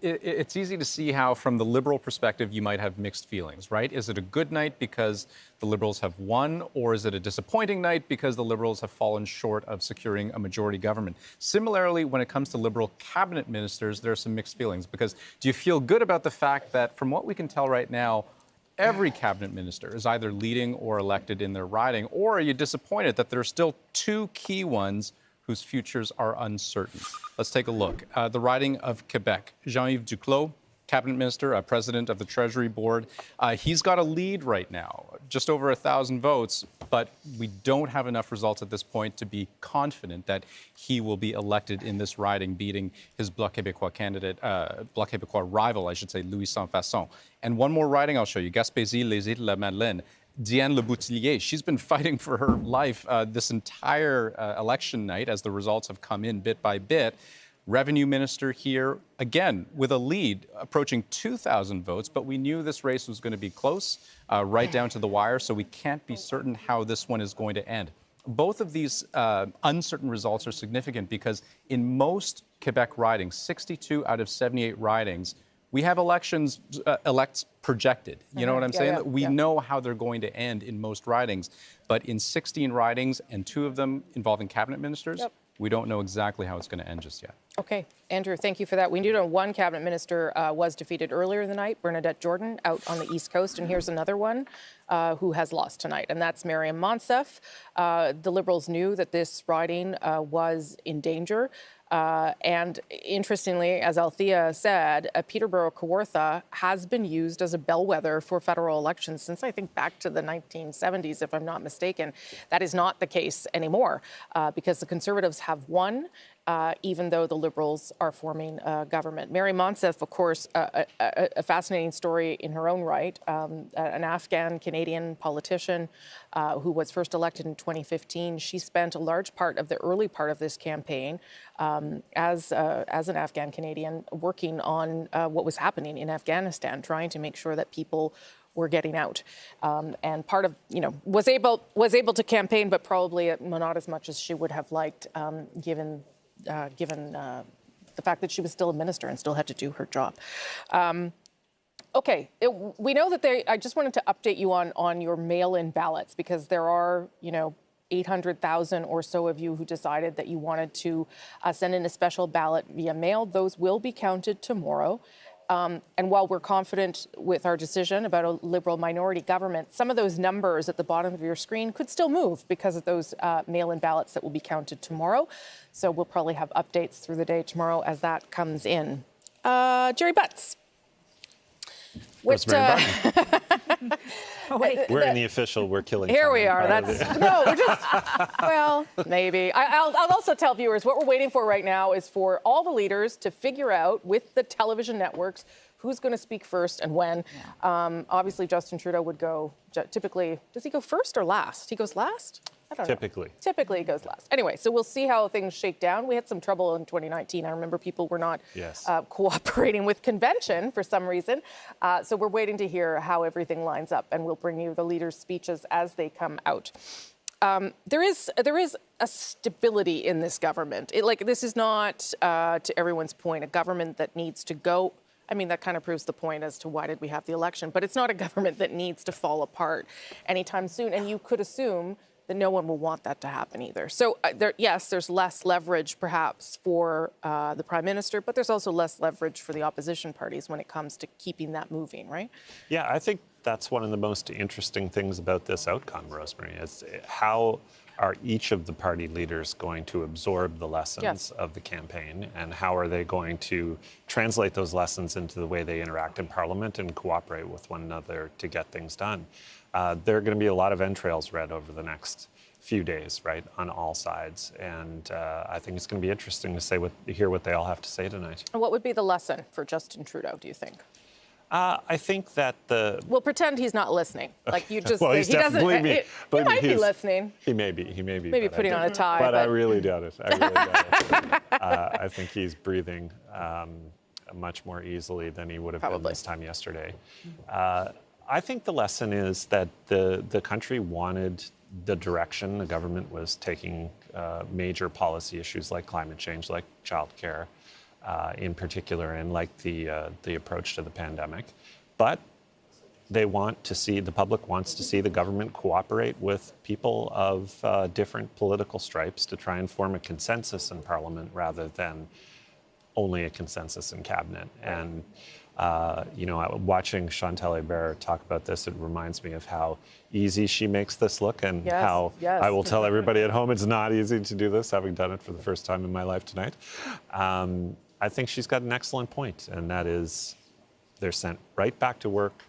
[SPEAKER 3] it's easy to see how, from the Liberal perspective, you might have mixed feelings, right? Is it a good night because the Liberals have won, or is it a disappointing night because the Liberals have fallen short of securing a majority government? Similarly, when it comes to Liberal cabinet ministers, there are some mixed feelings, because do you feel good about the fact that, from what we can tell right now, every cabinet minister is either leading or elected in their riding, or are you disappointed that there are still two key ones whose futures are uncertain? Let's take a look. The riding of Quebec. Jean-Yves Duclos, cabinet minister, president of the Treasury Board. He's got a lead right now, just over 1,000 votes, but we don't have enough results at this point to be confident that he will be elected in this riding, beating his Bloc Québécois candidate, Bloc Québécois rival, I should say, Louis Sans-Fasson. And one more riding I'll show you, Gaspésie-Les-Îles-la-Madeleine. Diane Leboutillier, she's been fighting for her life this entire election night as the results have come in bit by bit. Revenue minister here, again, with a lead approaching 2,000 votes, but we knew this race was going to be close, right down to the wire, so we can't be certain how this one is going to end. Both of these uncertain results are significant because in most Quebec ridings, 62 out of 78 ridings, we have elects projected. You know what I'm saying? We know how they're going to end in most ridings, but in 16 ridings, and 2 of them involving cabinet ministers, we don't know exactly how it's going to end just yet.
[SPEAKER 7] Okay, Andrew, thank you for that. We do know one cabinet minister was defeated earlier in the night, Bernadette Jordan, out on the East Coast. And here's another one who has lost tonight, and that's Mariam Monsef. The Liberals knew that this riding was in danger. And interestingly, as Althea said, Peterborough Kawartha has been used as a bellwether for federal elections since I think back to the 1970s, if I'm not mistaken. That is not the case anymore because the Conservatives have won. Even though the Liberals are forming a government. Mary Monsef, of course, a fascinating story in her own right, an Afghan-Canadian politician who was first elected in 2015. She spent a large part of the early part of this campaign as an Afghan-Canadian working on what was happening in Afghanistan, trying to make sure that people were getting out, and part of, was able to campaign, but probably not as much as she would have liked, given the fact that she was still a minister and still had to do her job. Okay, we know that I just wanted to update you on your mail-in ballots because there are, 800,000 or so of you who decided that you wanted to send in a special ballot via mail. Those will be counted tomorrow. And while we're confident with our decision about a Liberal minority government, some of those numbers at the bottom of your screen could still move because of those mail-in ballots that will be counted tomorrow. So we'll probably have updates through the day tomorrow as that comes in. Jerry Butts.
[SPEAKER 1] We're in the official "we're killing."
[SPEAKER 7] Here we are. We're just, well, maybe. I'll also tell viewers what we're waiting for right now is for all the leaders to figure out with the television networks who's going to speak first and when. Yeah. Obviously, Justin Trudeau would go typically. Does he go first or last? He goes last? I don't know. Typically, he goes last. Anyway, so we'll see how things shake down. We had some trouble in 2019. I remember people were not cooperating with convention for some reason. So we're waiting to hear how everything lines up, and we'll bring you the leaders' speeches as they come out. There is a stability in this government. This is not, to everyone's point, a government that needs to go. I mean, that kind of proves the point as to why did we have the election. But it's not a government that needs to fall apart anytime soon. And you could assume that no one will want that to happen either. So, there's less leverage perhaps for the Prime Minister, but there's also less leverage for the opposition parties when it comes to keeping that moving, right?
[SPEAKER 1] Yeah, I think that's one of the most interesting things about this outcome, Rosemary, is how are each of the party leaders going to absorb the lessons of the campaign, and how are they going to translate those lessons into the way they interact in Parliament and cooperate with one another to get things done? There are going to be a lot of entrails read over the next few days, right, on all sides. And I think it's going to be interesting to hear what they all have to say tonight.
[SPEAKER 7] What would be the lesson for Justin Trudeau, do you think?
[SPEAKER 1] I think that
[SPEAKER 7] We'll pretend he's not listening. Like you just.
[SPEAKER 1] Well, he's definitely me.
[SPEAKER 7] He might be listening.
[SPEAKER 1] He may be.
[SPEAKER 7] Maybe putting on a tie.
[SPEAKER 1] But I really doubt it. I think he's breathing much more easily than he would have been this time yesterday. I think the lesson is that the country wanted the direction the government was taking major policy issues like climate change, like childcare in particular, and like the approach to the pandemic. But they want to see, the public wants to see the government cooperate with people of different political stripes to try and form a consensus in Parliament rather than only a consensus in cabinet. And watching Chantal Hébert talk about this, it reminds me of how easy she makes this look, and how I will tell everybody at home it's not easy to do this, having done it for the first time in my life tonight. I think she's got an excellent point, and that is they're sent right back to work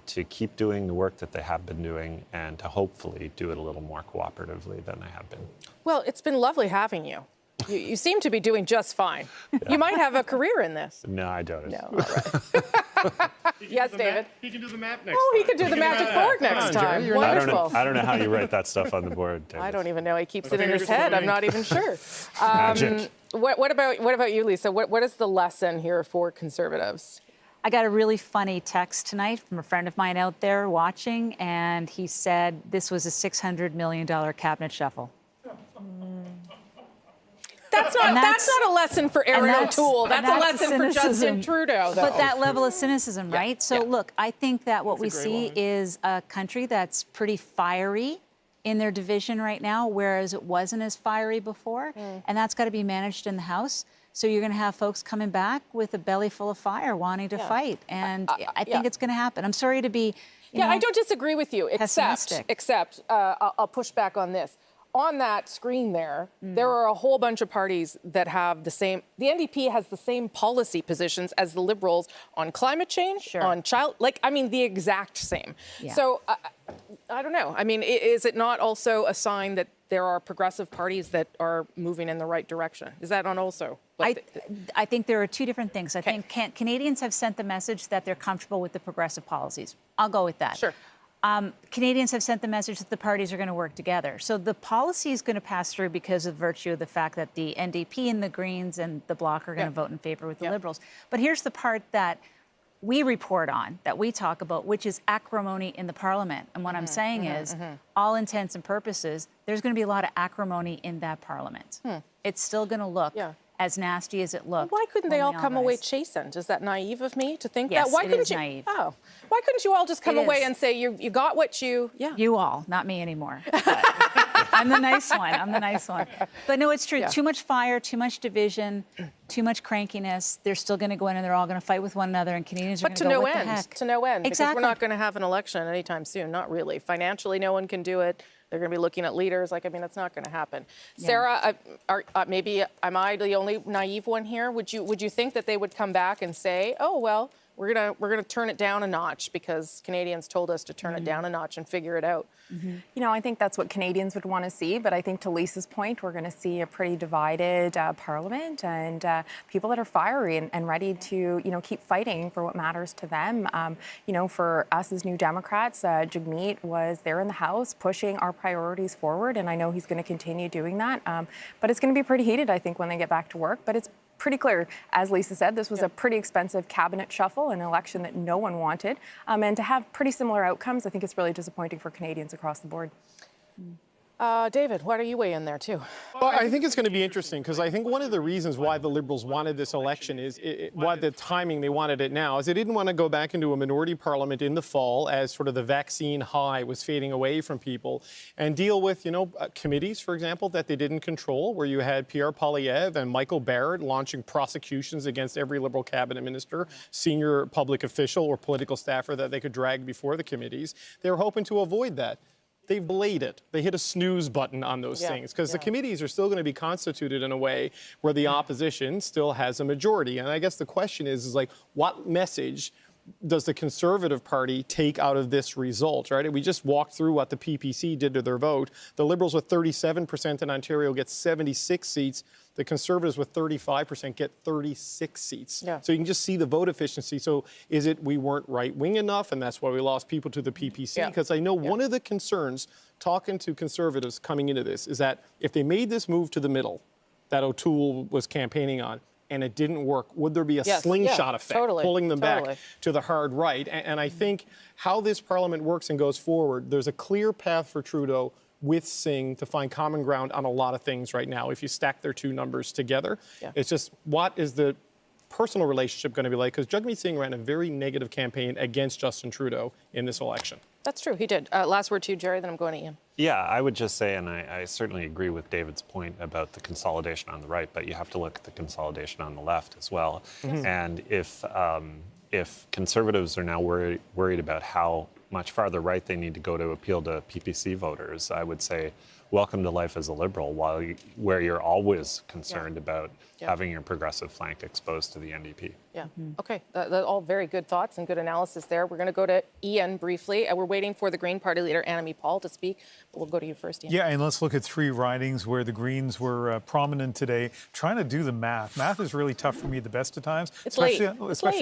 [SPEAKER 1] to keep doing the work that they have been doing, and to hopefully do it a little more cooperatively than they have been.
[SPEAKER 7] Well, it's been lovely having you. You seem to be doing just fine. Yeah. You might have a career in this.
[SPEAKER 1] No, I don't.
[SPEAKER 7] No, all right. Yes, David.
[SPEAKER 13] He can do the map next time.
[SPEAKER 7] Oh, he can do the magic board next time. Wonderful.
[SPEAKER 1] I don't know how you write that stuff on the board, David.
[SPEAKER 7] I don't even know. He keeps it in his head. I'm not even sure. Magic. What about you, Lisa? What is the lesson here for Conservatives?
[SPEAKER 6] I got a really funny text tonight from a friend of mine out there watching, and he said this was a $600 million cabinet shuffle.
[SPEAKER 7] That's not a lesson for Erin O'Toole. That's a lesson for Justin Trudeau, though.
[SPEAKER 6] But that level of cynicism, right? So, look, I think that what we see is a country that's pretty fiery in their division right now, whereas it wasn't as fiery before. And that's got to be managed in the House. So you're going to have folks coming back with a belly full of fire wanting to fight. And I think it's going to happen. I'm sorry to be,
[SPEAKER 7] I don't disagree with you, except I'll push back on this. on that screen there, there are a whole bunch of parties that have the same, the NDP has the same policy positions as the Liberals on climate change, on child, the exact same.
[SPEAKER 6] Yeah.
[SPEAKER 7] So I don't know. I mean, is it not also a sign that there are progressive parties that are moving in the right direction? Is that not also?
[SPEAKER 6] I think there are two different things. I think Canadians have sent the message that they're comfortable with the progressive policies. I'll go with that.
[SPEAKER 7] Sure.
[SPEAKER 6] Canadians have sent the message that the parties are going to work together. So the policy is going to pass through because of virtue of the fact that the NDP and the Greens and the Bloc are going to vote in favor with the Liberals. But here's the part that we report on, that we talk about, which is acrimony in the Parliament. And what I'm saying is, all intents and purposes, there's going to be a lot of acrimony in that Parliament. It's still going to look as nasty as it looked.
[SPEAKER 7] Why couldn't they all come away chastened? Is that naive of me to think
[SPEAKER 6] Yes,
[SPEAKER 7] that? Why
[SPEAKER 6] it
[SPEAKER 7] couldn't
[SPEAKER 6] is
[SPEAKER 7] you?
[SPEAKER 6] naive.
[SPEAKER 7] Oh, why couldn't you all just come
[SPEAKER 6] It
[SPEAKER 7] away
[SPEAKER 6] is.
[SPEAKER 7] and say you got what you? Yeah.
[SPEAKER 6] You all, not me anymore. I'm the nice one. I'm the nice one. But no, it's true.
[SPEAKER 7] Yeah.
[SPEAKER 6] Too much fire, too much division, too much crankiness. They're still going to go in and they're all going to fight with one another, and Canadians are
[SPEAKER 7] But
[SPEAKER 6] going
[SPEAKER 7] to
[SPEAKER 6] to go,
[SPEAKER 7] no
[SPEAKER 6] what the
[SPEAKER 7] end.
[SPEAKER 6] heck?
[SPEAKER 7] To no end.
[SPEAKER 6] Exactly.
[SPEAKER 7] Because we're not going to have an election anytime soon. Not really. Financially, no one can do it. They're going to be looking at leaders. That's not going to happen.
[SPEAKER 6] Yeah.
[SPEAKER 7] Sarah, maybe am I the only naive one here? Would you think that they would come back and say, oh well, we're gonna turn it down a notch because Canadians told us to turn it down a notch and figure it out?
[SPEAKER 8] I think that's what Canadians would want to see. But I think to Lisa's point, we're going to see a pretty divided Parliament and people that are fiery and ready to, keep fighting for what matters to them. For us as New Democrats, Jagmeet was there in the House pushing our priorities forward. And I know he's going to continue doing that. But it's going to be pretty heated, I think, when they get back to work. But it's pretty clear, as Lisa said, this was a pretty expensive cabinet shuffle, an election that no one wanted. And to have pretty similar outcomes, I think it's really disappointing for Canadians across the board.
[SPEAKER 7] David, why don't you weigh in there too?
[SPEAKER 13] Well, I think it's going to be interesting because I think one of the reasons why the Liberals wanted this election is why the timing they wanted it now is they didn't want to go back into a minority parliament in the fall as sort of the vaccine high was fading away from people and deal with, committees, for example, that they didn't control, where you had Pierre Poilievre and Michael Barrett launching prosecutions against every Liberal cabinet minister, senior public official or political staffer that they could drag before the committees. They were hoping to avoid that. They belayed it. They hit a snooze button on those things because the committees are still going to be constituted in a way where the opposition still has a majority. And I guess the question is what message does the Conservative Party take out of this result, right? We just walked through what the PPC did to their vote. The Liberals with 37% in Ontario get 76 seats. The Conservatives with 35% get 36 seats.
[SPEAKER 7] Yeah.
[SPEAKER 13] So you can just see the vote efficiency. So is it we weren't right-wing enough and that's why we lost people to the PPC? Because I know one of the concerns talking to Conservatives coming into this is that if they made this move to the middle that O'Toole was campaigning on, and it didn't work, would there be a slingshot effect pulling them back to the hard right? And I think how this Parliament works and goes forward, there's a clear path for Trudeau with Singh to find common ground on a lot of things right now if you stack their two numbers together. It's just what is the personal relationship going to be like? Because Jagmeet Singh ran a very negative campaign against Justin Trudeau in this election.
[SPEAKER 7] That's true, he did. Last word to you, Jerry, then I'm going to Ian.
[SPEAKER 1] Yeah, I would just say, and I certainly agree with David's point about the consolidation on the right, but you have to look at the consolidation on the left as well. And if Conservatives are now worried about how much farther right they need to go to appeal to PPC voters, I would say welcome to life as a Liberal, where you're always concerned about having your progressive flank exposed to the NDP.
[SPEAKER 7] Yeah. Okay. All very good thoughts and good analysis there. We're going to go to Ian briefly. We're waiting for the Green Party leader, Annamie Paul, to speak. But we'll go to you first, Ian.
[SPEAKER 12] Yeah, and let's look at three ridings where the Greens were prominent today. Trying to do the math. Math is really tough for me the best of times, especially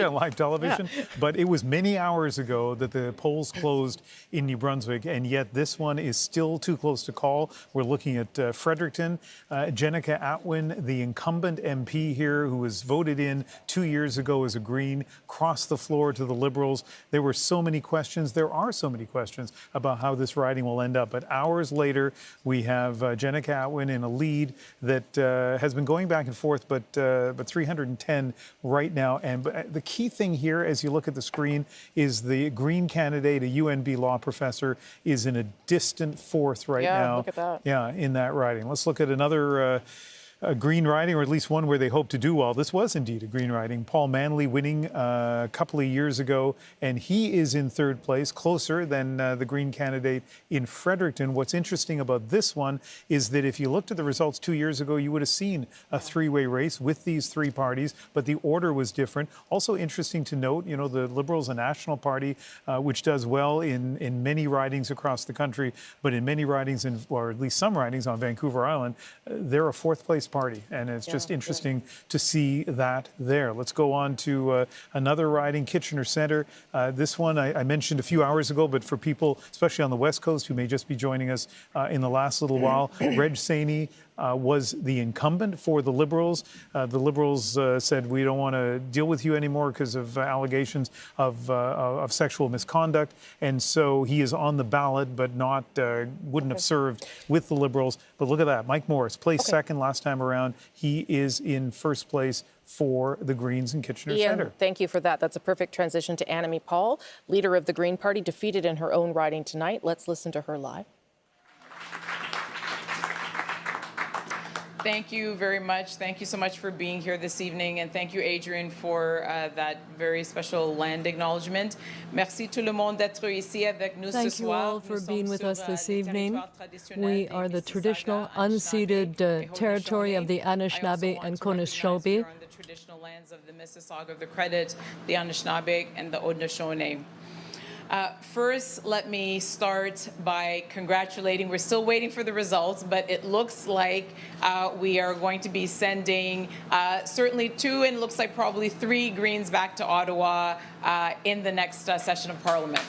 [SPEAKER 12] on live television. Yeah. But it was many hours ago that the polls closed in New Brunswick, and yet this one is still too close to call. We're looking at Fredericton. Jenica Atwin, the incumbent MP here, who was voted in 2 years ago as a Green, crossed the floor to the Liberals. There were so many questions. There are so many questions about how this riding will end up. But hours later, we have Jenica Atwin in a lead that has been going back and forth, but 310 right now. And the key thing here, as you look at the screen, is the Green candidate, a UNB law professor, is in a distant fourth right now.
[SPEAKER 7] Look at that.
[SPEAKER 12] Yeah, in that riding. Let's look at another a green riding, or at least one where they hope to do well. This was indeed a green riding. Paul Manley winning a couple of years ago, and he is in third place, closer than the Green candidate in Fredericton. What's interesting about this one is that if you looked at the results 2 years ago, you would have seen a three-way race with these three parties, but the order was different. Also interesting to note, you know, the Liberals, a national party, which does well in many ridings across the country, but in many ridings, or at least some ridings on Vancouver Island, they're a fourth place party, and it's just interesting to see that there. Let's go on to another riding, Kitchener Centre. This one I mentioned a few hours ago, but for people, especially on the West Coast, who may just be joining us in the last little while, Reg Saini was the incumbent for the Liberals. The Liberals said, we don't want to deal with you anymore because of allegations of sexual misconduct. And so he is on the ballot, but not wouldn't have served with the Liberals. But look at that. Mike Morris placed second last time around. He is in first place for the Greens in Kitchener Centre.
[SPEAKER 7] Thank you for that. That's a perfect transition to Annamie Paul, leader of the Green Party, defeated in her own riding tonight. Let's listen to her live.
[SPEAKER 18] Thank you very much. Thank you so much for being here this evening, and thank you, Adrian, for that very special land acknowledgement. Merci tout le monde d'être ici avec nous ce soir.
[SPEAKER 19] Thank you all for being with us this evening. We are the traditional unceded territory of the Anishinaabe and Conishobe.
[SPEAKER 18] The traditional lands of the Mississauga, the Credit, the Anishinaabe, and the Haudenosaunee. First, let me start by congratulating. We're still waiting for the results, but it looks like we are going to be sending certainly 2 and looks like probably 3 Greens back to Ottawa in the next session of Parliament.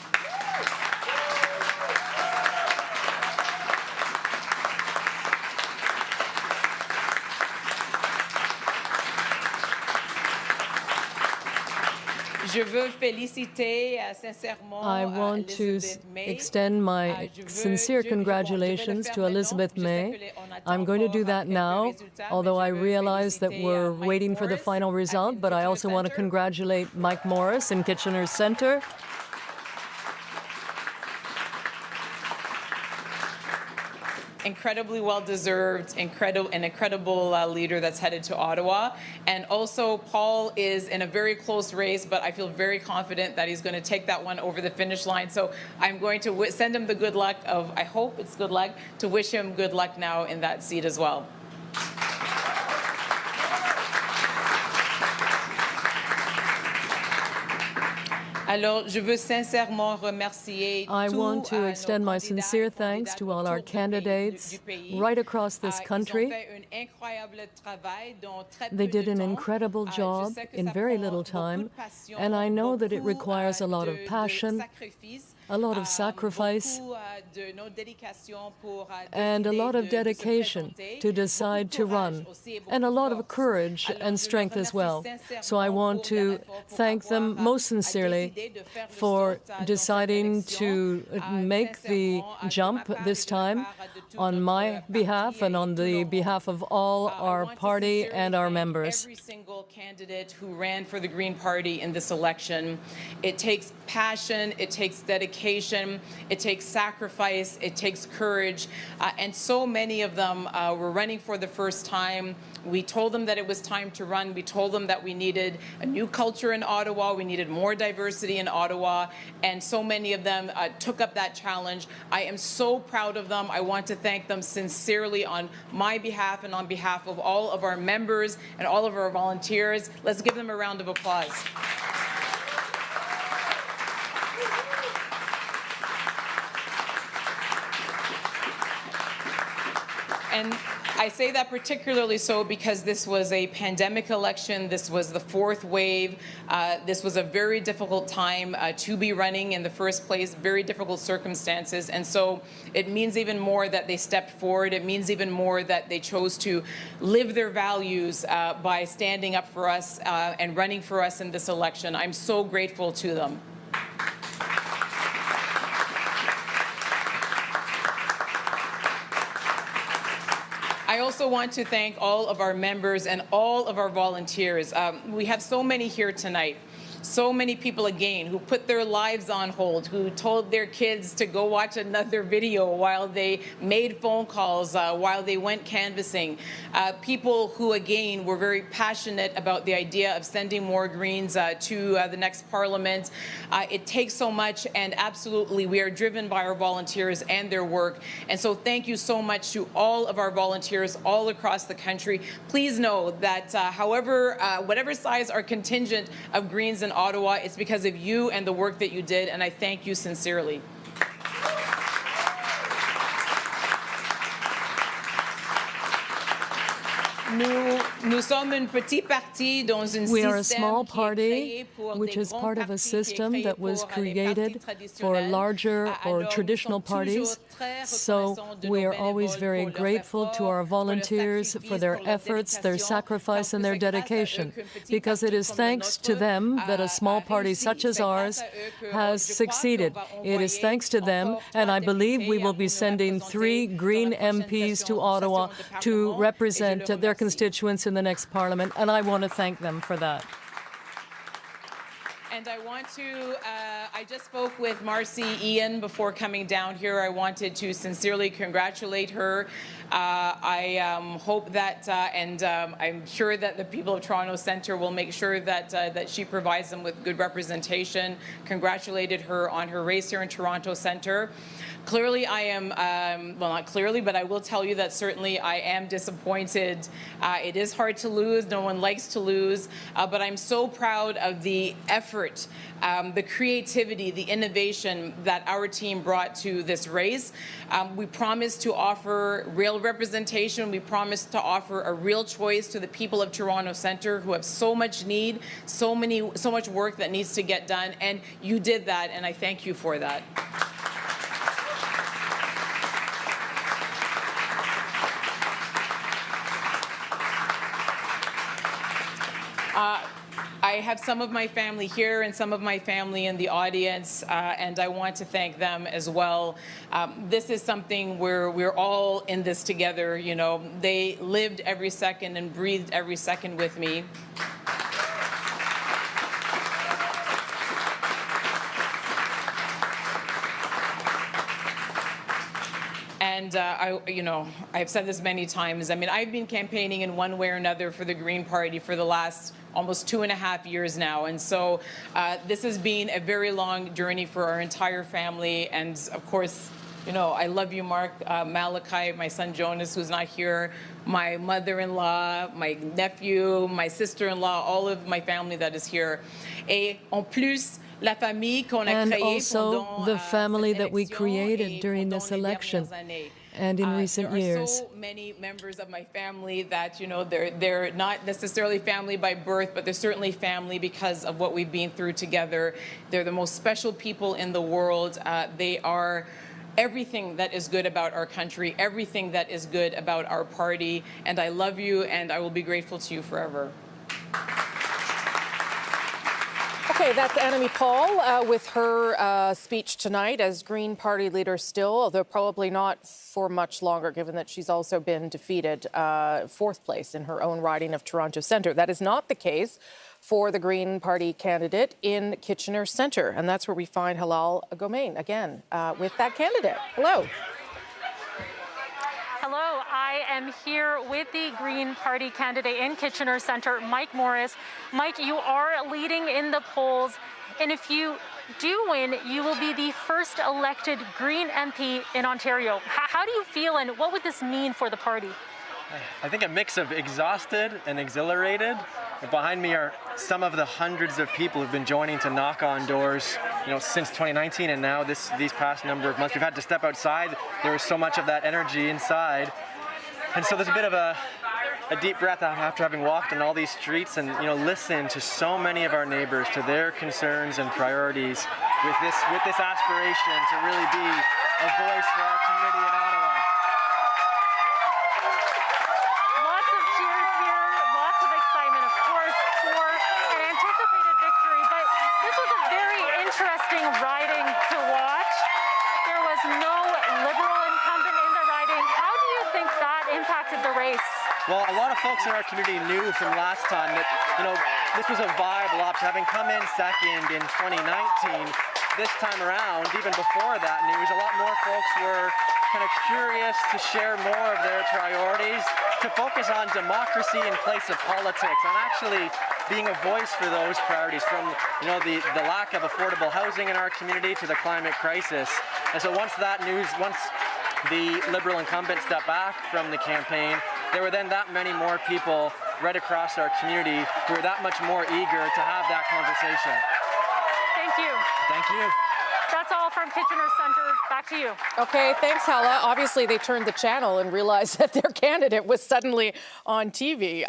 [SPEAKER 19] I want to extend my sincere congratulations to Elizabeth May. I'm going to do that now, although I realize that we're waiting for the final result, but I also want to congratulate Mike Morris in Kitchener Centre.
[SPEAKER 18] Incredibly well-deserved, an incredible leader that's headed to Ottawa. And also, Paul is in a very close race, but I feel very confident that he's going to take that one over the finish line. So I'm going to send him the good luck of, I hope it's good luck, to wish him good luck now in that seat as well.
[SPEAKER 19] I want to extend my sincere thanks to all our candidates right across this country. They did an incredible job in very little time, and I know that it requires a lot of passion, a lot of sacrifice, and a lot of dedication to decide to run, and a lot of courage and strength as well. So I want to thank them most sincerely for deciding to make the jump this time on my behalf and on the behalf of all our party and our members.
[SPEAKER 18] Every single candidate who ran for the Green Party in this election, it takes passion, it takes dedication, it takes sacrifice, it takes courage, and so many of them were running for the first time. We told them that it was time to run. We told them that we needed a new culture in Ottawa. We needed more diversity in Ottawa. And so many of them took up that challenge. I am so proud of them. I want to thank them sincerely on my behalf and on behalf of all of our members and all of our volunteers. Let's give them a round of applause. And I say that particularly so because this was a pandemic election. This was the 4th wave. This was a very difficult time to be running in the first place, very difficult circumstances. And so it means even more that they stepped forward. It means even more that they chose to live their values by standing up for us and running for us in this election. I'm so grateful to them. I also want to thank all of our members and all of our volunteers. We have so many here tonight. so many people, again, who put their lives on hold, who told their kids to go watch another video while they made phone calls, while they went canvassing. People who, again, were very passionate about the idea of sending more Greens to the next Parliament. It takes so much, and absolutely, we are driven by our volunteers and their work. And so thank you so much to all of our volunteers all across the country. Please know that whatever size our contingent of Greens in Ottawa, it's because of you and the work that you did, and I thank you sincerely.
[SPEAKER 19] We are a small party, which is part of a system that was created for larger or traditional parties. So we are always very grateful to our volunteers for their efforts, their sacrifice, and their dedication, because it is thanks to them that a small party such as ours has succeeded. It is thanks to them, and I believe we will be sending 3 Green MPs to Ottawa to represent their constituents in the next Parliament, and I want to thank them for that.
[SPEAKER 18] And I want to, I just spoke with Marcy Ian before coming down here. I wanted to sincerely congratulate her. I hope that, and I'm sure that the people of Toronto Centre will make sure that, that she provides them with good representation. Congratulated her on her race here in Toronto Centre. Clearly, I am, well, not clearly, but I will tell you that certainly I am disappointed. It is hard to lose. No one likes to lose. But I'm so proud of the effort, the creativity, the innovation that our team brought to this race. We promised to offer real representation. We promised to offer a real choice to the people of Toronto Centre who have so much need, so much work that needs to get done. And you did that, and I thank you for that. I have some of my family here and some of my family in the audience, and I want to thank them as well. This is something where we're all in this together. You know, they lived every second and breathed every second with me. And I've said this many times. I mean, I've been campaigning in one way or another for the Green Party for the last almost 2.5 years now. And so this has been a very long journey for our entire family. And of course, you know, I love you, Mark, Malachi, my son Jonas, who's not here, my mother-in-law, my nephew, my sister-in-law, all of my family that is here. Et en plus,
[SPEAKER 19] and also the family that we created during this election and in recent years.
[SPEAKER 18] There are so many members of my family that, you know, they're not necessarily family by birth, but they're certainly family because of what we've been through together. They're the most special people in the world. They are everything that is good about our country, everything that is good about our party. And I love you, and I will be grateful to you forever.
[SPEAKER 7] Okay, that's Annamie Paul with her speech tonight as Green Party leader still, although probably not for much longer, given that she's also been defeated 4th place in her own riding of Toronto Centre. That is not the case for the Green Party candidate in Kitchener Centre, and that's where we find Halal Gomain again with that candidate. Hello.
[SPEAKER 16] Hello, I am here with the Green Party candidate in Kitchener Centre, Mike Morris. Mike, you are leading in the polls, and if you do win, you will be the first elected Green MP in Ontario. How do you feel, and what would this mean for the party?
[SPEAKER 20] I think a mix of exhausted and exhilarated. Behind me are some of the hundreds of people who've been joining to knock on doors, you know, since 2019, and now these past number of months. We've had to step outside. There was so much of that energy inside, and so there's a bit of a deep breath after having walked on all these streets and, you know, listened to so many of our neighbors, to their concerns and priorities, with this aspiration to really be a voice for our community in Ottawa.
[SPEAKER 16] Interesting riding to watch. There was no Liberal incumbent in the riding. How do you think that impacted the race?
[SPEAKER 20] Well, a lot of folks in our community knew from last time that, this was a viable option. Having come in second in 2019, this time around, even before that news, a lot more folks were kind of curious to share more of their priorities, to focus on democracy in place of politics, on actually being a voice for those priorities, from the lack of affordable housing in our community to the climate crisis. And so once the Liberal incumbent stepped back from the campaign, there were then that many more people right across our community who were that much more eager to have that conversation.
[SPEAKER 16] Thank you.
[SPEAKER 20] Thank you.
[SPEAKER 16] That's all from Kitchener Centre. Back to you.
[SPEAKER 7] Okay, thanks, Hala. Obviously, they turned the channel and realized that their candidate was suddenly on TV.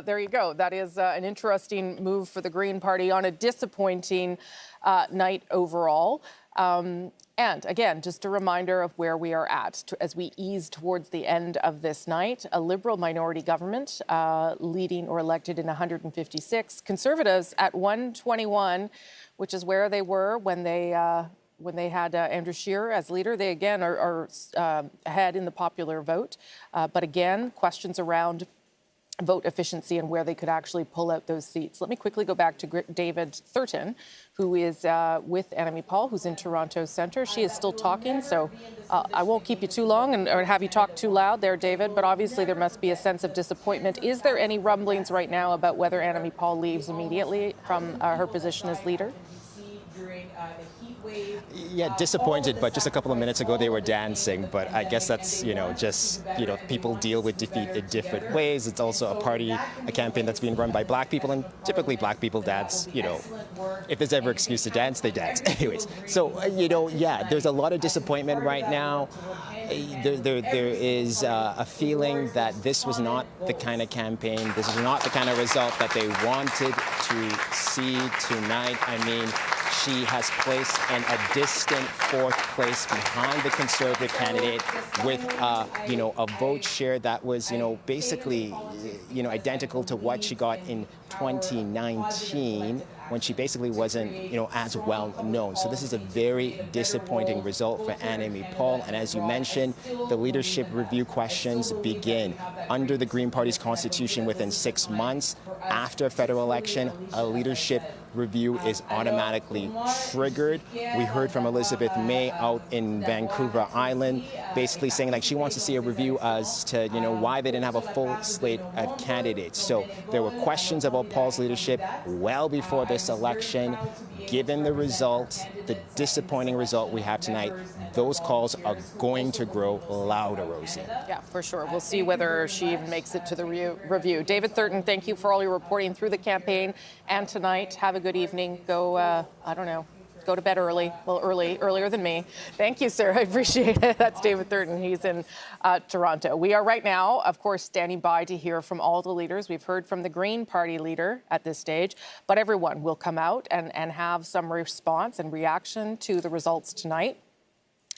[SPEAKER 7] There you go. That is an interesting move for the Green Party on a disappointing night overall. And again, just a reminder of where we are at as we ease towards the end of this night. A Liberal minority government leading or elected in 156. Conservatives at 121, which is where they were when they had Andrew Scheer as leader. They again are ahead in the popular vote. But again, questions around vote efficiency and where they could actually pull out those seats. Let me quickly go back to David Thurton, who is with Annamie Paul, who's in Toronto Centre. She is still talking, so I won't keep you too long or have you talk too loud there, David, but obviously there must be a sense of disappointment. Is there any rumblings right now about whether Annamie Paul leaves immediately from her position as leader?
[SPEAKER 2] Yeah, disappointed, but just a couple of minutes ago they were dancing. But I guess that's, people deal with defeat in different ways. It's also a campaign that's being run by black people, and typically black people dance, if there's ever excuse to dance, they dance. Anyways, so, there's a lot of disappointment right now. There is a feeling that this was not the kind of campaign, this is not the kind of result that they wanted to see tonight. I mean, she has placed in a distant fourth place behind the Conservative candidate with, a vote share that was, basically, identical to what she got in 2019 when she basically wasn't, as well known. So this is a very disappointing result for Annamie Paul. And as you mentioned, the leadership review questions begin under the Green Party's constitution within 6 months. After a federal election, a leadership review is automatically triggered. We heard from Elizabeth May out in Vancouver Island, basically saying she wants to see a review as to, why they didn't have a full slate of candidates. So there were questions about Paul's leadership well before this election. Given the result, the disappointing result we have tonight, those calls are going to grow louder, Rosie.
[SPEAKER 7] Yeah, for sure. We'll see whether she even makes it to the review. David Thurton, thank you for all your reporting through the campaign and tonight. Have a good evening. Go, go to bed early. Well, earlier than me. Thank you, sir. I appreciate it. That's David Thurton. He's in Toronto. We are right now, of course, standing by to hear from all the leaders. We've heard from the Green Party leader at this stage, but everyone will come out and have some response and reaction to the results tonight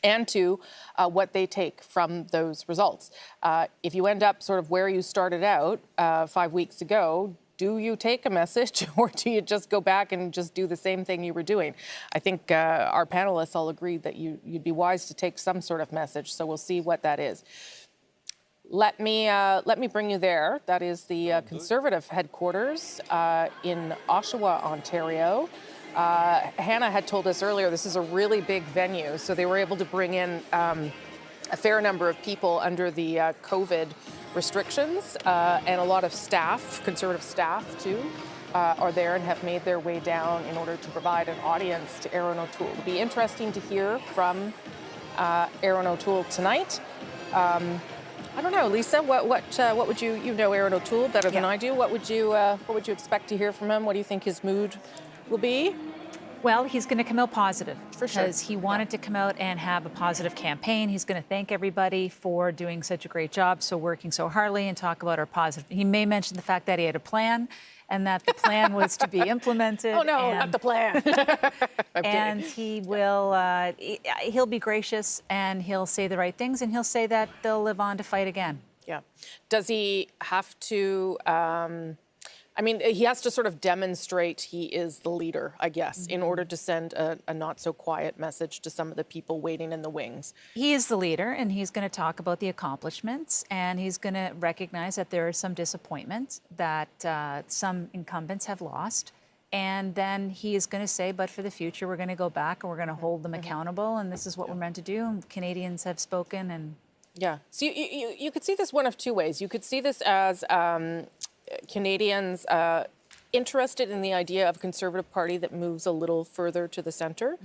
[SPEAKER 7] and to what they take from those results. If you end up sort of where you started out 5 weeks ago, do you take a message or do you just go back and just do the same thing you were doing? I think our panelists all agreed that you'd be wise to take some sort of message, so we'll see what that is. Let me bring you there. That is the Conservative headquarters in Oshawa, Ontario. Hannah had told us earlier this is a really big venue, so they were able to bring in a fair number of people under the COVID restrictions, and a lot of staff, Conservative staff too, are there and have made their way down in order to provide an audience to Erin O'Toole. It'll be interesting to hear from Erin O'Toole tonight. I don't know, Lisa. What would you know Erin O'Toole better than I do? What would you expect to hear from him? What do you think his mood will be?
[SPEAKER 6] Well, he's going to come out positive
[SPEAKER 7] for sure,
[SPEAKER 6] because he wanted to come out and have a positive campaign. He's going to thank everybody for doing such a great job, so working so hardly, and talk about our positive. He may mention the fact that he had a plan and that the plan was to be implemented.
[SPEAKER 7] Oh no, not the plan.
[SPEAKER 6] And he will, he'll be gracious and he'll say the right things and he'll say that they'll live on to fight again.
[SPEAKER 7] Yeah. Does he have to I mean, he has to sort of demonstrate he is the leader, I guess, in order to send a not-so-quiet message to some of the people waiting in the wings.
[SPEAKER 6] He is the leader, and he's going to talk about the accomplishments, and he's going to recognize that there is some disappointment that some incumbents have lost. And then he is going to say, but for the future, we're going to go back and we're going to hold them accountable, and this is what we're meant to do. And Canadians have spoken, and
[SPEAKER 7] yeah. So you could see this one of two ways. You could see this as Canadians interested in the idea of a Conservative Party that moves a little further to the centre.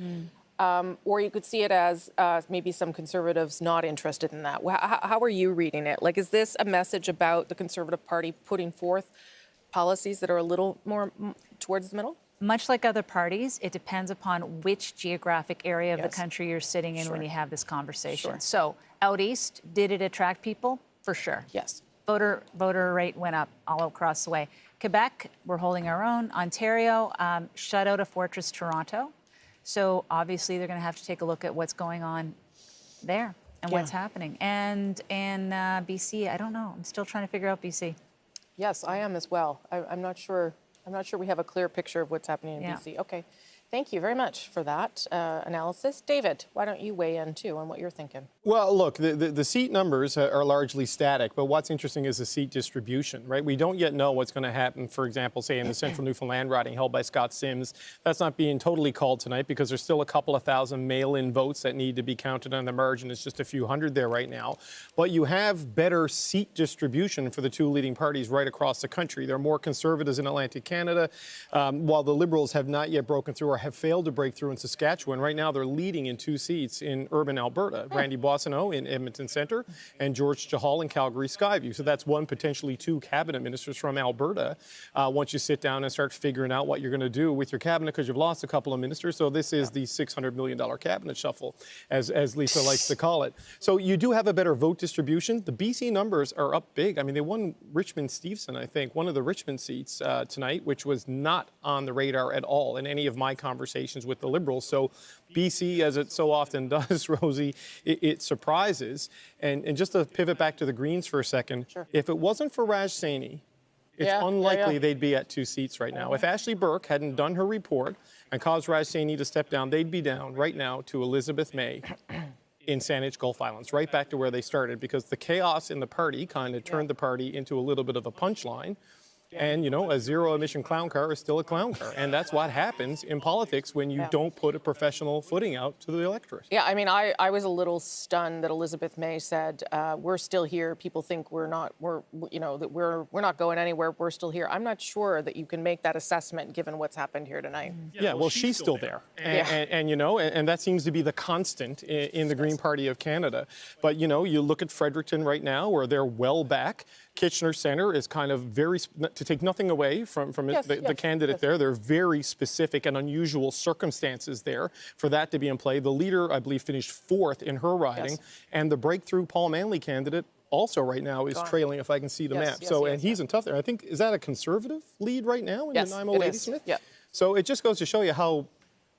[SPEAKER 7] Or you could see it as maybe some Conservatives not interested in that. How are you reading it? Like, is this a message about the Conservative Party putting forth policies that are a little more towards the middle?
[SPEAKER 6] much like other parties, it depends upon which geographic area of the country you're sitting in when you have this conversation. So out east, did it attract people? For sure.
[SPEAKER 7] Yes.
[SPEAKER 6] Voter rate went up all across the way. Quebec, we're holding our own. Ontario, shut out a fortress Toronto. So obviously they're going to have to take a look at what's going on there and what's happening. And in BC, I don't know. I'm still trying to figure out BC.
[SPEAKER 7] Yes, I am as well. I'm not sure. I'm not sure we have a clear picture of what's happening in BC. Okay. Thank you very much for that analysis. David, why don't you weigh in, too, on what you're thinking?
[SPEAKER 13] Well, look, the seat numbers are largely static, but what's interesting is the seat distribution, right? We don't yet know what's going to happen, for example, say in the central Newfoundland riding held by Scott Sims. That's not being totally called tonight because there's still a couple of thousand mail-in votes that need to be counted on the margin. It's just a few hundred there right now. But you have better seat distribution for the two leading parties right across the country. There are more Conservatives in Atlantic Canada, while the Liberals have not yet broken through or have failed to break through in Saskatchewan. Right now, they're leading in 2 seats in urban Alberta. Randy Boissonnault in Edmonton Centre and George Chahal in Calgary Skyview. So that's one, potentially 2 cabinet ministers from Alberta once you sit down and start figuring out what you're going to do with your cabinet because you've lost a couple of ministers. So this is the $600 million cabinet shuffle, as Lisa likes to call it. So you do have a better vote distribution. The BC numbers are up big. I mean, they won Richmond-Steveston, I think, one of the Richmond seats tonight, which was not on the radar at all in any of my conversations with the Liberals. So BC, as it so often does, Rosie, it surprises. And just to pivot back to the Greens for a second, if it wasn't for Raj Saini, it's unlikely they'd be at 2 seats right now. If Ashley Burke hadn't done her report and caused Raj Saini to step down, they'd be down right now to Elizabeth May in Saanich Gulf Islands, right back to where they started, because the chaos in the party kind of turned the party into a little bit of a punchline. And, you know, a zero-emission clown car is still a clown car. And that's what happens in politics when you don't put a professional footing out to the electorate.
[SPEAKER 7] Yeah, I mean, I was a little stunned that Elizabeth May said, we're still here. People think we're not going anywhere. We're still here. I'm not sure that you can make that assessment given what's happened here tonight.
[SPEAKER 13] Yeah, well, she's still there. And you know, and that seems to be the constant in the Green Party of Canada. But, you know, you look at Fredericton right now where they're well back. Kitchener Centre is kind of very, to take nothing away from the candidate there, there are very specific and unusual circumstances there for that to be in play. The leader, I believe, finished 4th in her riding, and the breakthrough Paul Manley candidate also right now is trailing, if I can see the map. And he's in tough there. I think, is that a Conservative lead right now in the Nanaimo Ladysmith?
[SPEAKER 7] Yeah.
[SPEAKER 13] So it just goes to show you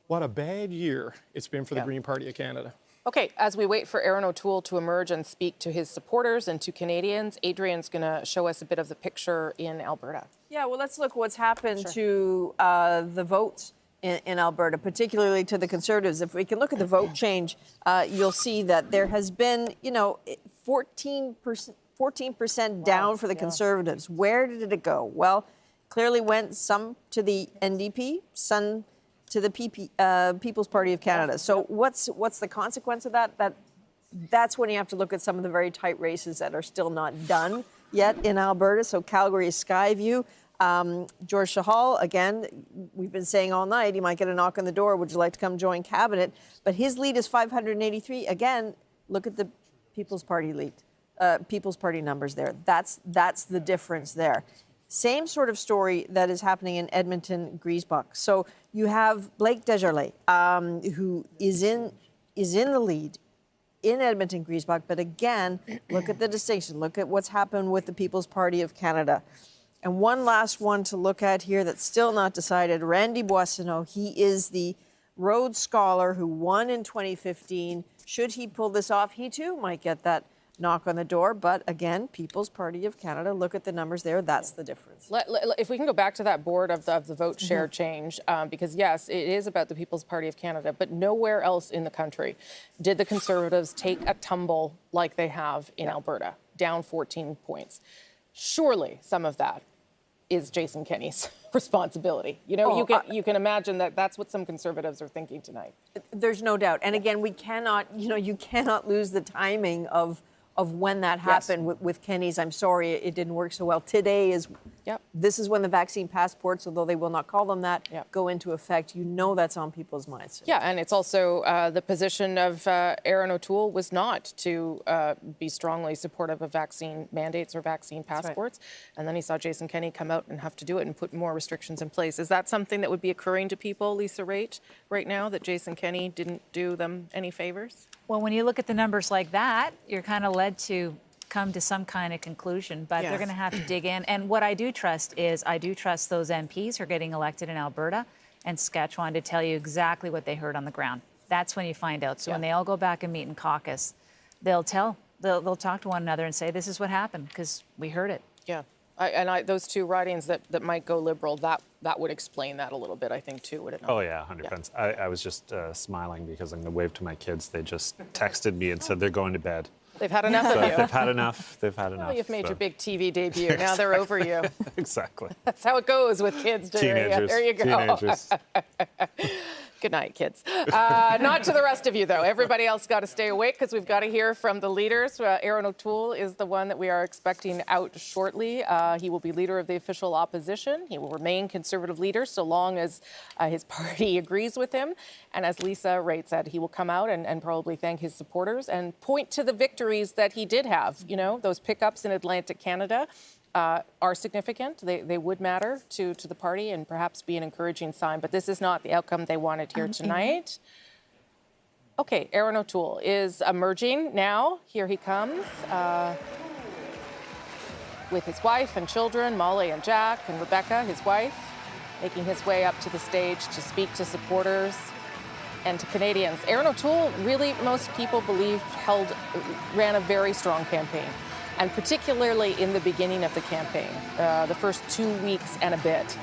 [SPEAKER 13] what a bad year it's been for the Green Party of Canada.
[SPEAKER 7] Okay, as we wait for Aaron O'Toole to emerge and speak to his supporters and to Canadians, Adrian's going to show us a bit of the picture in Alberta.
[SPEAKER 4] Yeah, well, let's look what's happened to the votes in Alberta, particularly to the Conservatives. If we can look at the vote change, you'll see that there has been, 14% down for the Conservatives. Where did it go? Well, clearly went some to the NDP, some to the People's Party of Canada. So what's the consequence of that? That's when you have to look at some of the very tight races that are still not done yet in Alberta. So Calgary Skyview, George Chahal, again, we've been saying all night, he might get a knock on the door. Would you like to come join cabinet? But his lead is 583. Again, look at the People's Party lead, People's Party numbers there. That's the difference there. Same sort of story that is happening in Edmonton, Griesbach. So you have Blake Desjardins, who is in the lead in Edmonton, Griesbach. But again, look at the distinction. Look at what's happened with the People's Party of Canada. And one last one to look at here that's still not decided, Randy Boissonnault. He is the Rhodes Scholar who won in 2015. Should he pull this off, he too might get that knock on the door. But again, People's Party of Canada, look at the numbers there. That's the difference.
[SPEAKER 7] If we can go back to that board of the vote share change, because yes, it is about the People's Party of Canada, but nowhere else in the country did the Conservatives take a tumble like they have in Alberta, down 14 points. Surely some of that is Jason Kenney's responsibility. You know, you can imagine that that's what some Conservatives are thinking tonight.
[SPEAKER 4] There's no doubt. And again, we cannot, you cannot lose the timing of when that happened with Kenney's. I'm sorry it didn't work so well. Today is, this is when the vaccine passports, although they will not call them that, go into effect. You know that's on people's minds.
[SPEAKER 7] Yeah, and it's also the position of Aaron O'Toole was not to be strongly supportive of vaccine mandates or vaccine passports. And then he saw Jason Kenney come out and have to do it and put more restrictions in place. Is that something that would be occurring to people, Lisa Raitt, right now, that Jason Kenney didn't do them any favors?
[SPEAKER 6] Well, when you look at the numbers like that, you're kind of led to come to some kind of conclusion, but they're going to have to dig in. And what I do trust is I do trust those MPs who are getting elected in Alberta and Saskatchewan to tell you exactly what they heard on the ground. That's when you find out. So when they all go back and meet in caucus, they'll talk to one another and say, this is what happened, because we heard it.
[SPEAKER 7] Yeah. Those two ridings that might go Liberal, that would explain that a little bit, I think, too, would it not?
[SPEAKER 1] Oh, yeah, 100%. I was just smiling because I'm going to wave to my kids. They just texted me and said they're going to bed.
[SPEAKER 7] They've had enough of you.
[SPEAKER 1] They've had enough. They've had enough.
[SPEAKER 7] Well, you've made your big TV debut. Now they're over you.
[SPEAKER 1] Exactly.
[SPEAKER 7] That's how it goes with kids.
[SPEAKER 1] Teenagers.
[SPEAKER 7] There you go.
[SPEAKER 1] Teenagers.
[SPEAKER 7] Good night, kids. Not to the rest of you, though. Everybody else got to stay awake because we've got to hear from the leaders. Aaron O'Toole is the one that we are expecting out shortly. He will be leader of the official opposition. He will remain Conservative leader so long as his party agrees with him. And as Lisa Raitt said, he will come out and probably thank his supporters and point to the victories that he did have. You know, those pickups in Atlantic Canada are significant. They would matter to the party and perhaps be an encouraging sign. But this is not the outcome they wanted here tonight. Okay, Aaron O'Toole is emerging now. Here he comes with his wife and children, Molly and Jack and Rebecca, his wife, making his way up to the stage to speak to supporters and to Canadians. Aaron O'Toole, really, most people believe, ran a very strong campaign. And particularly in the beginning of the campaign, the first 2 weeks and a bit,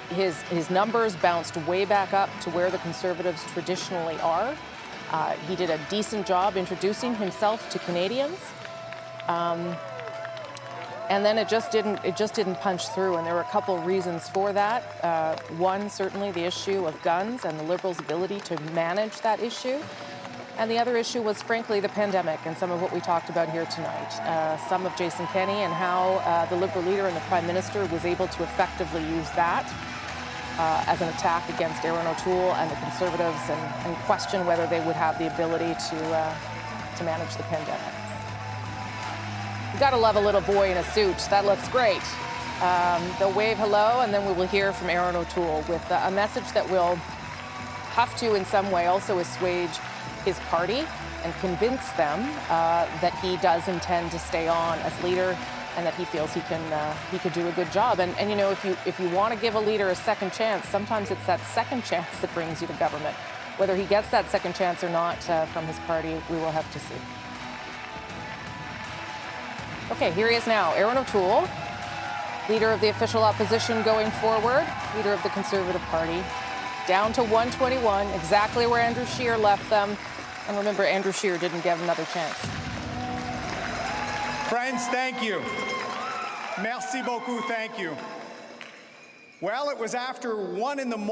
[SPEAKER 7] his numbers bounced way back up to where the Conservatives traditionally are. He did a decent job introducing himself to Canadians, and then it just didn't punch through. And there were a couple reasons for that. One, certainly the issue of guns and the Liberals' ability to manage that issue. And the other issue was, frankly, the pandemic and some of what we talked about here tonight. Some of Jason Kenney and how the Liberal leader and the Prime Minister was able to effectively use that as an attack against Aaron O'Toole and the Conservatives and question whether they would have the ability to manage the pandemic. You gotta love a little boy in a suit. That looks great. They'll wave hello, and then we will hear from Aaron O'Toole with a message that will have to, in some way, also assuage his party and convince them that he does intend to stay on as leader and that he feels he could do a good job. And you know, if you want to give a leader a second chance, sometimes it's that second chance that brings you to government. Whether he gets that second chance or not from his party, we will have to see. Okay, here he is now, Aaron O'Toole, leader of the official opposition going forward, leader of the Conservative Party. Down to 121, exactly where Andrew Scheer left them. And remember, Andrew Scheer didn't give another chance.
[SPEAKER 9] Friends, thank you. Merci beaucoup, thank you. Well, it was after 1 a.m.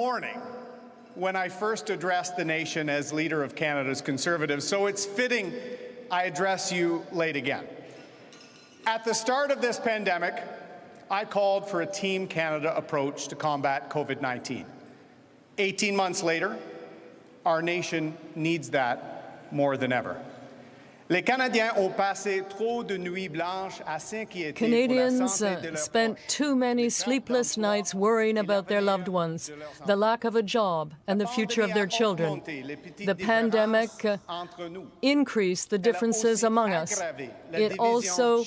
[SPEAKER 9] when I first addressed the nation as leader of Canada's Conservatives, so it's fitting I address you late again. At the start of this pandemic, I called for a Team Canada approach to combat COVID-19. 18 months later, our nation needs that more than ever.
[SPEAKER 19] Canadians spent too many sleepless nights worrying about their loved ones, the lack of a job, and the future of their children. The pandemic increased the differences among us. It also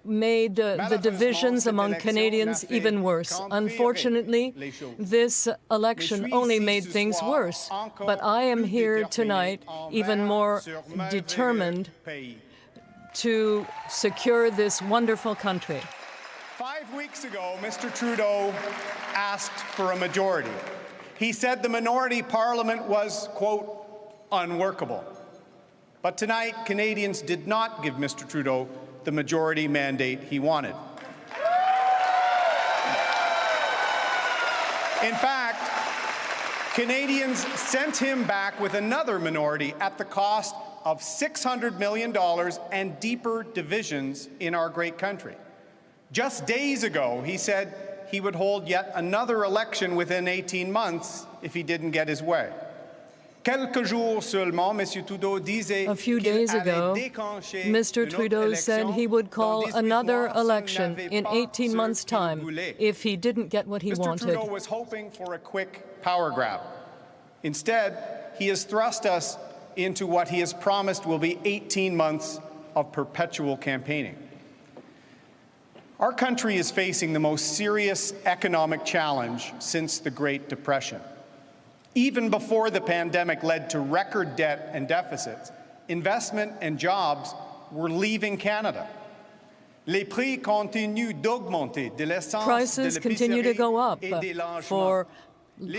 [SPEAKER 19] made the divisions among Canadians even worse. Unfortunately, this election only made things worse. But I am here tonight even more determined to secure this wonderful country.
[SPEAKER 9] 5 weeks ago, Mr. Trudeau asked for a majority. He said the minority parliament was, quote, unworkable. But tonight, Canadians did not give Mr. Trudeau the majority mandate he wanted. In fact, Canadians sent him back with another minority at the cost of $600 million and deeper divisions in our great country. Just days ago, he said he would hold yet another election within 18 months if he didn't get his way. A
[SPEAKER 19] few days ago, Mr. Trudeau said he would call another election in 18 months' time if he didn't get what he wanted.
[SPEAKER 9] Mr. Trudeau was hoping for a quick power grab. Instead, he has thrust us into what he has promised will be 18 months of perpetual campaigning. Our country is facing the most serious economic challenge since the Great Depression. Even before the pandemic led to record debt and deficits, investment and jobs were leaving Canada.
[SPEAKER 19] Prices continue to go up for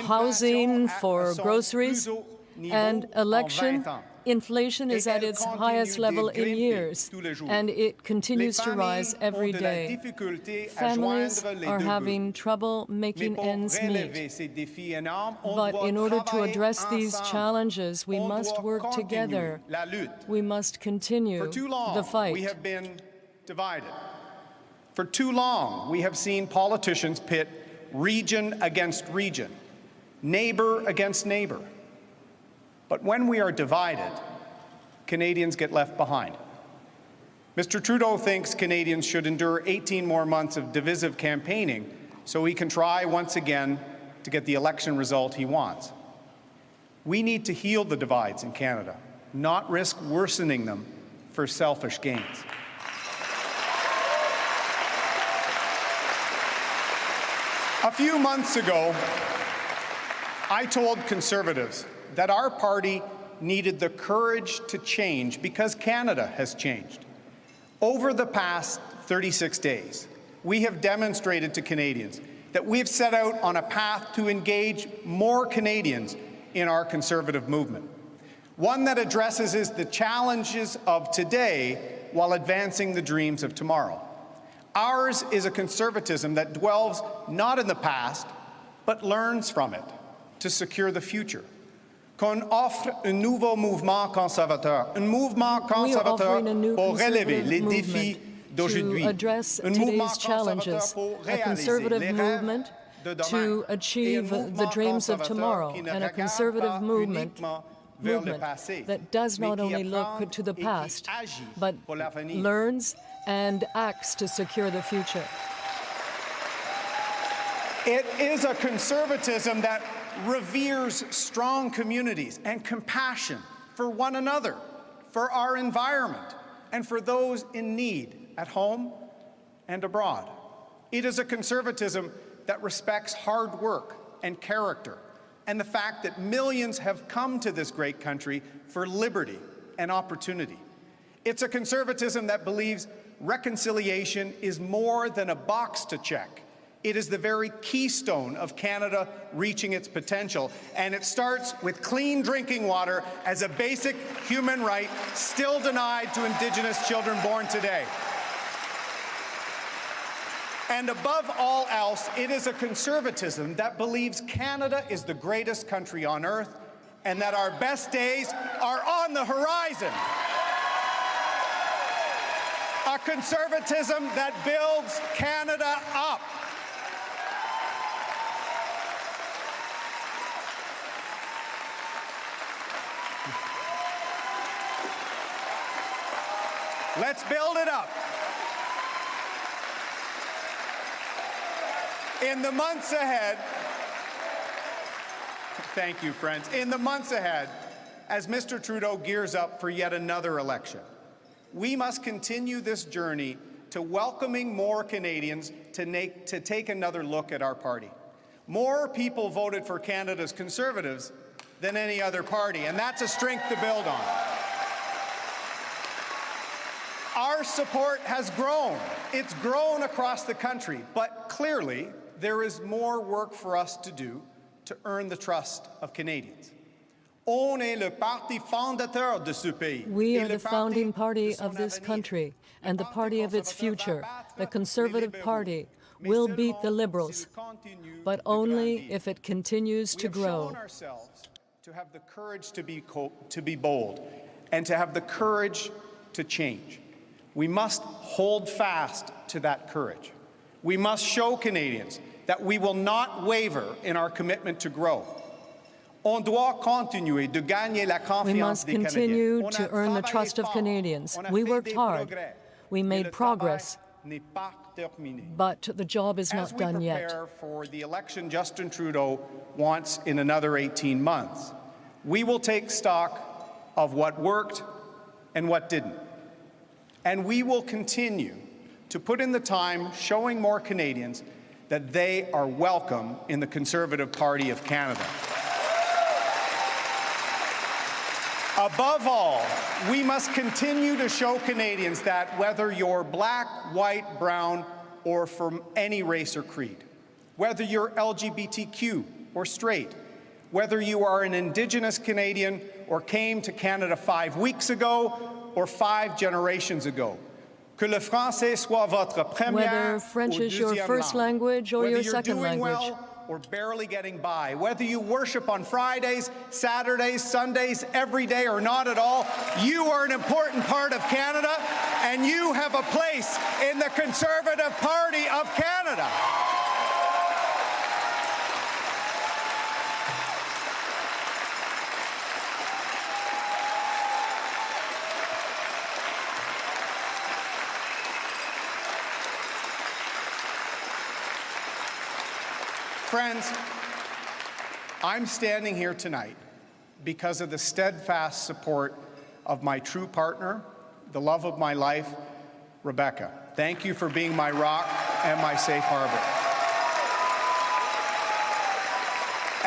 [SPEAKER 19] housing, for groceries, and election. Inflation is at its highest level in years, and it continues to rise every day. Families are having trouble making ends meet. But in order to address these challenges, we must work together. We must continue the fight.
[SPEAKER 9] We have been divided. For too long, we have seen politicians pit region against region, neighbor against neighbor. But when we are divided, Canadians get left behind. Mr. Trudeau thinks Canadians should endure 18 more months of divisive campaigning so he can try once again to get the election result he wants. We need to heal the divides in Canada, not risk worsening them for selfish gains. A few months ago, I told Conservatives that our party needed the courage to change because Canada has changed. Over the past 36 days, we have demonstrated to Canadians that we have set out on a path to engage more Canadians in our Conservative movement, one that addresses the challenges of today while advancing the dreams of tomorrow. Ours is a Conservatism that dwells not in the past, but learns from it to secure the future. Qu'on offre un nouveau mouvement conservateur, un mouvement conservateur pour relever les défis d'aujourd'hui,
[SPEAKER 19] un mouvement challenges, a conservative movement to achieve the dreams of tomorrow, and a conservative movement that does not only look to the past, but learns and acts to secure the future.
[SPEAKER 9] It is a Conservatism that reveres strong communities and compassion for one another, for our environment, and for those in need at home and abroad. It is a Conservatism that respects hard work and character, and the fact that millions have come to this great country for liberty and opportunity. It's a Conservatism that believes reconciliation is more than a box to check. It is the very keystone of Canada reaching its potential, and it starts with clean drinking water as a basic human right still denied to Indigenous children born today. And above all else, it is a Conservatism that believes Canada is the greatest country on earth and that our best days are on the horizon. A Conservatism that builds Canada up. Let's build it up. In the months ahead, thank you, friends. In the months ahead, as Mr. Trudeau gears up for yet another election, we must continue this journey to welcoming more Canadians to take another look at our party. More people voted for Canada's Conservatives than any other party, and that's a strength to build on. Our support has grown. It's grown across the country, but clearly there is more work for us to do to earn the trust of Canadians. On est le parti fondateur de ce pays.
[SPEAKER 19] We are the founding party of this country and the party of its future. The Conservative Party will beat the Liberals, but only if it continues to grow.
[SPEAKER 9] We have shown ourselves to have the courage to be bold and to have the courage to change. We must hold fast to that courage. We must show Canadians that we will not waver in our commitment to grow. On doit continuer de gagner la confiance
[SPEAKER 19] We must
[SPEAKER 9] des Canadiens.
[SPEAKER 19] continue to earn the trust of Canadians. We worked hard. We made progress, but the job is not done yet.
[SPEAKER 9] As we prepare for the election Justin Trudeau wants in another 18 months, we will take stock of what worked and what didn't. And we will continue to put in the time showing more Canadians that they are welcome in the Conservative Party of Canada. Above all, we must continue to show Canadians that whether you're black, white, brown, or from any race or creed, whether you're LGBTQ or straight, whether you are an Indigenous Canadian or came to Canada 5 weeks ago or 5 generations ago, que le français soit votre première
[SPEAKER 19] Whether French
[SPEAKER 9] ou
[SPEAKER 19] is your
[SPEAKER 9] deuxième
[SPEAKER 19] first
[SPEAKER 9] langue,
[SPEAKER 19] language or
[SPEAKER 9] whether
[SPEAKER 19] your
[SPEAKER 9] you're
[SPEAKER 19] second
[SPEAKER 9] doing
[SPEAKER 19] language.
[SPEAKER 9] well or barely getting by, whether you worship on Fridays, Saturdays, Sundays, every day or not at all, you are an important part of Canada, and you have a place in the Conservative Party of Canada. Friends, I'm standing here tonight because of the steadfast support of my true partner, the love of my life, Rebecca. Thank you for being my rock and my safe harbor.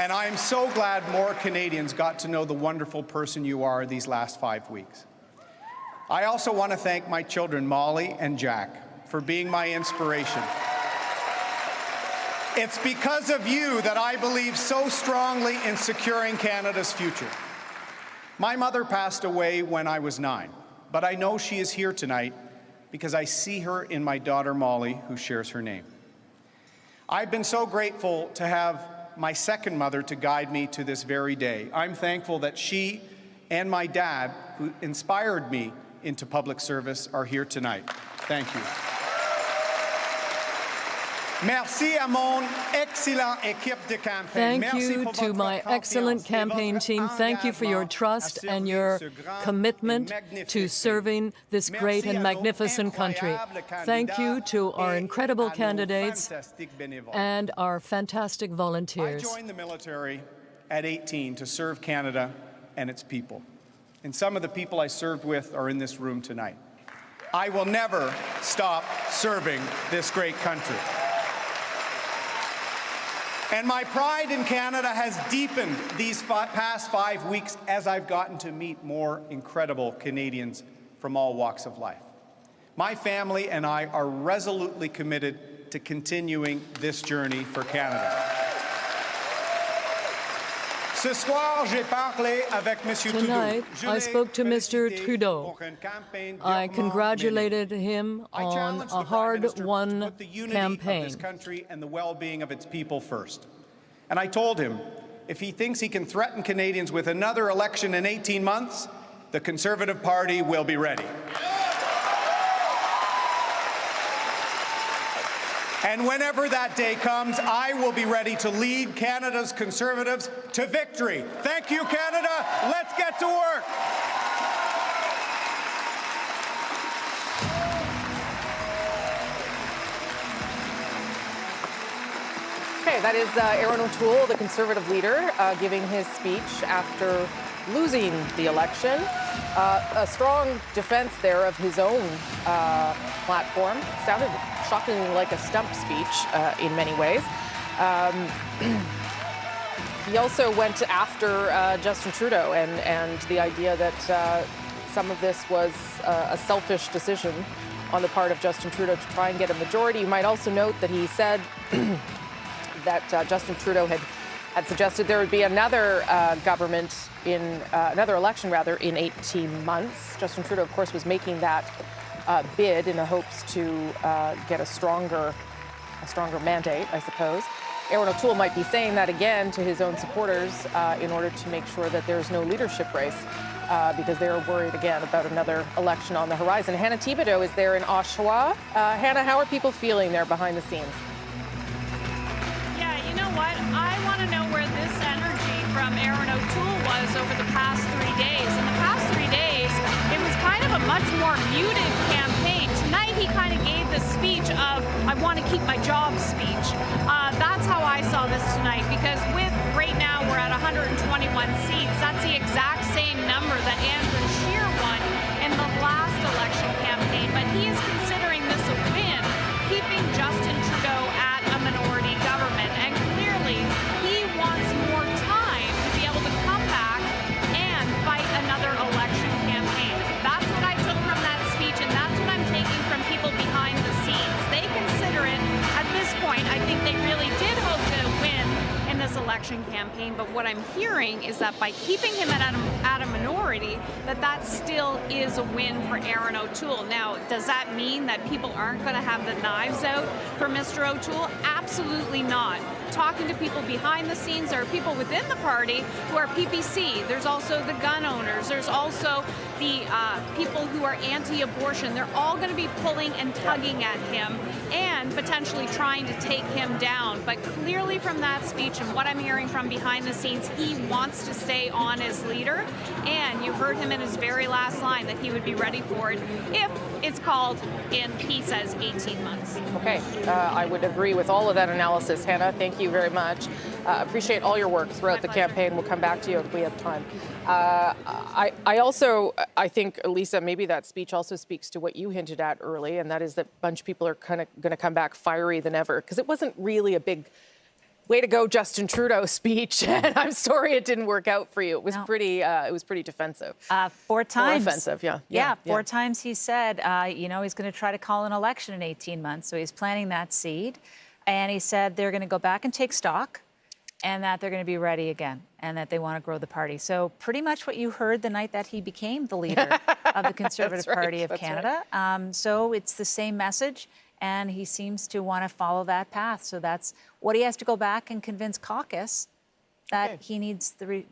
[SPEAKER 9] And I'm so glad more Canadians got to know the wonderful person you are these last 5 weeks. I also want to thank my children, Molly and Jack, for being my inspiration. It's because of you that I believe so strongly in securing Canada's future. My mother passed away when I was 9, but I know she is here tonight because I see her in my daughter Molly, who shares her name. I've been so grateful to have my second mother to guide me to this very day. I'm thankful that she and my dad, who inspired me into public service, are here tonight. Thank you. Merci à mon excellent équipe de campagne.
[SPEAKER 19] Thank you to my excellent campaign team. Thank you for your trust and your commitment to serving this great and magnificent country. Thank you to our incredible candidates and our fantastic volunteers.
[SPEAKER 9] I joined the military at 18 to serve Canada and its people. And some of the people I served with are in this room tonight. I will never stop serving this great country. And my pride in Canada has deepened these past 5 weeks as I've gotten to meet more incredible Canadians from all walks of life. My family and I are resolutely committed to continuing this journey for Canada. Ce soir, j'ai parlé avec Monsieur Trudeau.
[SPEAKER 19] Tonight, I spoke to Mr. Trudeau. I congratulated him on a hard-won campaign.
[SPEAKER 9] This country and the well-being of its people first. And I told him, if he thinks he can threaten Canadians with another election in 18 months, the Conservative Party will be ready. And whenever that day comes, I will be ready to lead Canada's Conservatives to victory. Thank you, Canada. Let's get to work.
[SPEAKER 7] Okay, That is Aaron O'Toole, the Conservative leader, giving his speech after losing the election. A strong defense there of his own platform. Sounded shockingly like a stump speech in many ways. He also went after Justin Trudeau and the idea that some of this was a selfish decision on the part of Justin Trudeau to try and get a majority. You might also note that he said that Justin Trudeau had suggested there would be another government another election in 18 months. Justin Trudeau, of course, was making that bid in the hopes to get a stronger mandate, I suppose. Aaron O'Toole might be saying that again to his own supporters in order to make sure that there's no leadership race because they're worried again about another election on the horizon. Hannah Thibodeau is there in Oshawa. Hannah, how are people feeling there behind the scenes?
[SPEAKER 5] Yeah, you know what? I want to know where this energy from Aaron O'Toole was over the past 3 days. In the past 3 days, it was kind of a much more muted campaign. Tonight, he kind of gave the speech of, I want to keep my job speech. That's how I saw this tonight, because right now, we're at 121 seats. That's the exact same number that Andrew Scheer won in the last election campaign. But he is considering this a win, keeping Justin Trudeau at a minority government. And clearly, he wants more time to be able to come back and fight another election campaign. That's what I took from that speech, and that's what I'm taking from people behind the scenes. They consider it, at this point, I think they really did hope to win in this election campaign, but what I'm hearing is that by keeping him at a minority, that still is a win for Aaron O'Toole. Now, does that mean that people aren't going to have the knives out for Mr. O'Toole? Absolutely not. Talking to people behind the scenes, there are people within the party who are PPC. There's also the gun owners. There's also the people who are anti-abortion. They're all going to be pulling and tugging at him and potentially trying to take him down. But clearly from that speech and what I'm hearing from behind the scenes, he wants to stay on as leader. And you heard him in his very last line that he would be ready for it if it's called in, he says, 18 months.
[SPEAKER 7] Okay, I would agree with all of that analysis, Hannah. Thank you very much. Appreciate all your work throughout the campaign. We'll come back to you if we have time. I think, Lisa, maybe that speech also speaks to what you hinted at early, and that is that a bunch of people are kind of going to come back fiery than ever, because it wasn't really a big way to go Justin Trudeau speech, and I'm sorry it didn't work out for you. It was pretty defensive.
[SPEAKER 6] 4 times.
[SPEAKER 7] Or offensive, yeah.
[SPEAKER 6] Yeah, 4 times he said, he's going to try to call an election in 18 months. So he's planting that seed. And he said they're going to go back and take stock and that they're going to be ready again and that they want to grow the party. So pretty much what you heard the night that he became the leader of the Conservative Party of Canada. Right. So it's the same message. And he seems to want to follow that path. So that's what he has to go back and convince caucus that he needs the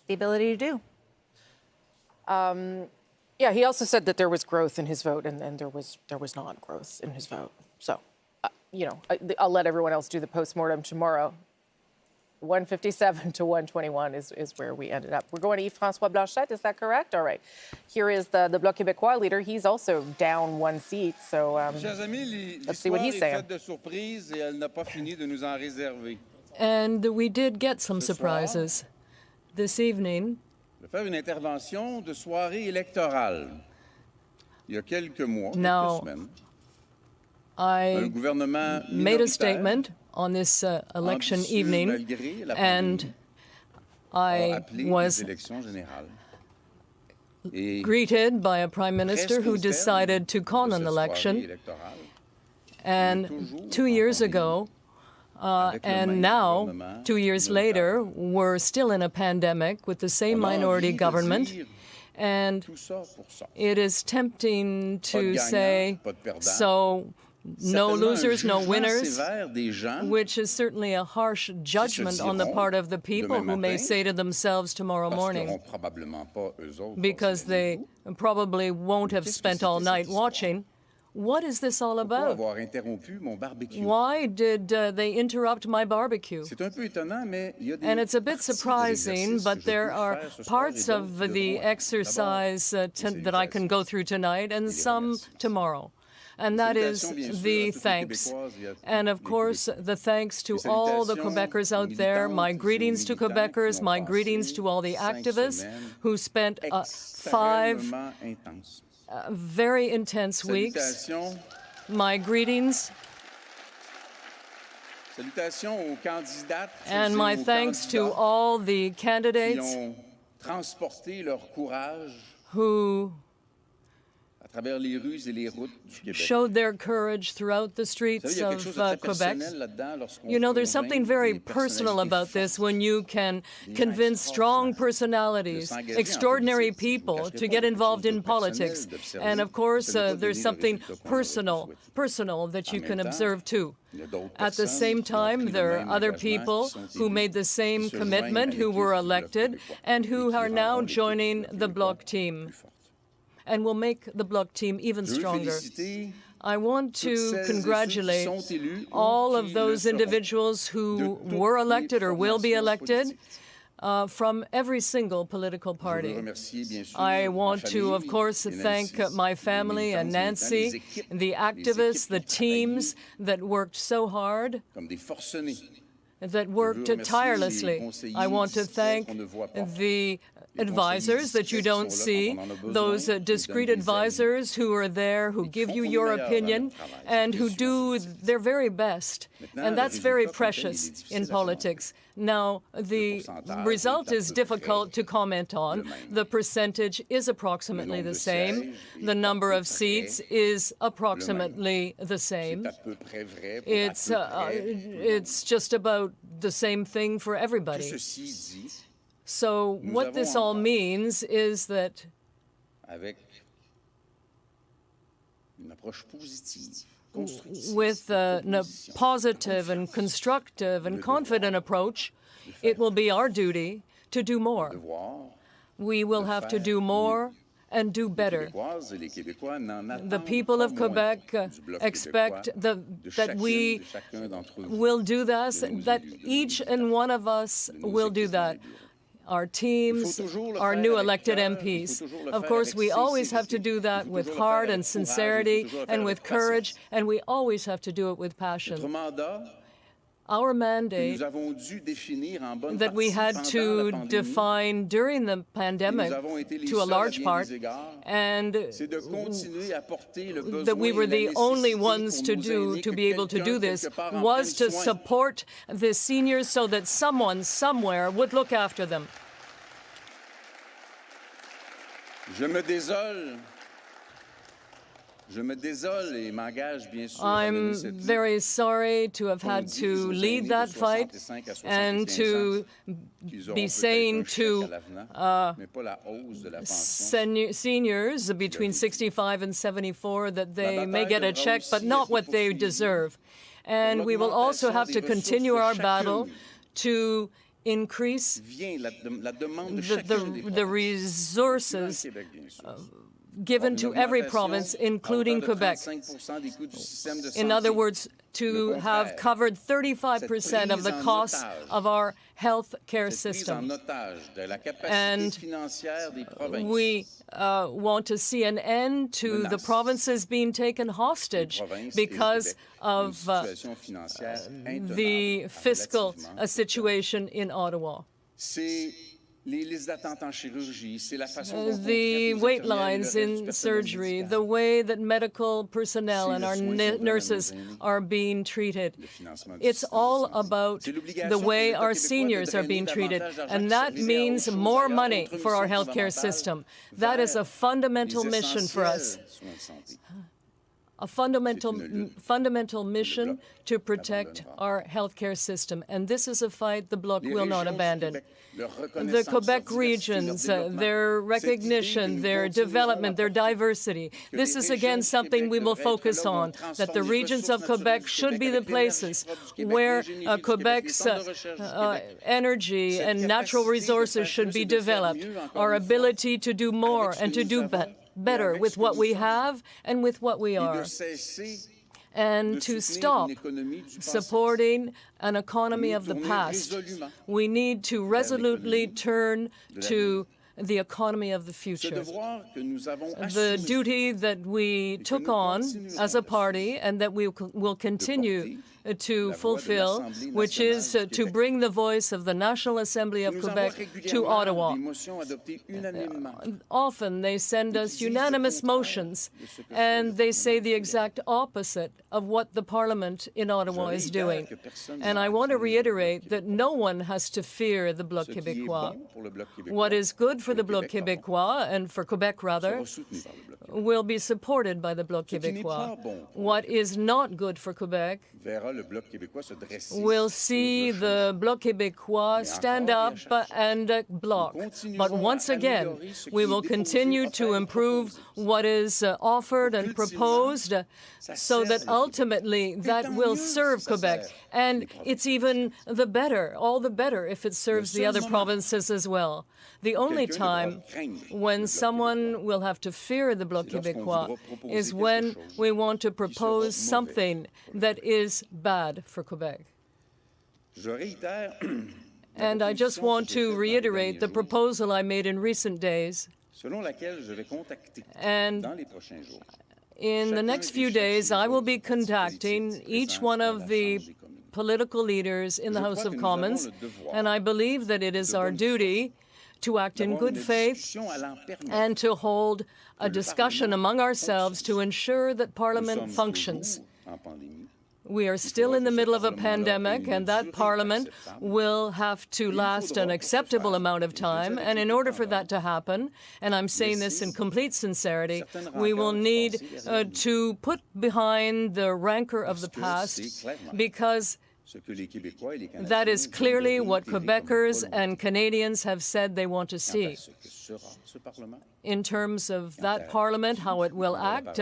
[SPEAKER 6] ability to do.
[SPEAKER 7] He also said that there was growth in his vote, and there was not growth in his vote. So, I'll let everyone else do the postmortem tomorrow. 157 to 121 is where we ended up. We're going to Yves-François Blanchet, is that correct? All right. Here is the Bloc Québécois leader. He's also down 1 seat, so let's see what he's saying.
[SPEAKER 19] And we did get some surprises this evening. Now, I made a statement on this election evening, and I was greeted by a prime minister who decided to call an election. And 2 years ago, and now, 2 years later, we're still in a pandemic with the same minority government. And it is tempting to say, so no losers, no winners, which is certainly a harsh judgment on the part of the people who may say to themselves tomorrow morning, because they probably won't have spent all night watching, what is this all about? Why did they interrupt my barbecue? And it's a bit surprising, but there are parts of the exercise that I can go through tonight and some tomorrow. and that is the thanks. And of course, the thanks to all the Quebecers out there. My greetings to Quebecers, my greetings to all the activists who spent 5 very intense weeks. My greetings and my thanks to all the candidates who showed their courage throughout the streets of Quebec. You know, there's something very personal about this when you can convince strong personalities, extraordinary people to get involved in politics. And of course, there's something personal that you can observe too. At the same time, there are other people who made the same commitment, who were elected, and who are now joining the Bloc team, and will make the Bloc team even stronger. I want to congratulate all of those individuals who were elected or will be elected from every single political party. I want to, of course, thank my family and Nancy, the activists, the teams that worked so hard, that worked tirelessly. I want to thank the advisors that you don't see, those discreet advisors who are there, who give you your opinion, and who do their very best. And that's very precious in politics. Now, the result is difficult to comment on. The percentage is approximately the same. The number of seats is approximately the same. It's just about the same thing for everybody. So what this all means is that with a positive and constructive and confident approach, it will be our duty to do more. We will have to do more and do better. The people of Quebec expect that we will do this, that each and one of us will do that. Our teams, our new elected MPs. Of course, we always have to do that with heart and sincerity and with courage, and we always have to do it with passion. Our mandate that we had to define during the pandemic to a large part, and that we were the only ones to be able to do this, was to support the seniors so that someone somewhere would look after them. I'm very sorry to have had to lead that fight and to be saying to seniors between 65 and 74 that they may get a check, but not what they deserve. And we will also have to continue our battle to increase the resources given to every province, including Quebec. In other words, to have covered 35% of the costs of our health care system. And we want to see an end to the provinces being taken hostage because of the fiscal situation in Ottawa. The wait lines in surgery, the way that medical personnel and our nurses are being treated. It's all about the way our seniors are being treated, and that means more money for our healthcare system. That is a fundamental mission for us. A fundamental mission to protect our healthcare system. And this is a fight the Bloc will not abandon. The Quebec regions, their recognition, their development, their diversity. This is again something we will focus on, that the regions of Quebec should be the places where Quebec's energy and natural resources should be developed. Our ability to do more and to do better with what we have and with what we are, and to stop supporting an economy of the past. We need to resolutely turn to the economy of the future. The duty that we took on as a party and that we will continue to fulfill, which is to bring the voice of the National Assembly of Quebec to Ottawa. Often they send us unanimous motions, and they say the exact opposite of what the Parliament in Ottawa is doing. And I want to reiterate that no one has to fear the Bloc Québécois. What is good for the Bloc Québécois, and for Quebec rather, will be supported by the Bloc Québécois. What is not good for Quebec will see the Bloc Québécois stand up and block. But once again, we will continue to improve what is offered and proposed so that ultimately that will serve Quebec. And it's even the better, all the better, if it serves the other provinces as well. The only time when someone will have to fear the Bloc Québécois is when we want to propose something that is bad for Quebec. And I just want to reiterate the proposal I made in recent days. And in the next few days, I will be contacting each one of the political leaders in the House of Commons, and I believe that it is our duty to act in good faith and to hold a discussion among ourselves to ensure that Parliament functions. We are still in the middle of a pandemic, and that Parliament will have to last an acceptable amount of time. And in order for that to happen, and I'm saying this in complete sincerity, we will need to put behind the rancor of the past, because that is clearly what Quebecers and Canadians have said they want to see. In terms of that Parliament, how it will act,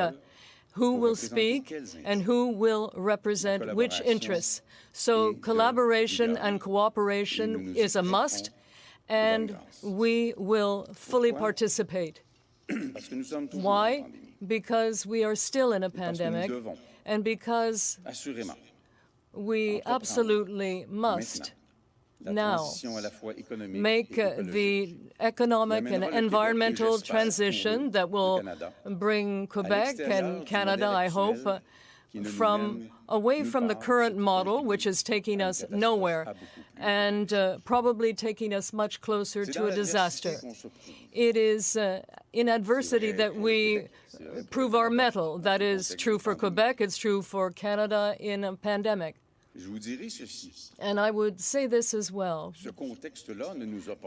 [SPEAKER 19] who will speak, and who will represent which interests. So collaboration and cooperation is a must, and we will fully participate. Why? Because we are still in a pandemic, and because we absolutely must now make the economic and environmental transition that will bring Quebec and Canada, I hope, away from the current model, which is taking us nowhere and probably taking us much closer to a disaster. It is in adversity that we prove our mettle. That is true for Quebec, it's true for Canada in a pandemic. And I would say this as well.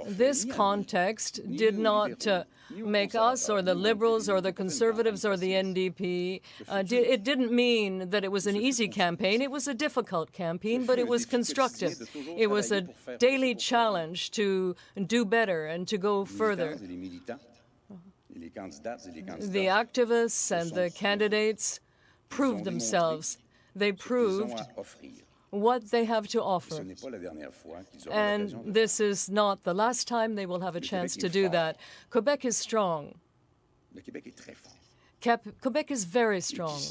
[SPEAKER 19] This context did not make us or the Liberals or the Conservatives or the NDP. It didn't mean that it was an easy campaign. It was a difficult campaign, but it was constructive. It was a daily challenge to do better and to go further. The activists and the candidates proved themselves. They proved what they have to offer. And this is not the last time they will have a chance to do that. Quebec is strong. Quebec is very strong.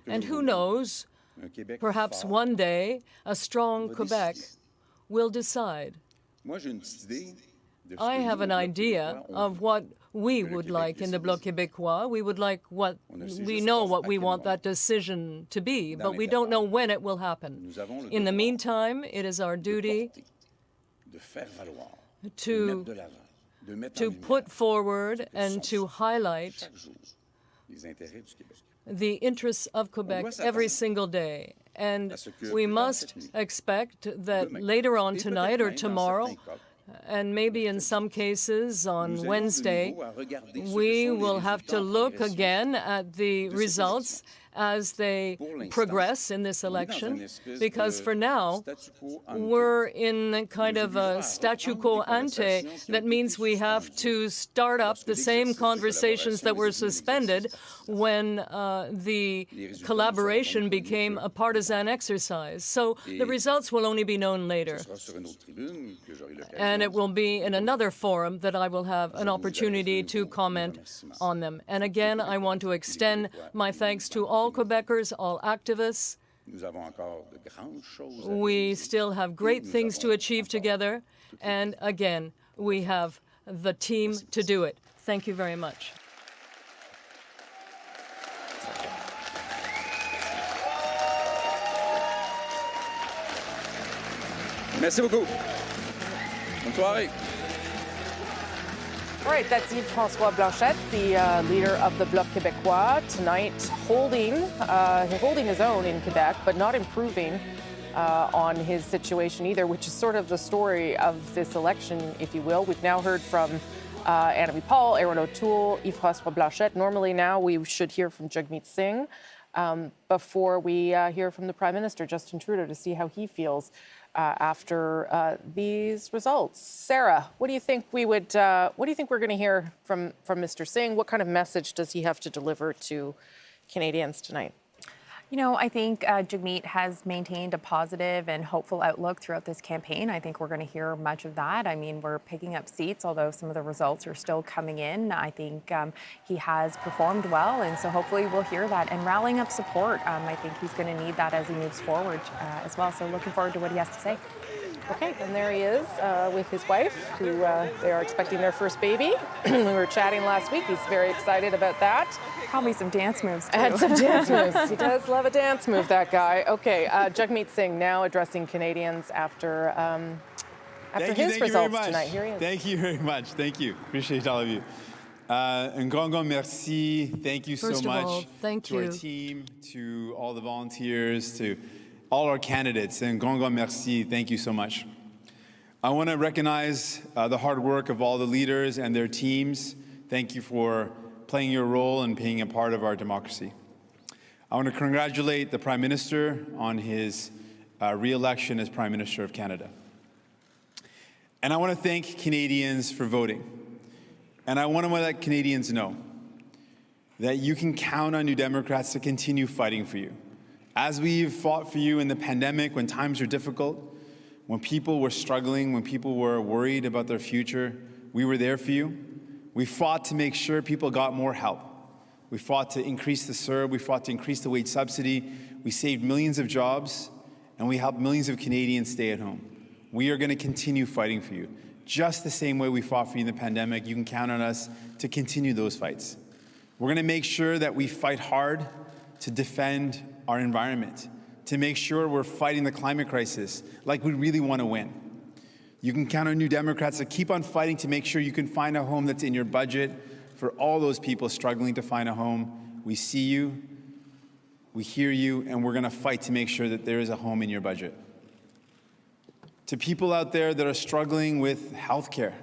[SPEAKER 19] And who knows, perhaps one day a strong Quebec will decide. I have an idea of what we would like in the Bloc Québécois. We would like we know what we want that decision to be, but we don't know when it will happen. In the meantime, it is our duty to put forward and to highlight the interests of Quebec every single day. And we must expect that later on tonight or tomorrow, and maybe in some cases on Wednesday, we will have to look again at the results as they progress in this election, because for now, we're in kind of a statu quo ante. That means we have to start up the same conversations that were suspended when the collaboration became a partisan exercise. So the results will only be known later. And it will be in another forum that I will have an opportunity to comment on them. And again, I want to extend my thanks to all Quebecers, all activists. We still have great things to achieve together. And again, we have the team to do it. Thank you very much.
[SPEAKER 10] Merci beaucoup. Bonne soirée.
[SPEAKER 7] All right, that's Yves-François Blanchet, the leader of the Bloc Québécois, tonight holding his own in Quebec, but not improving on his situation either, which is sort of the story of this election, if you will. We've now heard from Annamie Paul, Aaron O'Toole, Yves-François Blanchet. Normally now we should hear from Jagmeet Singh before we hear from the Prime Minister, Justin Trudeau, to see how he feels after these results. Sarah, what do you think we're going to hear from Mr. Singh? What kind of message does he have to deliver to Canadians tonight?
[SPEAKER 8] You know, I think Jagmeet has maintained a positive and hopeful outlook throughout this campaign. I think we're going to hear much of that. I mean, we're picking up seats, although some of the results are still coming in. I think he has performed well, and so hopefully we'll hear that. And rallying up support, I think he's going to need that as he moves forward as well. So looking forward to what he has to say.
[SPEAKER 7] Okay, and there he is with his wife, who they are expecting their first baby. We were chatting last week. He's very excited about that.
[SPEAKER 8] Probably some dance moves, too.
[SPEAKER 7] And some dance moves. He does love a dance move, that guy. Okay, Jagmeet Singh now addressing Canadians after his results tonight. Here he is.
[SPEAKER 14] Thank you very much. Thank you. Appreciate all of you. Un grand merci. Thank you so much to our team, to all the volunteers, to all our candidates. And grand merci. Thank you so much. I want to recognize the hard work of all the leaders and their teams. Thank you for playing your role and being a part of our democracy. I want to congratulate the Prime Minister on his re-election as Prime Minister of Canada. And I want to thank Canadians for voting. And I want to let Canadians know that you can count on New Democrats to continue fighting for you. As we've fought for you in the pandemic, when times were difficult, when people were struggling, when people were worried about their future, we were there for you. We fought to make sure people got more help. We fought to increase the CERB. We fought to increase the wage subsidy. We saved millions of jobs, and we helped millions of Canadians stay at home. We are going to continue fighting for you. Just the same way we fought for you in the pandemic, you can count on us to continue those fights. We're going to make sure that we fight hard to defend our environment, to make sure we're fighting the climate crisis like we really want to win. You can count on New Democrats to keep on fighting to make sure you can find a home that's in your budget for all those people struggling to find a home. We see you, we hear you, and we're going to fight to make sure that there is a home in your budget. To people out there that are struggling with health care,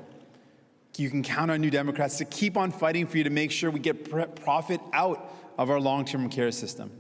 [SPEAKER 14] you can count on New Democrats to keep on fighting for you to make sure we get profit out of our long-term care system,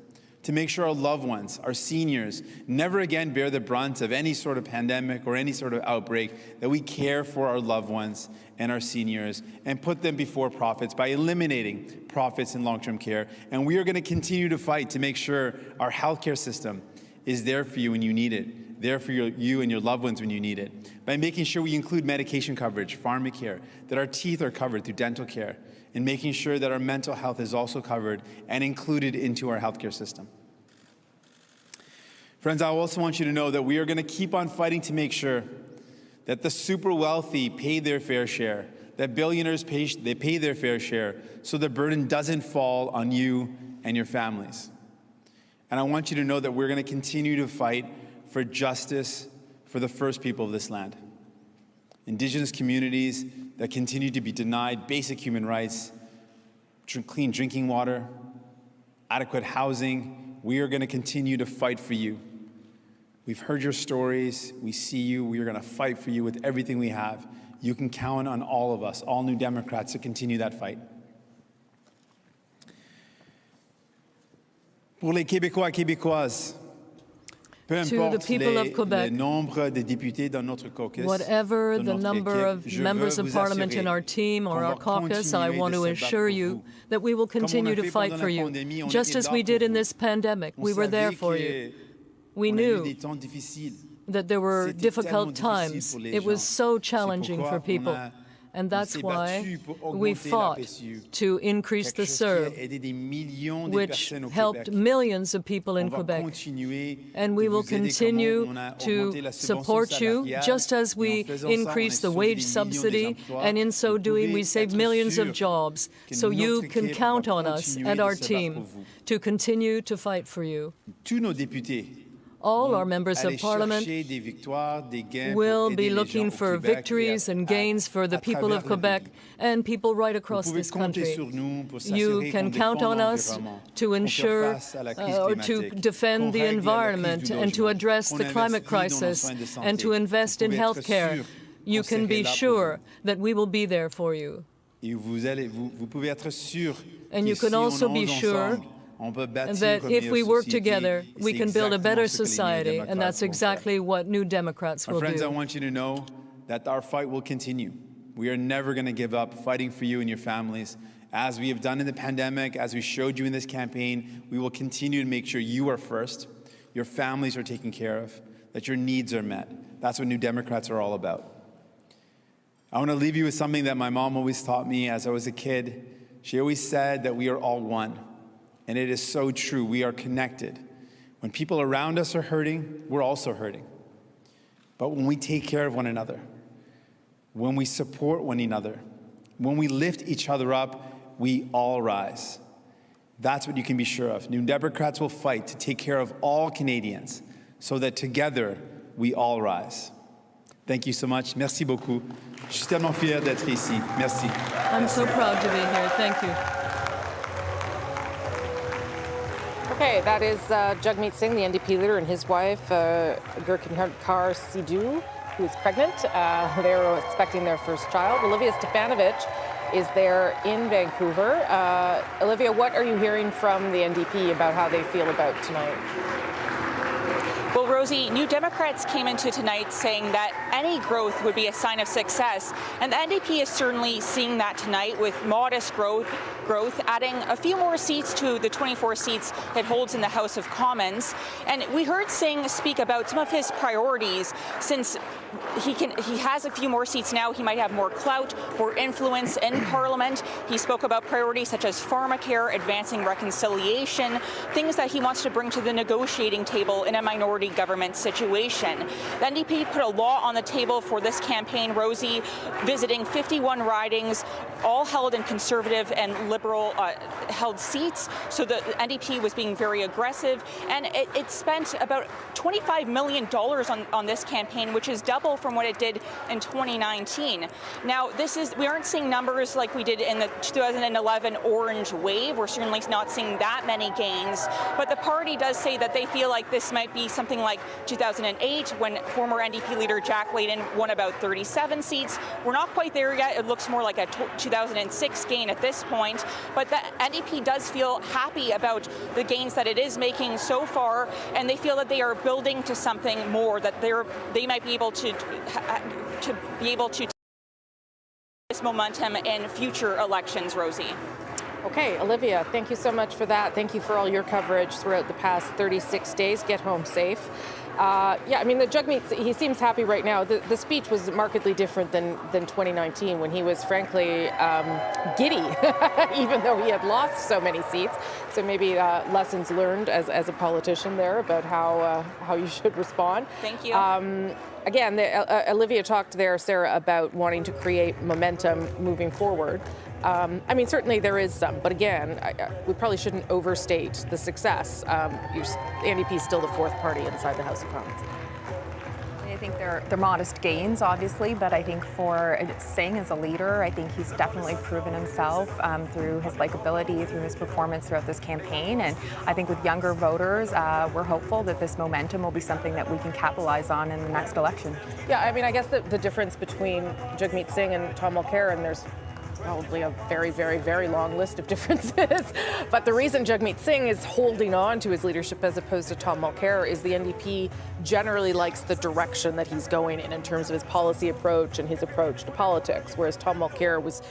[SPEAKER 14] to make sure our loved ones, our seniors, never again bear the brunt of any sort of pandemic or any sort of outbreak, that we care for our loved ones and our seniors and put them before profits by eliminating profits in long-term care. And we are going to continue to fight to make sure our healthcare system is there for you when you need it, there for you and your loved ones when you need it, by making sure we include medication coverage, pharmacare, that our teeth are covered through dental care, and making sure that our mental health is also covered and included into our healthcare system. Friends, I also want you to know that we are going to keep on fighting to make sure that the super wealthy pay their fair share, that billionaires pay their fair share, so the burden doesn't fall on you and your families. And I want you to know that we're going to continue to fight for justice for the first people of this land. Indigenous communities that continue to be denied basic human rights, clean drinking water, adequate housing. We are going to continue to fight for you. We've heard your stories. We see you. We are going to fight for you with everything we have. You can count on all of us, all New Democrats, to continue that fight. Pour les Québécois et Québécoises, peu importe le nombre de députés dans notre caucus,
[SPEAKER 19] whatever the number of members of parliament in our team or our caucus, I want to assure you that we will continue to fight for you, just as we did in this pandemic. We were there for you. We knew that there were difficult times. It was so challenging for people. And that's why we fought to increase the CERB, which helped millions of people in Quebec. And we will continue to support you, just as we increase the wage subsidy, and in so doing, we save millions of jobs. So you can count on us and our team to continue to fight for you. All our members of parliament will be looking for victories and gains for the people of Quebec and people right across this country. You can count on us to ensure or to defend the environment and to address the climate crisis and to invest in health care. You can be sure that we will be there for you. And you can also be sure that if we work together, we can build a better society, and that's exactly what New Democrats will do.
[SPEAKER 14] Friends, I want you to know that our fight will continue. We are never going to give up fighting for you and your families. As we have done in the pandemic, as we showed you in this campaign, we will continue to make sure you are first, your families are taken care of, that your needs are met. That's what New Democrats are all about. I want to leave you with something that my mom always taught me as I was a kid. She always said that we are all one. And it is so true. We are connected. When people around us are hurting, we're also hurting. But when we take care of one another, when we support one another, when we lift each other up, we all rise. That's what you can be sure of. New Democrats will fight to take care of all Canadians so that together we all rise. Thank you so much. Merci beaucoup. Je suis tellement fier d'être ici. Merci.
[SPEAKER 19] I'm so proud to be here. Thank you.
[SPEAKER 7] Okay, that is Jagmeet Singh, the NDP leader, and his wife, Gurkinkar Sidhu, who is pregnant. They're expecting their first child. Olivia Stefanovich is there in Vancouver. Olivia, what are you hearing from the NDP about how they feel about tonight?
[SPEAKER 11] Well, Rosie, New Democrats came into tonight saying that any growth would be a sign of success, and the NDP is certainly seeing that tonight with modest growth, adding a few more seats to the 24 seats it holds in the House of Commons. And we heard Singh speak about some of his priorities. Since he has a few more seats now, he might have more clout, more influence in Parliament. He spoke about priorities such as pharmacare, advancing reconciliation, things that he wants to bring to the negotiating table in a minority government situation. The NDP put a law on the table for this campaign, Rosie, visiting 51 ridings, all held in Conservative and Liberal held seats. So the NDP was being very aggressive, and it spent about $25 million on this campaign, which is double from what it did in 2019. Now, we aren't seeing numbers like we did in the 2011 Orange Wave. We're certainly not seeing that many gains, but the party does say that they feel like this might be something like 2008, when former NDP leader Jack Layton won about 37 seats. We're not quite there yet. It looks more like a 2006 gain at this point, but the NDP does feel happy about the gains that it is making so far, and they feel that they are building to something more, that they might be able to this momentum in future elections, Rosie.
[SPEAKER 7] Okay, Olivia, thank you so much for that. Thank you for all your coverage throughout the past 36 days. Get home safe. Yeah, I mean, the Jagmeet, he seems happy right now. The speech was markedly different than 2019, when he was frankly giddy, even though he had lost so many seats. So maybe lessons learned as a politician there about how you should respond.
[SPEAKER 11] Thank you.
[SPEAKER 7] Again, Olivia talked there, Sarah, about wanting to create momentum moving forward. I mean, certainly there is some, but again, we probably shouldn't overstate the success. NDP is still the fourth party inside the House of Commons.
[SPEAKER 8] I think they're modest gains, obviously, but I think for Singh as a leader, I think he's definitely proven himself through his likability, through his performance throughout this campaign. And I think with younger voters, we're hopeful that this momentum will be something that we can capitalize on in the next election.
[SPEAKER 7] Yeah, I mean, I guess the difference between Jagmeet Singh and Tom Mulcair, and there's probably a very, very, very long list of differences. But the reason Jagmeet Singh is holding on to his leadership as opposed to Tom Mulcair is the NDP generally likes the direction that he's going in terms of his policy approach and his approach to politics, whereas Tom Mulcair was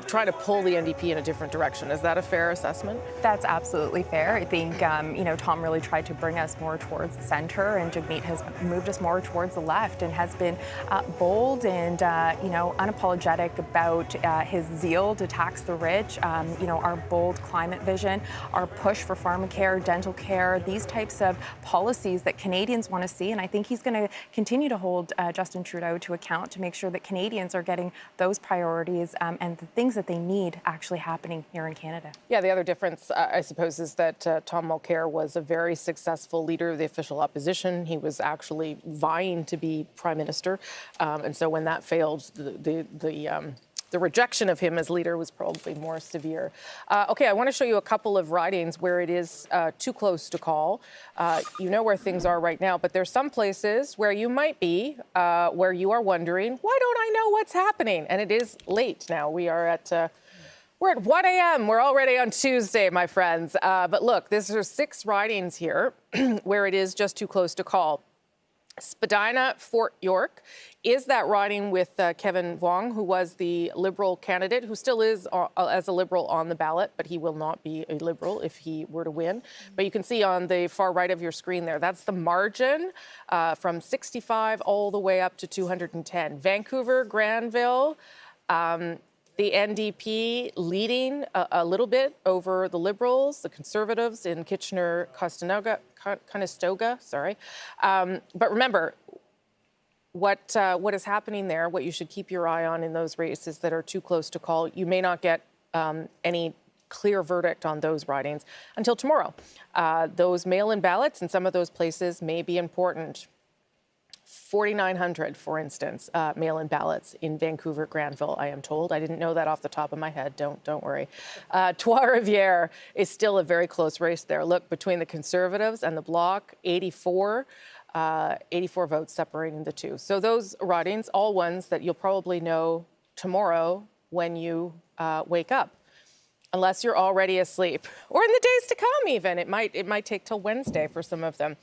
[SPEAKER 7] trying to pull the NDP in a different direction. Is that a fair assessment?
[SPEAKER 8] That's absolutely fair. I think, Tom really tried to bring us more towards the center, and Jagmeet has moved us more towards the left and has been bold and, unapologetic about his zeal to tax the rich, our bold climate vision, our push for pharmacare, dental care, these types of policies that Canadians want to see. And I think he's going to continue to hold Justin Trudeau to account to make sure that Canadians are getting those priorities and the things that they need actually happening here in Canada.
[SPEAKER 7] Yeah, the other difference, I suppose, is that Tom Mulcair was a very successful leader of the official opposition. He was actually vying to be Prime Minister. And so when that failed, the rejection of him as leader was probably more severe. Okay, I want to show you a couple of ridings where it is too close to call. You know where things are right now, but there's some places where you might be, where you are wondering, why don't I know what's happening? And it is late now. We're at 1 a.m. We're already on Tuesday, my friends. But look, there are 6 ridings here where it is just too close to call. Spadina, Fort York, is that riding with Kevin Vuong, who was the Liberal candidate, who still is as a Liberal on the ballot, but he will not be a Liberal if he were to win. But you can see on the far right of your screen there, that's the margin from 65 all the way up to 210. Vancouver, Granville, the NDP leading a little bit over the Liberals, the Conservatives in Kitchener-Conestoga. But remember, what is happening there, what you should keep your eye on in those races that are too close to call, you may not get any clear verdict on those ridings until tomorrow. Those mail-in ballots in some of those places may be important. 4,900, for instance, mail-in ballots in Vancouver, Granville, I am told. I didn't know that off the top of my head. Don't worry. Trois-Rivières is still a very close race there. Look, between the Conservatives and the Bloc, 84 votes separating the two. So those ridings, all ones that you'll probably know tomorrow when you wake up, unless you're already asleep, or in the days to come even. It might take till Wednesday for some of them.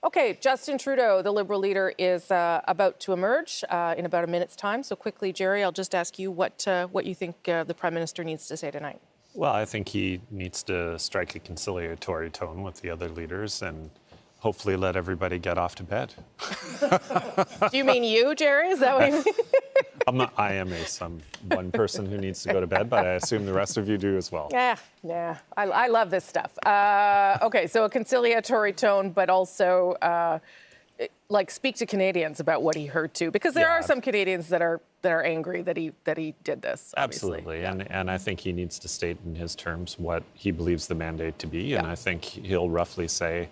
[SPEAKER 7] Okay, Justin Trudeau, the Liberal leader, is about to emerge in about a minute's time. So quickly, Jerry, I'll just ask you what you think the Prime Minister needs to say tonight.
[SPEAKER 1] Well, I think he needs to strike a conciliatory tone with the other leaders and hopefully let everybody get off to bed.
[SPEAKER 7] Do you mean you, Jerry? Is that what you mean?
[SPEAKER 1] I am one person who needs to go to bed, but I assume the rest of you do as well.
[SPEAKER 7] Yeah. I love this stuff. Okay, so a conciliatory tone, but also speak to Canadians about what he heard too, because there are some Canadians that are angry that he did this.
[SPEAKER 1] Absolutely, and I think he needs to state in his terms what he believes the mandate to be, and I think he'll roughly say,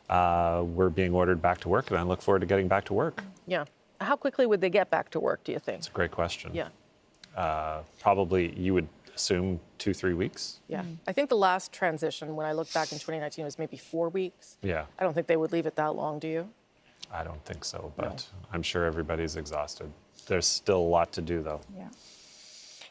[SPEAKER 1] we're being ordered back to work, and I look forward to getting back to work.
[SPEAKER 7] Yeah. How quickly would they get back to work, do you think?
[SPEAKER 1] It's a great question.
[SPEAKER 7] Yeah.
[SPEAKER 1] Probably, you would assume 2-3 weeks.
[SPEAKER 7] Yeah. I think the last transition, when I looked back in 2019, was maybe 4 weeks.
[SPEAKER 1] Yeah.
[SPEAKER 7] I don't think they would leave it that long, do you?
[SPEAKER 1] I don't think so, but I'm sure everybody's exhausted. There's still a lot to do, though.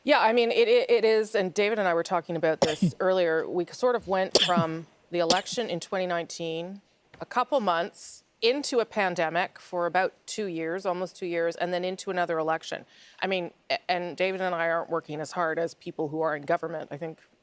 [SPEAKER 7] Yeah, I mean, it is, and David and I were talking about this earlier. We sort of went from the election in 2019, a couple months, into a pandemic for about 2 years, almost 2 years, and then into another election. I mean, and David and I aren't working as hard as people who are in government.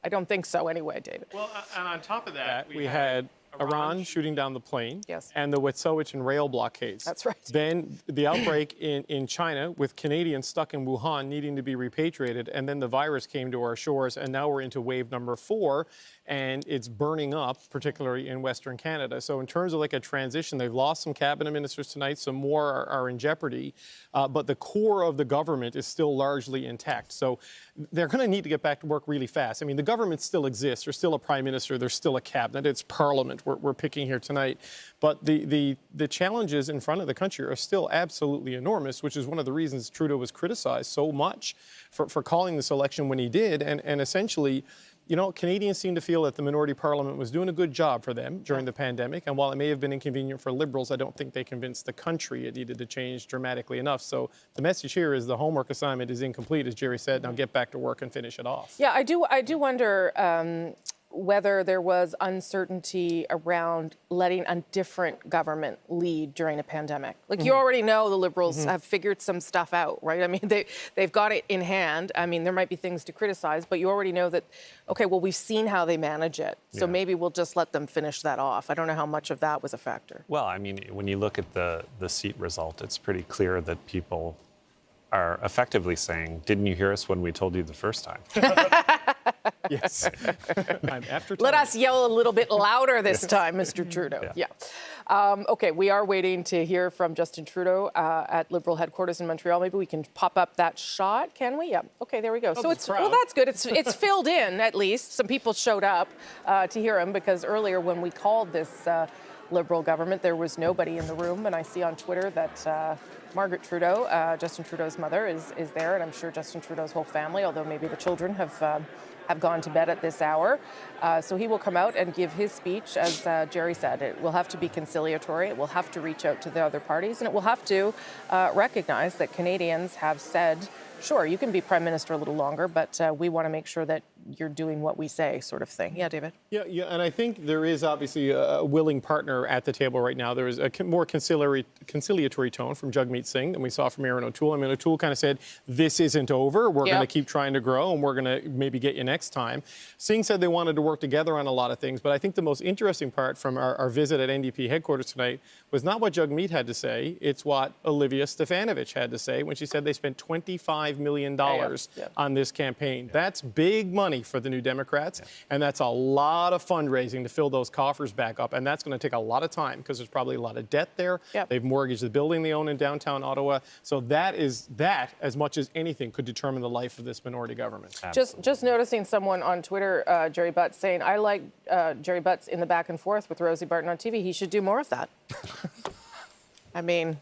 [SPEAKER 7] I don't think so anyway, David.
[SPEAKER 13] Well, and on top of that, we had Iran shooting down the plane, and the Wet'suwet'en rail blockades.
[SPEAKER 7] That's right.
[SPEAKER 13] Then the outbreak in China with Canadians stuck in Wuhan needing to be repatriated, and then the virus came to our shores, and now we're into wave number 4, and it's burning up, particularly in Western Canada. So in terms of like a transition, they've lost some cabinet ministers tonight, some more are in jeopardy, but the core of the government is still largely intact. So they're going to need to get back to work really fast. I mean, the government still exists. There's still a prime minister. There's still a cabinet. It's parliament we're picking here tonight. But the challenges in front of the country are still absolutely enormous, which is one of the reasons Trudeau was criticized so much for calling this election when he did. And essentially, Canadians seem to feel that the minority parliament was doing a good job for them during the pandemic. And while it may have been inconvenient for Liberals, I don't think they convinced the country it needed to change dramatically enough. So the message here is the homework assignment is incomplete, as Jerry said. Now get back to work and finish it off.
[SPEAKER 7] Yeah, I do wonder, whether there was uncertainty around letting a different government lead during a pandemic. Like, you already know the Liberals have figured some stuff out, right? I mean, they've got it in hand. I mean, there might be things to criticize, but you already know that, okay, well, we've seen how they manage it. So maybe we'll just let them finish that off. I don't know how much of that was a factor.
[SPEAKER 1] Well, I mean, when you look at the seat result, it's pretty clear that people are effectively saying, didn't you hear us when we told you the first time?
[SPEAKER 13] Yes.
[SPEAKER 7] Let us yell a little bit louder this time, Mr. Trudeau. Yeah. Okay, we are waiting to hear from Justin Trudeau at Liberal headquarters in Montreal. Maybe we can pop up that shot, can we? Yeah. Okay, there we go. So it's, well, that's good. It's filled in, at least. Some people showed up to hear him, because earlier when we called this Liberal government, there was nobody in the room. And I see on Twitter that Margaret Trudeau, Justin Trudeau's mother, is there, and I'm sure Justin Trudeau's whole family, although maybe the children have gone to bed at this hour. So he will come out and give his speech, as Jerry said. It will have to be conciliatory. It will have to reach out to the other parties, and it will have to recognize that Canadians have said, sure, you can be Prime Minister a little longer, but we want to make sure that you're doing what we say, sort of thing. Yeah, David?
[SPEAKER 13] Yeah, and I think there is obviously a willing partner at the table right now. There is a more conciliatory tone from Jagmeet Singh than we saw from Erin O'Toole. I mean, O'Toole kind of said, this isn't over. We're going to keep trying to grow, and we're going to maybe get you next time. Singh said they wanted to work together on a lot of things, but I think the most interesting part from our visit at NDP headquarters tonight was not what Jagmeet had to say, it's what Olivia Stefanovich had to say when she said they spent $25 million on this campaign. That's big money for the New Democrats, and that's a lot of fundraising to fill those coffers back up, and that's going to take a lot of time because there's probably a lot of debt there. They've mortgaged the building they own in downtown Ottawa, so that, as much as anything, could determine the life of this minority government.
[SPEAKER 7] Just noticing someone on Twitter, Jerry Butts, saying, I like Jerry Butts in the back and forth with Rosie Barton on TV. He should do more of that. I mean,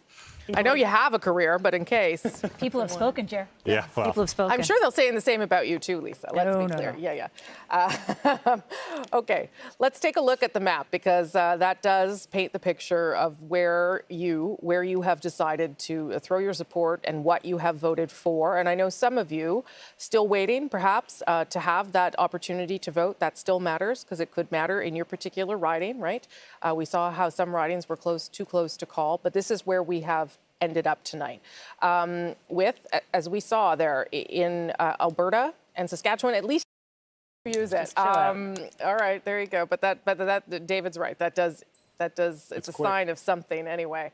[SPEAKER 7] I know you have a career, but in case.
[SPEAKER 6] People have spoken, Jer.
[SPEAKER 1] Yeah, well.
[SPEAKER 6] People have spoken.
[SPEAKER 7] I'm sure they'll say the same about you too, Lisa. Let's be clear. Yeah. Okay, let's take a look at the map, because that does paint the picture of where you have decided to throw your support and what you have voted for. And I know some of you still waiting, perhaps, to have that opportunity to vote. That still matters, because it could matter in your particular riding, right? We saw how some ridings were too close to call, but this is where we have ended up tonight. With, as we saw there in Alberta and Saskatchewan, at least use it. All right, there you go. But that David's right. That does. It's a sign of something anyway.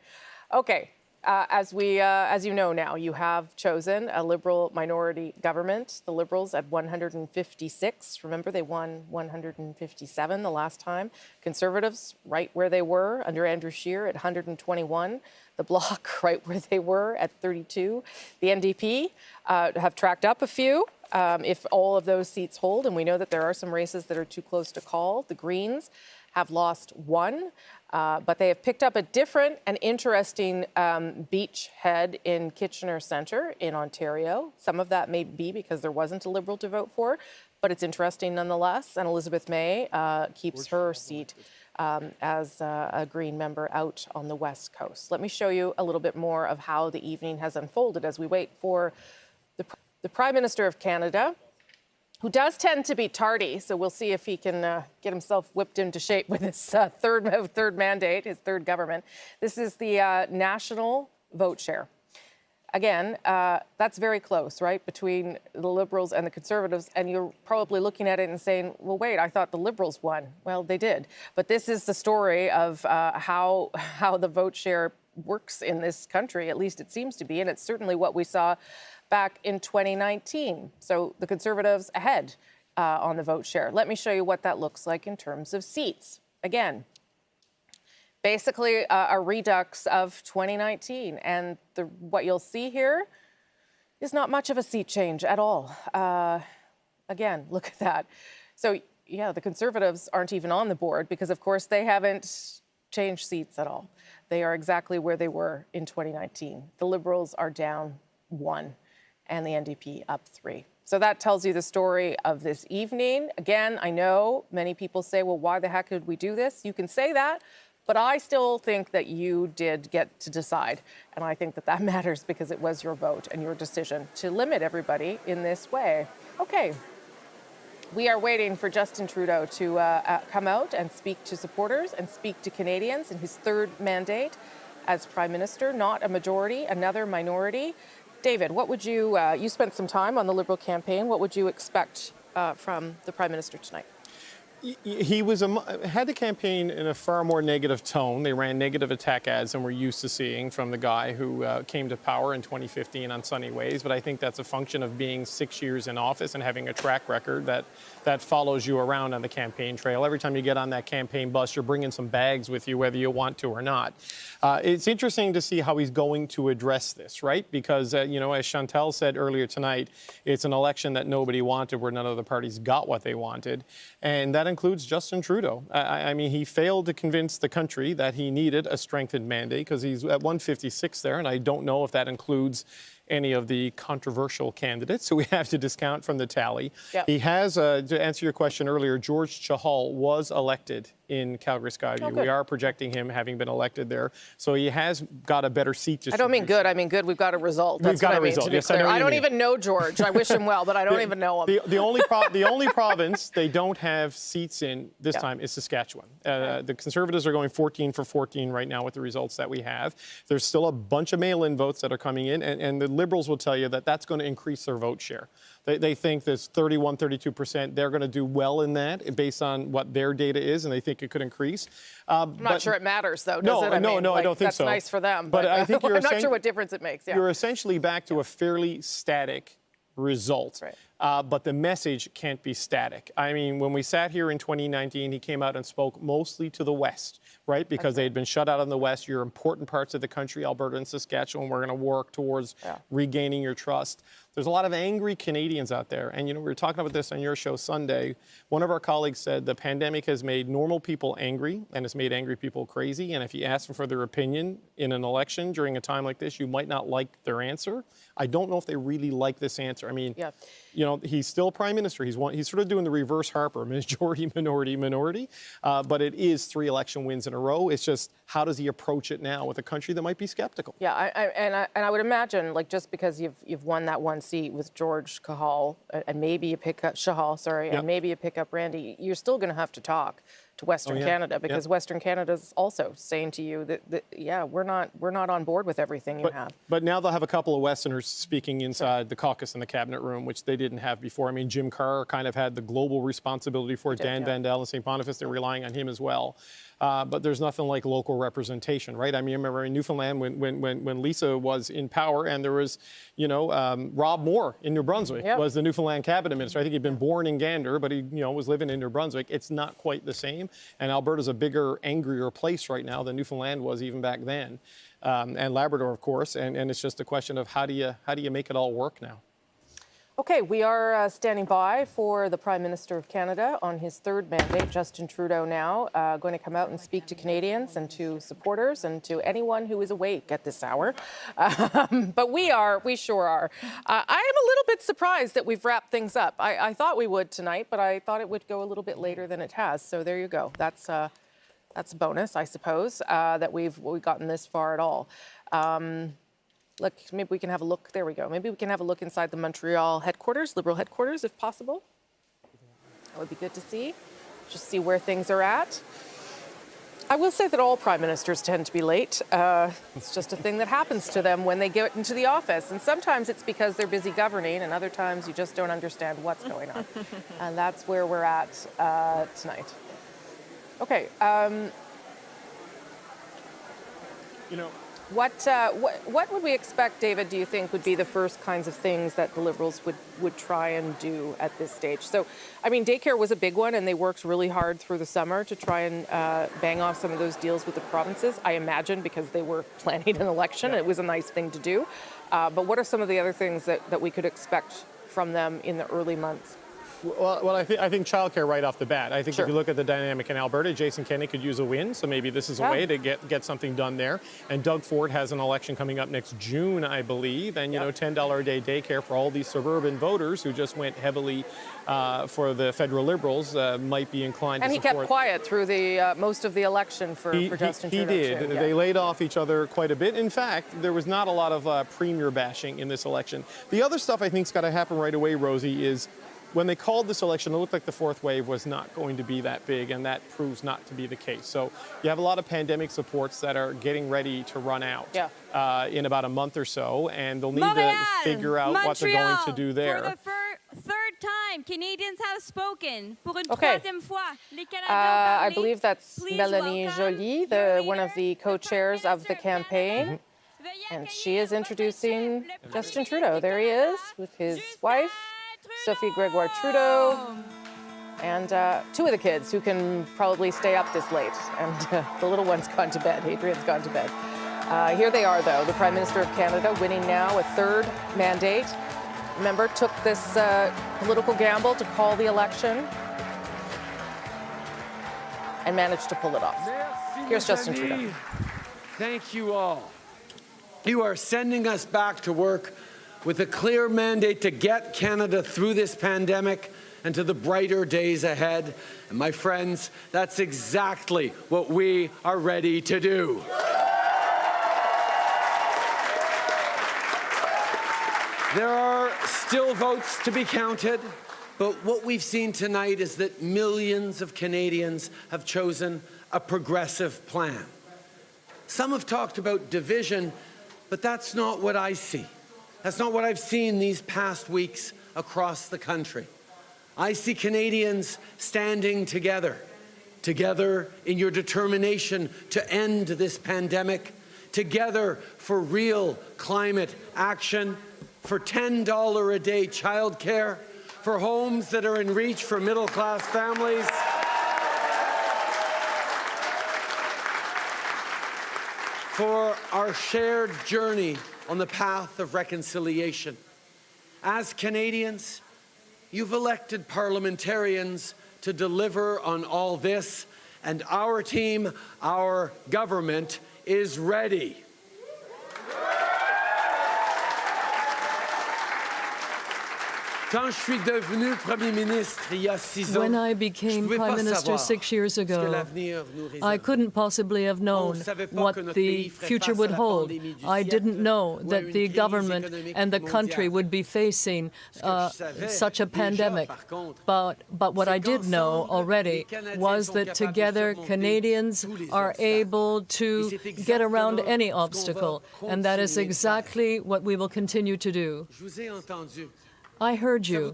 [SPEAKER 7] Okay. As you know now, you have chosen a Liberal minority government. The Liberals at 156. Remember, they won 157 the last time. Conservatives right where they were under Andrew Scheer at 121. The Bloc right where they were at 32. The NDP have tracked up a few. If all of those seats hold, and we know that there are some races that are too close to call. The Greens have lost one, but they have picked up a different and interesting beachhead in Kitchener Centre in Ontario. Some of that may be because there wasn't a Liberal to vote for, but it's interesting nonetheless. And Elizabeth May keeps her seat as a Green member out on the West Coast. Let me show you a little bit more of how the evening has unfolded as we wait for the Prime Minister of Canada, who does tend to be tardy, so we'll see if he can get himself whipped into shape with his third mandate, his third government. This is the national vote share. Again, that's very close, right, between the Liberals and the Conservatives, and you're probably looking at it and saying, well, wait, I thought the Liberals won. Well, they did. But this is the story of how the vote share works in this country, at least it seems to be, and it's certainly what we saw back in 2019. So the Conservatives ahead on the vote share. Let me show you what that looks like in terms of seats. Again, basically a redux of 2019. And what you'll see here is not much of a seat change at all. Again, look at that. So yeah, the Conservatives aren't even on the board because, of course, they haven't changed seats at all. They are exactly where they were in 2019. The Liberals are down 1. And the NDP up 3. So that tells you the story of this evening. Again, I know many people say, well, why the heck did we do this? You can say that, but I still think that you did get to decide. And I think that that matters because it was your vote and your decision to limit everybody in this way. Okay. We are waiting for Justin Trudeau to come out and speak to supporters and speak to Canadians in his third mandate as Prime Minister, not a majority, another minority. David, what would you, you spent some time on the Liberal campaign, what would you expect from the Prime Minister tonight?
[SPEAKER 13] He had the campaign in a far more negative tone. They ran negative attack ads than we're used to seeing from the guy who came to power in 2015 on Sunny Ways. But I think that's a function of being 6 years in office and having a track record that follows you around on the campaign trail. Every time you get on that campaign bus, you're bringing some bags with you, whether you want to or not. It's interesting to see how he's going to address this, right? Because, as Chantal said earlier tonight, it's an election that nobody wanted, where none of the parties got what they wanted. And that includes Justin Trudeau. I mean, he failed to convince the country that he needed a strengthened mandate, because he's at 156 there, and I don't know if that includes any of the controversial candidates, so we have to discount from the tally. Yep. He has, to answer your question earlier, George Chahal was elected in Calgary-Skyview.
[SPEAKER 7] Oh,
[SPEAKER 13] we are projecting him having been elected there, so he has got a better seat distribution.
[SPEAKER 7] I don't mean good, I mean good. We've got a result. That's
[SPEAKER 13] We've got
[SPEAKER 7] what
[SPEAKER 13] a
[SPEAKER 7] I mean,
[SPEAKER 13] result.
[SPEAKER 7] to be
[SPEAKER 13] Yes,
[SPEAKER 7] clear.
[SPEAKER 13] I
[SPEAKER 7] don't
[SPEAKER 13] mean.
[SPEAKER 7] even know George. I wish him well, but I don't even know him.
[SPEAKER 13] The only province they don't have seats in this time is Saskatchewan. The Conservatives are going 14 for 14 right now with the results that we have. There's still a bunch of mail-in votes that are coming in, and the Liberals will tell you that that's going to increase their vote share. They think there's 31, 32%. They're going to do well in that based on what their data is, and they think it could increase.
[SPEAKER 7] I'm not sure it matters, though, does it?
[SPEAKER 13] I don't think so.
[SPEAKER 7] That's nice for them.
[SPEAKER 13] But I think
[SPEAKER 7] I'm not sure what difference it makes. Yeah.
[SPEAKER 13] You're essentially back to a fairly static result.
[SPEAKER 7] Right.
[SPEAKER 13] But the message can't be static. I mean, when we sat here in 2019, he came out and spoke mostly to the West, right? Because they had been shut out in the West. You're important parts of the country, Alberta and Saskatchewan. We're going to work towards regaining your trust. There's a lot of angry Canadians out there. And, we were talking about this on your show Sunday. One of our colleagues said the pandemic has made normal people angry and it's made angry people crazy. And if you ask them for their opinion in an election during a time like this, you might not like their answer. I don't know if they really like this answer. I mean, he's still Prime Minister. He's sort of doing the reverse Harper, majority, minority. But it is 3 election wins in a row. It's just, how does he approach it now with a country that might be skeptical?
[SPEAKER 7] Yeah, and I would imagine, like, just because you've won that one seat with George Chahal, and maybe you pick up and maybe you pick up Randy, you're still going to have to talk to Western Canada, because Western Canada is also saying to you that we're not on board with everything you have.
[SPEAKER 13] But now they'll have a couple of Westerners speaking inside the caucus and the cabinet room, which they didn't have before. I mean, Jim Carr kind of had the global responsibility for it. Dan Vandel and St. Boniface, they're relying on him as well. But there's nothing like local representation, right? I mean, I remember in Newfoundland when Lisa was in power, and there was, Rob Moore in New Brunswick was the Newfoundland cabinet minister. I think he'd been born in Gander, but he, was living in New Brunswick. It's not quite the same. And Alberta's a bigger, angrier place right now than Newfoundland was even back then, and Labrador, of course. And it's just a question of how do you make it all work now?
[SPEAKER 7] Okay, we are standing by for the Prime Minister of Canada on his third mandate, Justin Trudeau now, going to come out and speak to Canadians and to supporters and to anyone who is awake at this hour. But we sure are. I am a little bit surprised that we've wrapped things up. I thought we would tonight, but I thought it would go a little bit later than it has. So there you go. That's a bonus, I suppose, that we've gotten this far at all. Look, maybe we can have a look. There we go. Maybe we can have a look inside the Montreal headquarters, Liberal headquarters, if possible. That would be good to see. Just see where things are at. I will say that all prime ministers tend to be late. It's just a thing that happens to them when they get into the office. And sometimes it's because they're busy governing, and other times you just don't understand what's going on. And that's where we're at tonight. Okay. What would we expect, David, do you think would be the first kinds of things that the Liberals would try and do at this stage? So, I mean, daycare was a big one, and they worked really hard through the summer to try and bang off some of those deals with the provinces, I imagine, because they were planning an election. It was a nice thing to do. But what are some of the other things that we could expect from them in the early months?
[SPEAKER 13] Well, I think childcare right off the bat. I think if you look at the dynamic in Alberta, Jason Kenney could use a win, so maybe this is a way to get something done there. And Doug Ford has an election coming up next June, I believe, and $10 a day daycare for all these suburban voters who just went heavily for the federal Liberals might be inclined to support.
[SPEAKER 7] And he kept quiet through the most of the election for Justin Trudeau.
[SPEAKER 13] He did. They laid off each other quite a bit. In fact, there was not a lot of premier bashing in this election. The other stuff I think's got to happen right away, Rosie, is when they called this election, it looked like the fourth wave was not going to be that big, and that proves not to be the case. So you have a lot of pandemic supports that are getting ready to run out in about a month or so, and they'll need to figure out what they're going to do there.
[SPEAKER 15] For the third time, Canadians have spoken. Pour une troisième fois, les Canadiens
[SPEAKER 7] I believe that's Mélanie Joly, one of the co-chairs of the campaign. And she is introducing Justin Trudeau. There he is with his wife, Sophie Gregoire Trudeau, and two of the kids who can probably stay up this late. And the little one's gone to bed. Adrian's gone to bed. Here they are, though, the Prime Minister of Canada winning now a third mandate. Remember, took this political gamble to call the election and managed to pull it off. Here's Justin Trudeau.
[SPEAKER 21] Thank you all. You are sending us back to work with a clear mandate to get Canada through this pandemic and to the brighter days ahead. And my friends, that's exactly what we are ready to do. There are still votes to be counted, but what we've seen tonight is that millions of Canadians have chosen a progressive plan. Some have talked about division, but that's not what I see. That's not what I've seen these past weeks across the country. I see Canadians standing together in your determination to end this pandemic, together for real climate action, for $10 a day childcare, for homes that are in reach for middle-class families, for our shared journey on the path of reconciliation. As Canadians, you've elected parliamentarians to deliver on all this, and our team, our government, is ready.
[SPEAKER 19] When I became Prime Minister 6 years ago, I couldn't possibly have known what the future would hold. I didn't know that the government and the country would be facing such a pandemic. But what I did know already was that together Canadians are able to get around any obstacle, and that is exactly what we will continue to do. I heard you.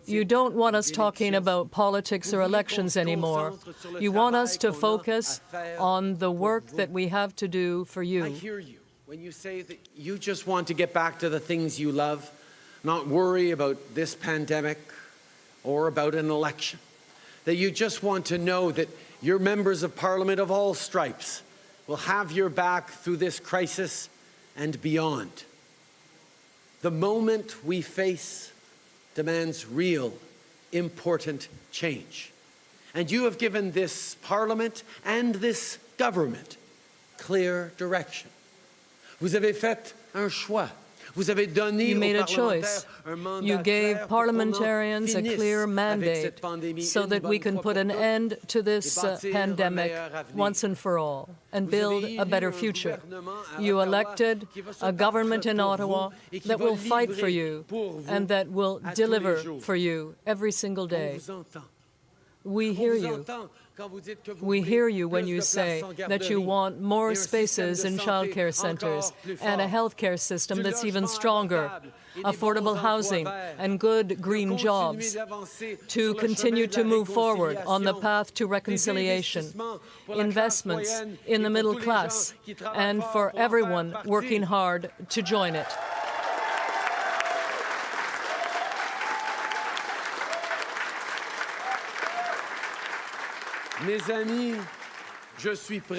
[SPEAKER 19] You don't want us talking about politics or elections anymore. You want us to focus on the work that we have to do for you.
[SPEAKER 21] I hear you when you say that you just want to get back to the things you love, not worry about this pandemic or about an election. That you just want to know that your members of Parliament of all stripes will have your back through this crisis and beyond. The moment we face demands real, important change. And you have given this Parliament and this government clear direction. Vous avez fait un choix. Vous avez donné
[SPEAKER 19] You made a choice. You gave parliamentarians a clear mandate so that we can put an end to this pandemic once and for all and build a better future. You elected a government in Ottawa that will fight for you and that will deliver for you every single day. We hear you. We hear you when you say that you want more spaces in childcare centres and a healthcare system that's even stronger, affordable housing and good green jobs, to continue to move forward on the path to reconciliation, investments in the middle class, and for everyone working hard to join it.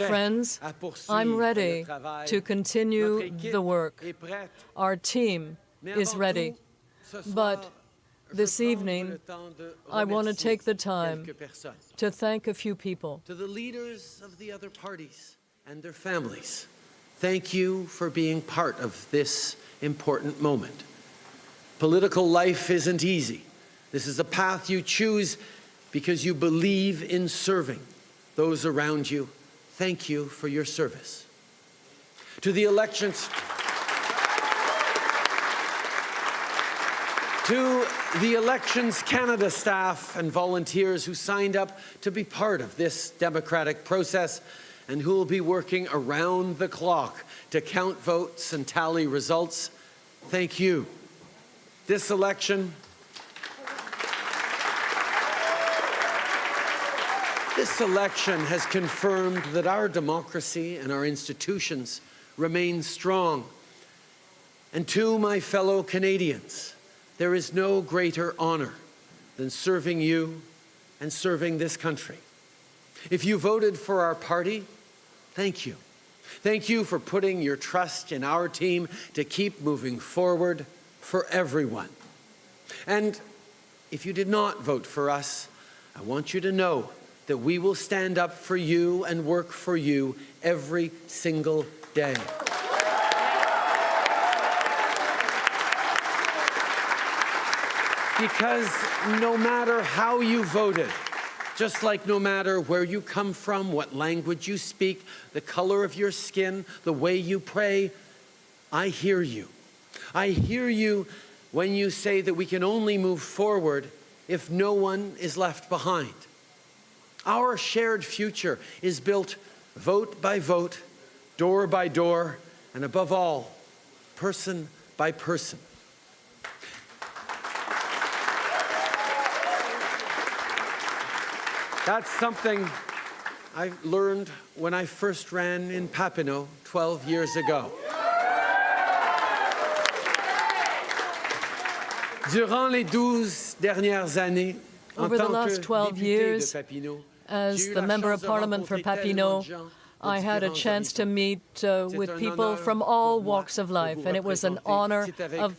[SPEAKER 19] Friends, I'm ready to continue the work. Our team is ready. But this evening, I want to take the time to thank a few people.
[SPEAKER 21] To the leaders of the other parties and their families, thank you for being part of this important moment. Political life isn't easy. This is a path you choose because you believe in serving those around you. Thank you for your service. To the To the Elections Canada staff and volunteers who signed up to be part of this democratic process and who will be working around the clock to count votes and tally results, thank you. This election has confirmed that our democracy and our institutions remain strong. And to my fellow Canadians, there is no greater honor than serving you and serving this country. If you voted for our party, thank you. Thank you for putting your trust in our team to keep moving forward for everyone. And if you did not vote for us, I want you to know that we will stand up for you and work for you every single day. Because no matter how you voted, just like no matter where you come from, what language you speak, the color of your skin, the way you pray, I hear you. I hear you when you say that we can only move forward if no one is left behind. Our shared future is built vote by vote, door by door, and above all, person by person. That's something I learned when I first ran in Papineau 12 years ago. Durant les 12 dernières années,
[SPEAKER 19] over the last 12 years, as the Member of Parliament for Papineau, I had a chance to meet with people from all walks of life, and it was an honor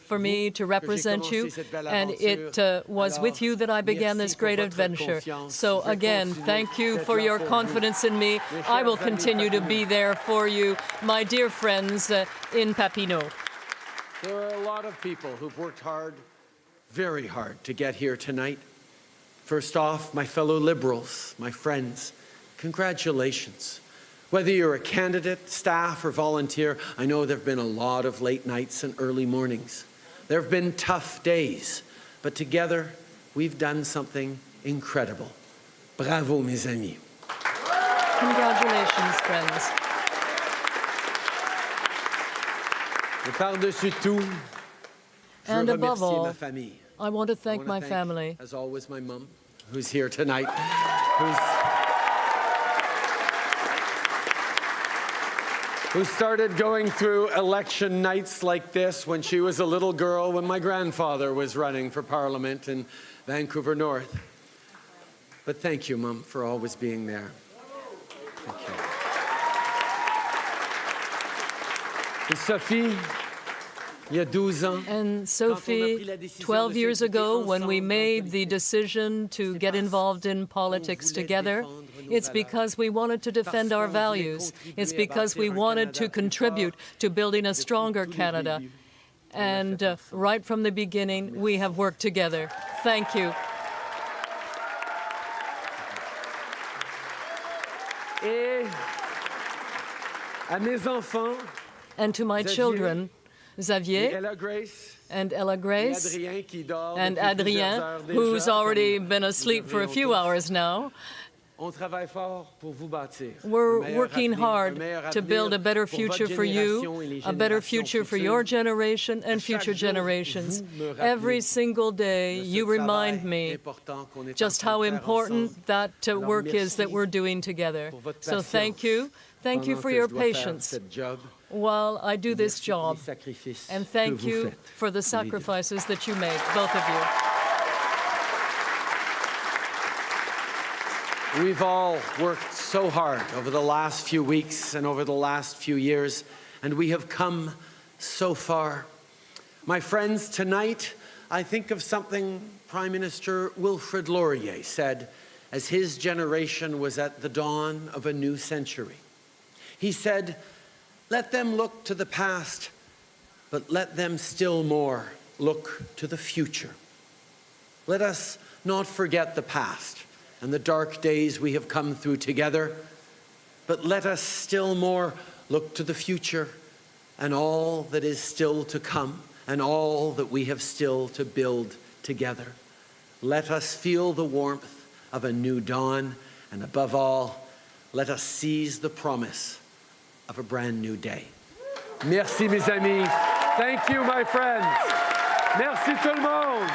[SPEAKER 19] for me to represent you, and it was with you that I began this great adventure. So again, thank you for your confidence in me. I will continue to be there for you, my dear friends in Papineau.
[SPEAKER 21] There are a lot of people who've worked hard, very hard, to get here tonight. First off, my fellow Liberals, my friends, congratulations. Whether you're a candidate, staff, or volunteer, I know there have been a lot of late nights and early mornings. There have been tough days, but together we've done something incredible. Bravo, mes amis.
[SPEAKER 19] Congratulations, friends.
[SPEAKER 21] Et par-dessus tout,
[SPEAKER 19] and above all, I want to thank my family.
[SPEAKER 21] As always, my mom, who's here tonight, who started going through election nights like this when she was a little girl, when my grandfather was running for Parliament in Vancouver North. But thank you, Mom, for always being there. Thank you. And Sophie,
[SPEAKER 19] and Sophie, 12 years ago, when we made the decision to get involved in politics together, it's because we wanted to defend our values. It's because we wanted to contribute to building a stronger Canada. And right from the beginning, we have worked together. Thank you. And to my children, Xavier and Ella Grace and Adrien, who's already been asleep for a few hours now. We're working hard to build a better future for you, a better future for your generation and future generations. Every single day, you remind me just how important that work is that we're doing together. So thank you. Thank you for your patience while I do this job. And thank you for the sacrifices that you make, both of
[SPEAKER 21] you. We've all worked so hard over the last few weeks and over the last few years, and we have come so far. My friends, tonight I think of something Prime Minister Wilfrid Laurier said as his generation was at the dawn of a new century. He said, "Let them look to the past, but let them still more look to the future." Let us not forget the past and the dark days we have come through together, but let us still more look to the future and all that is still to come, and all that we have still to build together. Let us feel the warmth of a new dawn, and above all, let us seize the promise of a brand new day. Merci, mes amis. Thank you, my friends. Merci tout le monde.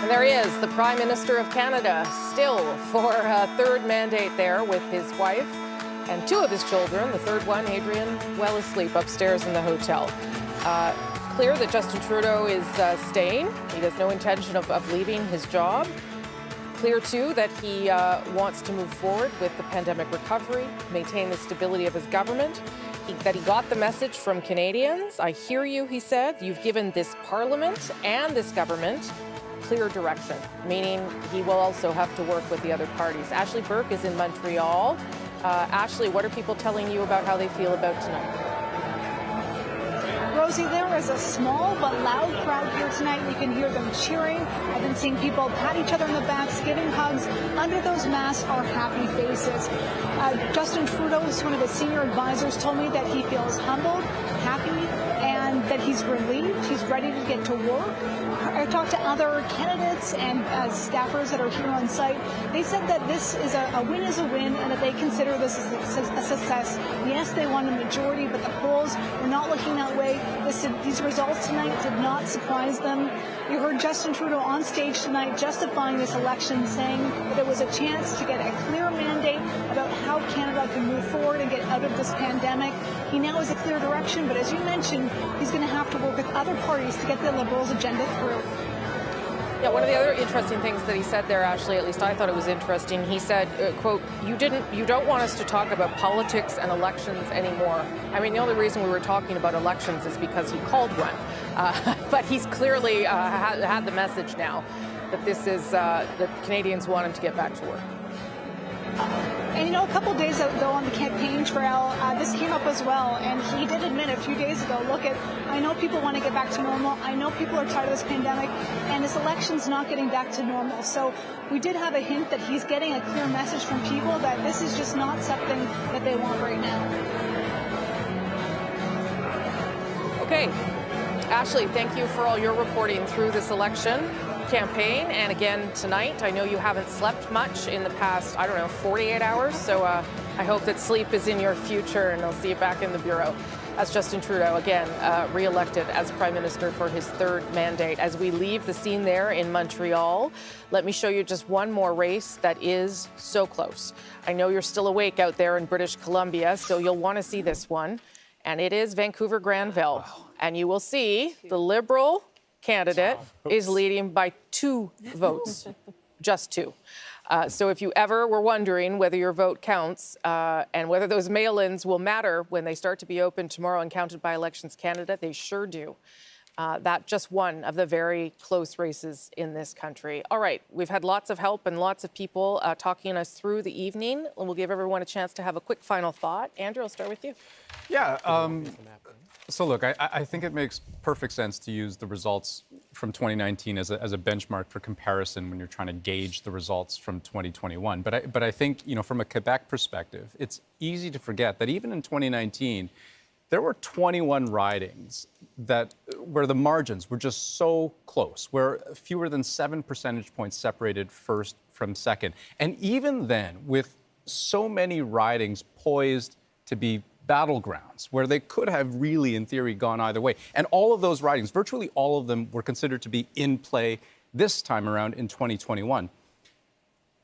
[SPEAKER 7] And there he is, the Prime Minister of Canada, still for a third mandate there with his wife and two of his children. The third one, Adrian, well asleep upstairs in the hotel. Clear that Justin Trudeau is staying. He has no intention of leaving his job. Clear, too, that he wants to move forward with the pandemic recovery, maintain the stability of his government, that he got the message from Canadians. I hear you, he said. You've given this parliament and this government clear direction, meaning he will also have to work with the other parties. Ashley Burke is in Montreal. Ashley, what are people telling you about how they feel about tonight?
[SPEAKER 17] Rosie, there is a small but loud crowd here tonight. You can hear them cheering. I've been seeing people pat each other on the backs, giving hugs. Under those masks are happy faces. Justin Trudeau, one of his senior advisors, told me that he feels humbled, happy, and that he's relieved. He's ready to get to work. I talked to other candidates and staffers that are here on site. They said that this is a win is a win and that they consider this as a success. Yes, they won a majority, but the polls were not looking that way. These results tonight did not surprise them. You heard Justin Trudeau on stage tonight justifying this election, saying that there was a chance to get a clear mandate about how Canada can move forward and get out of this pandemic. He now has a clear direction, but as you mentioned, he's going to have to work with other parties to get the Liberals' agenda through.
[SPEAKER 7] Yeah, one of the other interesting things that he said there, Ashley, at least I thought it was interesting, he said, quote, you don't want us to talk about politics and elections anymore. I mean, the only reason we were talking about elections is because he called one. But he's clearly had the message now that this is, that Canadians want him to get back to work.
[SPEAKER 17] And a couple of days ago on the campaign trail, this came up as well. And he did admit a few days ago, I know people want to get back to normal. I know people are tired of this pandemic, and this election's not getting back to normal. So we did have a hint that he's getting a clear message from people that this is just not something that they want right now. Okay. Ashley, thank you for all your reporting through this election campaign, and again tonight. I know you haven't slept much in the past, 48 hours, so I hope that sleep is in your future and I'll see you back in the Bureau. That's Justin Trudeau, again, re-elected as Prime Minister for his third mandate. As we leave the scene there in Montreal, let me show you just one more race that is so close. I know you're still awake out there in British Columbia, so you'll want to see this one, and it is Vancouver-Granville. Wow. And you will see the Liberal candidate is leading by 2 votes, just 2. So if you ever were wondering whether your vote counts and whether those mail-ins will matter when they start to be opened tomorrow and counted by Elections Canada, they sure do. That just one of the very close races in this country. All right, we've had lots of help and lots of people talking us through the evening. And we'll give everyone a chance to have a quick final thought. Andrew, I'll start with you.
[SPEAKER 3] Yeah. So look, I think it makes perfect sense to use the results from 2019 as a benchmark for comparison when you're trying to gauge the results from 2021. But I think, from a Quebec perspective, it's easy to forget that even in 2019, there were 21 ridings where the margins were just so close, where fewer than 7 percentage points separated first from second. And even then, with so many ridings poised to be battlegrounds, where they could have really, in theory, gone either way. And all of those ridings, virtually all of them, were considered to be in play this time around in 2021.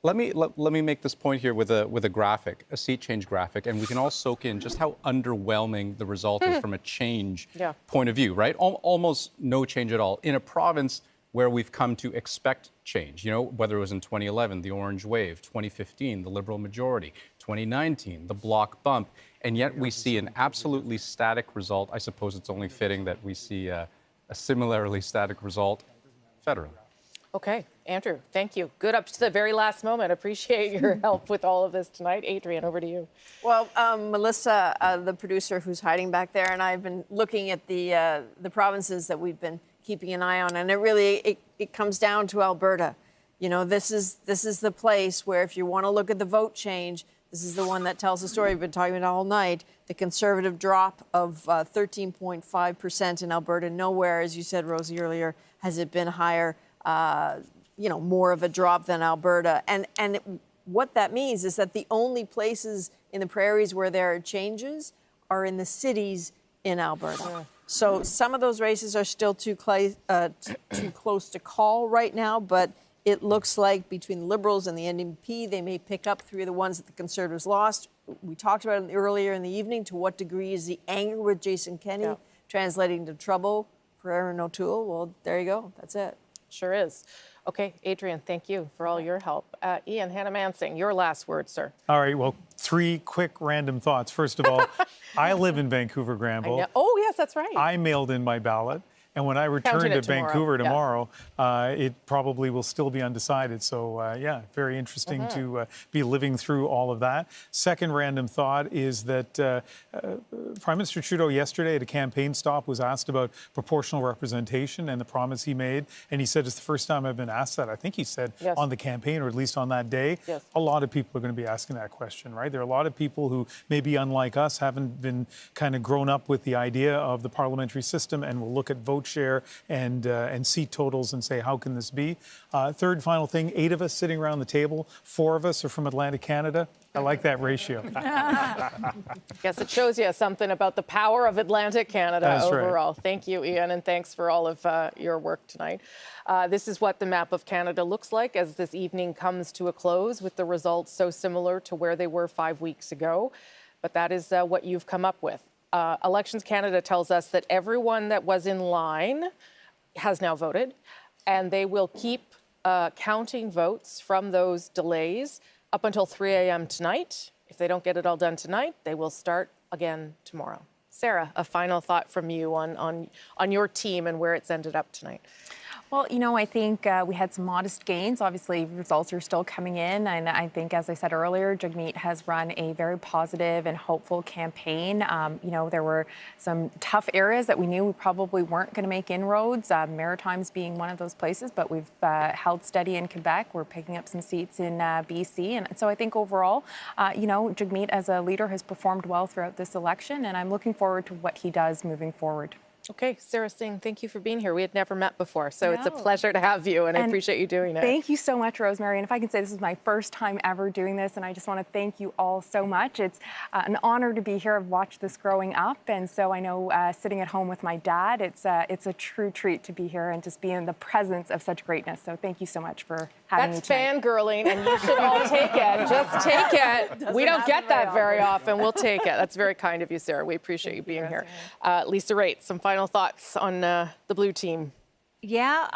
[SPEAKER 3] Let me make this point here with a graphic, a seat change graphic, and we can all soak in just how underwhelming the result is from a change point of view, right? Almost no change at all. In a province where we've come to expect change, whether it was in 2011, the Orange Wave, 2015, the Liberal majority, 2019, the Bloc bump, and yet we see an absolutely static result. I suppose it's only fitting that we see a similarly static result federally.
[SPEAKER 7] Okay, Andrew, thank you. Good up to the very last moment. Appreciate your help with all of this tonight. Adrian, over to you.
[SPEAKER 4] Well, Melissa, the producer who's hiding back there, and I've been looking at the provinces that we've been keeping an eye on, and it comes down to Alberta. This is the place where if you want to look at the vote change, This is the one that tells the story we've been talking about all night. The Conservative drop of 13.5% in Alberta. Nowhere, as you said, Rosie, earlier, has it been higher, more of a drop than Alberta. And what that means is that the only places in the prairies where there are changes are in the cities in Alberta. So some of those races are still too close to call right now, but it looks like between the Liberals and the NDP, they may pick up 3 of the ones that the Conservatives lost. We talked about it earlier in the evening. To what degree is the anger with Jason Kenney translating to trouble for Erin O'Toole? Well, there you go. That's it.
[SPEAKER 7] Sure is. Okay, Adrian, thank you for all your help. Ian, Hannah Mansing, your last word, sir.
[SPEAKER 12] All right, well, 3 quick random thoughts. First of all, I live in Vancouver, Granville.
[SPEAKER 7] Oh, yes, that's right.
[SPEAKER 12] I mailed in my ballot. And when I return to Vancouver tomorrow, it probably will still be undecided. So, very interesting to be living through all of that. Second random thought is that Prime Minister Trudeau yesterday at a campaign stop was asked about proportional representation and the promise he made. And he said, it's the first time I've been asked that. I think he said on the campaign, or at least on that day.
[SPEAKER 7] Yes.
[SPEAKER 12] A lot of people are going to be asking that question, right? There are a lot of people who maybe, unlike us, haven't been kind of grown up with the idea of the parliamentary system and will look at vote share and seat totals and say, how can this be? Third final thing, 8 of us sitting around the table, 4 of us are from Atlantic Canada. I like that ratio.
[SPEAKER 7] Guess it shows you something about the power of Atlantic Canada overall.
[SPEAKER 12] Right.
[SPEAKER 7] Thank you, Ian, and thanks for all of your work tonight. This is what the map of Canada looks like as this evening comes to a close, with the results so similar to where they were 5 weeks ago. But that is what you've come up with. Elections Canada tells us that everyone that was in line has now voted, and they will keep counting votes from those delays up until 3 a.m. tonight. If they don't get it all done tonight, they will start again tomorrow. Sarah, a final thought from you on your team and where it's ended up tonight.
[SPEAKER 8] Well, I think we had some modest gains. Obviously, results are still coming in. And I think, as I said earlier, Jagmeet has run a very positive and hopeful campaign. There were some tough areas that we knew we probably weren't going to make inroads, Maritimes being one of those places. But we've held steady in Quebec. We're picking up some seats in BC. And so I think overall, Jagmeet as a leader has performed well throughout this election. And I'm looking forward to what he does moving forward.
[SPEAKER 7] Okay, Sarah Singh, thank you for being here. We had never met before, so it's a pleasure to have you, and I appreciate you doing it.
[SPEAKER 8] Thank you so much, Rosemary. And if I can say, this is my first time ever doing this, and I just want to thank you all so much. It's an honor to be here. I've watched this growing up, and so I know sitting at home with my dad, it's a true treat to be here and just be in the presence of such greatness. So thank you so much for having me tonight.
[SPEAKER 7] That's fangirling, and you should all take it. Just take it. We don't get that very often. We'll take it. That's very kind of you, Sarah. We appreciate you being here. Lisa Raitt, some final thoughts on the blue team?
[SPEAKER 6] Yeah,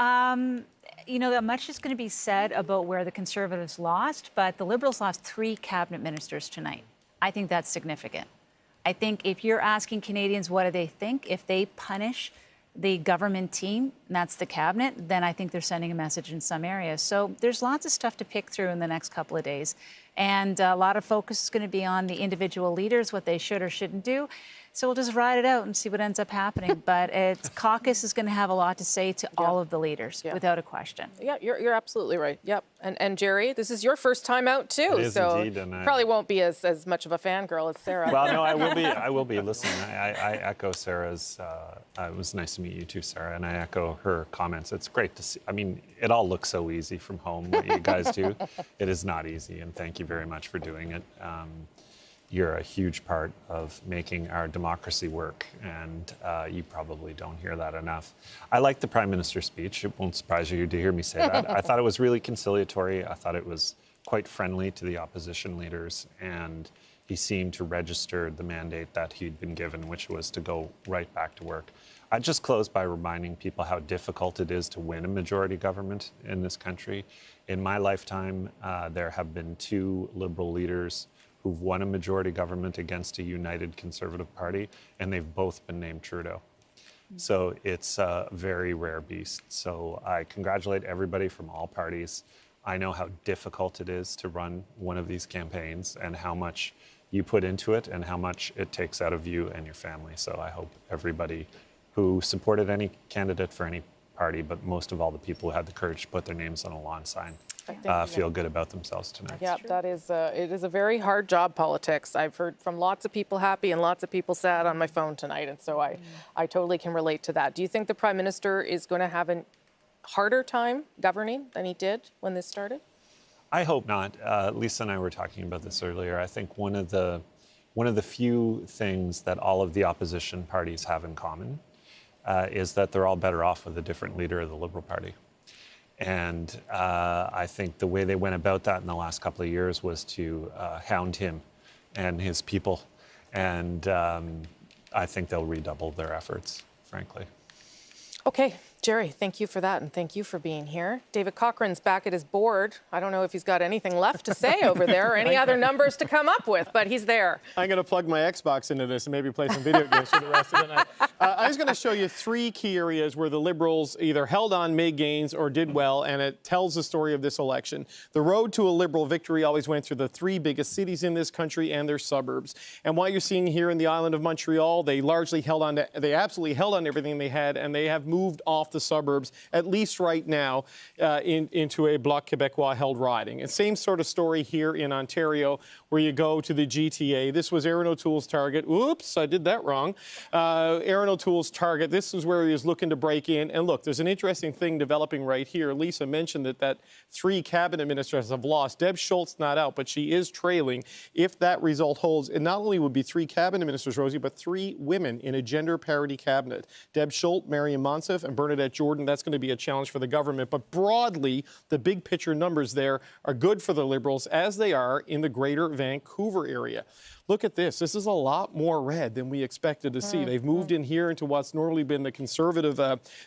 [SPEAKER 6] much is going to be said about where the Conservatives lost, but the Liberals lost 3 cabinet ministers tonight. I think that's significant. I think if you're asking Canadians what do they think, if they punish the government team, and that's the cabinet, then I think they're sending a message in some areas. So there's lots of stuff to pick through in the next couple of days. And a lot of focus is going to be on the individual leaders, what they should or shouldn't do. So we'll just ride it out and see what ends up happening. But caucus is going to have a lot to say to all of the leaders, without a question.
[SPEAKER 7] Yeah, you're absolutely right. Yep. And Jerry, this is your first time out too.
[SPEAKER 1] It is
[SPEAKER 7] so
[SPEAKER 1] indeed, and
[SPEAKER 7] probably won't be as much of a fangirl as Sarah.
[SPEAKER 1] Well, no, I will be. I will be. Listen, I echo Sarah's. It was nice to meet you too, Sarah, and I echo her comments. It's great to see. I mean, it all looks so easy from home, what you guys do. It is not easy, and thank you very much for doing it. You're a huge part of making our democracy work, and you probably don't hear that enough. I like the Prime Minister's speech. It won't surprise you to hear me say that. I thought it was really conciliatory. I thought it was quite friendly to the opposition leaders, and he seemed to register the mandate that he'd been given, which was to go right back to work. I'd just close by reminding people how difficult it is to win a majority government in this country. In my lifetime, there have been 2 Liberal leaders who've won a majority government against a united Conservative Party, and they've both been named Trudeau. So it's a very rare beast. So I congratulate everybody from all parties. I know how difficult it is to run one of these campaigns and how much you put into it and how much it takes out of you and your family. So I hope everybody who supported any candidate for any party, but most of all, the people who had the courage to put their names on a lawn sign feel good about themselves tonight.
[SPEAKER 17] Yeah, that is, it is a very hard job, politics. I've heard from lots of people happy and lots of people sad on my phone tonight, and so I totally can relate to that. Do you think the Prime Minister is going to have a harder time governing than he did when this started?
[SPEAKER 1] I hope not. Lisa and I were talking about this earlier. I think one of the few things that all of the opposition parties have in common is that they're all better off with a different leader of the Liberal Party. And I think the way they went about that in the last couple of years was to hound him and his people. And I think they'll redouble their efforts, frankly.
[SPEAKER 17] Okay, Jerry, thank you for that, and thank you for being here. David Cochran's back at his board. I don't know if he's got anything left to say over there or any other numbers to come up with, but he's there.
[SPEAKER 13] I'm going to plug my Xbox into this and maybe play some video games for the rest of the night. I was going to show you 3 key areas where the Liberals either held on, made gains, or did well, and it tells the story of this election. The road to a Liberal victory always went through the 3 biggest cities in this country and their suburbs. And what you're seeing here in the island of Montreal, they largely held on to, they absolutely held on to everything they had, and they have moved off the suburbs, at least right now, into a Bloc Québécois-held riding. And same sort of story here in Ontario, where you go to the GTA. This was Aaron O'Toole's target. Oops, I did that wrong. Aaron O'Toole's target. This is where he was looking to break in. And look, there's an interesting thing developing right here. Lisa mentioned that 3 cabinet ministers have lost. Deb Schultz not out, but she is trailing. If that result holds, it not only would be 3 cabinet ministers, Rosie, but 3 women in a gender parity cabinet. Deb Schultz, Mariam Monsef, and Bernadette Jordan. That's going to be a challenge for the government. But broadly, the big picture numbers there are good for the Liberals, as they are in the greater Vancouver area. Look at this. This is a lot more red than we expected to see. They've moved in here into what's normally been the conservative,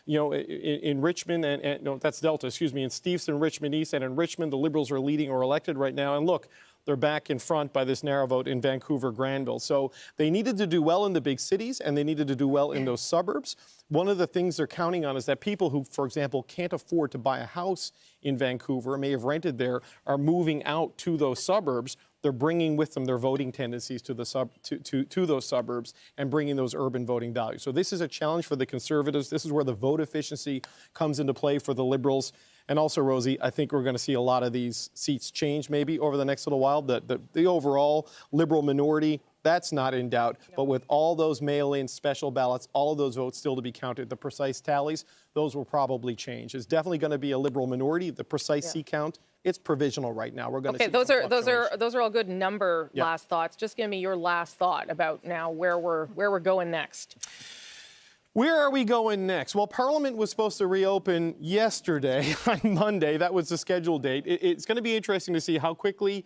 [SPEAKER 13] in Richmond, and no, that's Delta, excuse me, in Steveston, Richmond East, and in Richmond, the Liberals are leading or elected right now. And look, they're back in front by this narrow vote in Vancouver, Granville. So they needed to do well in the big cities, and they needed to do well in those suburbs. One of the things they're counting on is that people who, for example, can't afford to buy a house in Vancouver, may have rented there, are moving out to those suburbs. They're bringing with them their voting tendencies to those suburbs and bringing those urban voting values. So this is a challenge for the Conservatives. This is where the vote efficiency comes into play for the Liberals. And also, Rosie, I think we're going to see a lot of these seats change maybe over the next little while. The overall Liberal minority, that's not in doubt. No. But with all those mail-in special ballots, all of those votes still to be counted, the precise tallies, those will probably change. It's definitely going to be a Liberal minority. The precise seat count, it's provisional right now. We're going to see
[SPEAKER 17] those are all good number last thoughts. Just give me your last thought about now where we're going next.
[SPEAKER 13] Where are we going next? Well, Parliament was supposed to reopen yesterday on Monday. That was the scheduled date. It's going to be interesting to see how quickly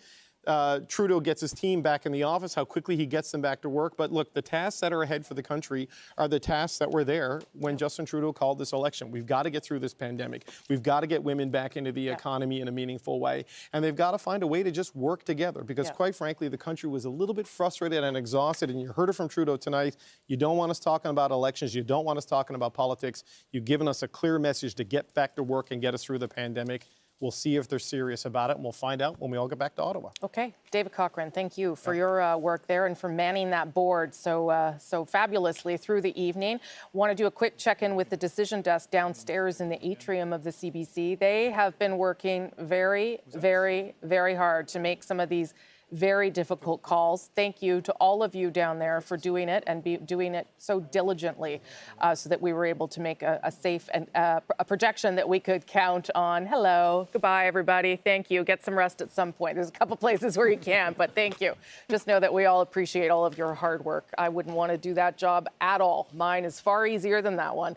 [SPEAKER 13] Trudeau gets his team back in the office, how quickly he gets them back to work. But look, the tasks that are ahead for the country are the tasks that were there when Justin Trudeau called this election. We've got to get through this pandemic. We've got to get women back into the economy in a meaningful way. And they've got to find a way to just work together because, quite frankly, the country was a little bit frustrated and exhausted. And you heard it from Trudeau tonight. You don't want us talking about elections. You don't want us talking about politics. You've given us a clear message to get back to work and get us through the pandemic. We'll see if they're serious about it, and we'll find out when we all get back to Ottawa.
[SPEAKER 17] Okay. David Cochran, thank you for your work there and for manning that board so fabulously through the evening. Want to do a quick check-in with the decision desk downstairs in the atrium of the CBC. They have been working very, very, very hard to make some of these very difficult calls. Thank you to all of you down there for doing it and doing it so diligently so that we were able to make a safe and a projection that we could count on. Hello, goodbye, everybody. Thank you. Get some rest at some point. There's a couple places where you can, but thank you. Just know that we all appreciate all of your hard work. I wouldn't want to do that job at all. Mine is far easier than that one.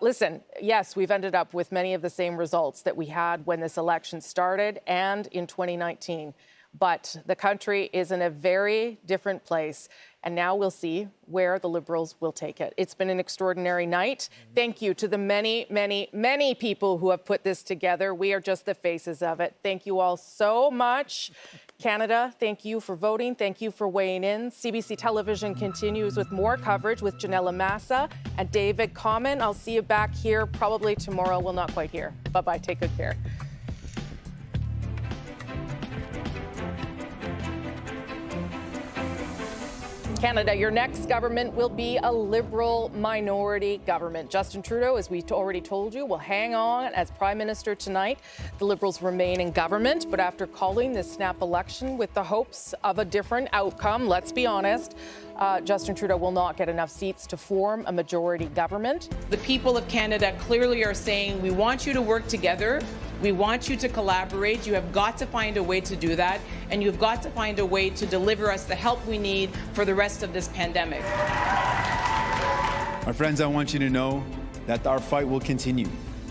[SPEAKER 17] Listen, yes, we've ended up with many of the same results that we had when this election started and in 2019. But the country is in a very different place, and now we'll see where the Liberals will take it. It's been an extraordinary night. Thank you to the many, many, many people who have put this together. We are just the faces of it. Thank you all so much. Canada, thank you for voting. Thank you for weighing in. CBC Television continues with more coverage with Janella Massa and David Common. I'll see you back here probably tomorrow. Well, not quite here. Bye-bye. Take good care.
[SPEAKER 7] Canada, your next government will be a Liberal minority government. Justin Trudeau, as we already told you, will hang on as Prime Minister tonight. The Liberals remain in government, but after calling this snap election with the hopes of a different outcome, let's be honest, Justin Trudeau will not get enough seats to form a majority government.
[SPEAKER 18] The people of Canada clearly are saying, we want you to work together. We want you to collaborate. You have got to find a way to do that, and you've got to find a way to deliver us the help we need for the rest of this pandemic.
[SPEAKER 14] My friends, I want you to know that our fight will continue.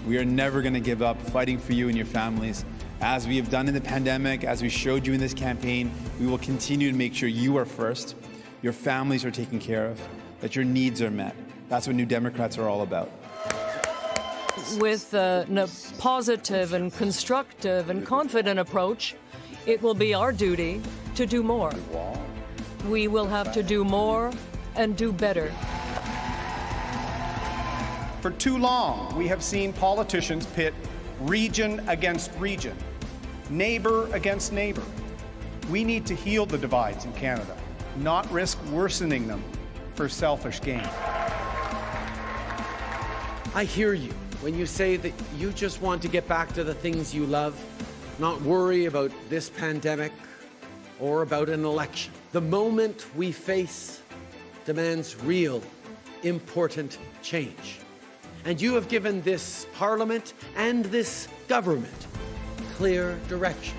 [SPEAKER 14] We are never going to give up fighting for you and your families. As we have done in the pandemic, as we showed you in this campaign, we will continue to make sure you are first, your families are taken care of, that your needs are met. That's what New Democrats are all about.
[SPEAKER 19] With a positive and constructive and confident approach, it will be our duty to do more. We will have to do more and do better.
[SPEAKER 9] For too long, we have seen politicians pit region against region, neighbor against neighbor. We need to heal the divides in Canada, not risk worsening them for selfish gain.
[SPEAKER 21] I hear you when you say that you just want to get back to the things you love, not worry about this pandemic or about an election. The moment we face demands real, important change. And you have given this Parliament and this government clear direction.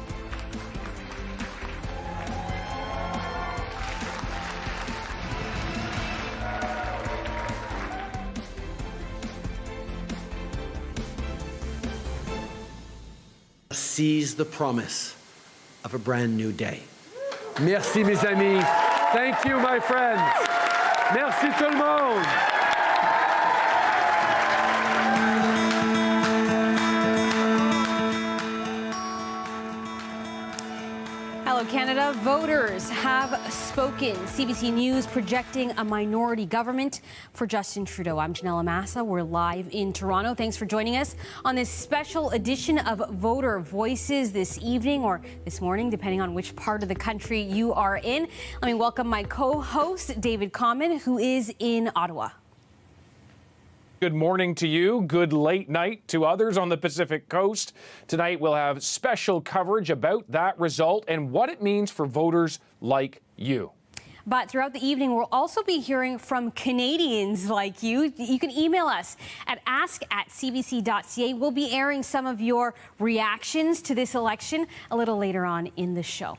[SPEAKER 21] Seize the promise of a brand new day. Merci, mes amis. Thank you, my friends. Merci tout le monde.
[SPEAKER 22] Hello, Canada. Voters have spoken. CBC News projecting a minority government for Justin Trudeau. I'm Janelle Amasa. We're live in Toronto. Thanks for joining us on this special edition of Voter Voices this evening or this morning, depending on which part of the country you are in. Let me welcome my co-host, David Common, who is in Ottawa.
[SPEAKER 23] Good morning to you. Good late night to others on the Pacific Coast. Tonight we'll have special coverage about that result and what it means for voters like you.
[SPEAKER 22] But throughout the evening, we'll also be hearing from Canadians like you. You can email us at ask@cbc.ca. We'll be airing some of your reactions to this election a little later on in the show.